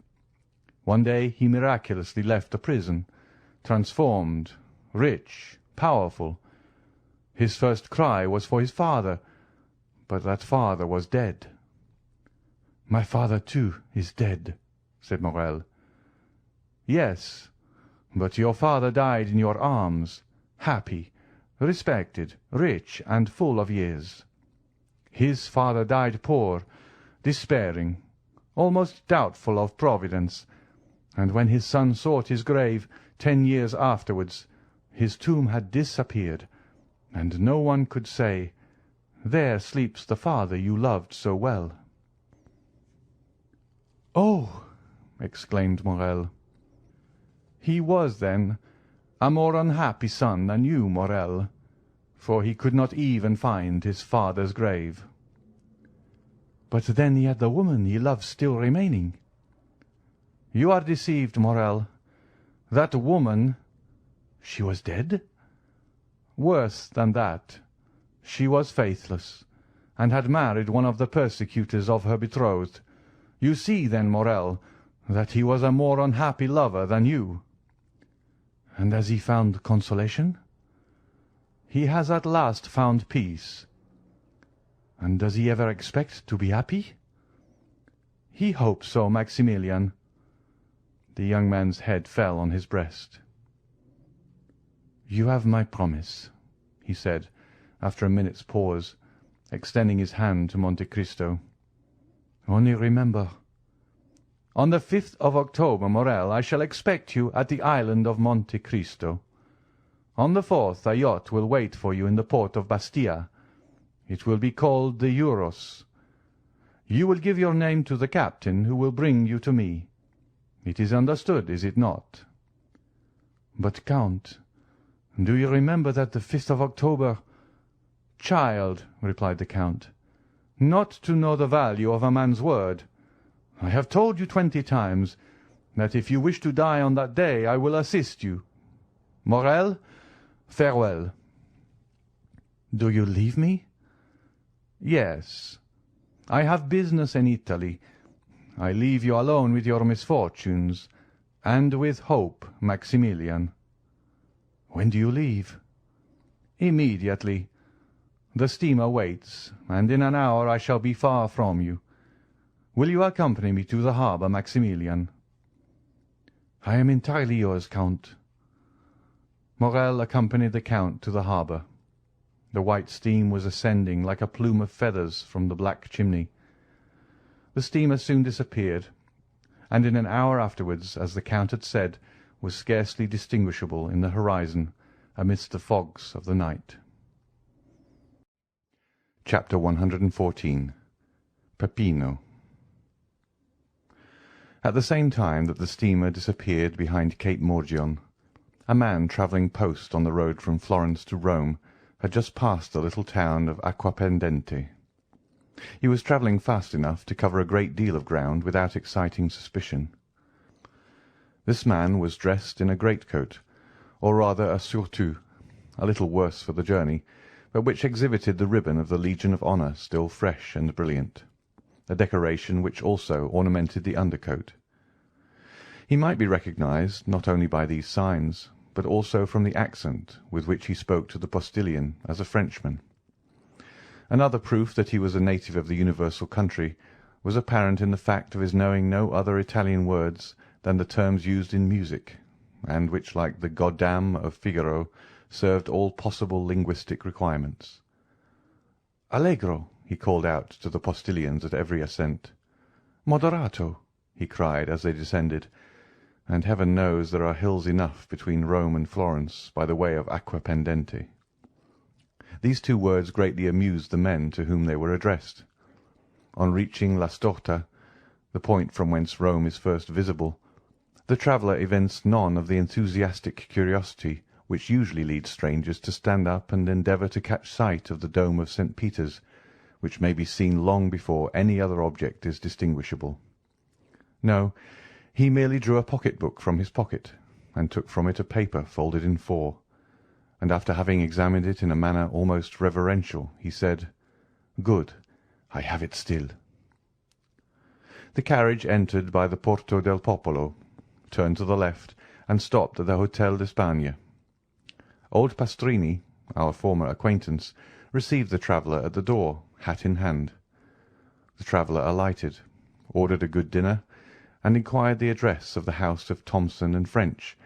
One day he miraculously left the prison, transformed, rich, powerful. His first cry was for his father, but that father was dead." "My father, too, is dead," said Morrel. "Yes, but your father died in your arms, happy, respected, rich, and full of years. His father died poor, despairing, almost doubtful of Providence, and when his son sought his grave 10 years afterwards, his tomb had disappeared, and no one could say, 'There sleeps the father you loved so well.'" "Oh!" exclaimed Morrel. "He was, then, a more unhappy son than you, Morrel, for he could not even find his father's grave." "But then he had the woman he loved still remaining." "You are deceived, Morrel. That woman—" "She was dead?" "Worse than that. She was faithless, and had married one of the persecutors of her betrothed. You see, then, Morrel, that he was a more unhappy lover than you." "And has he found consolation?" "He has at last found peace." "And does he ever expect to be happy?" "He hopes so, Maximilian." The young man's head fell on his breast. "You have my promise," he said, after a minute's pause, extending his hand to Monte Cristo. "Only remember—" "On the 5th of October, Morrel, I shall expect you at the island of Monte Cristo. On the 4th a yacht will wait for you in the port of Bastia. It will be called the Euros. You will give your name to the captain, who will bring you to me. It is understood, is it not?" "But, Count, do you remember that the 5th of October—" "Child," replied the Count, "not to know the value of a man's word. I have told you 20 times that if you wish to die on that day I will assist you. Morel, farewell." "Do you leave me?" "Yes. I have business in Italy. I leave you alone with your misfortunes, and with hope, Maximilian." "When do you leave?" "Immediately. The steamer waits, and in an hour I shall be far from you. Will you accompany me to the harbour, Maximilian?" "I am entirely yours, Count." Morel accompanied the Count to the harbour. The white steam was ascending like a plume of feathers from the black chimney. The steamer soon disappeared, and in an hour afterwards, as the Count had said, was scarcely distinguishable in the horizon amidst the fogs of the night. Chapter 114. Peppino. At the same time that the steamer disappeared behind Cape Morgion, a man travelling post on the road from Florence to Rome had just passed the little town of Acquapendente. He was travelling fast enough to cover a great deal of ground without exciting suspicion. This man was dressed in a greatcoat, or rather a surtout, a little worse for the journey, but which exhibited the ribbon of the Legion of Honour still fresh and brilliant, a decoration which also ornamented the undercoat. He might be recognized not only by these signs, but also from the accent with which he spoke to the postilion as a Frenchman. Another proof that he was a native of the universal country was apparent in the fact of his knowing no other Italian words than the terms used in music, and which, like the Goddam of Figaro, served all possible linguistic requirements. "Allegro," he called out to the postilions at every ascent. "Moderato," he cried as they descended, and heaven knows there are hills enough between Rome and Florence by the way of Acquapendente. These two words greatly amused the men to whom they were addressed. On reaching La Storta, the point from whence Rome is first visible, the traveller evinced none of the enthusiastic curiosity which usually leads strangers to stand up and endeavour to catch sight of the dome of St. Peter's, which may be seen long before any other object is distinguishable. No, he merely drew a pocket-book from his pocket, and took from it a paper folded in 4, and after having examined it in a manner almost reverential, he said, "Good, I have it still." The carriage entered by the Porto del Popolo, turned to the left, and stopped at the Hotel d'Espagne. Old Pastrini, our former acquaintance, received the traveller at the door, hat in hand. The traveller alighted, ordered a good dinner, and inquired the address of the house of Thomson and French,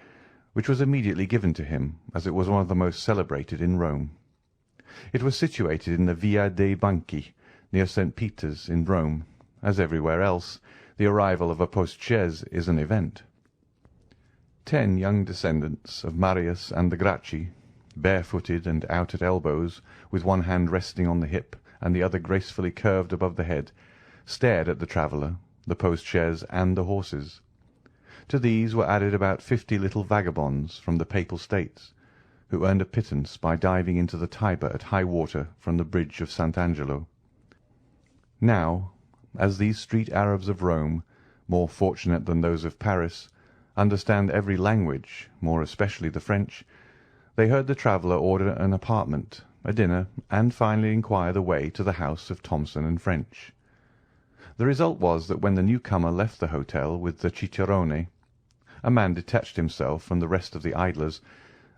which was immediately given to him, as it was one of the most celebrated in Rome. It was situated in the Via dei Banchi, near St. Peter's in Rome. As everywhere else, the arrival of a post-chaise is an event. 10 young descendants of Marius and the Gracchi, barefooted and out at elbows, with one hand resting on the hip and the other gracefully curved above the head, stared at the traveller, the post-chaise, and the horses. To these were added about 50 little vagabonds from the Papal States, who earned a pittance by diving into the Tiber at high water from the bridge of St. Angelo. Now, as these street Arabs of Rome, more fortunate than those of Paris, understand every language, more especially the French, they heard the traveller order an apartment, a dinner, and finally inquire the way to the house of Thomson and French. The result was that when the newcomer left the hotel with the cicerone, a man detached himself from the rest of the idlers,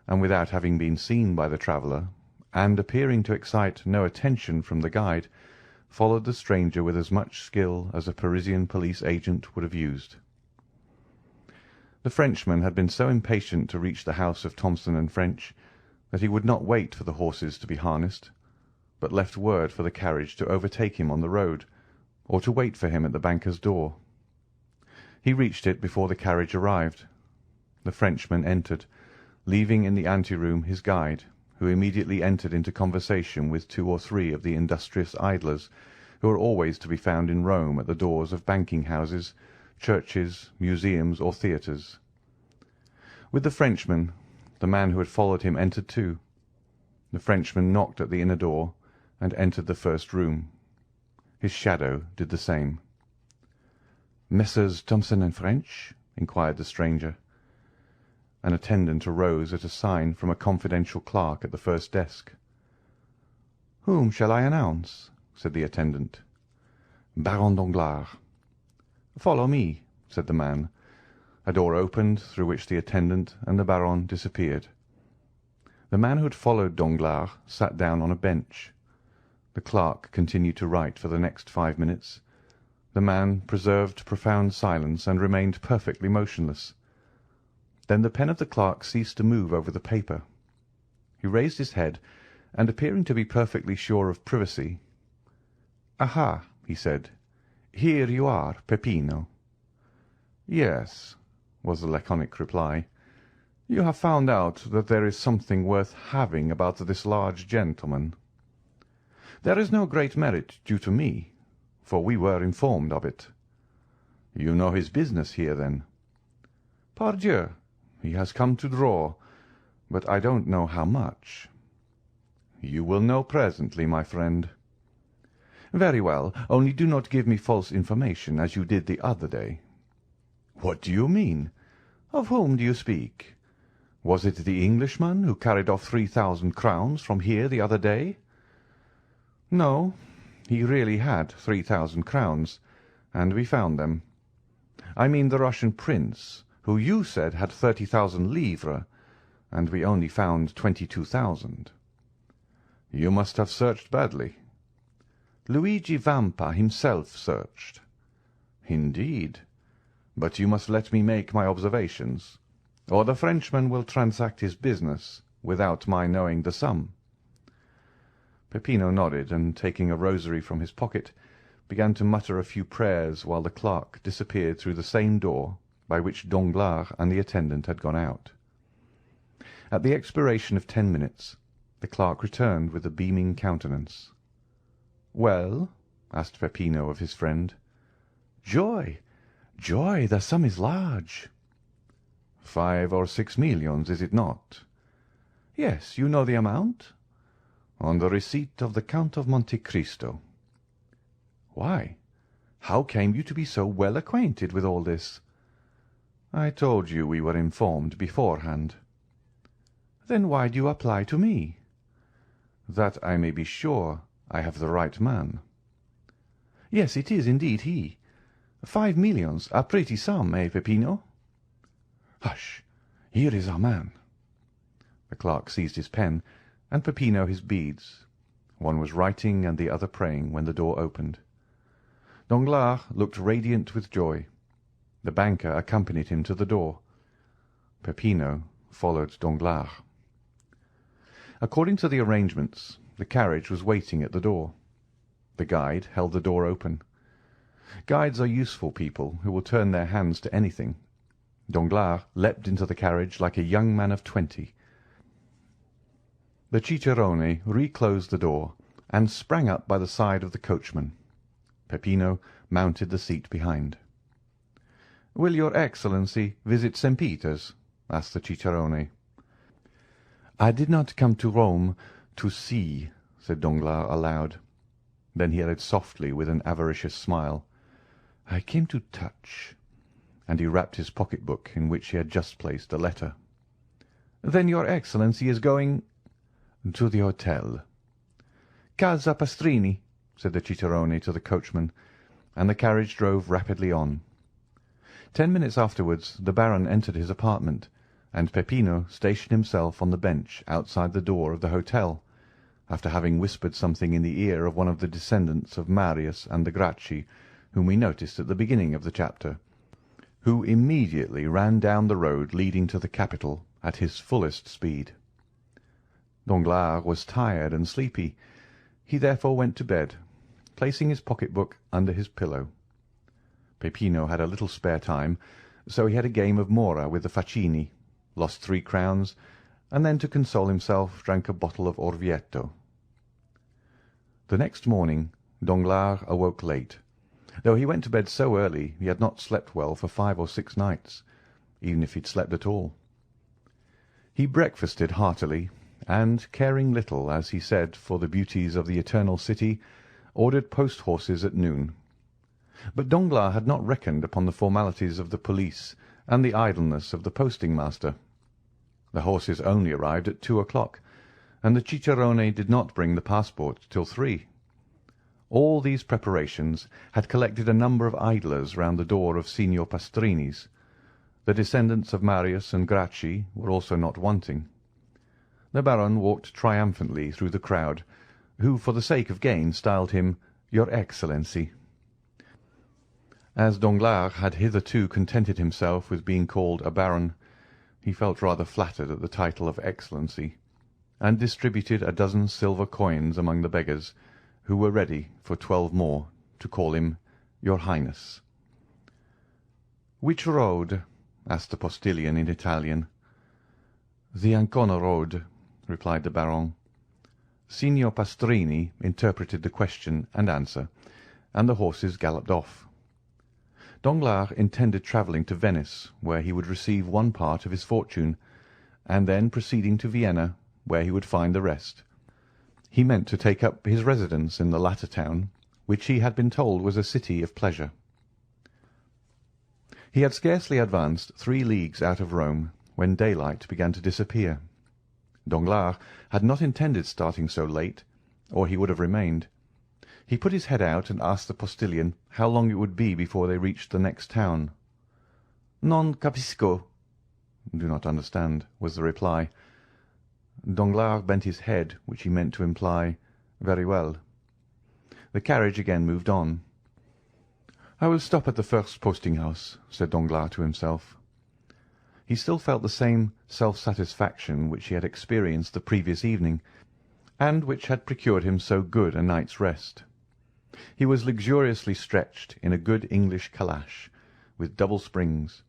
and without having been seen by the traveller, and appearing to excite no attention from the guide, followed the stranger with as much skill as a Parisian police agent would have used. The Frenchman had been so impatient to reach the house of Thomson and French that he would not wait for the horses to be harnessed, but left word for the carriage to overtake him on the road, or to wait for him at the banker's door. He reached it before the carriage arrived. The Frenchman entered, leaving in the ante-room his guide, who immediately entered into conversation with 2 or 3 of the industrious idlers who are always to be found in Rome at the doors of banking-houses, churches, museums, or theatres. With the Frenchman, the man who had followed him entered too. The Frenchman knocked at the inner door, and entered the first room. His shadow did the same. "Messrs. Thomson and French?" inquired the stranger. An attendant arose at a sign from a confidential clerk at the first desk. "Whom shall I announce?" said the attendant. "Baron Danglars." "Follow me," said the man. A door opened, through which the attendant and the Baron disappeared. The man who had followed Danglars sat down on a bench. The clerk continued to write for the next 5 minutes. The man preserved profound silence and remained perfectly motionless. Then the pen of the clerk ceased to move over the paper. He raised his head, and appearing to be perfectly sure of privacy, "Aha!" he said. "Here you are, Peppino." "Yes," was the laconic reply. "You have found out that there is something worth having about this large gentleman. There is no great merit due to me, for we were informed of it. You know his business here, then?" "Pardieu, he has come to draw, but I don't know how much." "You will know presently, my friend." "Very well, only do not give me false information, as you did the other day." "What do you mean? Of whom do you speak? Was it the Englishman who carried off 3,000 crowns from here the other day?" "No, he really had 3,000 crowns, and we found them. I mean the Russian prince, who you said had 30,000 livres, and we only found 22,000. You must have searched badly." "Luigi Vampa himself searched." "Indeed. But you must let me make my observations, or the Frenchman will transact his business without my knowing the sum." Peppino nodded, and taking a rosary from his pocket, began to mutter a few prayers while the clerk disappeared through the same door by which Danglars and the attendant had gone out. At the expiration of 10 minutes, the clerk returned with a beaming countenance. "Well?" asked Peppino of his friend. "Joy! Joy! The sum is large." 5 or 6 millions, is it not?" "Yes, you know the amount?" "On the receipt of the Count of Monte Cristo." "Why, how came you to be so well acquainted with all this?" "I told you we were informed beforehand." "Then why do you apply to me?" "That I may be sure I have the right man." "Yes, it is indeed he. 5 millions, a pretty sum, eh, Peppino?" "Hush! Here is our man." The clerk seized his pen, and Peppino his beads. One was writing and the other praying when the door opened. Danglars looked radiant with joy. The banker accompanied him to the door. Peppino followed Danglars. According to the arrangements, the carriage was waiting at the door. The guide held the door open. Guides are useful people who will turn their hands to anything. Danglars leapt into the carriage like a young man of 20. The cicerone reclosed the door and sprang up by the side of the coachman. Peppino mounted the seat behind. "Will your Excellency visit St. Peter's?" asked the cicerone. "I did not come to Rome to see," said Danglars aloud. Then he added softly, with an avaricious smile, "I came to touch," and he rapped his pocket-book, in which he had just placed a letter. "Then your Excellency is going—" "To the hotel." "Casa Pastrini," said the cicerone to the coachman, and the carriage drove rapidly on. 10 minutes afterwards the Baron entered his apartment, and Peppino stationed himself on the bench outside the door of the hotel, after having whispered something in the ear of one of the descendants of Marius and the Gracchi, whom we noticed at the beginning of the chapter, who immediately ran down the road leading to the capital at his fullest speed. Danglars was tired and sleepy. He therefore went to bed, placing his pocket-book under his pillow. Peppino had a little spare time, so he had a game of mora with the facchini, lost 3 crowns, and then to console himself drank a bottle of Orvieto. The next morning Danglars awoke late. Though he went to bed so early, he had not slept well for 5 or 6 nights, even if he had slept at all. He breakfasted heartily, and, caring little, as he said, for the beauties of the Eternal City, ordered post-horses at noon. But Danglars had not reckoned upon the formalities of the police and the idleness of the posting-master. The horses only arrived at 2 o'clock, and the cicerone did not bring the passport till 3. All these preparations had collected a number of idlers round the door of Signor Pastrini's. The descendants of Marius and Gracchi were also not wanting. The Baron walked triumphantly through the crowd, who, for the sake of gain, styled him "Your Excellency." As Danglars had hitherto contented himself with being called a baron, he felt rather flattered at the title of Excellency, and distributed a dozen silver coins among the beggars, who were ready, for 12 more, to call him "Your Highness." "Which road?" asked the postilion in Italian. "The Ancona road," replied the Baron. Signor Pastrini interpreted the question and answer, and the horses galloped off. Danglars intended travelling to Venice, where he would receive one part of his fortune, and then proceeding to Vienna, where he would find the rest. He meant to take up his residence in the latter town, which he had been told was a city of pleasure. He had scarcely advanced 3 leagues out of Rome when daylight began to disappear. Danglars had not intended starting so late, or he would have remained. He put his head out and asked the postilion how long it would be before they reached the next town. "Non capisco." "Do not understand," was the reply. Danglars bent his head, which he meant to imply, "Very well." The carriage again moved on. "I will stop at the first posting-house," said Danglars to himself. He still felt the same self-satisfaction which he had experienced the previous evening, and which had procured him so good a night's rest. He was luxuriously stretched in a good English calash, with double springs.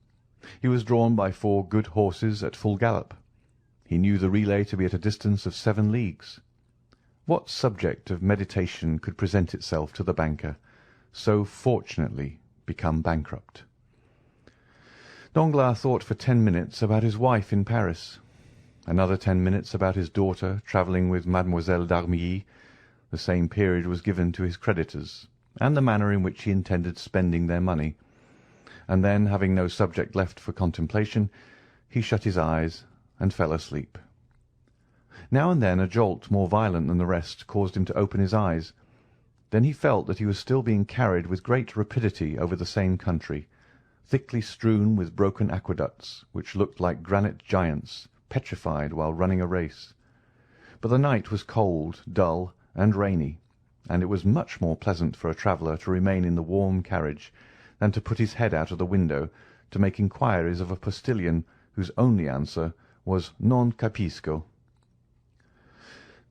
He was drawn by 4 good horses at full gallop. He knew the relay to be at a distance of 7 leagues. What subject of meditation could present itself to the banker, so fortunately become bankrupt? Danglars thought for 10 minutes about his wife in Paris, another 10 minutes about his daughter travelling with Mademoiselle d'Armilly. The same period was given to his creditors, and the manner in which he intended spending their money, and then, having no subject left for contemplation, he shut his eyes and fell asleep. Now and then a jolt more violent than the rest caused him to open his eyes. Then he felt that he was still being carried with great rapidity over the same country, thickly strewn with broken aqueducts, which looked like granite giants petrified while running a race. But the night was cold, dull, and rainy, and it was much more pleasant for a traveller to remain in the warm carriage than to put his head out of the window to make inquiries of a postilion whose only answer was "Non capisco."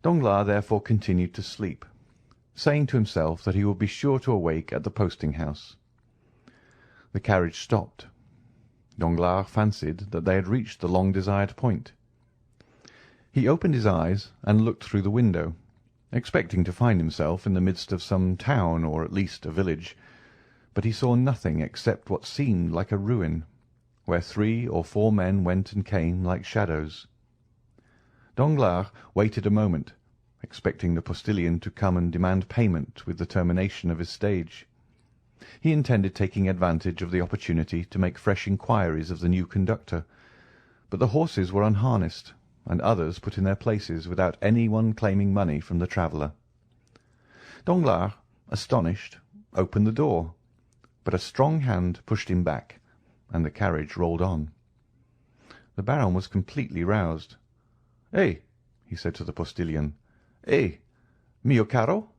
Danglars therefore continued to sleep, saying to himself that he would be sure to awake at the posting-house. The carriage stopped. Danglars fancied that they had reached the long-desired point. He opened his eyes and looked through the window, expecting to find himself in the midst of some town, or at least a village, but he saw nothing except what seemed like a ruin, where 3 or 4 men went and came like shadows. Danglars waited a moment, expecting the postilion to come and demand payment with the termination of his stage. He intended taking advantage of the opportunity to make fresh inquiries of the new conductor, but the horses were unharnessed, and others put in their places without any one claiming money from the traveller. Danglars, astonished, opened the door, but a strong hand pushed him back, and the carriage rolled on. The Baron was completely roused. "Eh," he said to the postilion. "Eh, mio caro?"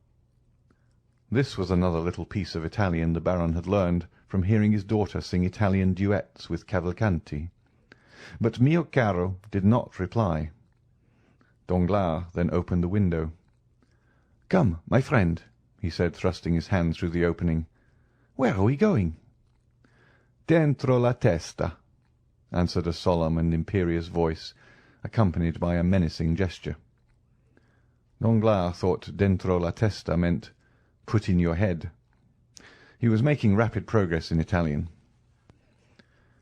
This was another little piece of Italian the Baron had learned from hearing his daughter sing Italian duets with Cavalcanti. But mio caro did not reply. Danglars then opened the window. "Come, my friend," he said, thrusting his hand through the opening. "Where are we going?" "Dentro la testa," answered a solemn and imperious voice, accompanied by a menacing gesture. Danglars thought dentro la testa meant "put in your head." He was making rapid progress in Italian.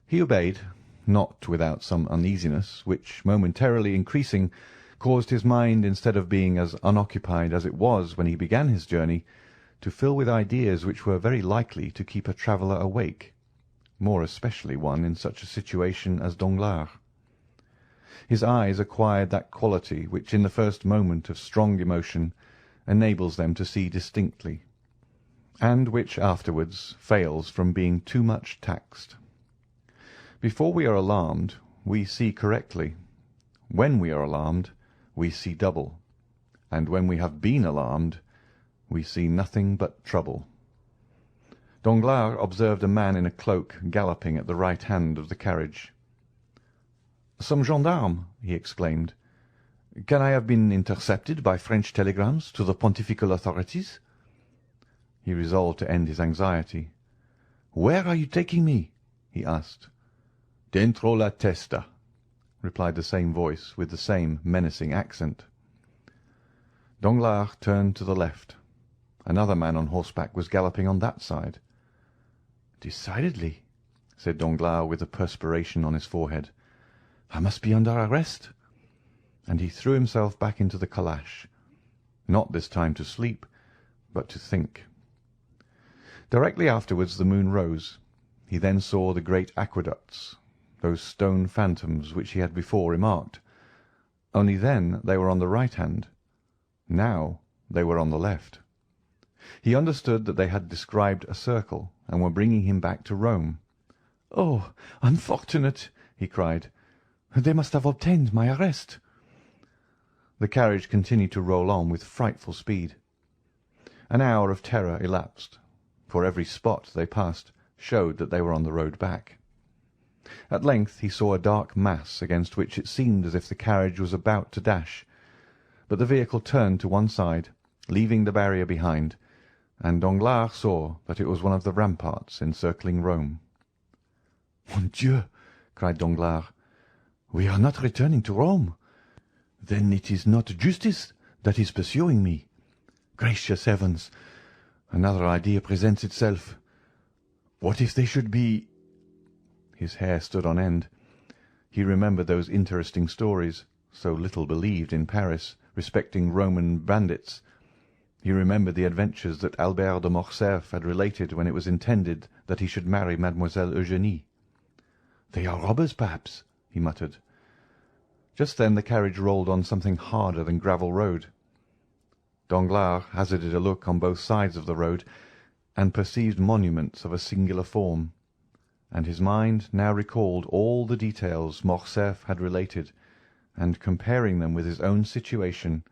He obeyed, not without some uneasiness, which, momentarily increasing, caused his mind, instead of being as unoccupied as it was when he began his journey, to fill with ideas which were very likely to keep a traveller awake, more especially one in such a situation as Danglars. His eyes acquired that quality which in the first moment of strong emotion enables them to see distinctly, and which afterwards fails from being too much taxed. Before we are alarmed, we see correctly. When we are alarmed, we see double, and when we have been alarmed, we see nothing but trouble. Danglars observed a man in a cloak galloping at the right hand of the carriage. "Some gendarme!" he exclaimed. "Can I have been intercepted by French telegrams to the pontifical authorities?" He resolved to end his anxiety. "Where are you taking me?" he asked. "Dentro la testa," replied the same voice with the same menacing accent. Danglars turned to the left. Another man on horseback was galloping on that side. "Decidedly," said Danglars with the perspiration on his forehead, "I must be under arrest." And he threw himself back into the calash, not this time to sleep, but to think. Directly afterwards the moon rose. He then saw the great aqueducts, those stone phantoms which he had before remarked. Only then they were on the right hand. Now they were on the left. He understood that they had described a circle, and were bringing him back to Rome. "Oh, unfortunate!" he cried. "They must have obtained my arrest." The carriage continued to roll on with frightful speed. An hour of terror elapsed, for every spot they passed showed that they were on the road back. At length he saw a dark mass against which it seemed as if the carriage was about to dash, but the vehicle turned to one side, leaving the barrier behind, and Danglars saw that it was one of the ramparts encircling Rome. "Mon Dieu!" cried Danglars, "we are not returning to Rome. Then it is not justice that is pursuing me. Gracious heavens! Another idea presents itself. What if they should be—" His hair stood on end. He remembered those interesting stories, so little believed in Paris, respecting Roman bandits. He remembered the adventures that Albert de Morcerf had related when it was intended that he should marry Mademoiselle Eugénie. "They are robbers, perhaps," he muttered. Just then the carriage rolled on something harder than gravel road. Danglars hazarded a look on both sides of the road, and perceived monuments of a singular form, and his mind now recalled all the details Morcerf had related, and comparing them with his own situation,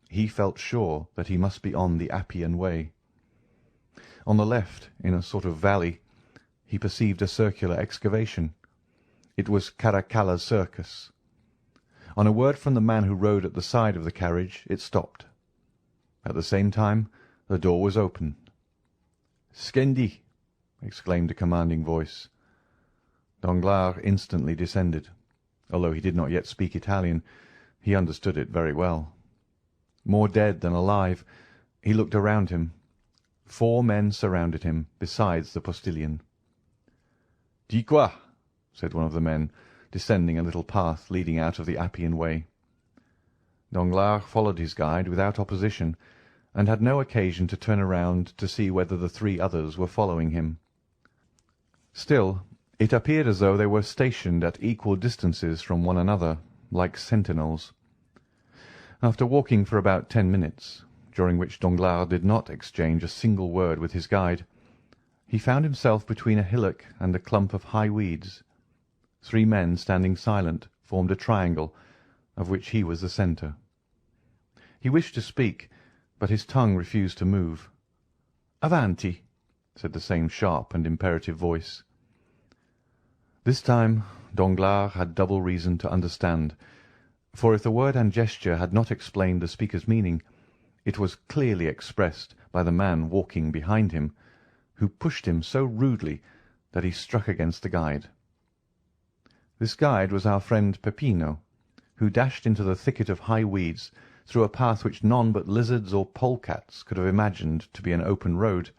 he felt sure that he must be on the Appian Way. On the left, in a sort of valley, he perceived a circular excavation. It was Caracalla's circus. On a word from the man who rode at the side of the carriage, it stopped. At the same time, the door was open. "Scendi!" exclaimed a commanding voice. Danglars instantly descended. Although he did not yet speak Italian, he understood it very well. More dead than alive, he looked around him. 4 men surrounded him, besides the postilion. "Di qua," said one of the men, descending a little path leading out of the Appian Way. Danglars followed his guide without opposition, and had no occasion to turn around to see whether the 3 others were following him. Still, it appeared as though they were stationed at equal distances from one another, like sentinels. After walking for about 10 minutes, during which Danglars did not exchange a single word with his guide, he found himself between a hillock and a clump of high weeds. 3 men standing silent formed a triangle, of which he was the centre. He wished to speak, but his tongue refused to move. "Avanti!" said the same sharp and imperative voice. This time Danglars had double reason to understand, for if the word and gesture had not explained the speaker's meaning, it was clearly expressed by the man walking behind him, who pushed him so rudely that he struck against the guide. This guide was our friend Peppino, who dashed into the thicket of high weeds through a path which none but lizards or polecats could have imagined to be an open road.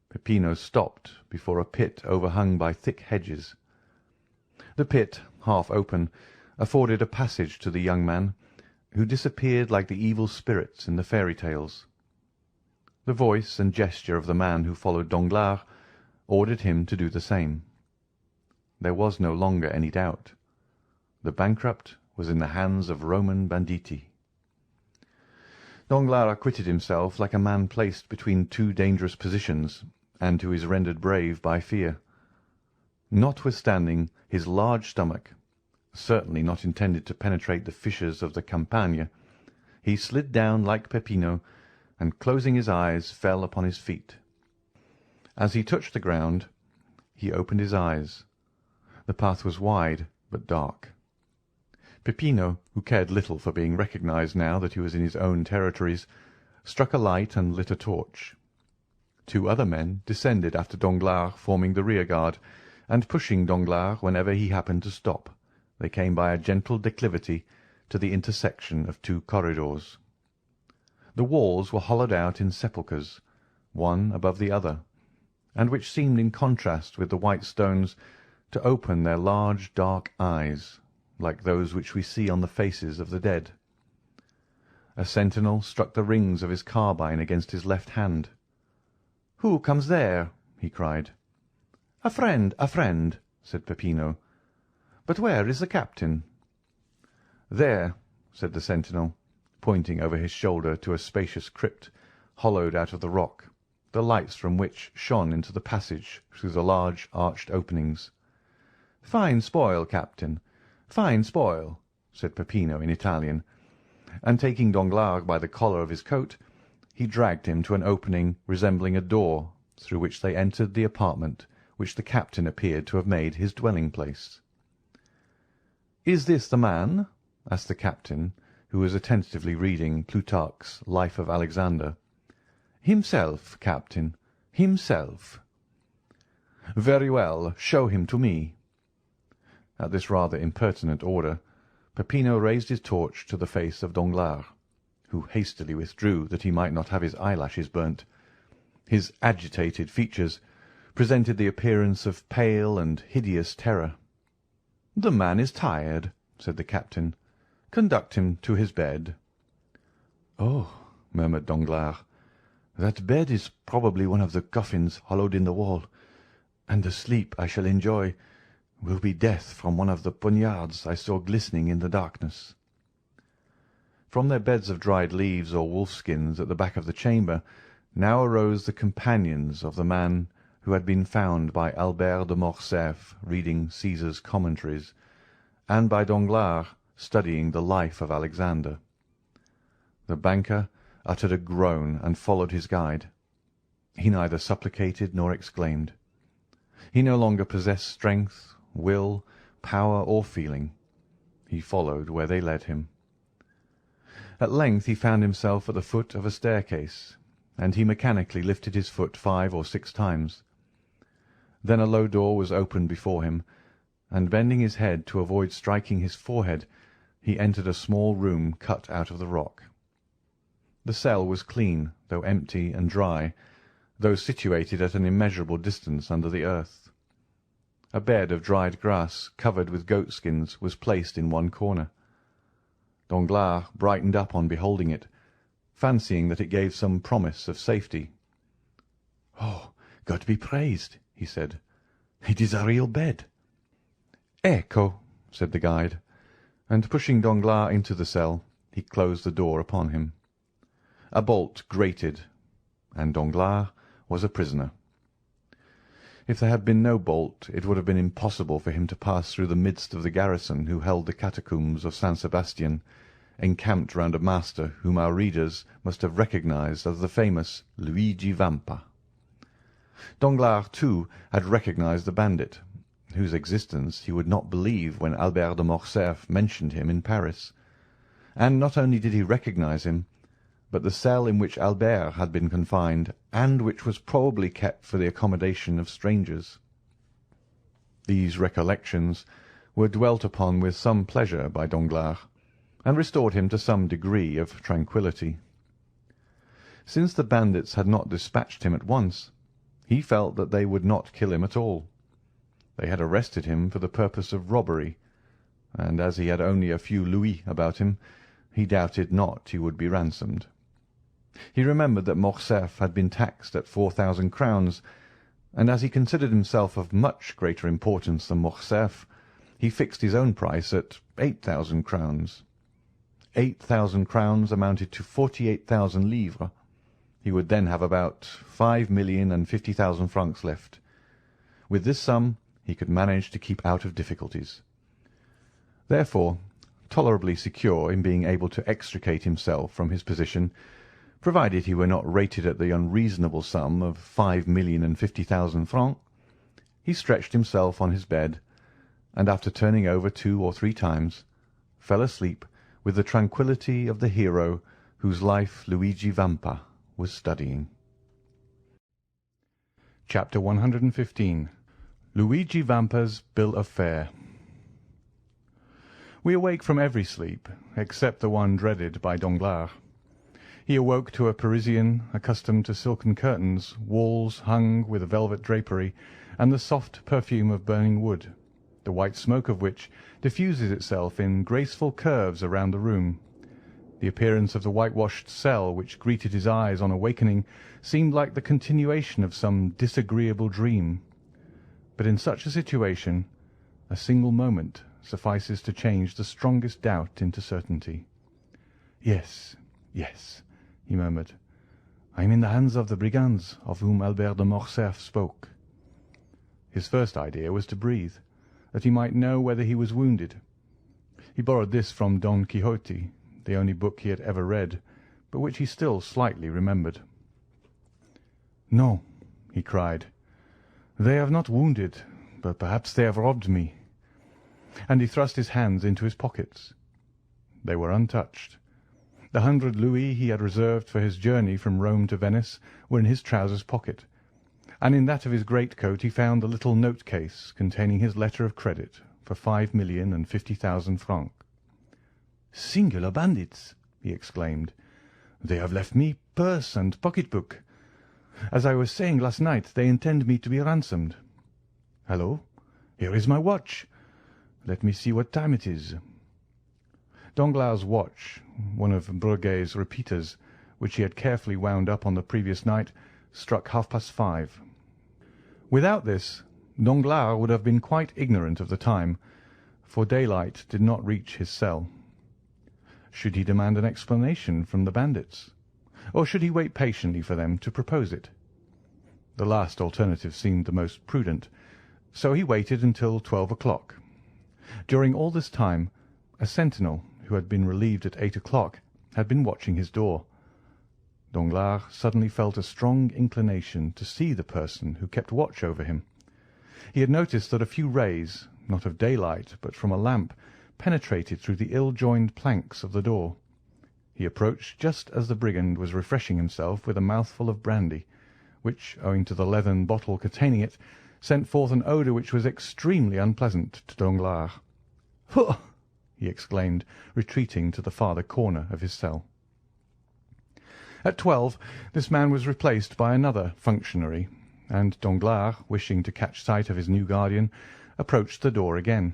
Peppino stopped before a pit overhung by thick hedges. The pit, half open, afforded a passage to the young man, who disappeared like the evil spirits in the fairy tales. The voice and gesture of the man who followed Danglars ordered him to do the same. There was no longer any doubt. The bankrupt was in the hands of Roman banditti. Danglars acquitted himself like a man placed between two dangerous positions, and who is rendered brave by fear. Notwithstanding his large stomach, certainly not intended to penetrate the fissures of the Campagna, he slid down like Peppino, and closing his eyes fell upon his feet. As he touched the ground, he opened his eyes. The path was wide but dark. Peppino, who cared little for being recognized now that he was in his own territories, struck a light and lit a torch. Two other men descended after Danglars, forming the rear-guard, and pushing Danglars whenever he happened to stop. They came by a gentle declivity to the intersection of two corridors. The walls were hollowed out in sepulchres, one above the other, and which seemed in contrast with the white stones to open their large dark eyes, like those which we see on the faces of the dead. A sentinel struck the rings of his carbine against his left hand. "Who comes there?" he cried. "A friend," said Peppino. "But where is the captain?" "There," said the sentinel, pointing over his shoulder to a spacious crypt hollowed out of the rock, the lights from which shone into the passage through the large arched openings. "Fine spoil, captain, fine spoil," said Peppino in Italian, and taking Danglars by the collar of his coat, he dragged him to an opening resembling a door, through which they entered the apartment which the captain appeared to have made his dwelling-place. "Is this the man?" asked the captain, who was attentively reading Plutarch's Life of Alexander. "Himself, captain, himself." "Very well, show him to me." At this rather impertinent order, Peppino raised his torch to the face of Danglars, who hastily withdrew that he might not have his eyelashes burnt. His agitated features presented the appearance of pale and hideous terror. "The man is tired," said the captain. "Conduct him to his bed." "Oh," murmured Danglars, "that bed is probably one of the coffins hollowed in the wall, and the sleep I shall enjoy will be death from one of the poniards I saw glistening in the darkness." From their beds of dried leaves or wolf-skins at the back of the chamber now arose the companions of the man who had been found by Albert de Morcerf reading Caesar's Commentaries, and by Danglars studying the Life of Alexander. The banker uttered a groan and followed his guide. He neither supplicated nor exclaimed. He no longer possessed strength, will, power, or feeling. He followed where they led him. At length he found himself at the foot of a staircase, and he mechanically lifted his foot 5 or 6 times. Then a low door was opened before him, and bending his head to avoid striking his forehead, he entered a small room cut out of the rock. The cell was clean, though empty and dry, though situated at an immeasurable distance under the earth. A bed of dried grass covered with goatskins was placed in one corner. Danglars brightened up on beholding it, fancying that it gave some promise of safety. "Oh, God be praised!" he said. "It is a real bed." "Ecco," said the guide, and pushing Danglars into the cell, he closed the door upon him. A bolt grated, and Danglars was a prisoner. If there had been no bolt, it would have been impossible for him to pass through the midst of the garrison who held the catacombs of San Sebastian, encamped round a master whom our readers must have recognized as the famous Luigi Vampa. Danglars, too, had recognized the bandit, whose existence he would not believe when Albert de Morcerf mentioned him in Paris. And not only did he recognize him, but the cell in which Albert had been confined, and which was probably kept for the accommodation of strangers. These recollections were dwelt upon with some pleasure by Danglars, and restored him to some degree of tranquillity. Since the bandits had not dispatched him at once, he felt that they would not kill him at all. They had arrested him for the purpose of robbery, and as he had only a few louis about him, he doubted not he would be ransomed. He remembered that Morcerf had been taxed at 4,000 crowns, and as he considered himself of much greater importance than Morcerf, he fixed his own price at 8,000 crowns. 8,000 crowns amounted to 48,000 livres. He would then have about 5,050,000 francs left. With this sum he could manage to keep out of difficulties. Therefore, tolerably secure in being able to extricate himself from his position, provided he were not rated at the unreasonable sum of 5,050,000 francs, he stretched himself on his bed, and after turning over 2 or 3 times, fell asleep with the tranquillity of the hero whose life Luigi Vampa was studying. Chapter 115. Luigi Vampa's Bill of Fare. We awake from every sleep, except the one dreaded by Danglars. He awoke to a Parisian accustomed to silken curtains, walls hung with velvet drapery, and the soft perfume of burning wood, the white smoke of which diffuses itself in graceful curves around the room. The appearance of the whitewashed cell which greeted his eyes on awakening seemed like the continuation of some disagreeable dream. But in such a situation, a single moment suffices to change the strongest doubt into certainty. "Yes, yes," he murmured, "I am in the hands of the brigands of whom Albert de Morcerf spoke." His first idea was to breathe, that he might know whether he was wounded. He borrowed this from Don Quixote, the only book he had ever read, but which he still slightly remembered. "No," he cried, "they have not wounded, but perhaps they have robbed me." And he thrust his hands into his pockets. They were untouched. The 100 louis he had reserved for his journey from Rome to Venice were in his trousers pocket, and in that of his greatcoat he found the little note-case containing his letter of credit for 5,050,000 francs. "Singular bandits!" he exclaimed. "They have left me purse and pocket-book. As I was saying last night, they intend me to be ransomed. Hallo, here is my watch. Let me see what time it is." Danglars' watch, one of Breguet's repeaters, which he had carefully wound up on the previous night, struck 5:30. Without this, Danglars would have been quite ignorant of the time, for daylight did not reach his cell. Should he demand an explanation from the bandits, or should he wait patiently for them to propose it? The last alternative seemed the most prudent, so he waited until 12 o'clock. During all this time, a sentinel, who had been relieved at 8 o'clock, had been watching his door. Danglars suddenly felt a strong inclination to see the person who kept watch over him. He had noticed that a few rays, not of daylight, but from a lamp, penetrated through the ill-joined planks of the door. He approached just as the brigand was refreshing himself with a mouthful of brandy, which, owing to the leathern bottle containing it, sent forth an odour which was extremely unpleasant to Danglars. "Huh!" he exclaimed, retreating to the farther corner of his cell. At 12 this man was replaced by another functionary, and Danglars, wishing to catch sight of his new guardian, approached the door again.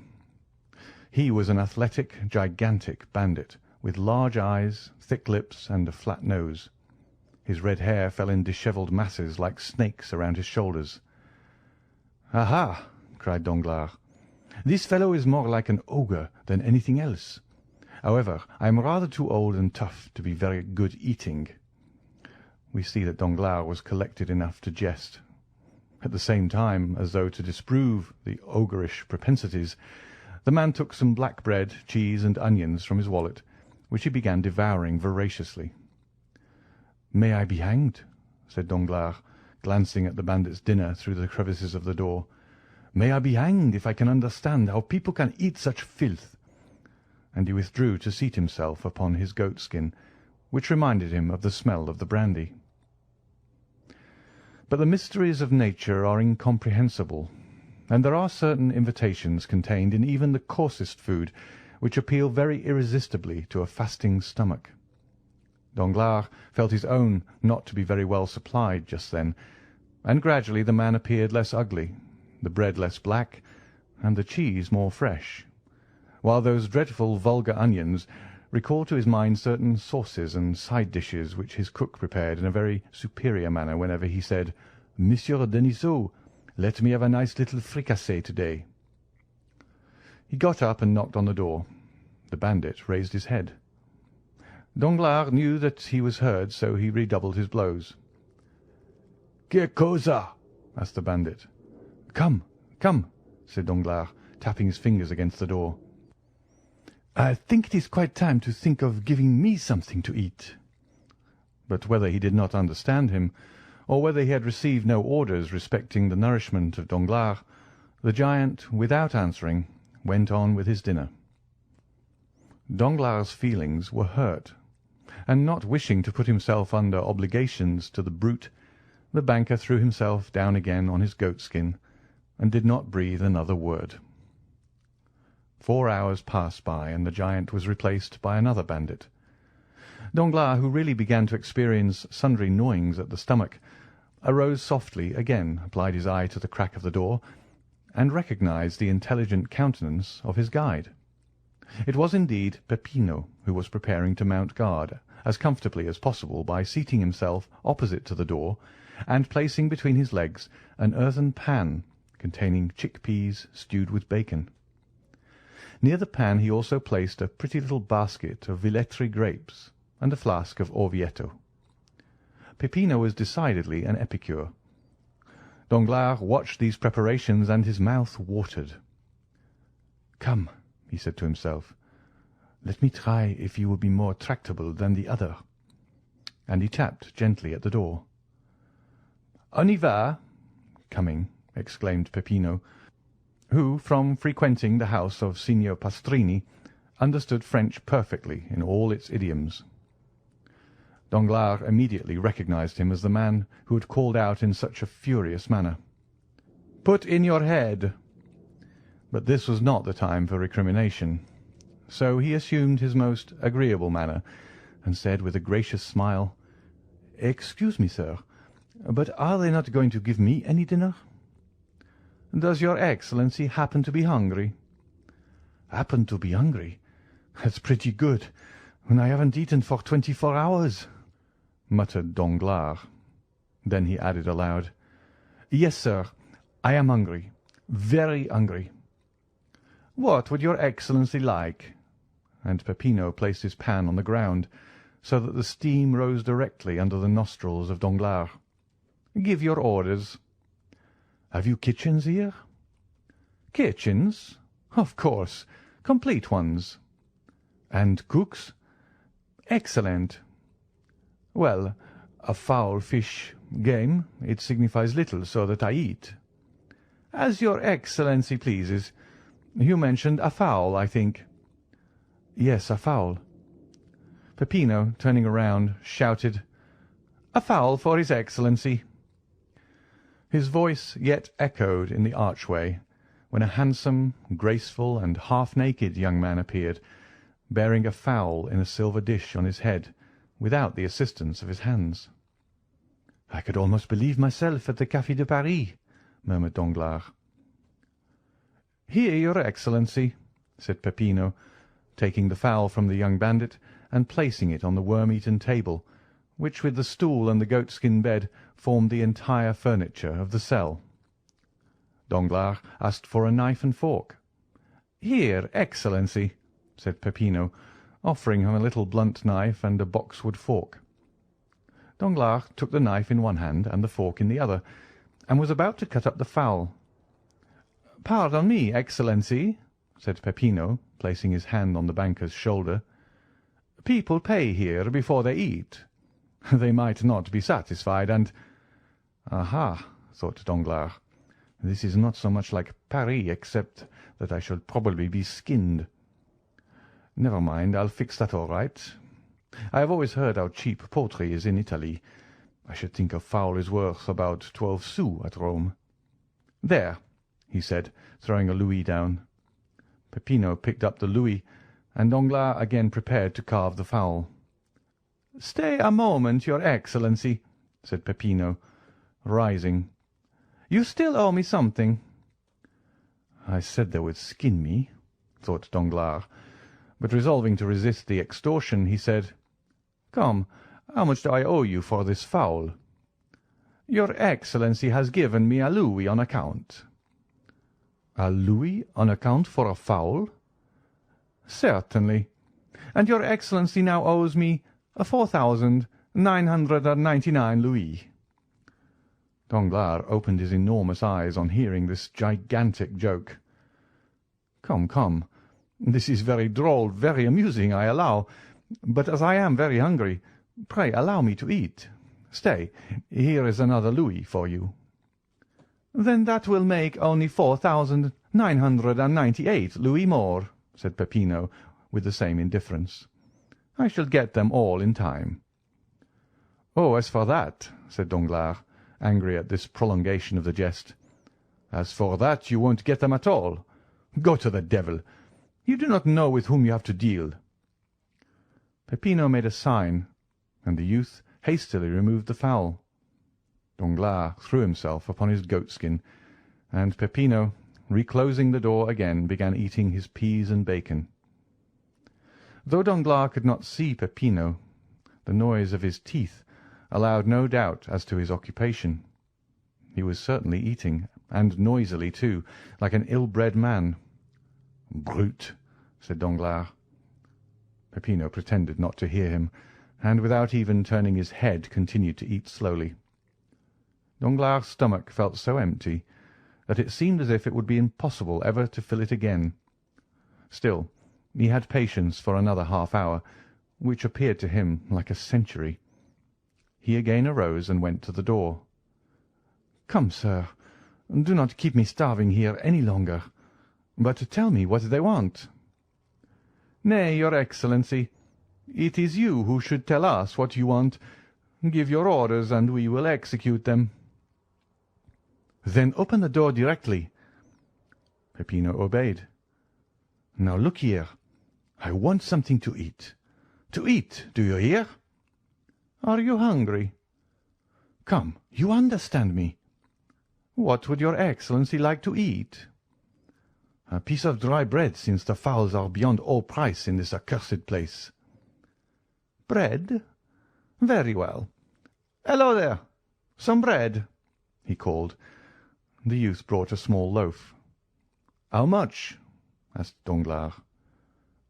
He was an athletic, gigantic bandit, with large eyes, thick lips, and a flat nose. His red hair fell in dishevelled masses like snakes around his shoulders. "Aha!" cried Danglars. "This fellow is more like an ogre than anything else. However, I am rather too old and tough to be very good eating." We see that Danglars was collected enough to jest. At the same time, as though to disprove the ogreish propensities, the man took some black bread, cheese, and onions from his wallet, which he began devouring voraciously. "May I be hanged," said Danglars, glancing at the bandit's dinner through the crevices of the door. "May I be hanged if I can understand how people can eat such filth." And he withdrew to seat himself upon his goatskin, which reminded him of the smell of the brandy. But the mysteries of nature are incomprehensible, and there are certain invitations contained in even the coarsest food which appeal very irresistibly to a fasting stomach. Danglars felt his own not to be very well supplied just then, and gradually the man appeared less ugly, the bread less black, and the cheese more fresh, while those dreadful vulgar onions recalled to his mind certain sauces and side dishes which his cook prepared in a very superior manner whenever he said, "Monsieur Denisot, let me have a nice little fricassee to-day." He got up and knocked on the door. The bandit raised his head. Danglars knew that he was heard, so he redoubled his blows. "Que cosa?" asked the bandit. "Come, come," said Danglars, tapping his fingers against the door. "I think it is quite time to think of giving me something to eat." But whether he did not understand him, or whether he had received no orders respecting the nourishment of Danglars, the giant, without answering, went on with his dinner. Danglars' feelings were hurt, and not wishing to put himself under obligations to the brute, the banker threw himself down again on his goatskin, and did not breathe another word. 4 hours passed by, and the giant was replaced by another bandit. Danglars, who really began to experience sundry gnawings at the stomach, arose softly, again applied his eye to the crack of the door, and recognized the intelligent countenance of his guide. It was indeed Peppino, who was preparing to mount guard as comfortably as possible by seating himself opposite to the door and placing between his legs an earthen pan containing chickpeas stewed with bacon. Near the pan he also placed a pretty little basket of Velletri grapes and a flask of Orvieto. Peppino was decidedly an epicure. Danglars watched these preparations, and his mouth watered. "Come," he said to himself, "let me try if you will be more tractable than the other." And he tapped gently at the door. "On y va!" coming, exclaimed Peppino, who, from frequenting the house of Signor Pastrini, understood French perfectly in all its idioms. Danglars immediately recognized him as the man who had called out in such a furious manner, "Put in your head!" But this was not the time for recrimination, so he assumed his most agreeable manner, and said with a gracious smile, "Excuse me, sir, but are they not going to give me any dinner?" "Does your Excellency happen to be hungry?" "Happen to be hungry? That's pretty good, when I haven't eaten for 24 hours," muttered Danglars. Then he added aloud, "Yes, sir, I am hungry, very hungry." "What would your Excellency like?" And Peppino placed his pan on the ground, so that the steam rose directly under the nostrils of Danglars. "Give your orders." "Have you kitchens here?" "Kitchens? Of course, complete ones." "And cooks?" "Excellent." "Well, a fowl, fish, game, it signifies little, so that I eat." "As your Excellency pleases. You mentioned a fowl, I think." "Yes, a fowl." Peppino, turning around, shouted, "A fowl for his Excellency." His voice yet echoed in the archway, when a handsome, graceful, and half-naked young man appeared, bearing a fowl in a silver dish on his head, without the assistance of his hands. "I could almost believe myself at the Café de Paris," murmured Danglars. "Here, your Excellency," said Peppino, taking the fowl from the young bandit and placing it on the worm-eaten table, which, with the stool and the goatskin bed, formed the entire furniture of the cell. Danglars asked for a knife and fork. "Here, Excellency," said Peppino, offering him a little blunt knife and a boxwood fork. Danglars took the knife in one hand and the fork in the other, and was about to cut up the fowl. "Pardon me, Excellency," said Peppino, placing his hand on the banker's shoulder. "People pay here before they eat. They might not be satisfied, and—" "Aha!" thought Danglars. "This is not so much like Paris, except that I shall probably be skinned. Never mind, I'll fix that all right. I have always heard how cheap poultry is in Italy. I should think a fowl is worth about 12 sous at Rome. There," he said, throwing a louis down. Peppino picked up the louis, and Danglars again prepared to carve the fowl. "Stay a moment, your Excellency," said Peppino, rising. "You still owe me something." "I said they would skin me," thought Danglars, but resolving to resist the extortion, he said, "Come, how much do I owe you for this fowl?" "Your Excellency has given me a louis on account." "A louis on account for a fowl?" "Certainly. And your Excellency now owes me 4,999 louis." Danglars opened his enormous eyes on hearing this gigantic joke. "Come, come, this is very droll, very amusing, I allow. But as I am very hungry, pray allow me to eat. Stay, here is another louis for you." "Then that will make only 4,998 louis more," said Peppino, with the same indifference. "I shall get them all in time." "Oh, as for that," said Danglars, angry at this prolongation of the jest, "as for that, you won't get them at all. Go to the devil! You do not know with whom you have to deal." Peppino made a sign, and the youth hastily removed the fowl. Danglars threw himself upon his goatskin, and Peppino, reclosing the door again, began eating his peas and bacon. Though Danglars could not see Peppino, the noise of his teeth allowed no doubt as to his occupation. He was certainly eating, and noisily too, like an ill-bred man. "Brute!" said Danglars. Peppino pretended not to hear him, and without even turning his head continued to eat slowly. Danglars' stomach felt so empty that it seemed as if it would be impossible ever to fill it again. Still, he had patience for another half-hour, which appeared to him like a century. He again arose and went to the door. "Come, sir, do not keep me starving here any longer, but tell me what they want." "Nay, your Excellency, it is you who should tell us what you want. Give your orders, and we will execute them." "Then open the door directly." Peppino obeyed. "Now look here, I want something to eat. To eat, do you hear?" "Are you hungry?" "Come, you understand me." "What would your Excellency like to eat?" "A piece of dry bread, since the fowls are beyond all price in this accursed place." "Bread? Very well. Hello there! Some bread!" he called. The youth brought a small loaf. "How much?" asked Danglars.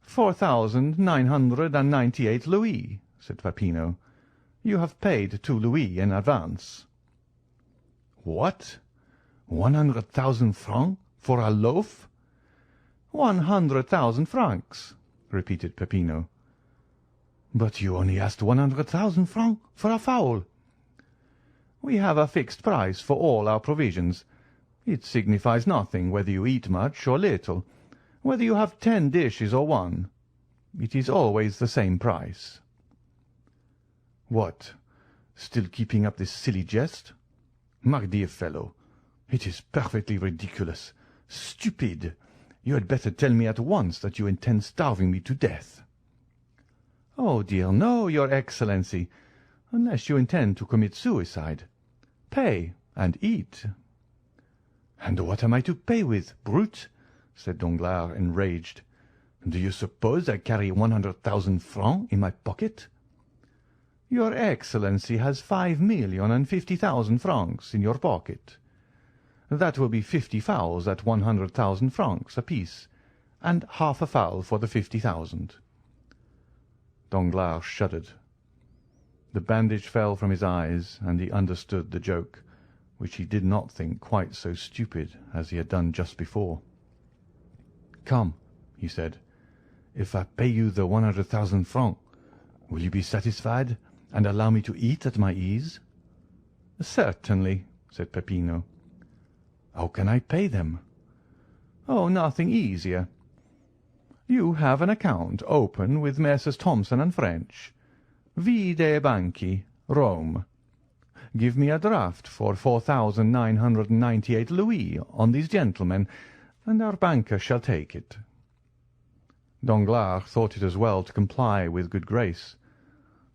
4,998 louis," said Peppino. "You have paid 2 louis in advance." "What? 100,000 francs for a loaf?" 100,000 francs, repeated Peppino. "But you only asked 100,000 francs for a fowl." "We have a fixed price for all our provisions. It signifies nothing whether you eat much or little, whether you have 10 dishes or 1. It is always the same price." "What, still keeping up this silly jest? My dear fellow, it is perfectly ridiculous, stupid. You had better tell me at once that you intend starving me to death." "Oh dear, no, your Excellency, unless you intend to commit suicide. Pay and eat." "And what am I to pay with, brute?" said Danglars, enraged. "Do you suppose I carry 100,000 francs in my pocket?" "Your Excellency has 5,050,000 francs in your pocket. That will be 50 fowls at 100,000 francs apiece, and half a fowl for the 50,000. Danglars shuddered. The bandage fell from his eyes, and he understood the joke, which he did not think quite so stupid as he had done just before. "Come," he said, "if I pay you the 100,000 francs, will you be satisfied and allow me to eat at my ease?" "Certainly," said Peppino. "How can I pay them?" "Oh, nothing easier. You have an account open with Messrs. Thomson and French, Vie dei Banchi, Rome. Give me a draft for 4,998 louis on these gentlemen, and our banker shall take it." Danglars thought it as well to comply with good grace.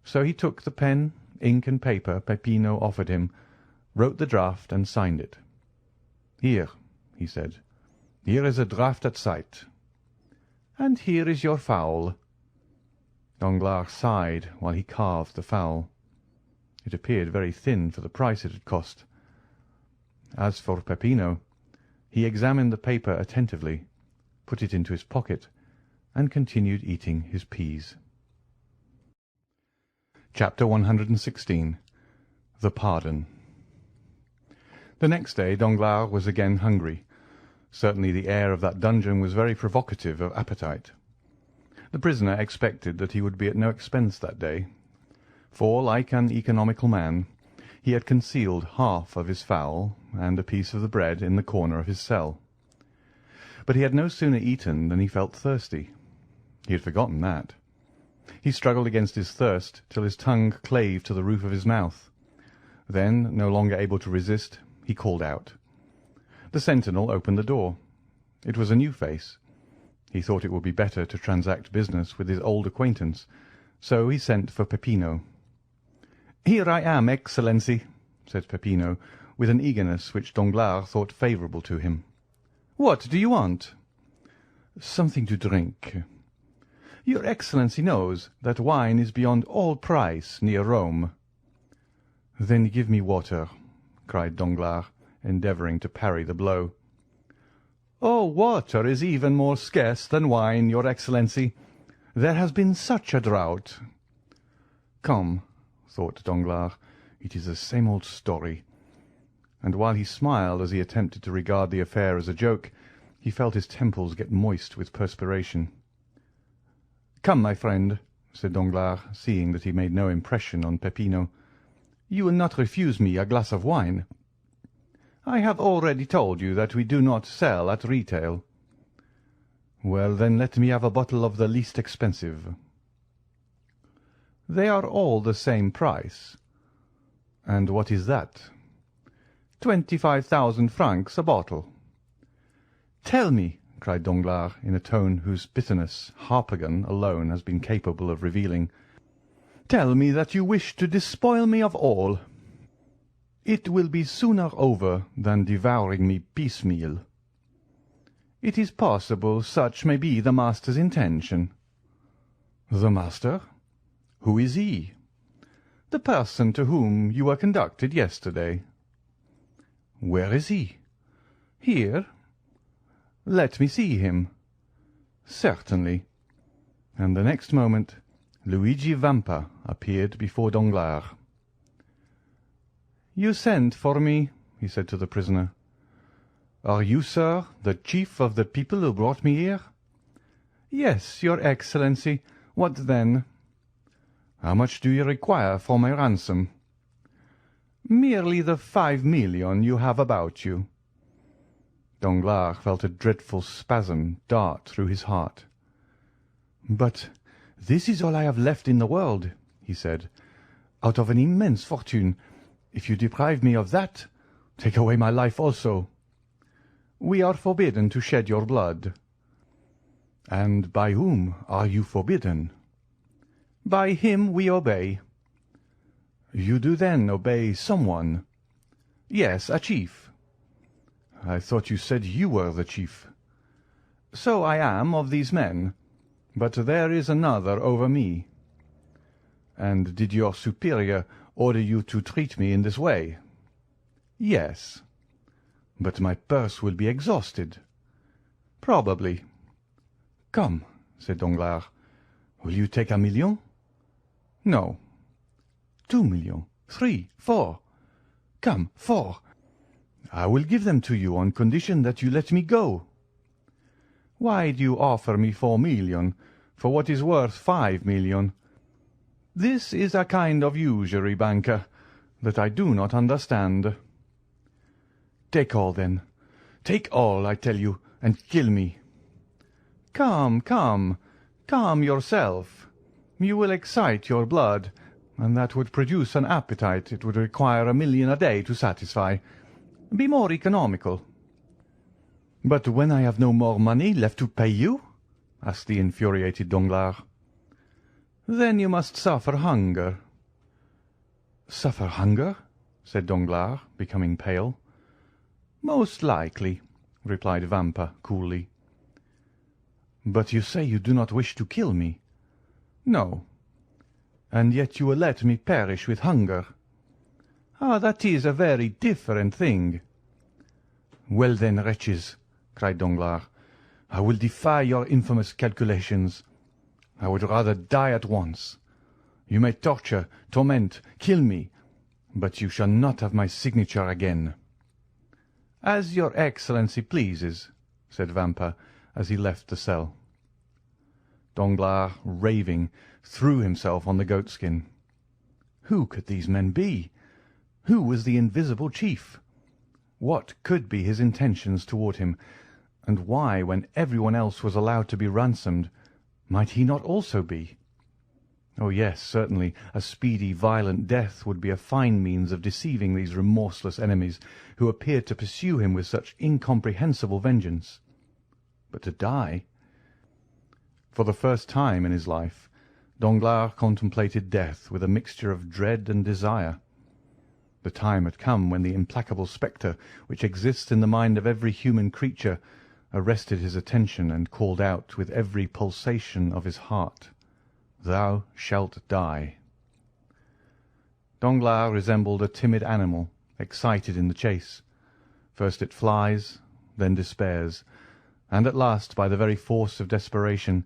So he took the pen, ink, and paper Peppino offered him, wrote the draft, and signed it. "Here," he said, "here is a draft at sight." And here is your fowl." Danglars sighed while he carved the fowl. It appeared very thin for the price it had cost. As for Peppino, he examined the paper attentively, put it into his pocket, and continued eating his peas. Chapter 116. The Pardon. The next day Danglars was again hungry. Certainly the air of that dungeon was very provocative of appetite. The prisoner expected that he would be at no expense that day, for, like an economical man, he had concealed half of his fowl and a piece of the bread in the corner of his cell. But he had no sooner eaten than he felt thirsty. He had forgotten that. He struggled against his thirst till his tongue clave to the roof of his mouth. Then, no longer able to resist, he called out. The sentinel opened the door. It was a new face. He thought it would be better to transact business with his old acquaintance, so he sent for Peppino. "Here I am, Excellency," said Peppino, with an eagerness which Danglars thought favourable to him. "What do you want?" "Something to drink." "Your Excellency knows that wine is beyond all price near Rome." "Then give me water," cried Danglars, endeavouring to parry the blow. "Oh, water is even more scarce than wine, your Excellency. There has been such a drought." "Come," thought Danglars, "it is the same old story." And while he smiled as he attempted to regard the affair as a joke, he felt his temples get moist with perspiration. "Come, my friend," said Danglars, seeing that he made no impression on Peppino. "You will not refuse me a glass of wine?" "I have already told you that we do not sell at retail." "Well, then, let me have a bottle of the least expensive." "They are all the same price." "And what is that?" 25,000 francs a bottle." "Tell me," cried Danglars, in a tone whose bitterness Harpagon alone has been capable of revealing, "tell me that you wish to despoil me of all. It will be sooner over than devouring me piecemeal." "It is possible such may be the master's intention." "The master? Who is he?" "The person to whom you were conducted yesterday." "Where is he?" "Here." "Let me see him." "Certainly." And the next moment Luigi Vampa appeared before Danglars. "You sent for me," he said to the prisoner. "Are you, sir, the chief of the people who brought me here?" "Yes, your Excellency. What then?" "How much do you require for my ransom?" "Merely the 5 million you have about you." Danglars felt a dreadful spasm dart through his heart. "But this is all I have left in the world," he said, "out of an immense fortune. If you deprive me of that, take away my life also." "We are forbidden to shed your blood." "And by whom are you forbidden?" "By him we obey." "You do then obey someone?" "Yes, a chief." "I thought you said you were the chief." "So I am of these men, but there is another over me." "And did your superior order you to treat me in this way?" "Yes." "But my purse will be exhausted." "Probably." "Come," said Danglars, "will you take 1 million?" "No." 2 millions, 3, 4. Come, 4. I will give them to you on condition that you let me go." "Why do you offer me 4 million for what is worth 5 million? This is a kind of usury, banker, that I do not understand." "Take all, then. Take all, I tell you, and kill me." "Come, come, calm yourself. You will excite your blood, and that would produce an appetite it would require 1 million a day to satisfy. Be more economical." "But when I have no more money left to pay you?" asked the infuriated Danglars. "Then you must suffer hunger." "Suffer hunger?" said Danglars, becoming pale. "Most likely," replied Vampa coolly. But you say you do not wish to kill me. No. And yet you will let me perish with hunger. Ah, that is a very different thing. Well then, wretches, cried Danglars, I will defy your infamous calculations. I would rather die at once. You may torture, torment, kill me, but you shall not have my signature again. As your Excellency pleases, said Vampa, as he left the cell. Danglars, raving, threw himself on the goatskin. Who could these men be? Who was the invisible chief? What could be his intentions toward him, and why, when everyone else was allowed to be ransomed, might he not also be? Oh yes, certainly, a speedy, violent death would be a fine means of deceiving these remorseless enemies, who appeared to pursue him with such incomprehensible vengeance. But to die? For the first time in his life, Danglars contemplated death with a mixture of dread and desire. The time had come when the implacable spectre which exists in the mind of every human creature arrested his attention and called out with every pulsation of his heart, "Thou shalt die." Danglars resembled a timid animal excited in the chase. First it flies, then despairs, and at last, by the very force of desperation,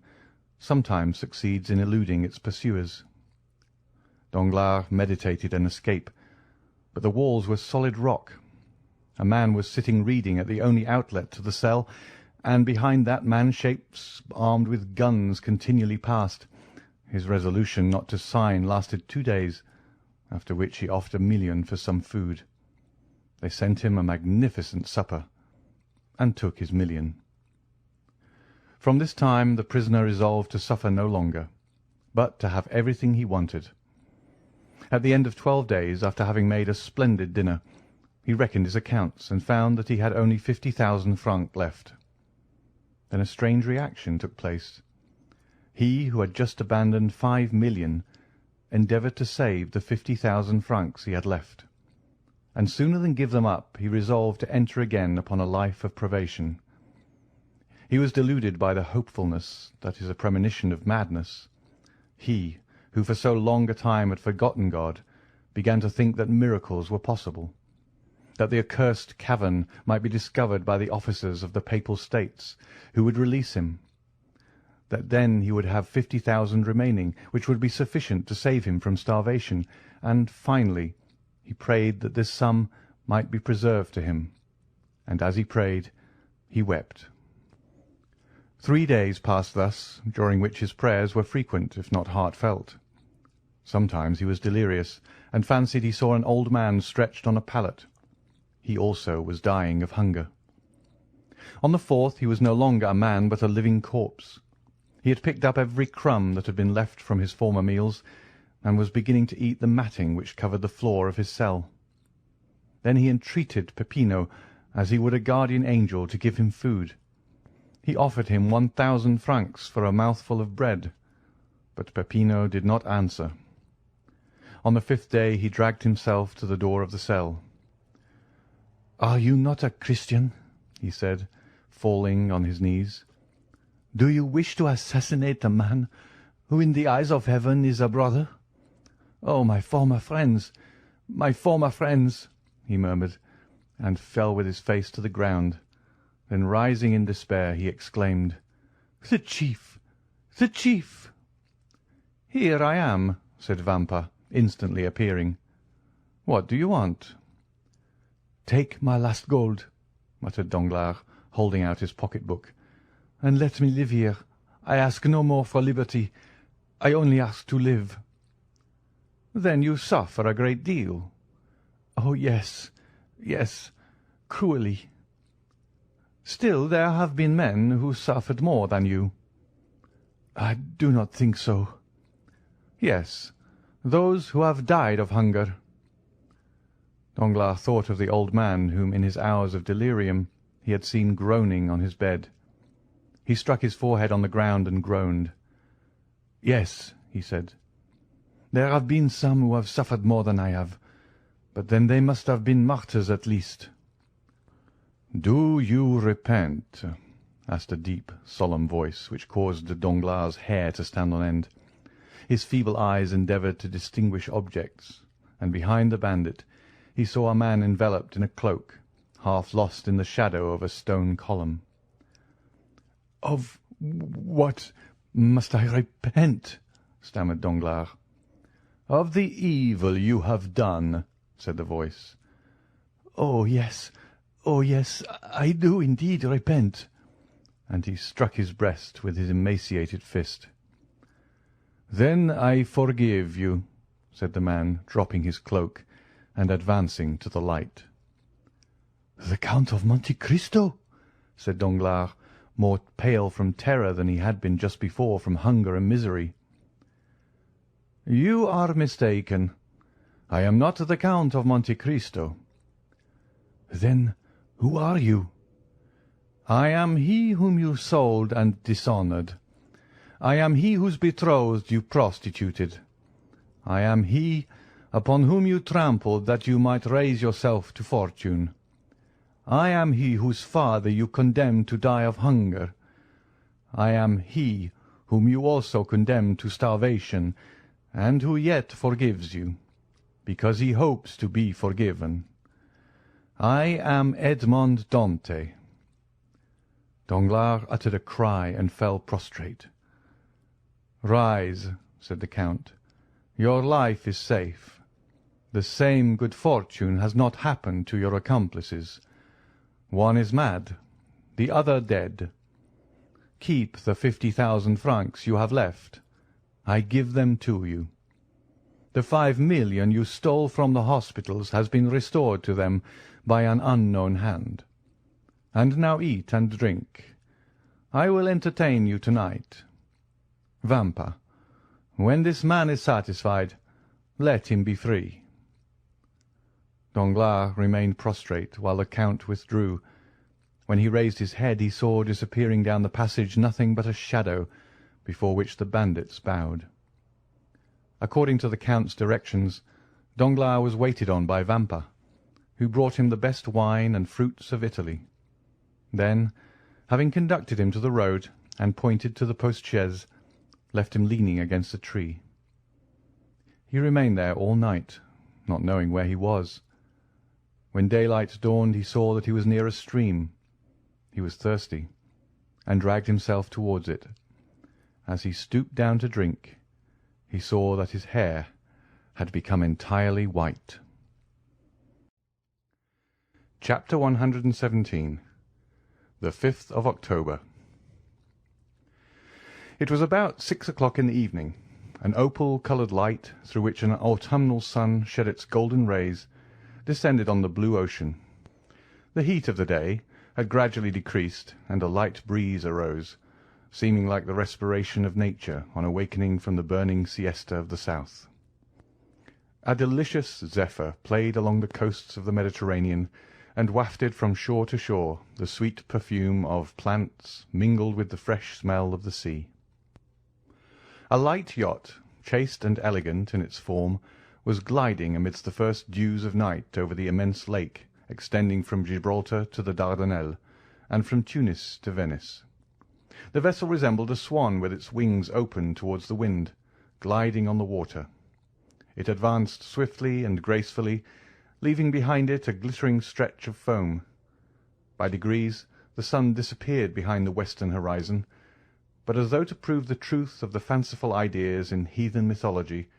sometimes succeeds in eluding its pursuers. Danglars meditated an escape, but the walls were solid rock. A man was sitting reading at the only outlet to the cell, and behind that man shapes armed with guns continually passed. His resolution not to sign lasted 2 days, after which he offered a million for some food. They sent him a magnificent supper, and took his million. From this time the prisoner resolved to suffer no longer, but to have everything he wanted. At the end of 12 days, after having made a splendid dinner, he reckoned his accounts and found that he had only 50,000 francs left. Then a strange reaction took place. He, who had just abandoned 5 million, endeavoured to save the 50,000 francs he had left, and sooner than give them up he resolved to enter again upon a life of privation. He was deluded by the hopefulness that is a premonition of madness. He, who for so long a time had forgotten God, began to think that miracles were possible, that the accursed cavern might be discovered by the officers of the Papal States, who would release him, that then he would have 50,000 remaining, which would be sufficient to save him from starvation, and finally he prayed that this sum might be preserved to him, and as he prayed he wept. 3 days passed thus, during which his prayers were frequent, if not heartfelt. Sometimes he was delirious, and fancied he saw an old man stretched on a pallet. He also was dying of hunger. On the 4th he was no longer a man, but a living corpse. He had picked up every crumb that had been left from his former meals, and was beginning to eat the matting which covered the floor of his cell. Then he entreated Peppino, as he would a guardian angel, to give him food. He offered him 1,000 francs for a mouthful of bread, but Peppino did not answer. On the 5th day he dragged himself to the door of the cell. "Are you not a Christian?" he said, falling on his knees. "Do you wish to assassinate a man who in the eyes of heaven is a brother? Oh, my former friends, my former friends!" he murmured, and fell with his face to the ground. Then, rising in despair, he exclaimed, "The chief! The chief!" "Here I am," said Vampa, instantly appearing. "What do you want?" "Take my last gold," muttered Danglars, holding out his pocket-book, "and let me live here. I ask no more for liberty. I only ask to live." "Then you suffer a great deal." "Oh, yes, yes, cruelly." "Still there have been men who suffered more than you." "I do not think so." "Yes, those who have died of hunger." Danglars thought of the old man whom in his hours of delirium he had seen groaning on his bed. He struck his forehead on the ground and groaned. "Yes," he said, "there have been some who have suffered more than I have, but then they must have been martyrs at least." "Do you repent?" asked a deep, solemn voice, which caused Danglars' hair to stand on end. His feeble eyes endeavoured to distinguish objects, and behind the bandit he saw a man enveloped in a cloak, half lost in the shadow of a stone column. "Of what must I repent?" stammered Danglars. "Of the evil you have done," said the voice. Oh, yes, I do indeed repent." And he struck his breast with his emaciated fist. "Then I forgive you," said the man, dropping his cloak and advancing to the light. "The Count of Monte Cristo!" said Danglars, more pale from terror than he had been just before from hunger and misery. "You are mistaken. I am not the Count of Monte Cristo." "Then who are you?" "I am he whom you sold and dishonoured. I am he whose betrothed you prostituted. I am he upon whom you trampled that you might raise yourself to fortune. I am he whose father you condemned to die of hunger. I am he whom you also condemned to starvation, and who yet forgives you, because he hopes to be forgiven. I am Edmond Dantès." Danglars uttered a cry and fell prostrate. "Rise," said the count. "Your life is safe. The same good fortune has not happened to your accomplices. One is mad, the other dead. Keep the 50,000 francs you have left. I give them to you. The 5 million you stole from the hospitals has been restored to them by an unknown hand. And now eat and drink. I will entertain you tonight. Vampa, when this man is satisfied, let him be free." Danglars remained prostrate while the count withdrew. When he raised his head he saw disappearing down the passage nothing but a shadow, before which the bandits bowed. According to the count's directions, Danglars was waited on by Vampa, who brought him the best wine and fruits of Italy. Then, having conducted him to the road and pointed to the post-chaise, left him leaning against a tree. He remained there all night, not knowing where he was. When daylight dawned he saw that he was near a stream. He was thirsty, and dragged himself towards it. As he stooped down to drink, he saw that his hair had become entirely white. Chapter 117. The 5th of October. It was about 6 o'clock in the evening. An opal-coloured light, through which an autumnal sun shed its golden rays, descended on the blue ocean. The heat of the day had gradually decreased, and a light breeze arose, seeming like the respiration of nature on awakening from the burning siesta of the south. A delicious zephyr played along the coasts of the Mediterranean, and wafted from shore to shore the sweet perfume of plants mingled with the fresh smell of the sea. A light yacht, chaste and elegant in its form, was gliding amidst the first dews of night over the immense lake extending from Gibraltar to the Dardanelles, and from Tunis to Venice. The vessel resembled a swan with its wings open towards the wind, gliding on the water. It advanced swiftly and gracefully, leaving behind it a glittering stretch of foam. By degrees the sun disappeared behind the western horizon, but as though to prove the truth of the fanciful ideas in heathen mythology,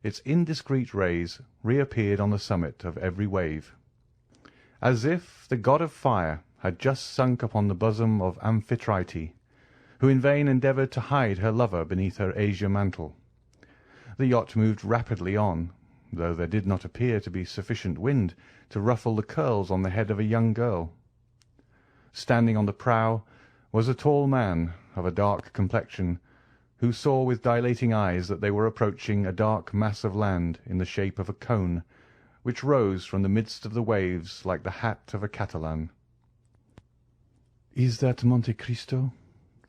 its indiscreet rays reappeared on the summit of every wave, as if the god of fire had just sunk upon the bosom of Amphitrite, who in vain endeavoured to hide her lover beneath her azure mantle. The yacht moved rapidly on, though there did not appear to be sufficient wind to ruffle the curls on the head of a young girl. Standing on the prow was a tall man of a dark complexion, who saw with dilating eyes that they were approaching a dark mass of land in the shape of a cone, which rose from the midst of the waves like the hat of a Catalan. "Is that Monte Cristo?"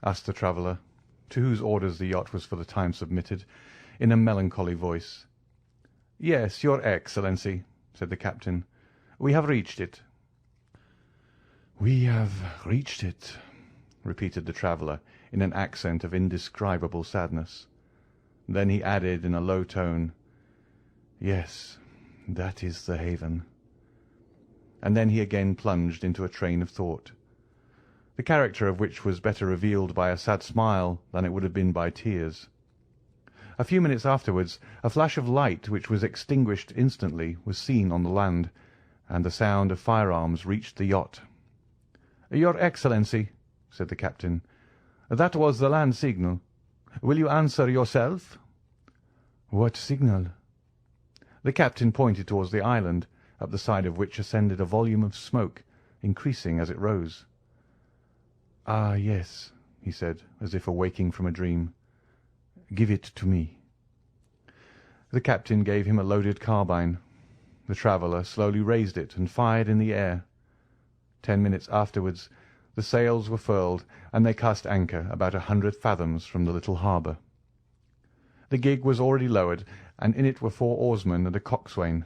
asked the traveller, to whose orders the yacht was for the time submitted, in a melancholy voice. "Yes, your Excellency," said the captain. "We have reached it." "We have reached it," repeated the traveller, in an accent of indescribable sadness. Then he added in a low tone, "Yes, that is the haven." And then he again plunged into a train of thought, the character of which was better revealed by a sad smile than it would have been by tears. A few minutes afterwards a flash of light, which was extinguished instantly, was seen on the land, and the sound of firearms reached the yacht. "Your Excellency," said the captain, "that was the land signal. Will you answer yourself?" "What signal?" The captain pointed towards the island, up the side of which ascended a volume of smoke, increasing as it rose. "Ah, yes," he said, as if awaking from a dream. "Give it to me." The captain gave him a loaded carbine. The traveller slowly raised it and fired in the air. 10 minutes afterwards the sails were furled, and they cast anchor about 100 fathoms from the little harbour. The gig was already lowered, and in it were 4 oarsmen and a coxswain.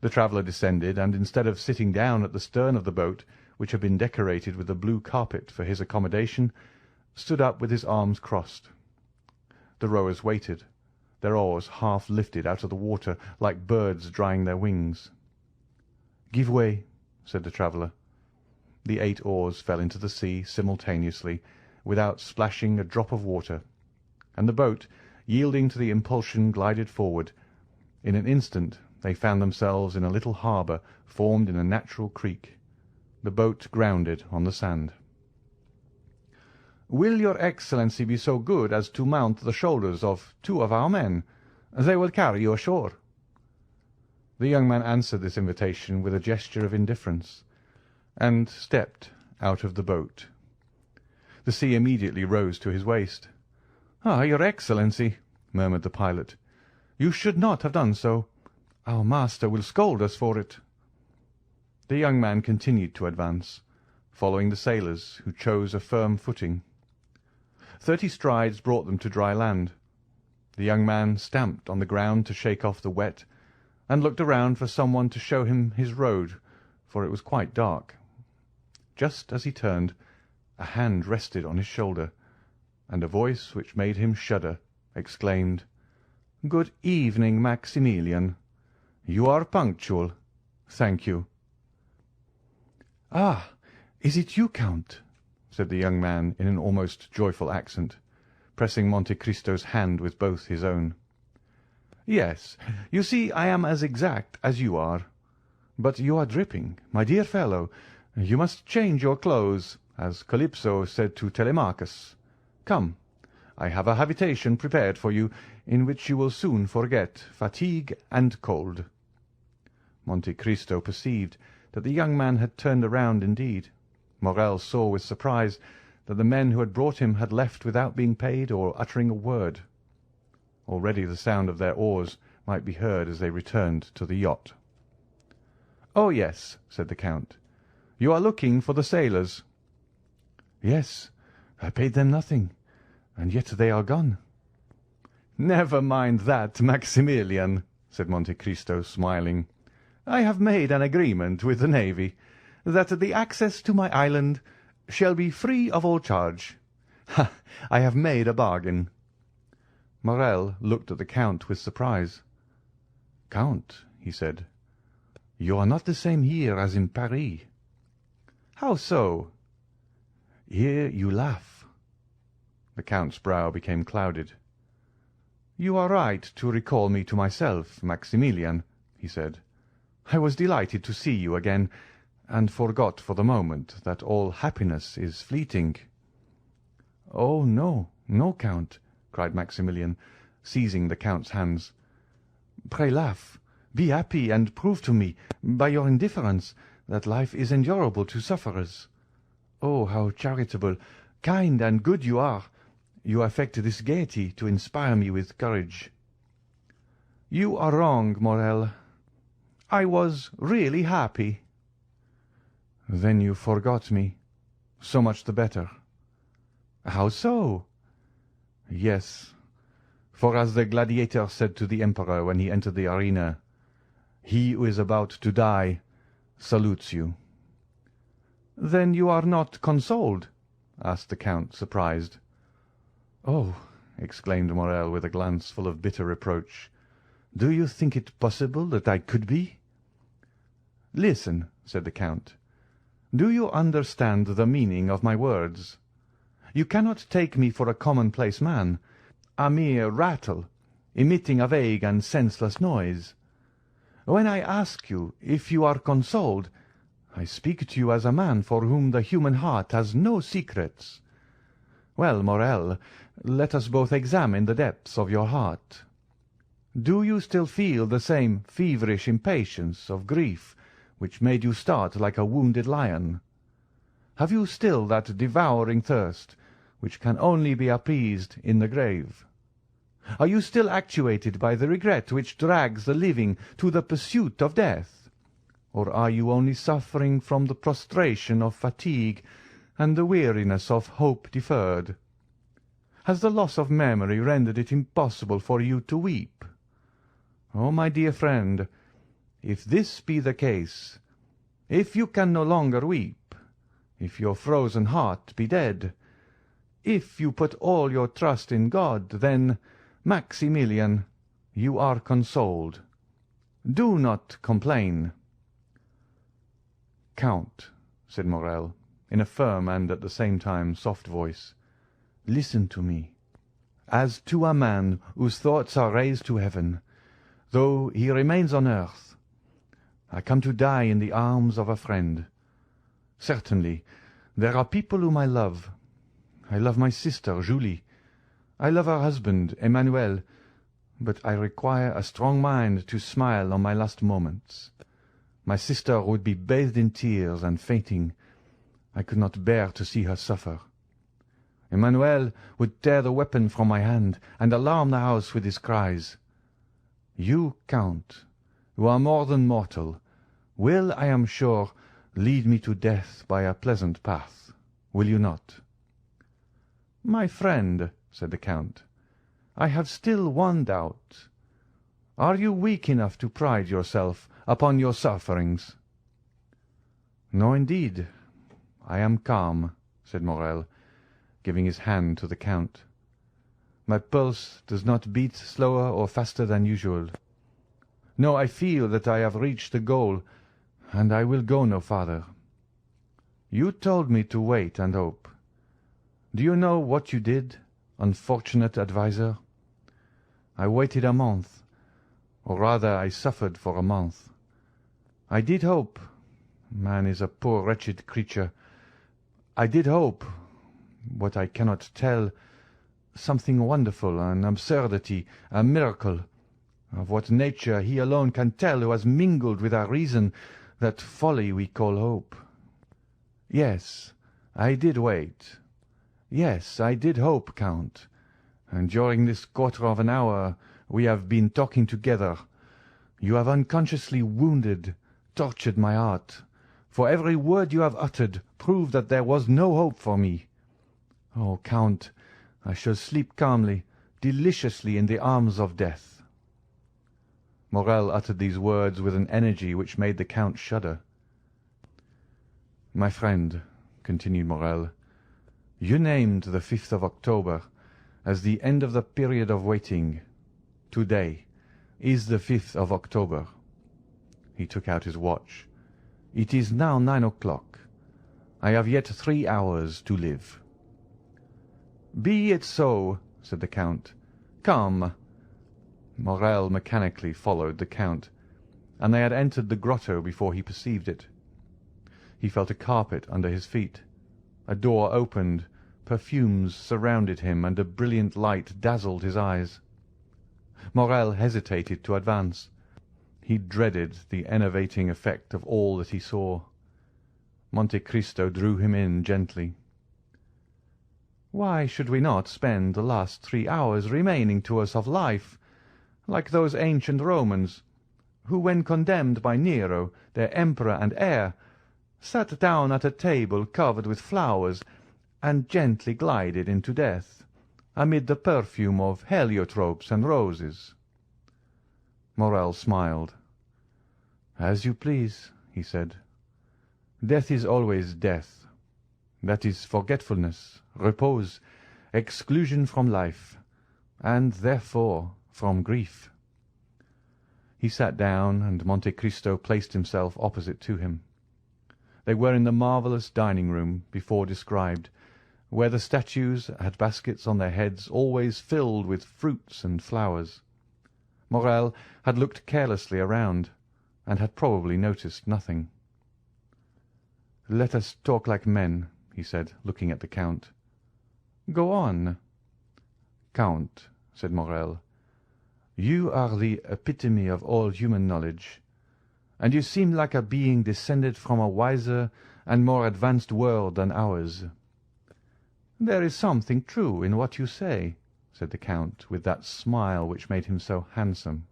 The traveller descended, and instead of sitting down at the stern of the boat, which had been decorated with a blue carpet for his accommodation, stood up with his arms crossed. The rowers waited, their oars half lifted out of the water like birds drying their wings. "Give way," said the traveller. The 8 oars fell into the sea simultaneously, without splashing a drop of water, and the boat, yielding to the impulsion, glided forward. In an instant they found themselves in a little harbour formed in a natural creek. The boat grounded on the sand. "Will your Excellency be so good as to mount the shoulders of 2 of our men? They will carry you ashore." The young man answered this invitation with a gesture of indifference, and stepped out of the boat. The sea immediately rose to his waist. "Ah, your Excellency," murmured the pilot, "you should not have done so. Our master will scold us for it." The young man continued to advance, following the sailors, who chose a firm footing. 30 strides brought them to dry land. The young man stamped on the ground to shake off the wet, and looked around for someone to show him his road, for it was quite dark. Just as he turned, a hand rested on his shoulder, and a voice which made him shudder exclaimed, "Good evening, Maximilian. You are punctual. Thank you." "Ah, is it you, Count?" said the young man in an almost joyful accent, pressing Monte Cristo's hand with both his own. "Yes, you see I am as exact as you are. But you are dripping, my dear fellow. You must change your clothes, as Calypso said to Telemachus. Come, I have a habitation prepared for you, in which you will soon forget fatigue and cold." Monte Cristo perceived that the young man had turned around indeed. Morrel saw with surprise that the men who had brought him had left without being paid or uttering a word. Already the sound of their oars might be heard as they returned to the yacht. "Oh, yes," said the Count. "You are looking for the sailors." "Yes, I paid them nothing, and yet they are gone." "Never mind that, Maximilian," said Monte Cristo, smiling. "I have made an agreement with the navy that the access to my island shall be free of all charge. Ha! I have made a bargain." Morrel looked at the Count with surprise. "Count," he said, "you are not the same here as in Paris." "How so?" "Here you laugh." The Count's brow became clouded. "You are right to recall me to myself, Maximilian," he said. "I was delighted to see you again, and forgot for the moment that all happiness is fleeting." "Oh, no, no, Count," cried Maximilian, seizing the Count's hands. "Pray laugh, be happy, and prove to me, by your indifference, that life is endurable to sufferers. Oh, how charitable, kind, and good you are! You affect this gaiety to inspire me with courage." "You are wrong, Morrel. I was really happy." "Then you forgot me. So much the better." "How so?" "Yes, for as the gladiator said to the emperor when he entered the arena, 'He who is about to die salutes you.'" "Then you are not consoled?" asked the Count, surprised. "Oh!" exclaimed Morrel, with a glance full of bitter reproach. "Do you think it possible that I could be?" "Listen," said the Count. "Do you understand the meaning of my words? You cannot take me for a commonplace man, a mere rattle, emitting a vague and senseless noise. When I ask you if you are consoled, I speak to you as a man for whom the human heart has no secrets. Well, Morrel, let us both examine the depths of your heart. Do you still feel the same feverish impatience of grief which made you start like a wounded lion? Have you still that devouring thirst which can only be appeased in the grave? Are you still actuated by the regret which drags the living to the pursuit of death? Or are you only suffering from the prostration of fatigue and the weariness of hope deferred? Has the loss of memory rendered it impossible for you to weep? Oh, my dear friend, if this be the case, if you can no longer weep, if your frozen heart be dead, if you put all your trust in God, then, Maximilian, you are consoled. Do not complain." "Count," said Morrel, in a firm and at the same time soft voice, "listen to me. As to a man whose thoughts are raised to heaven, though he remains on earth, I come to die in the arms of a friend. Certainly, there are people whom I love. I love my sister, Julie. I love her husband, Emmanuel, but I require a strong mind to smile on my last moments. My sister would be bathed in tears and fainting. I could not bear to see her suffer. Emmanuel would tear the weapon from my hand and alarm the house with his cries. You, Count, who are more than mortal, will, I am sure, lead me to death by a pleasant path, will you not?" "My friend," said the Count, "I have still one doubt. Are you weak enough to pride yourself upon your sufferings?" "No, indeed. I am calm," said Morrel, giving his hand to the Count. "My pulse does not beat slower or faster than usual. No, I feel that I have reached the goal, and I will go no farther. You told me to wait and hope. Do you know what you did, unfortunate adviser? I waited a month, or rather I suffered for a month. I did hope. Man is a poor wretched creature. I did hope, what I cannot tell, something wonderful, an absurdity, a miracle, of what nature he alone can tell who has mingled with our reason that folly we call hope. Yes, I did wait. Yes, I did hope, Count, and during this quarter of an hour we have been talking together, you have unconsciously wounded, tortured my heart, for every word you have uttered proved that there was no hope for me. Oh, Count, I shall sleep calmly, deliciously in the arms of death." Morrel uttered these words with an energy which made the Count shudder. "My friend," continued Morrel, "you named the 5th of October as the end of the period of waiting. To-day is the 5th of October." He took out his watch. "It is now 9 o'clock. I have yet 3 hours to live." "Be it so," said the Count. "Come." Morrel mechanically followed the Count, and they had entered the grotto before he perceived it. He felt a carpet under his feet. A door opened, perfumes surrounded him, and a brilliant light dazzled his eyes. Morrel hesitated to advance. He dreaded the enervating effect of all that he saw. Monte Cristo drew him in gently. "Why should we not spend the last 3 hours remaining to us of life, like those ancient Romans, who, when condemned by Nero, their emperor and heir, sat down at a table covered with flowers, and gently glided into death, amid the perfume of heliotropes and roses?" Morrel smiled. "As you please," he said. "Death is always death. That is forgetfulness, repose, exclusion from life, and therefore from grief." He sat down, and Monte Cristo placed himself opposite to him. They were in the marvellous dining-room before described, where the statues had baskets on their heads always filled with fruits and flowers. Morrel had looked carelessly around, and had probably noticed nothing. "Let us talk like men," he said, looking at the Count. "Go on." "Count," said Morrel, "you are the epitome of all human knowledge, and you seem like a being descended from a wiser and more advanced world than ours." "There is something true in what you say," said the Count, with that smile which made him so handsome.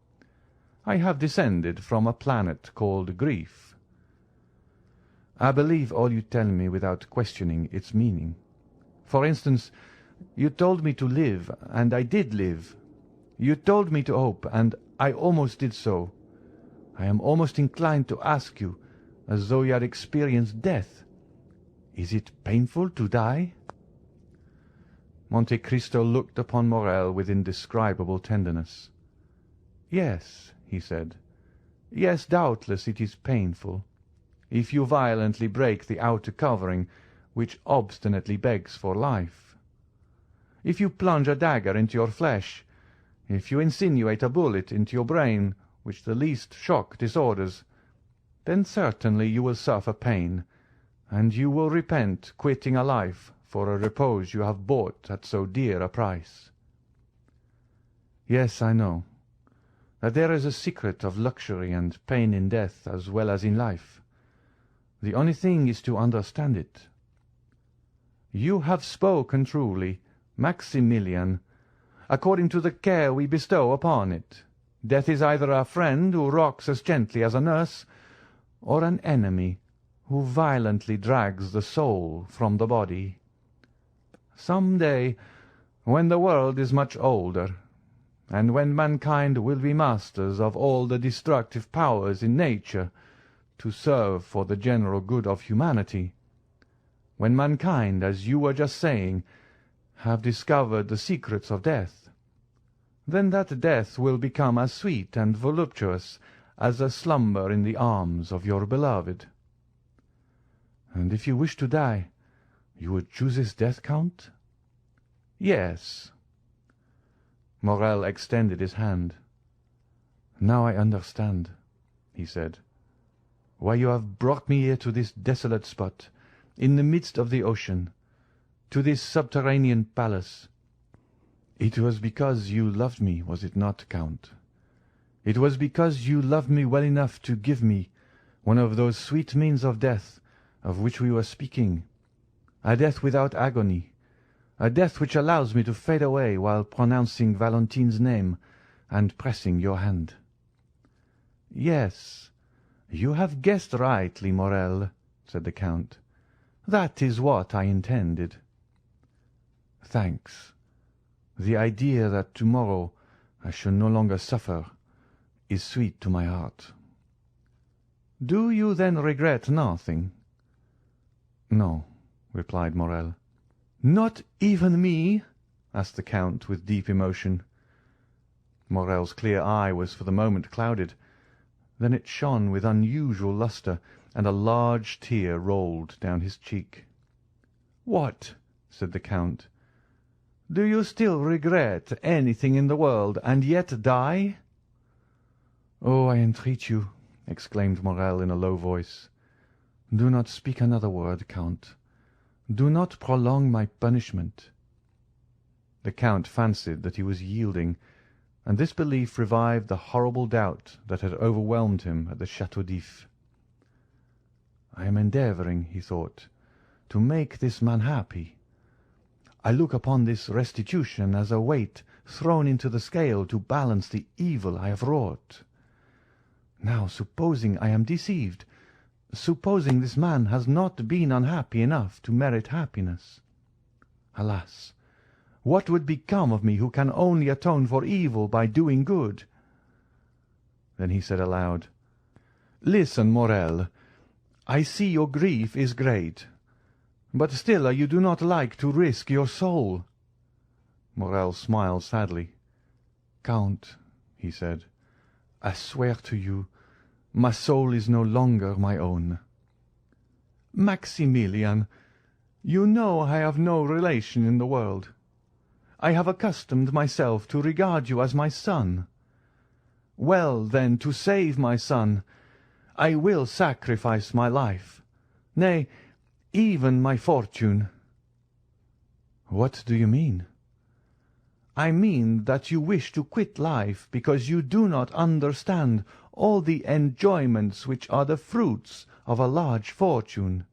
"I have descended from a planet called Grief." "I believe all you tell me without questioning its meaning. For instance, you told me to live, and I did live. You told me to hope, and I almost did so. I am almost inclined to ask you, as though you had experienced death, is it painful to die?" Monte Cristo looked upon Morrel with indescribable tenderness. "Yes," he said, "yes, doubtless it is painful, if you violently break the outer covering which obstinately begs for life. If you plunge a dagger into your flesh, if you insinuate a bullet into your brain which the least shock disorders, then certainly you will suffer pain, and you will repent quitting a life for a repose you have bought at so dear a price. Yes, I know that there is a secret of luxury and pain in death as well as in life. The only thing is to understand it. You have spoken truly, Maximilian. According to the care we bestow upon it, death is either a friend who rocks as gently as a nurse, or an enemy who violently drags the soul from the body. Some day, when the world is much older, and when mankind will be masters of all the destructive powers in nature to serve for the general good of humanity, when mankind, as you were just saying, have discovered the secrets of death, then that death will become as sweet and voluptuous as a slumber in the arms of your beloved. And if you wish to die, you would choose this death, Count?" "Yes." Morrel extended his hand. "Now I understand," he said, "why you have brought me here to this desolate spot, in the midst of the ocean, to this subterranean palace. It was because you loved me, was it not, Count? It was because you loved me well enough to give me one of those sweet means of death of which we were speaking, a death without agony, a death which allows me to fade away while pronouncing Valentine's name and pressing your hand." "Yes, you have guessed rightly, Morrel," said the Count. "That is what I intended." "Thanks. The idea that tomorrow I shall no longer suffer is sweet to my heart." "Do you then regret nothing?" "No," replied Morrel. "Not even me?" asked the Count with deep emotion. Morrel's clear eye was for the moment clouded. Then it shone with unusual lustre, and a large tear rolled down his cheek. "What?" said the Count. "Do you still regret anything in the world, and yet die?" "Oh, I entreat you," exclaimed Morrel in a low voice, "do not speak another word, Count. Do not prolong my punishment." The Count fancied that he was yielding, and this belief revived the horrible doubt that had overwhelmed him at the Château d'If. "I am endeavouring," he thought, "to make this man happy. I look upon this restitution as a weight thrown into the scale to balance the evil I have wrought. Now, supposing I am deceived, supposing this man has not been unhappy enough to merit happiness. Alas, what would become of me who can only atone for evil by doing good?" Then he said aloud, "Listen, Morrel. I see your grief is great. But still you do not like to risk your soul." Morrel smiled sadly. "Count," he said, "I swear to you, my soul is no longer my own." "Maximilian, you know I have no relation in the world. I have accustomed myself to regard you as my son. Well, then, to save my son, I will sacrifice my life, nay, even my fortune." "What do you mean?" "I mean that you wish to quit life because you do not understand all the enjoyments which are the fruits of a large fortune.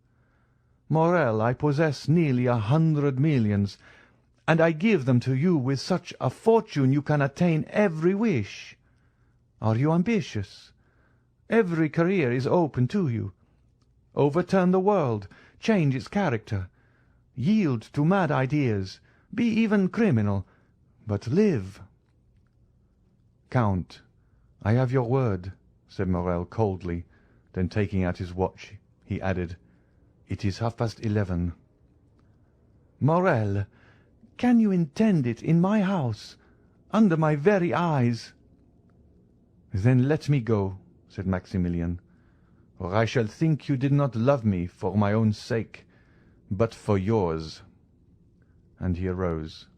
Morrel, I possess nearly 100 millions, and I give them to you with such a fortune you can attain every wish. Are you ambitious? Every career is open to you. Overturn the world, change its character, yield to mad ideas, be even criminal, but live." "Count, I have your word," said Morrel coldly. Then taking out his watch, he added, "It is 11:30. "Morrel, can you intend it in my house, under my very eyes?" "Then let me go," said Maximilian, "or I shall think you did not love me for my own sake, but for yours." And he arose.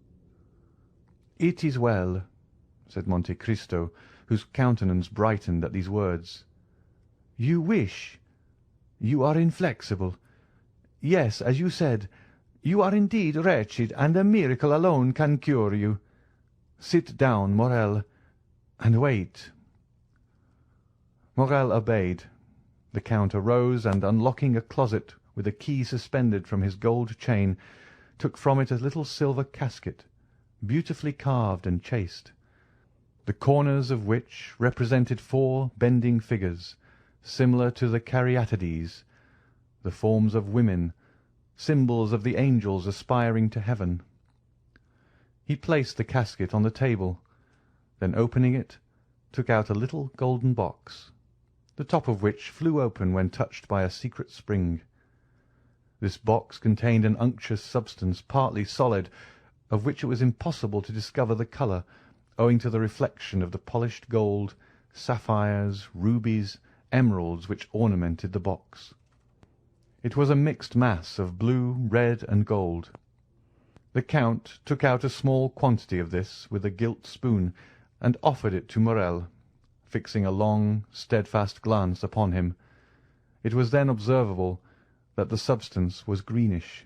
"It is well," said Monte Cristo, whose countenance brightened at these words. "You wish. You are inflexible. Yes, as you said, you are indeed wretched, and a miracle alone can cure you. Sit down, Morrel, and wait." Morrel obeyed. The Count arose, and unlocking a closet with a key suspended from his gold chain, took from it a little silver casket, beautifully carved and chased, the corners of which represented 4 bending figures, similar to the Caryatides, the forms of women, symbols of the angels aspiring to heaven. He placed the casket on the table, then opening it, took out a little golden box, the top of which flew open when touched by a secret spring. This box contained an unctuous substance, partly solid, of which it was impossible to discover the colour, owing to the reflection of the polished gold, sapphires, rubies, emeralds which ornamented the box. It was a mixed mass of blue, red, and gold. The Count took out a small quantity of this with a gilt spoon, and offered it to Morrel, fixing a long, steadfast glance upon him. It was then observable that the substance was greenish.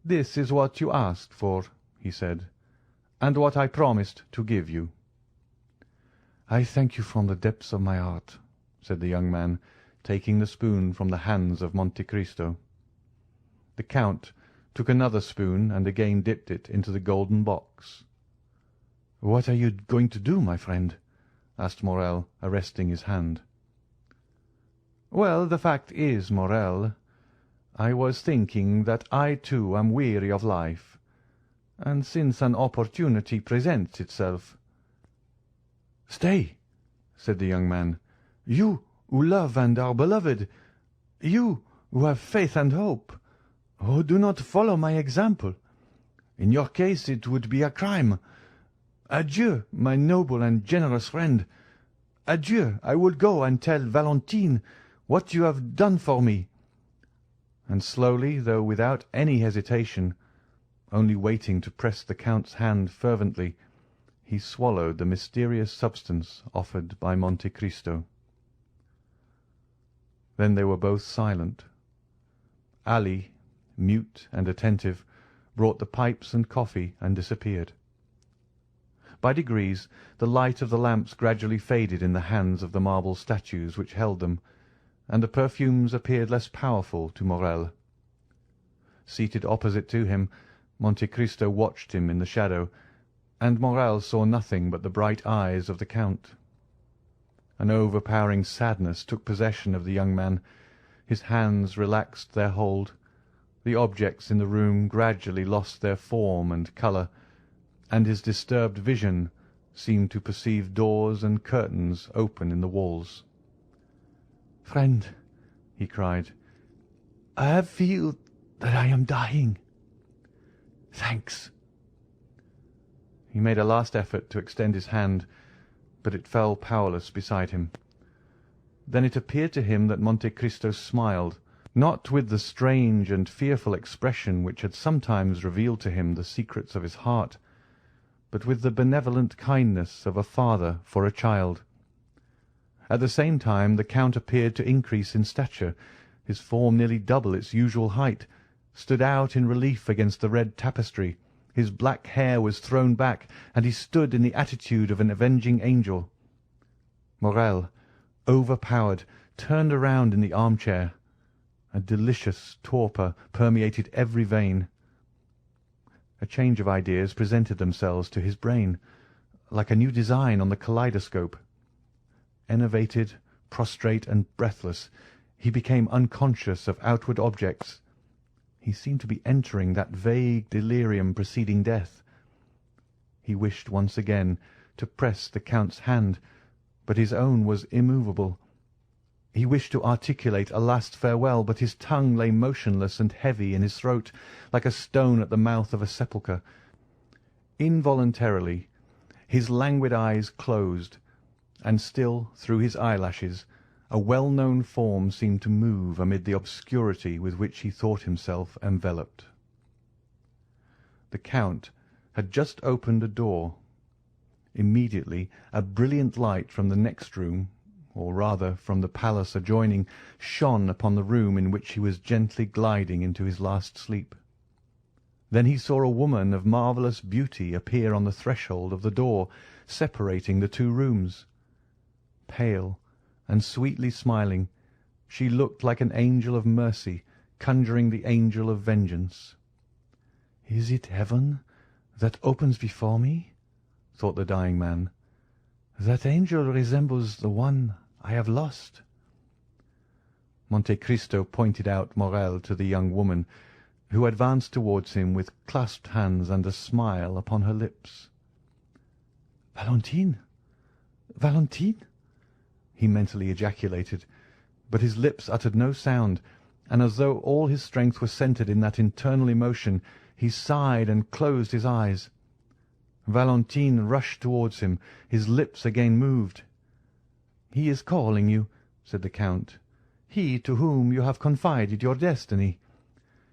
"This is what you asked for," he said, "and what I promised to give you." "I thank you from the depths of my heart," said the young man, taking the spoon from the hands of Monte Cristo. The Count took another spoon and again dipped it into the golden box. "What are you going to do, my friend?" asked Morrel, arresting his hand. "Well, the fact is, Morrel, I was thinking that I too am weary of life, and since an opportunity presents itself—" "Stay," said the young man. "You who love and are beloved, you who have faith and hope, oh, do not follow my example. In your case it would be a crime. Adieu, my noble and generous friend. Adieu, I will go and tell Valentine what you have done for me." And slowly, though without any hesitation, only waiting to press the Count's hand fervently, he swallowed the mysterious substance offered by Monte Cristo. Then they were both silent. Ali, mute and attentive, brought the pipes and coffee and disappeared. By degrees the light of the lamps gradually faded in the hands of the marble statues which held them, and the perfumes appeared less powerful to Morrel. Seated opposite to him, Monte Cristo watched him in the shadow, and Morrel saw nothing but the bright eyes of the Count. An overpowering sadness took possession of the young man. His hands relaxed their hold. The objects in the room gradually lost their form and colour, and his disturbed vision seemed to perceive doors and curtains open in the walls. "Friend," he cried, "I have felt that I am dying. Thanks." He made a last effort to extend his hand, but it fell powerless beside him. Then it appeared to him that Monte Cristo smiled, not with the strange and fearful expression which had sometimes revealed to him the secrets of his heart, but with the benevolent kindness of a father for a child. At the same time the Count appeared to increase in stature. His form, nearly double its usual height, stood out in relief against the red tapestry. His black hair was thrown back, and he stood in the attitude of an avenging angel. Morrel, overpowered, turned around in the armchair. A delicious torpor permeated every vein. A change of ideas presented themselves to his brain, like a new design on the kaleidoscope. Enervated, prostrate, and breathless, he became unconscious of outward objects. He seemed to be entering that vague delirium preceding death. He wished once again to press the Count's hand, but his own was immovable. He wished to articulate a last farewell, but his tongue lay motionless and heavy in his throat, like a stone at the mouth of a sepulchre. Involuntarily, his languid eyes closed, and still through his eyelashes a well-known form seemed to move amid the obscurity with which he thought himself enveloped. The Count had just opened a door. Immediately a brilliant light from the next room, or rather from the palace adjoining, shone upon the room in which he was gently gliding into his last sleep. Then he saw a woman of marvellous beauty appear on the threshold of the door separating the two rooms. Pale and sweetly smiling, she looked like an angel of mercy conjuring the angel of vengeance. "Is it heaven that opens before me?" thought the dying man. "That angel resembles the one I have lost." Monte Cristo pointed out Morrel to the young woman, who advanced towards him with clasped hands and a smile upon her lips. "Valentine! Valentine!" he mentally ejaculated, but his lips uttered no sound, and as though all his strength was centred in that internal emotion, he sighed and closed his eyes. Valentine rushed towards him. His lips again moved. "He is calling you," said the Count. "He to whom you have confided your destiny.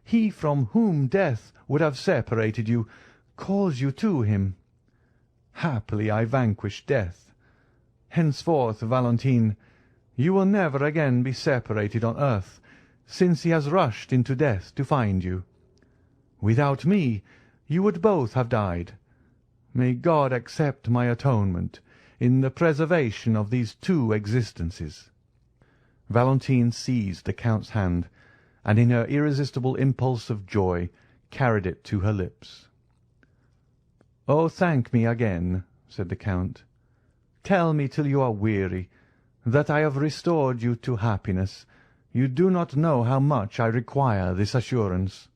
He from whom death would have separated you, calls you to him. Happily I vanquished death. Henceforth, Valentine, you will never again be separated on earth, since he has rushed into death to find you. Without me, you would both have died. May God accept my atonement in the preservation of these two existences." Valentine seized the Count's hand, and in her irresistible impulse of joy carried it to her lips. "Oh, thank me again," said the Count. "Tell me till you are weary that I have restored you to happiness. You do not know how much I require this assurance."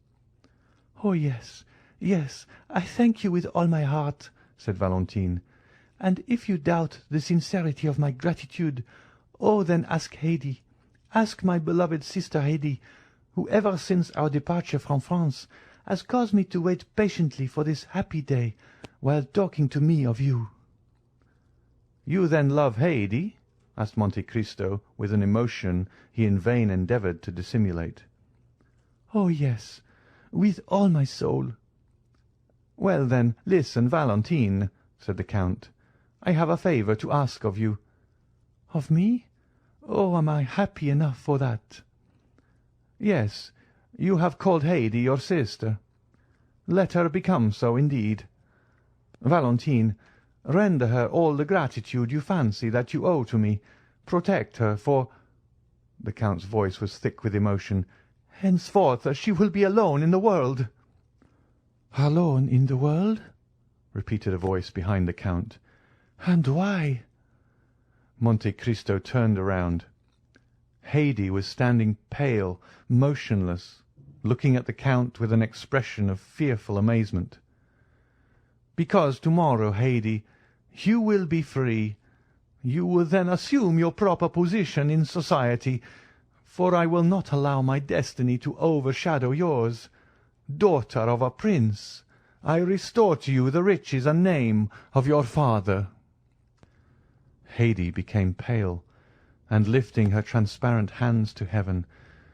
"Oh, yes, yes, I thank you with all my heart," said Valentine. "And if you doubt the sincerity of my gratitude, oh, then ask Haydée. Ask my beloved sister Haydée, who ever since our departure from France has caused me to wait patiently for this happy day, while talking to me of you." "You then love Haydée?" asked Monte Cristo with an emotion he in vain endeavoured to dissimulate. "Oh, yes, with all my soul." "Well, then, listen, Valentine," said the Count. "I have a favour to ask of you." "Of me? Oh, am I happy enough for that?" "Yes, you have called Haydée your sister. Let her become so indeed. Valentine, render her all the gratitude you fancy that you owe to me. Protect her, for—" The Count's voice was thick with emotion. "Henceforth she will be alone in the world." "Alone in the world?" repeated a voice behind the Count. "And why?" Monte Cristo turned around. Haydée was standing pale, motionless, looking at the Count with an expression of fearful amazement. "Because tomorrow, Haydée, you will be free. You will then assume your proper position in society, for I will not allow my destiny to overshadow yours. Daughter of a prince, I restore to you the riches and name of your father." Haydée became pale, and lifting her transparent hands to heaven,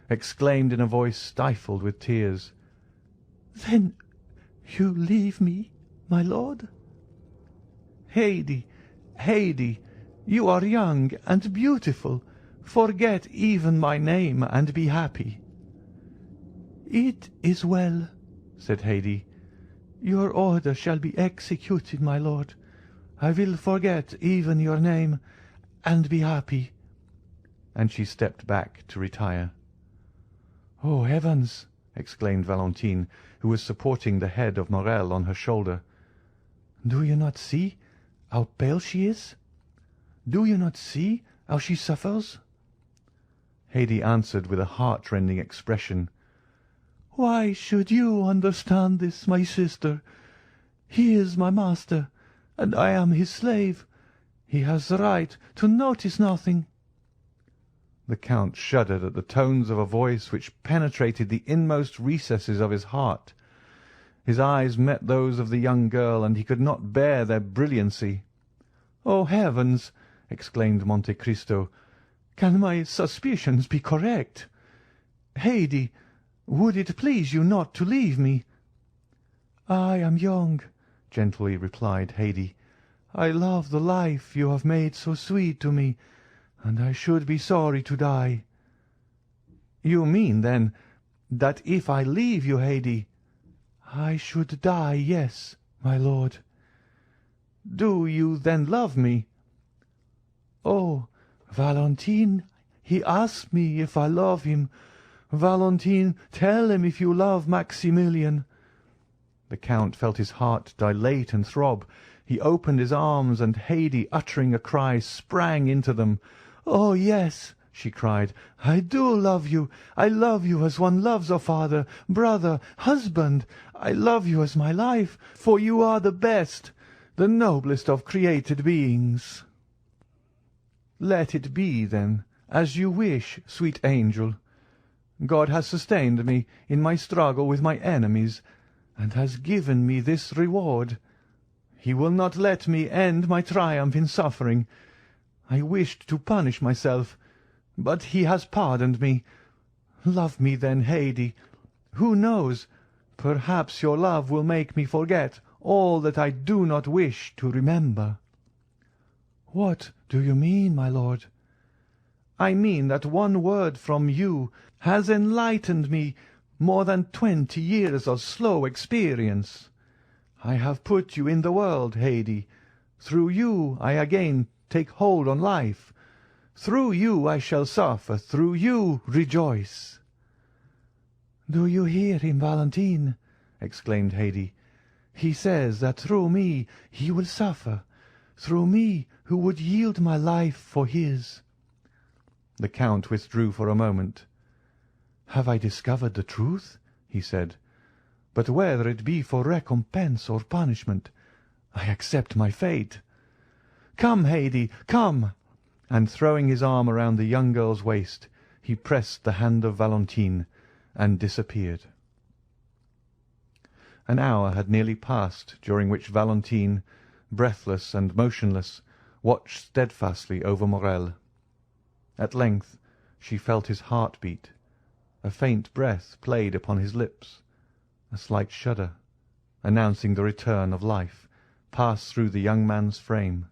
exclaimed in a voice stifled with tears, "Then you leave me, my lord?" "Haydée, Haydée, you are young and beautiful. Forget even my name and be happy." "It is well," said Haydée. "Your order shall be executed, my lord. I will forget even your name, and be happy." And she stepped back to retire. "Oh, heavens!" exclaimed Valentine, who was supporting the head of Morrel on her shoulder. "Do you not see how pale she is? Do you not see how she suffers?" Haydée answered with a heart-rending expression, "Why should you understand this, my sister? He is my master, and I am his slave. He has the right to notice nothing." The Count shuddered at the tones of a voice which penetrated the inmost recesses of his heart. His eyes met those of the young girl, and he could not bear their brilliancy. "Oh, heavens!" exclaimed Monte Cristo. "Can my suspicions be correct? Haydée, would it please you not to leave me?" "I am young," gently replied Haydée. "I love the life you have made so sweet to me, and I should be sorry to die." "You mean, then, that if I leave you, Haydée—" "I should die, yes, my lord." "Do you then love me?" "Oh, Valentine, he asks me if I love him. Valentine, tell him if you love Maximilian." The Count felt his heart dilate and throb. He opened his arms, and Haydée, uttering a cry, sprang into them. "Oh, yes," she cried, "I do love you. I love you as one loves a father, brother, husband. I love you as my life, for you are the best, the noblest of created beings." "Let it be, then, as you wish, sweet angel. God has sustained me in my struggle with my enemies, and has given me this reward. He will not let me end my triumph in suffering. I wished to punish myself, but he has pardoned me. Love me, then, Haydée. Who knows? Perhaps your love will make me forget all that I do not wish to remember." "What do you mean, my lord?" "I mean that one word from you has enlightened me more than 20 years of slow experience. I have put you in the world, Haydée. Through you I again take hold on life. Through you I shall suffer, through you rejoice." "Do you hear him, Valentine?" exclaimed Haydée. "He says that through me he will suffer, through me who would yield my life for his." The Count withdrew for a moment. "Have I discovered the truth?" he said. "But whether it be for recompense or punishment, I accept my fate. Come, Haydée, come!" And throwing his arm around the young girl's waist, he pressed the hand of Valentine and disappeared. An hour had nearly passed, during which Valentine, breathless and motionless, watched steadfastly over Morrel. At length she felt his heart beat. A faint breath played upon his lips. A slight shudder, announcing the return of life, passed through the young man's frame.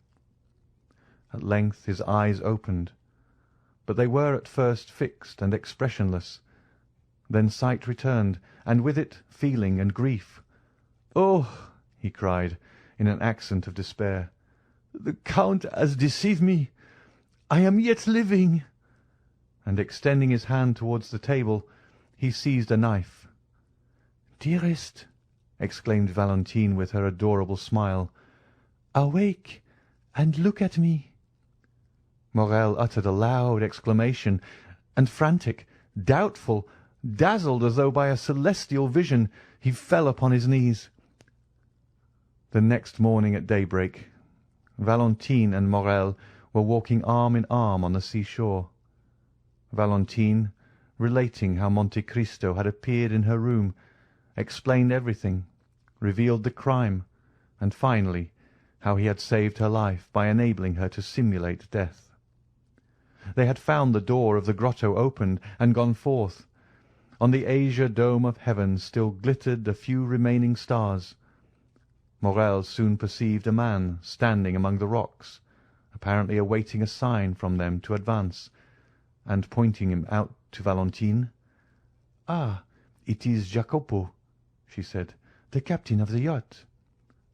At length his eyes opened, but they were at first fixed and expressionless. Then sight returned, and with it feeling and grief. "Oh!" he cried, in an accent of despair. "The Count has deceived me. I am yet living." And extending his hand towards the table, he seized a knife. "Dearest," exclaimed Valentine with her adorable smile, "awake and look at me." Morrel uttered a loud exclamation, and frantic, doubtful, dazzled as though by a celestial vision, he fell upon his knees. The next morning at daybreak, Valentine and Morrel were walking arm in arm on the seashore. Valentine, relating how Monte Cristo had appeared in her room, explained everything, revealed the crime, and finally how he had saved her life by enabling her to simulate death. They had found the door of the grotto opened and gone forth. On the azure dome of heaven still glittered a few remaining stars. Morrel soon perceived a man standing among the rocks, apparently awaiting a sign from them to advance, and pointing him out to Valentine. "Ah, it is Jacopo," she said, "the captain of the yacht,"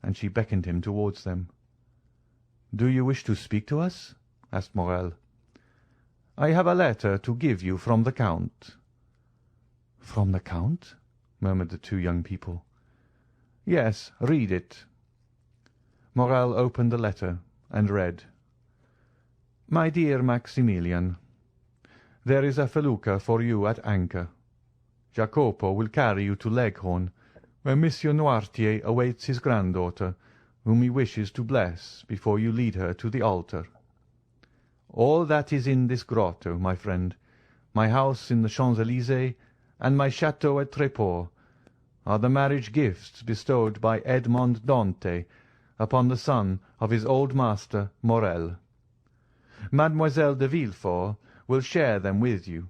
and she beckoned him towards them. "Do you wish to speak to us?" asked Morrel. "I have a letter to give you from the Count." "From the Count?" murmured the two young people. "Yes, read it." Morrel opened the letter and read: "My dear Maximilian, there is a felucca for you at anchor. Jacopo will carry you to Leghorn, where Monsieur Noirtier awaits his granddaughter, whom he wishes to bless before you lead her to the altar. All that is in this grotto, my friend, my house in the Champs-Élysées, and my chateau at Tréport, are the marriage gifts bestowed by Edmond Dantès upon the son of his old master Morrel. Mademoiselle de Villefort will share them with you,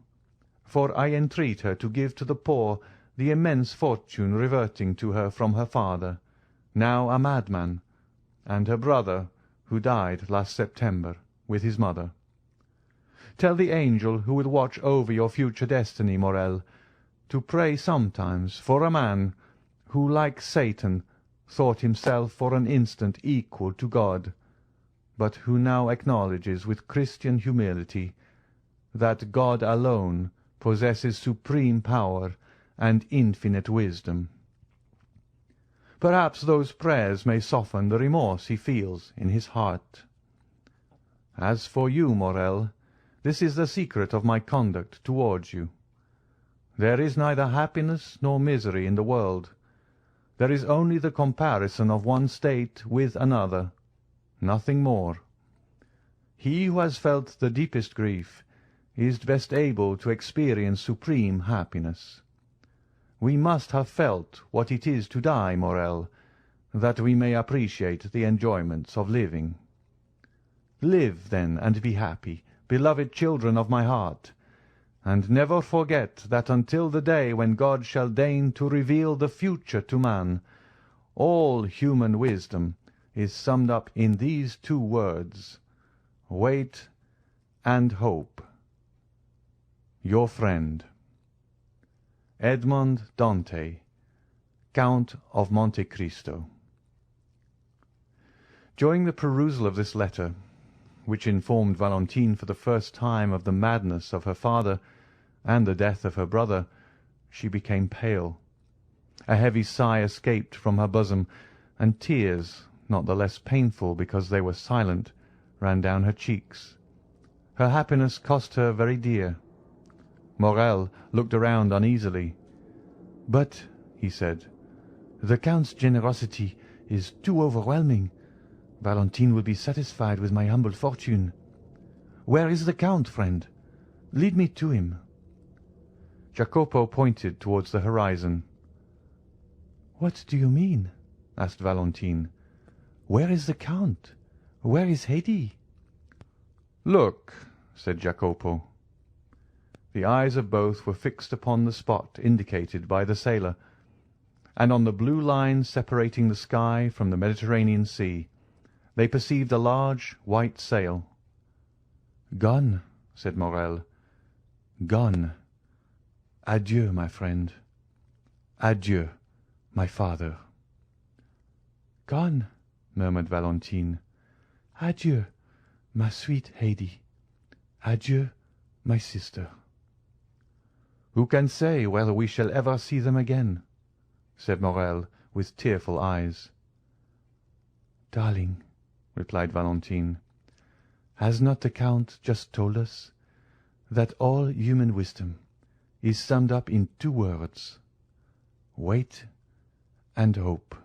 for I entreat her to give to the poor the immense fortune reverting to her from her father, now a madman, and her brother, who died last September with his mother. Tell the angel who will watch over your future destiny, Morrel, to pray sometimes for a man who, like Satan, thought himself for an instant equal to God, but who now acknowledges with Christian humility that God alone possesses supreme power and infinite wisdom. Perhaps those prayers may soften the remorse he feels in his heart. As for you, Morrel, this is the secret of my conduct towards you. There is neither happiness nor misery in the world. There is only the comparison of one state with another, nothing more. He who has felt the deepest grief is best able to experience supreme happiness. We must have felt what it is to die, Morrel, that we may appreciate the enjoyments of living. Live, then, and be happy, beloved children of my heart, and never forget that until the day when God shall deign to reveal the future to man, all human wisdom is summed up in these two words: wait and hope. Your friend, Edmond Dantès, Count of Monte Cristo. During the perusal of this letter, which informed Valentine for the first time of the madness of her father and the death of her brother, she became pale. A heavy sigh escaped from her bosom, and tears, not the less painful because they were silent, ran down her cheeks. Her happiness cost her very dear. Morrel looked around uneasily. "But," he said, "the Count's generosity is too overwhelming. Valentine will be satisfied with my humble fortune. Where is the Count, friend? Lead me to him." Jacopo pointed towards the horizon. "What do you mean?" asked Valentine. "Where is the Count? Where is Haydée?" "Look," said Jacopo. The eyes of both were fixed upon the spot indicated by the sailor, and on the blue line separating the sky from the Mediterranean Sea they perceived a large white sail. "Gone," said Morrel. "Gone. Adieu, my friend. Adieu, my father." "Gone," murmured Valentine. "Adieu, my sweet Haydée. Adieu, my sister." "Who can say whether we shall ever see them again?" said Morrel, with tearful eyes. "Darling," replied Valentine, "has not the Count just told us that all human wisdom is summed up in two words: wait and hope?"